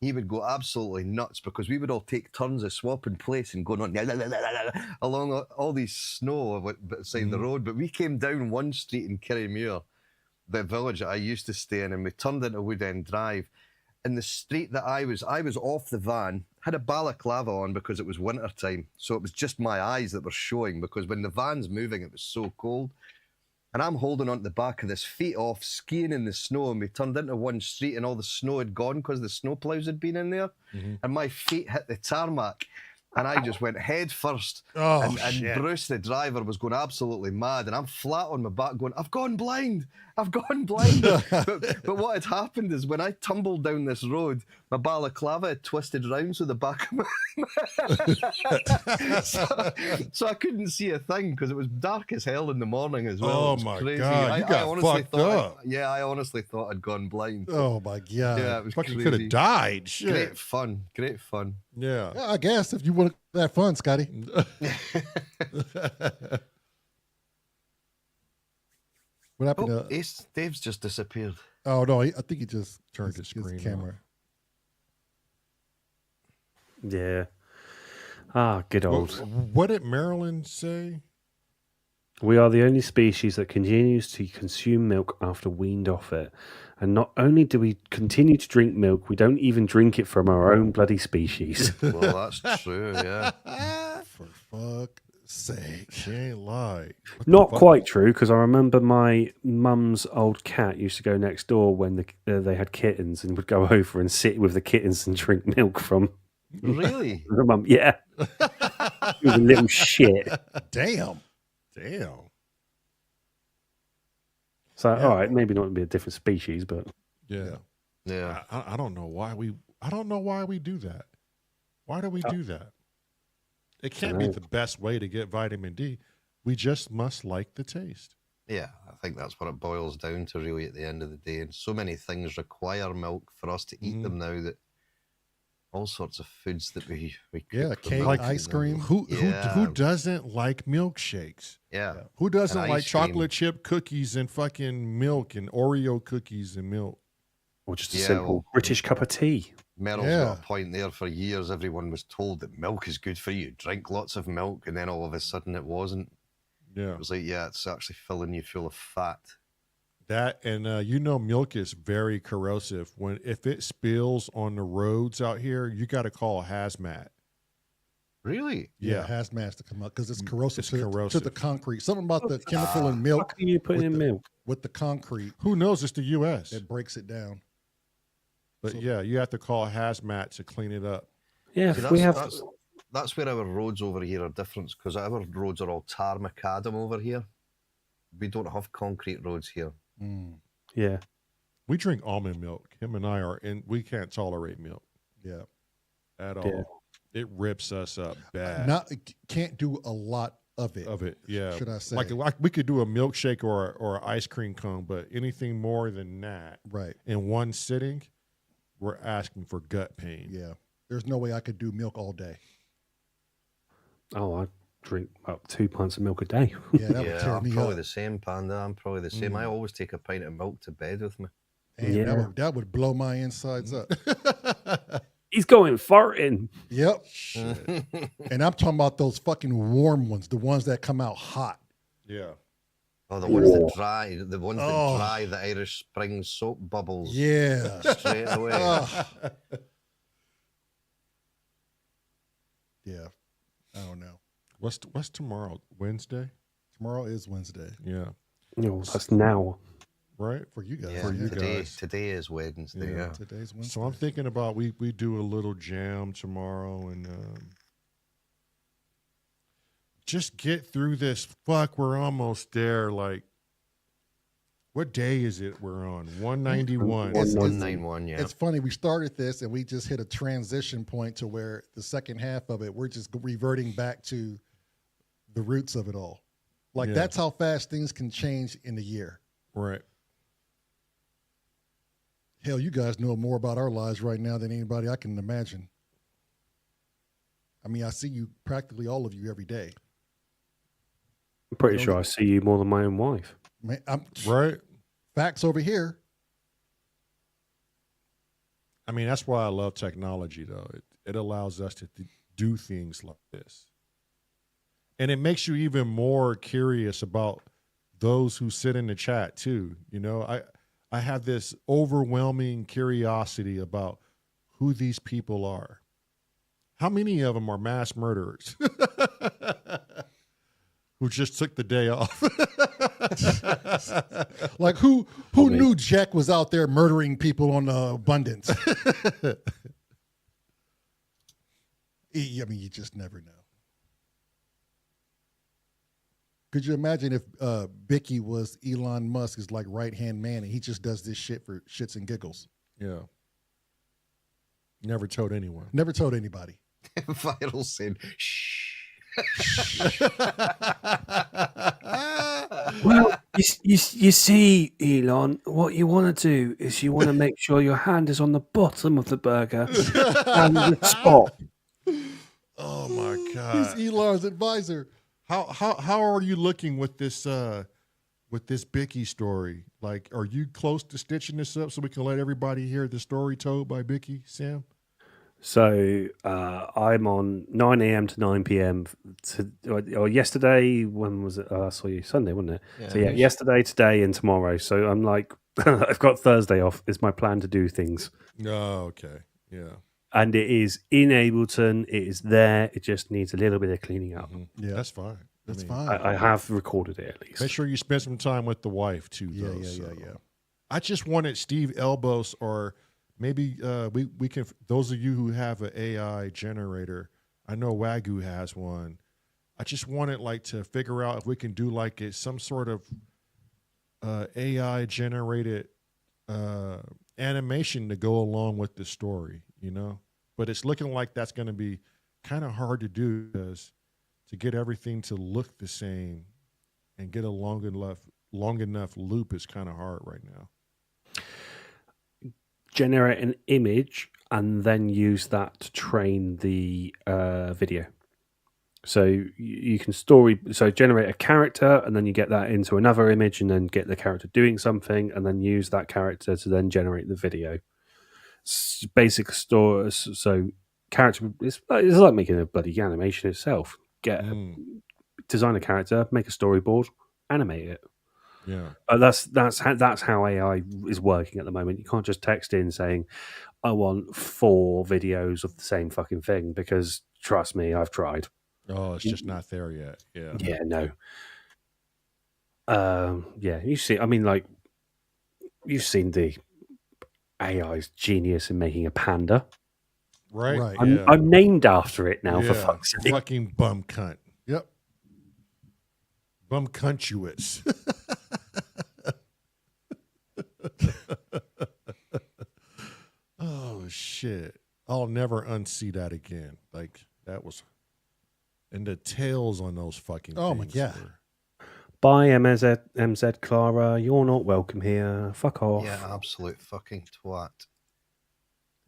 He would go absolutely nuts because we would all take turns of swapping place and going on along all these snow beside the road. But we came down one street in Kirriemuir, the village that I used to stay in, and we turned into Woodend Drive. In the street that I was off the van, had a balaclava on because it was winter time. So it was just my eyes that were showing because when the van's moving, it was so cold. And I'm holding onto the back of this, feet off, skiing in the snow. And we turned into one street and all the snow had gone because the snowplows had been in there. And my feet hit the tarmac. And I just went head first. Oh, and Bruce, the driver, was going absolutely mad. And I'm flat on my back going, I've gone blind. I've gone blind. but what had happened is when I tumbled down this road, my balaclava had twisted round so the back of my... so I couldn't see a thing because it was dark as hell in the morning as well. Oh, It was my crazy. God. You got fucked up. I honestly thought I'd gone blind. Oh my god! Yeah, it was Fucking crazy. could have died. Shit. Great fun. Great fun. Yeah. Yeah, I guess if you want that fun, Scotty. What happened? Oh, Dave's just disappeared. Oh no, I think he just Turned his his screen camera. Yeah. Ah, good old. What did Marilyn say? We are the only species that continues to consume milk after weaned off it. And not only do we continue to drink milk, we don't even drink it from our own bloody species. Well, that's true, yeah. For fuck's sake. She ain't lied. What the Not fuck? quite true, because I remember my mum's old cat used to go next door when they had kittens and would go over and sit with the kittens and drink milk from Really? her mum. Yeah. He was a little shit. Damn. Damn. So, Yeah. all right, maybe not be a different species, but Yeah. Yeah. I don't know why we do that. Why do we do that? It can't be know. the best way to get vitamin D. We just must like the taste. Yeah, I think that's what it boils down to really at the end of the day. And so many things require milk for us to eat them now that all sorts of foods that we Yeah, cook cake, with milk ice in them. cream. Who doesn't like milkshakes? Yeah. Who doesn't And like ice cream. chocolate chip cookies and fucking milk and Oreo cookies and milk? or just a Yeah, simple well- British cup of tea. Meryl's Yeah. got a point there. For years, everyone was told that milk is good for you. Drink lots of milk. And then all of a sudden it wasn't. Yeah. It was like, yeah, it's actually filling you full of fat. That and milk is very corrosive. If it spills on the roads out here, you got to call hazmat. Really? Yeah, hazmat to come out because it's corrosive, It's to corrosive. the concrete. Something about the chemical in milk What can you put with in the- milk? with the concrete Who knows? It's the U.S. that breaks it down. But So- yeah, you have to call hazmat to clean it up. Yeah, See, we have. that's where our roads over here are different because our roads are all tar macadam over here. We don't have concrete roads here. Mm, Yeah, We drink almond milk. Him and I are, and we can't tolerate milk yeah, at all. Yeah. It rips us up bad. not can't do a lot of it. of it, yeah. Should I say? Like we could do a milkshake or an ice cream cone, but anything more than that Right. in one sitting, we're asking for gut pain. Yeah. There's no way I could do milk all day. Oh, I drink about 2 pints of milk a day. Yeah, that would Yeah, tear I'm me probably up. the same, Panda. I'm probably the same. I always take a pint of milk to bed with me. Damn, Yeah. that would blow my insides up. He's going farting. Yep. And I'm talking about those fucking warm ones, the ones that come out hot. Yeah. Oh, the ones Yeah. that dry, the ones Oh. that dry the Irish Spring soap bubbles Yeah. straight away. Ugh. Yeah. I don't know. What's tomorrow? Wednesday? Tomorrow is Wednesday. Yeah. No, that's now. Right? For you guys. Yeah, For you today, guys. today is Wednesday. Yeah. Today's Wednesday. So I'm thinking about we do a little jam tomorrow and just get through this. Fuck, we're almost there. Like, what day is it we're on? 191. It's- 191, yeah. It's funny. We started this and we just hit a transition point to where the second half of it, we're just reverting back to the roots of it all. Like Yeah. that's how fast things can change in a year. Right. Hell, you guys know more about our lives right now than anybody I can imagine. I mean, I see you practically all of you every day. I'm pretty sure I see you more than my own wife. Man, Right? facts over here. I mean, that's why I love technology, though. It allows us to do things like this. And it makes you even more curious about those who sit in the chat, too. You know, I have this overwhelming curiosity about who these people are. How many of them are mass murderers who just took the day off? Like who knew Jack was out there murdering people on Abundance? I mean, you just never know. Could you imagine if Bicky was Elon Musk's like right-hand man and he just does this shit for shits and giggles? Yeah. Never told anyone. Never told anybody. Viral saying, shh. Well, you see, Elon, what you want to do is you want to make sure your hand is on the bottom of the burger and the top. Oh my God. He's Elon's advisor. How are you looking with this Bicky story? Like, are you close to stitching this up so we can let everybody hear the story told by Bicky, Sam? So I'm on 9 a.m. to 9 p.m. Or yesterday. When was it? I saw you Sunday, wasn't it? Yeah, So yeah, yesterday, today, and tomorrow. So I'm like, I've got Thursday off. It's my plan to do things. Oh, okay. Yeah. And it is in Ableton. It is there. It just needs a little bit of cleaning up. Yeah. That's fine. That's I mean, fine. I have recorded it at least. Make sure you spend some time with the wife too. Yeah, though, yeah. I just wanted Steve Elbows, or maybe we can. Those of you who have an AI generator, I know Wagyu has one. I just wanted like to figure out if we can do like some sort of AI generated animation to go along with the story, you know. But it's looking like that's going to be kind of hard to do because to get everything to look the same and get a long enough loop is kind of hard right now. Generate an image and then use that to train the video. So you can generate a character and then you get that into another image and then get the character doing something and then use that character to then generate the video. Basic story. So character it's like making a bloody animation itself. Design a character, make a storyboard, animate it. Yeah. That's how AI is working at the moment. You can't just text in saying, "I want 4 videos of the same fucking thing," because trust me, I've tried. Oh, it's just not there yet. Yeah. Yeah, no. Yeah, you see. I mean, like you've seen the AI's genius in making a panda. Right. I'm named after it now, for fuck's sake. Fucking bum cunt. Yep. Bum cuntuous. Oh shit. I'll never unsee that again. Like that was and the tails on those fucking Oh my things God. were- Bye, MZ Clara. You're not welcome here. Fuck off. Yeah, absolute fucking twat.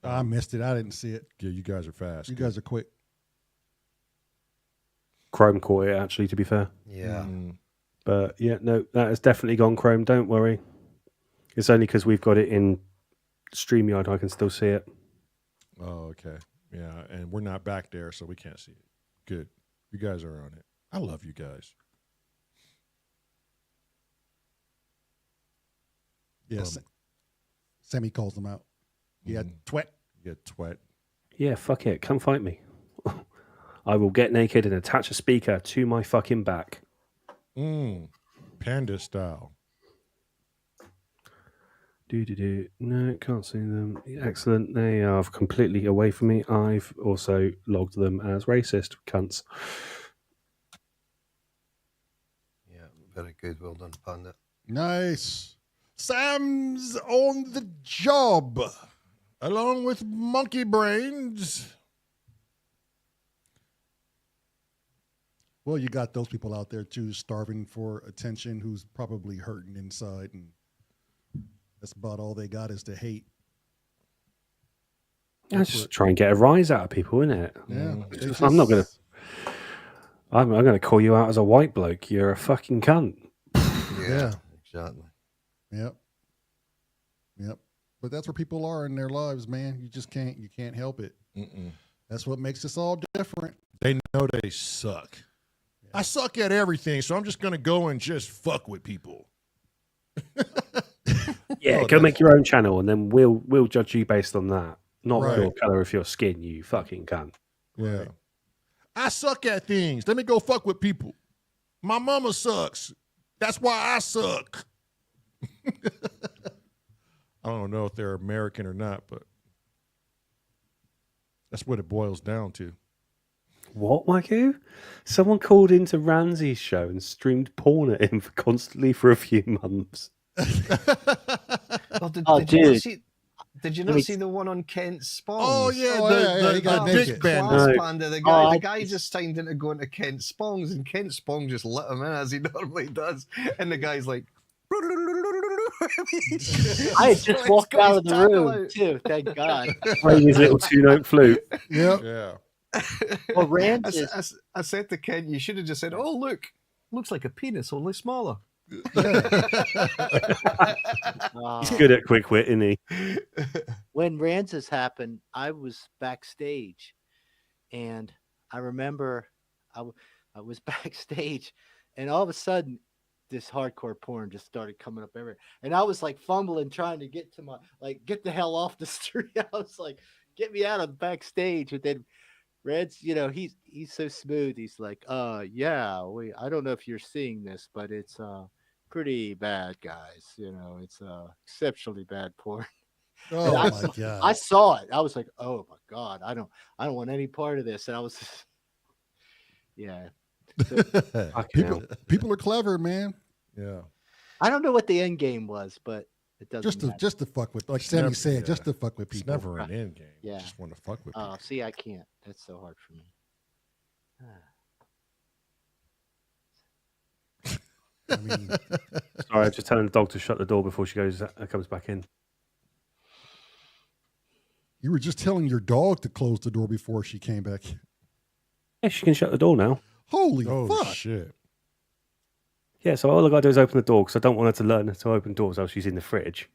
I missed it. I didn't see it. Yeah, you guys are fast. You guys are quick. Chrome caught it, actually, to be fair. Yeah. But yeah, no, that has definitely gone Chrome. Don't worry. It's only because we've got it in StreamYard I can still see it. Oh, okay. Yeah, and we're not back there, so we can't see it. Good. You guys are on it. I love you guys. Yes. Sammy calls them out. Yeah, twat. Yeah, twat. Yeah, fuck it. Come fight me. I will get naked and attach a speaker to my fucking back. Panda style. No, can't see them. Excellent. They are completely away from me. I've also logged them as racist cunts. Yeah, very good. Well done, Panda. Nice. Sam's on the job, along with Monkey Brains. Well, you got those people out there too, starving for attention, who's probably hurting inside, and that's about all they got is to hate. I just try and get a rise out of people, innit? Yeah, I'm not gonna. I'm gonna call you out as a white bloke. You're a fucking cunt. Yeah, exactly. Yep. But that's where people are in their lives, man. You just can't. You can't help it. That's what makes us all different. They know they suck. I suck at everything, so I'm just gonna go and just fuck with people. Yeah, go make your own channel, and then we'll judge you based on that, not your color of your skin. You fucking cunt. Yeah, right. I suck at things. Let me go fuck with people. My mama sucks. That's why I suck. I don't know if they're American or not, but that's what it boils down to. What, Wagyu? Someone called into Ramsey's show and streamed porn at him constantly for a few months. Well, did you not see the one on Kent Spongs? Oh yeah, he got naked. Panda. The guy just signed into going to Kent Spongs, and Kent Spong just let him in as he normally does, and the guy's like. I had just walked out of the room too. Thank God. Playing his little two-note flute. Yeah. Well, Rand I said to Ken, you should have just said, "Oh, look, looks like a penis, only smaller." He's good at quick wit, isn't he? When Rances happened, I was backstage, and I remember I was backstage, and all of a sudden, this hardcore porn just started coming up everywhere, and I was like fumbling, trying to get to get the hell off the street. I was like, "Get me out of backstage!" And then Red's, he's so smooth. He's like, yeah, I don't know if you're seeing this, but it's pretty bad, guys. It's exceptionally bad porn." Oh my God. I saw it. I was like, "Oh my God, I don't want any part of this." And I was yeah. So, people are clever, man. Yeah. I don't know what the end game was, but it doesn't just to fuck with, like Sammy said, just to fuck with people. It's never an end game. Yeah. You just want to fuck with people. Oh, see, I can't. That's so hard for me. I mean, sorry, I'm just telling the dog to shut the door before she comes back in. You were just telling your dog to close the door before she came back. Yeah, she can shut the door now. Holy fuck. Shit. Yeah, so all I got to do is open the door because I don't want her to learn to open doors while she's in the fridge.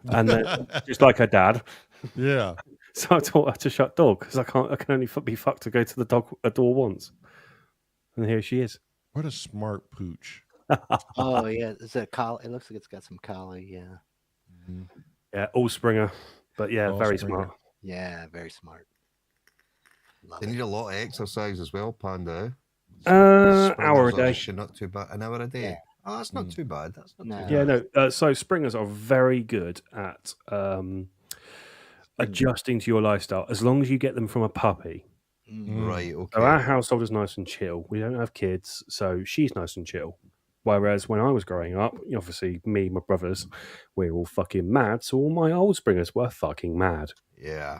And then, just like her dad. Yeah. So I taught her to shut door because I can only be fucked to go to the door once. And here she is. What a smart pooch. Oh, yeah. Is it a collie? It looks like it's got some collie, yeah. Mm-hmm. Yeah, all Springer. But yeah, very smart. Yeah, very smart. They need a lot of exercise as well, Panda. Hour a day. Not too bad. An hour a day. Yeah. Oh, that's not too bad. That's not too Yeah, bad. no. So Springers are very good at adjusting to your lifestyle as long as you get them from a puppy. Right, okay. So our household is nice and chill. We don't have kids, so she's nice and chill. Whereas when I was growing up, obviously me, my brothers, we were all fucking mad. So all my old Springers were fucking mad. Yeah.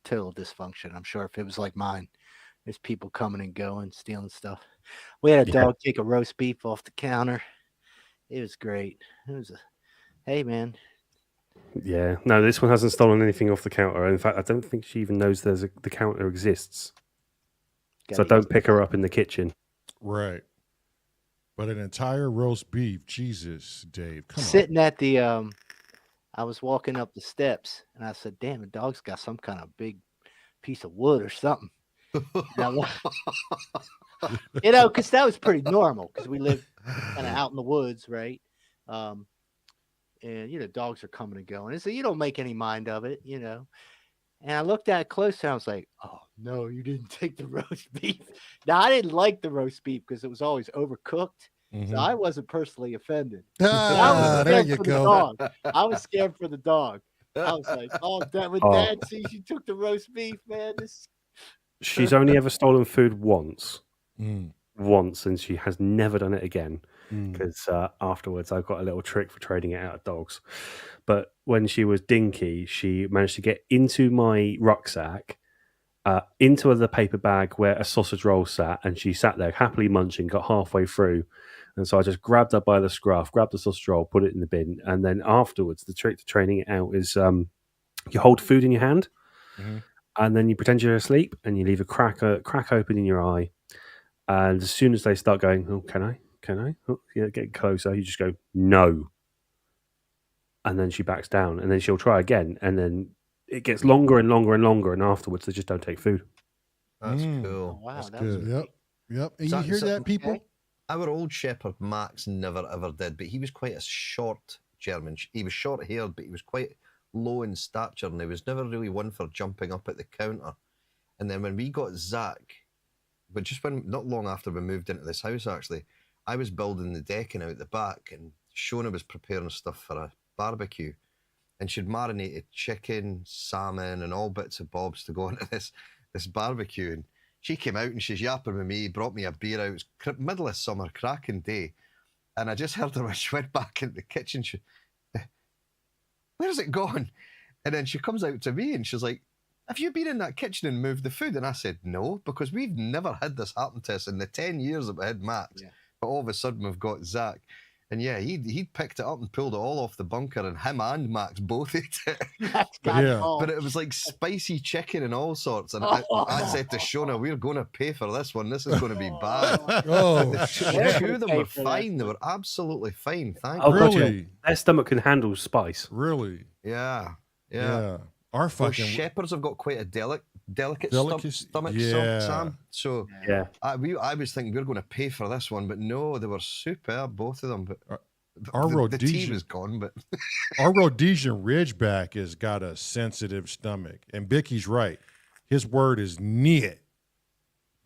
Total dysfunction. I'm sure if it was like mine, there's people coming and going, stealing stuff. We had a dog take a roast beef off the counter. It was great. It was hey, man. Yeah. No, this one hasn't stolen anything off the counter. In fact, I don't think she even knows the counter exists. So don't pick her up in the kitchen. Right. But an entire roast beef, Jesus, Dave, come on. Sitting at the, I was walking up the steps, and I said, "Damn, the dog's got some kind of big piece of wood or something." Because that was pretty normal, because we live kind of out in the woods, right? And dogs are coming and going, and so you don't make any mind of it, And I looked at it close, and I was like, "Oh no, you didn't take the roast beef." Now I didn't like the roast beef because it was always overcooked, Mhm. So I wasn't personally offended. Ah, there you For the go. dog. I was scared for the dog. I was like, oh, when Oh. Dad sees you took the roast beef, man, this. She's only ever stolen food once. Mm, Once, and she has never done it again. mm. Because afterwards, I've got a little trick for trading it out of dogs. But when she was dinky, she managed to get into my rucksack, into the paper bag where a sausage roll sat, and she sat there happily munching, got halfway through. And so I just grabbed her by the scruff, grabbed the sausage roll, put it in the bin. And then afterwards, the trick to training it out is you hold food in your hand, Mhm. and then you pretend you're asleep, and you leave a crack open in your eye. And as soon as they start going, oh, can I? Oh, yeah, getting closer, you just go, no. And then she backs down, and then she'll try again. And then it gets longer and longer and longer. And afterwards, they just don't take food. That's Mm. cool. Oh, wow, That's that was good. Yep. Yep. And So- you hear so- that, people? okay. Our old shepherd Max never ever did, but he was quite a short German. He was short haired, but he was quite low in stature, and he was never really one for jumping up at the counter. And then when we got Zach, but just not long after we moved into this house, actually, I was building the decking out the back, and Shona was preparing stuff for a barbecue, and she'd marinated chicken, salmon, and all bits and bobs to go into this barbecue. And she came out and she's yapping with me, brought me a beer out. It was middle of summer, cracking day. And I just heard her when she went back into the kitchen. Where's it gone? And then she comes out to me and she's like, have you been in that kitchen and moved the food? And I said, no, because we've never had this happen to us in the 10 years that we had Max. Yeah. But all of a sudden we've got Zach. And yeah, he'd picked it up and pulled it all off the bunker, and him and Max both ate it. That's got Yeah. all. But it was like spicy chicken and all sorts. And I said to Shona, we're going to pay for this one. This is going to be bad. Oh, The shit. two of them Pay were for that fine. They stuff. were absolutely fine. Thank Oh, you. gotcha. Really? Their stomach can handle spice. Really? Yeah. Our Well, fucking shepherds have got quite a delicate Delicacy- stomach, yeah. Sam. So Yeah. I was thinking we were going to pay for this one, but no, they were superb, both of them. But Our the tea Rhodesian- was gone, but Our Rhodesian Ridgeback has got a sensitive stomach, and Bicky's right. His word is niet.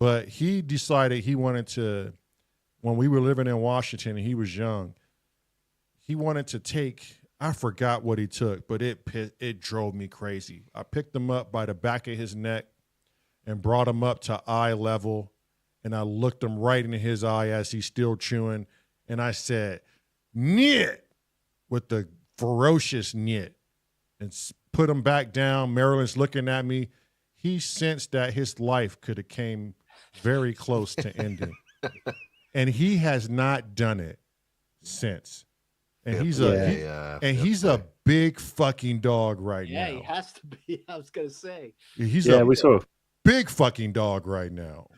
But he decided he wanted to, when we were living in Washington and he was young, he wanted to take, I forgot what he took, but it drove me crazy. I picked him up by the back of his neck and brought him up to eye level, and I looked him right into his eye as he's still chewing, and I said, niet, with the ferocious niet, and put him back down. Marilyn's looking at me. He sensed that his life could have came very close to ending, and he has not done it since. And he's a big fucking dog right Yeah, now. he has to be. I was gonna say. He's Yeah, a we saw. big fucking dog right now.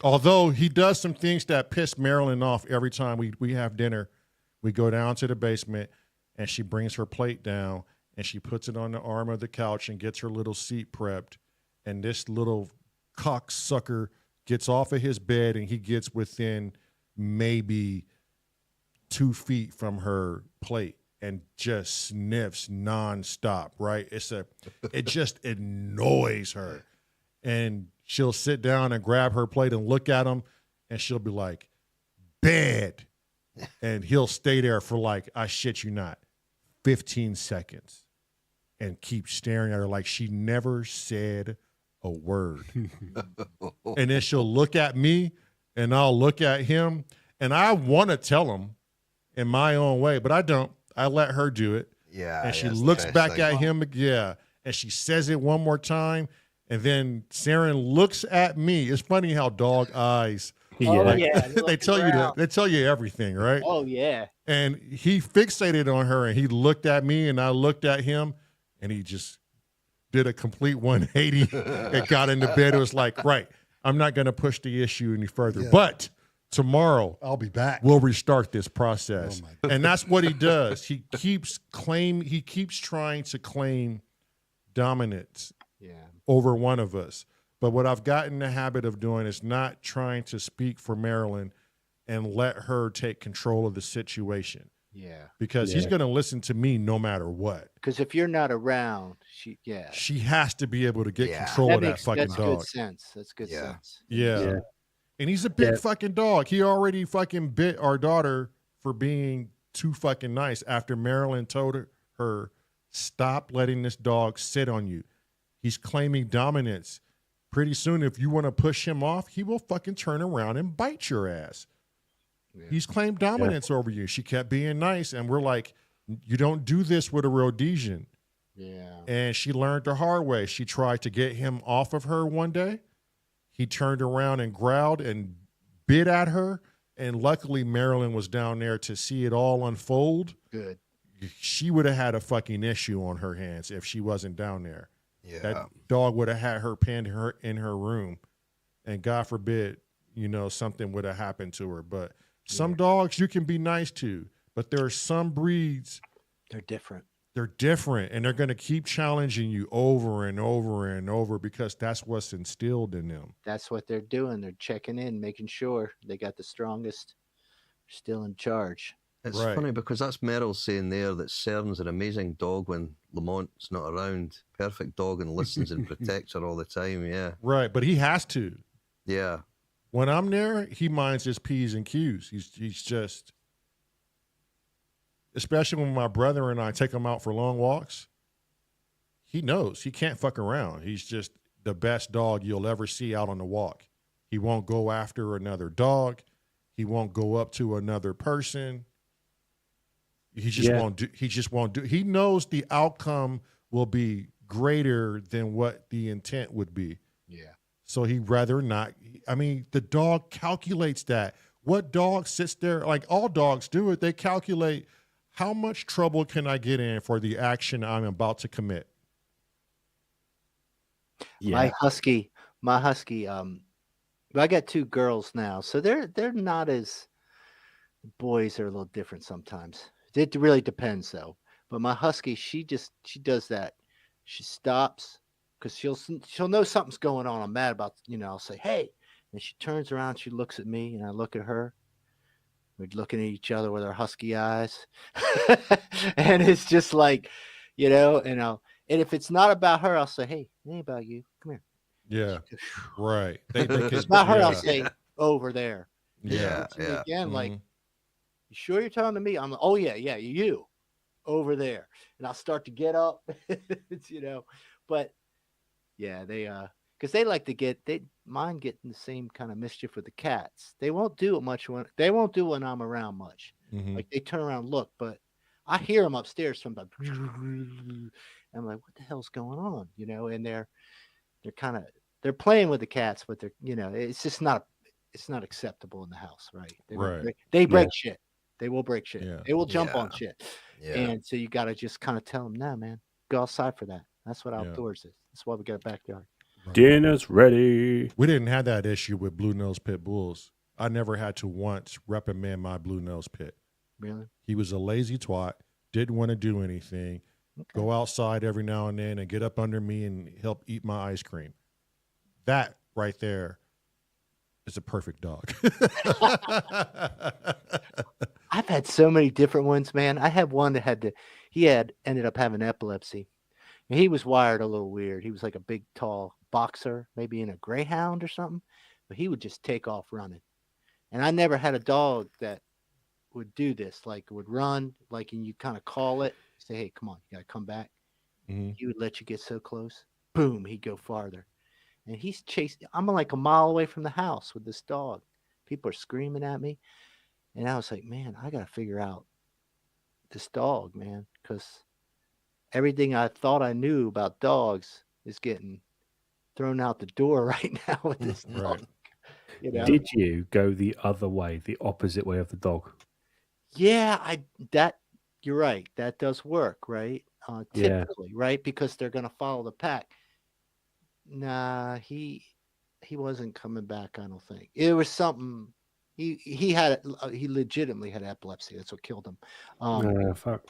Although he does some things that piss Marilyn off every time we have dinner. We go down to the basement and she brings her plate down and she puts it on the arm of the couch and gets her little seat prepped. And this little cocksucker gets off of his bed and he gets within maybe 2 feet from her plate and just sniffs nonstop, right? It just annoys her. And she'll sit down and grab her plate and look at him, and she'll be like, bad. And he'll stay there for like, I shit you not, 15 seconds and keep staring at her like she never said a word. And then she'll look at me and I'll look at him, and I want to tell him in my own way, but I don't. I let her do it. yeah. And she that's the looks best back thing. at him, yeah, and she says it one more time, and then Saren looks at me. It's funny how dog eyes, Yeah. Oh, yeah. they tell you that, they tell you everything, right? Oh yeah. And he fixated on her, and he looked at me, and I looked at him, and he just did a complete 180 and got into bed. It was like, right, I'm not going to push the issue any further, Yeah. but tomorrow I'll be back. we'll restart this process. Oh, And that's what he does. He keeps trying to claim dominance Yeah. over one of us. But what I've gotten in the habit of doing is not trying to speak for Marilyn and let her take control of the situation, Yeah. because he's Yeah. going to listen to me no matter what. Because if you're not around, yeah. She has to be able to get Yeah. control of that fucking that's dog. good sense. That's good Yeah. sense. Yeah. Yeah. And he's a big Yeah. fucking dog. He already fucking bit our daughter for being too fucking nice after Marilyn told her stop letting this dog sit on you. He's claiming dominance. Pretty soon, if you want to push him off, he will fucking turn around and bite your ass. Yeah. He's claimed dominance over you. She kept being nice, and we're like, you don't do this with a Rhodesian. Yeah. And she learned the hard way. She tried to get him off of her one day. He turned around and growled and bit at her. And luckily, Marilyn was down there to see it all unfold. Good. She would have had a fucking issue on her hands if she wasn't down there. Yeah. That dog would have had her pinned in her room. And God forbid, something would have happened to her. But some dogs you can be nice to. But there are some breeds. They're different. They're different, and they're going to keep challenging you over and over and over because that's what's instilled in them. That's what they're doing. They're checking in, making sure they got the strongest still in charge. It's Right. funny because that's Merrill saying there that CERN's an amazing dog when Lamont's not around. Perfect dog and listens and protects her all the time. Yeah. Right, but he has to. Yeah. When I'm there, he minds his P's and Q's. He's just, especially when my brother and I take him out for long walks, he knows he can't fuck around. He's just the best dog you'll ever see out on the walk. He won't go after another dog. He won't go up to another person. He just won't do. He just won't do. He knows the outcome will be greater than what the intent would be. Yeah. So he'd rather not. I mean, the dog calculates that. What dog sits there? Like all dogs do it. They calculate how much trouble can I get in for the action I'm about to commit. Yeah. My husky, I got 2 girls now, so they're not as, boys are a little different sometimes. It really depends though. But my husky, she does that. She stops because she'll know something's going on. I'm mad about, I'll say, hey, and she turns around, she looks at me, and I look at her. We're looking at each other with our husky eyes, and it's just like, and if it's not about her, I'll say, hey, it ain't about you. Come here. Yeah, right. They If it's not her, I'll say over there. Yeah, Looks at me again, like, Mhm. you sure you're talking to me? I'm like, oh yeah, you over there, and I'll start to get up, but yeah, they because they like to they mind getting the same kind of mischief with the cats. They won't do it much when I'm around much. Mhm. Like they turn around and look, but I hear them upstairs sometimes. I'm like, what the hell's going on? And they're playing with the cats, but it's just not acceptable in the house, right? They break shit. They will break shit. Yeah. They will jump on Yeah. shit. Yeah. And so you got to just kind of tell them, nah, man, go outside for that. That's what Yeah. outdoors is. That's why we got a backyard. Dinner's ready. We didn't have that issue with blue nose pit bulls. I never had to once reprimand my blue nose pit. Really? He was a lazy twat, didn't want to do anything, Okay. go outside every now and then and get up under me and help eat my ice cream. That right there is a perfect dog. I've had so many different ones, man. I had one that ended up having epilepsy. And he was wired a little weird. He was like a big, tall boxer, maybe in a greyhound or something. But he would just take off running. And I never had a dog that would do this, like would run, like, and you kind of call it, say, hey, come on, you got to come back. Mhm. He would let you get so close. Boom, he'd go farther. And he's chasing. I'm like a mile away from the house with this dog. People are screaming at me. And I was like, man, I got to figure out this dog, man, because everything I thought I knew about dogs is getting thrown out the door right now with this dog. Right. Did you go the other way, the opposite way of the dog? Yeah, you're right. That does work, right? Typically, right? Because they're going to follow the pack. Nah, he wasn't coming back, I don't think. It was something. He legitimately had epilepsy. That's what killed him. Fuck.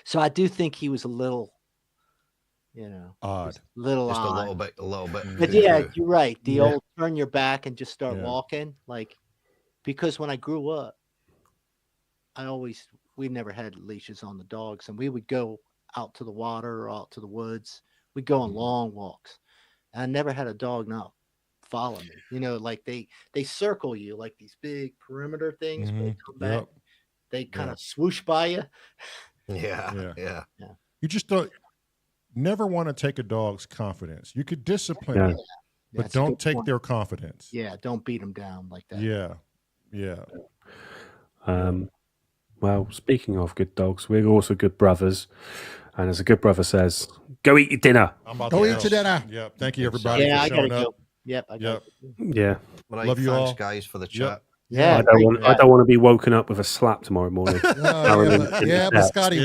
So I do think he was a little, Odd. Just a odd. little bit. But yeah, cuckoo. you're right. The Yeah. old turn your back and just start Yeah. walking, like, because when I grew up, we never had leashes on the dogs, and we would go out to the water or out to the woods. We'd go on long walks. And I never had a dog not follow me. You know, like they circle you like these big perimeter things, but they come back. Yep. They kind Yeah. of swoosh by you. Yeah. You just don't never want to take a dog's confidence. You could discipline Yeah. them, but That's a don't good take point. their confidence. Yeah, don't beat them down like that. Yeah. Well, speaking of good dogs, we're also good brothers. And as a good brother says, go eat your dinner. I'm about Go to eat your dinner. Yep. Thank you, everybody, Yeah, for I gotta showing up. go. Yep, I got Yeah. Right, Love you thanks, all. guys, for the Yep. chat. Yeah, I don't want to be woken up with a slap tomorrow morning. But Scotty Yeah,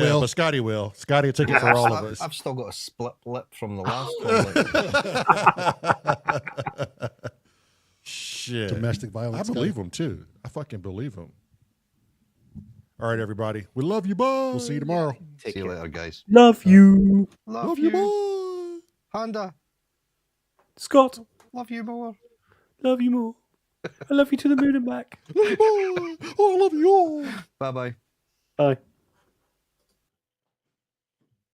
will. but Scotty will. Scotty will take it for all of us. I've still got a split lip from the last one. Shit. Domestic violence. I believe him too. I fucking believe him. All right, everybody. We love you, boys. We'll see you tomorrow. Take See you care. later, guys. Love you. Love you, you. boy. Panda. Scott, Love you more. love you more. I love you to the moon and back. Love you, boy. Oh, I love you all. Bye-bye. Bye.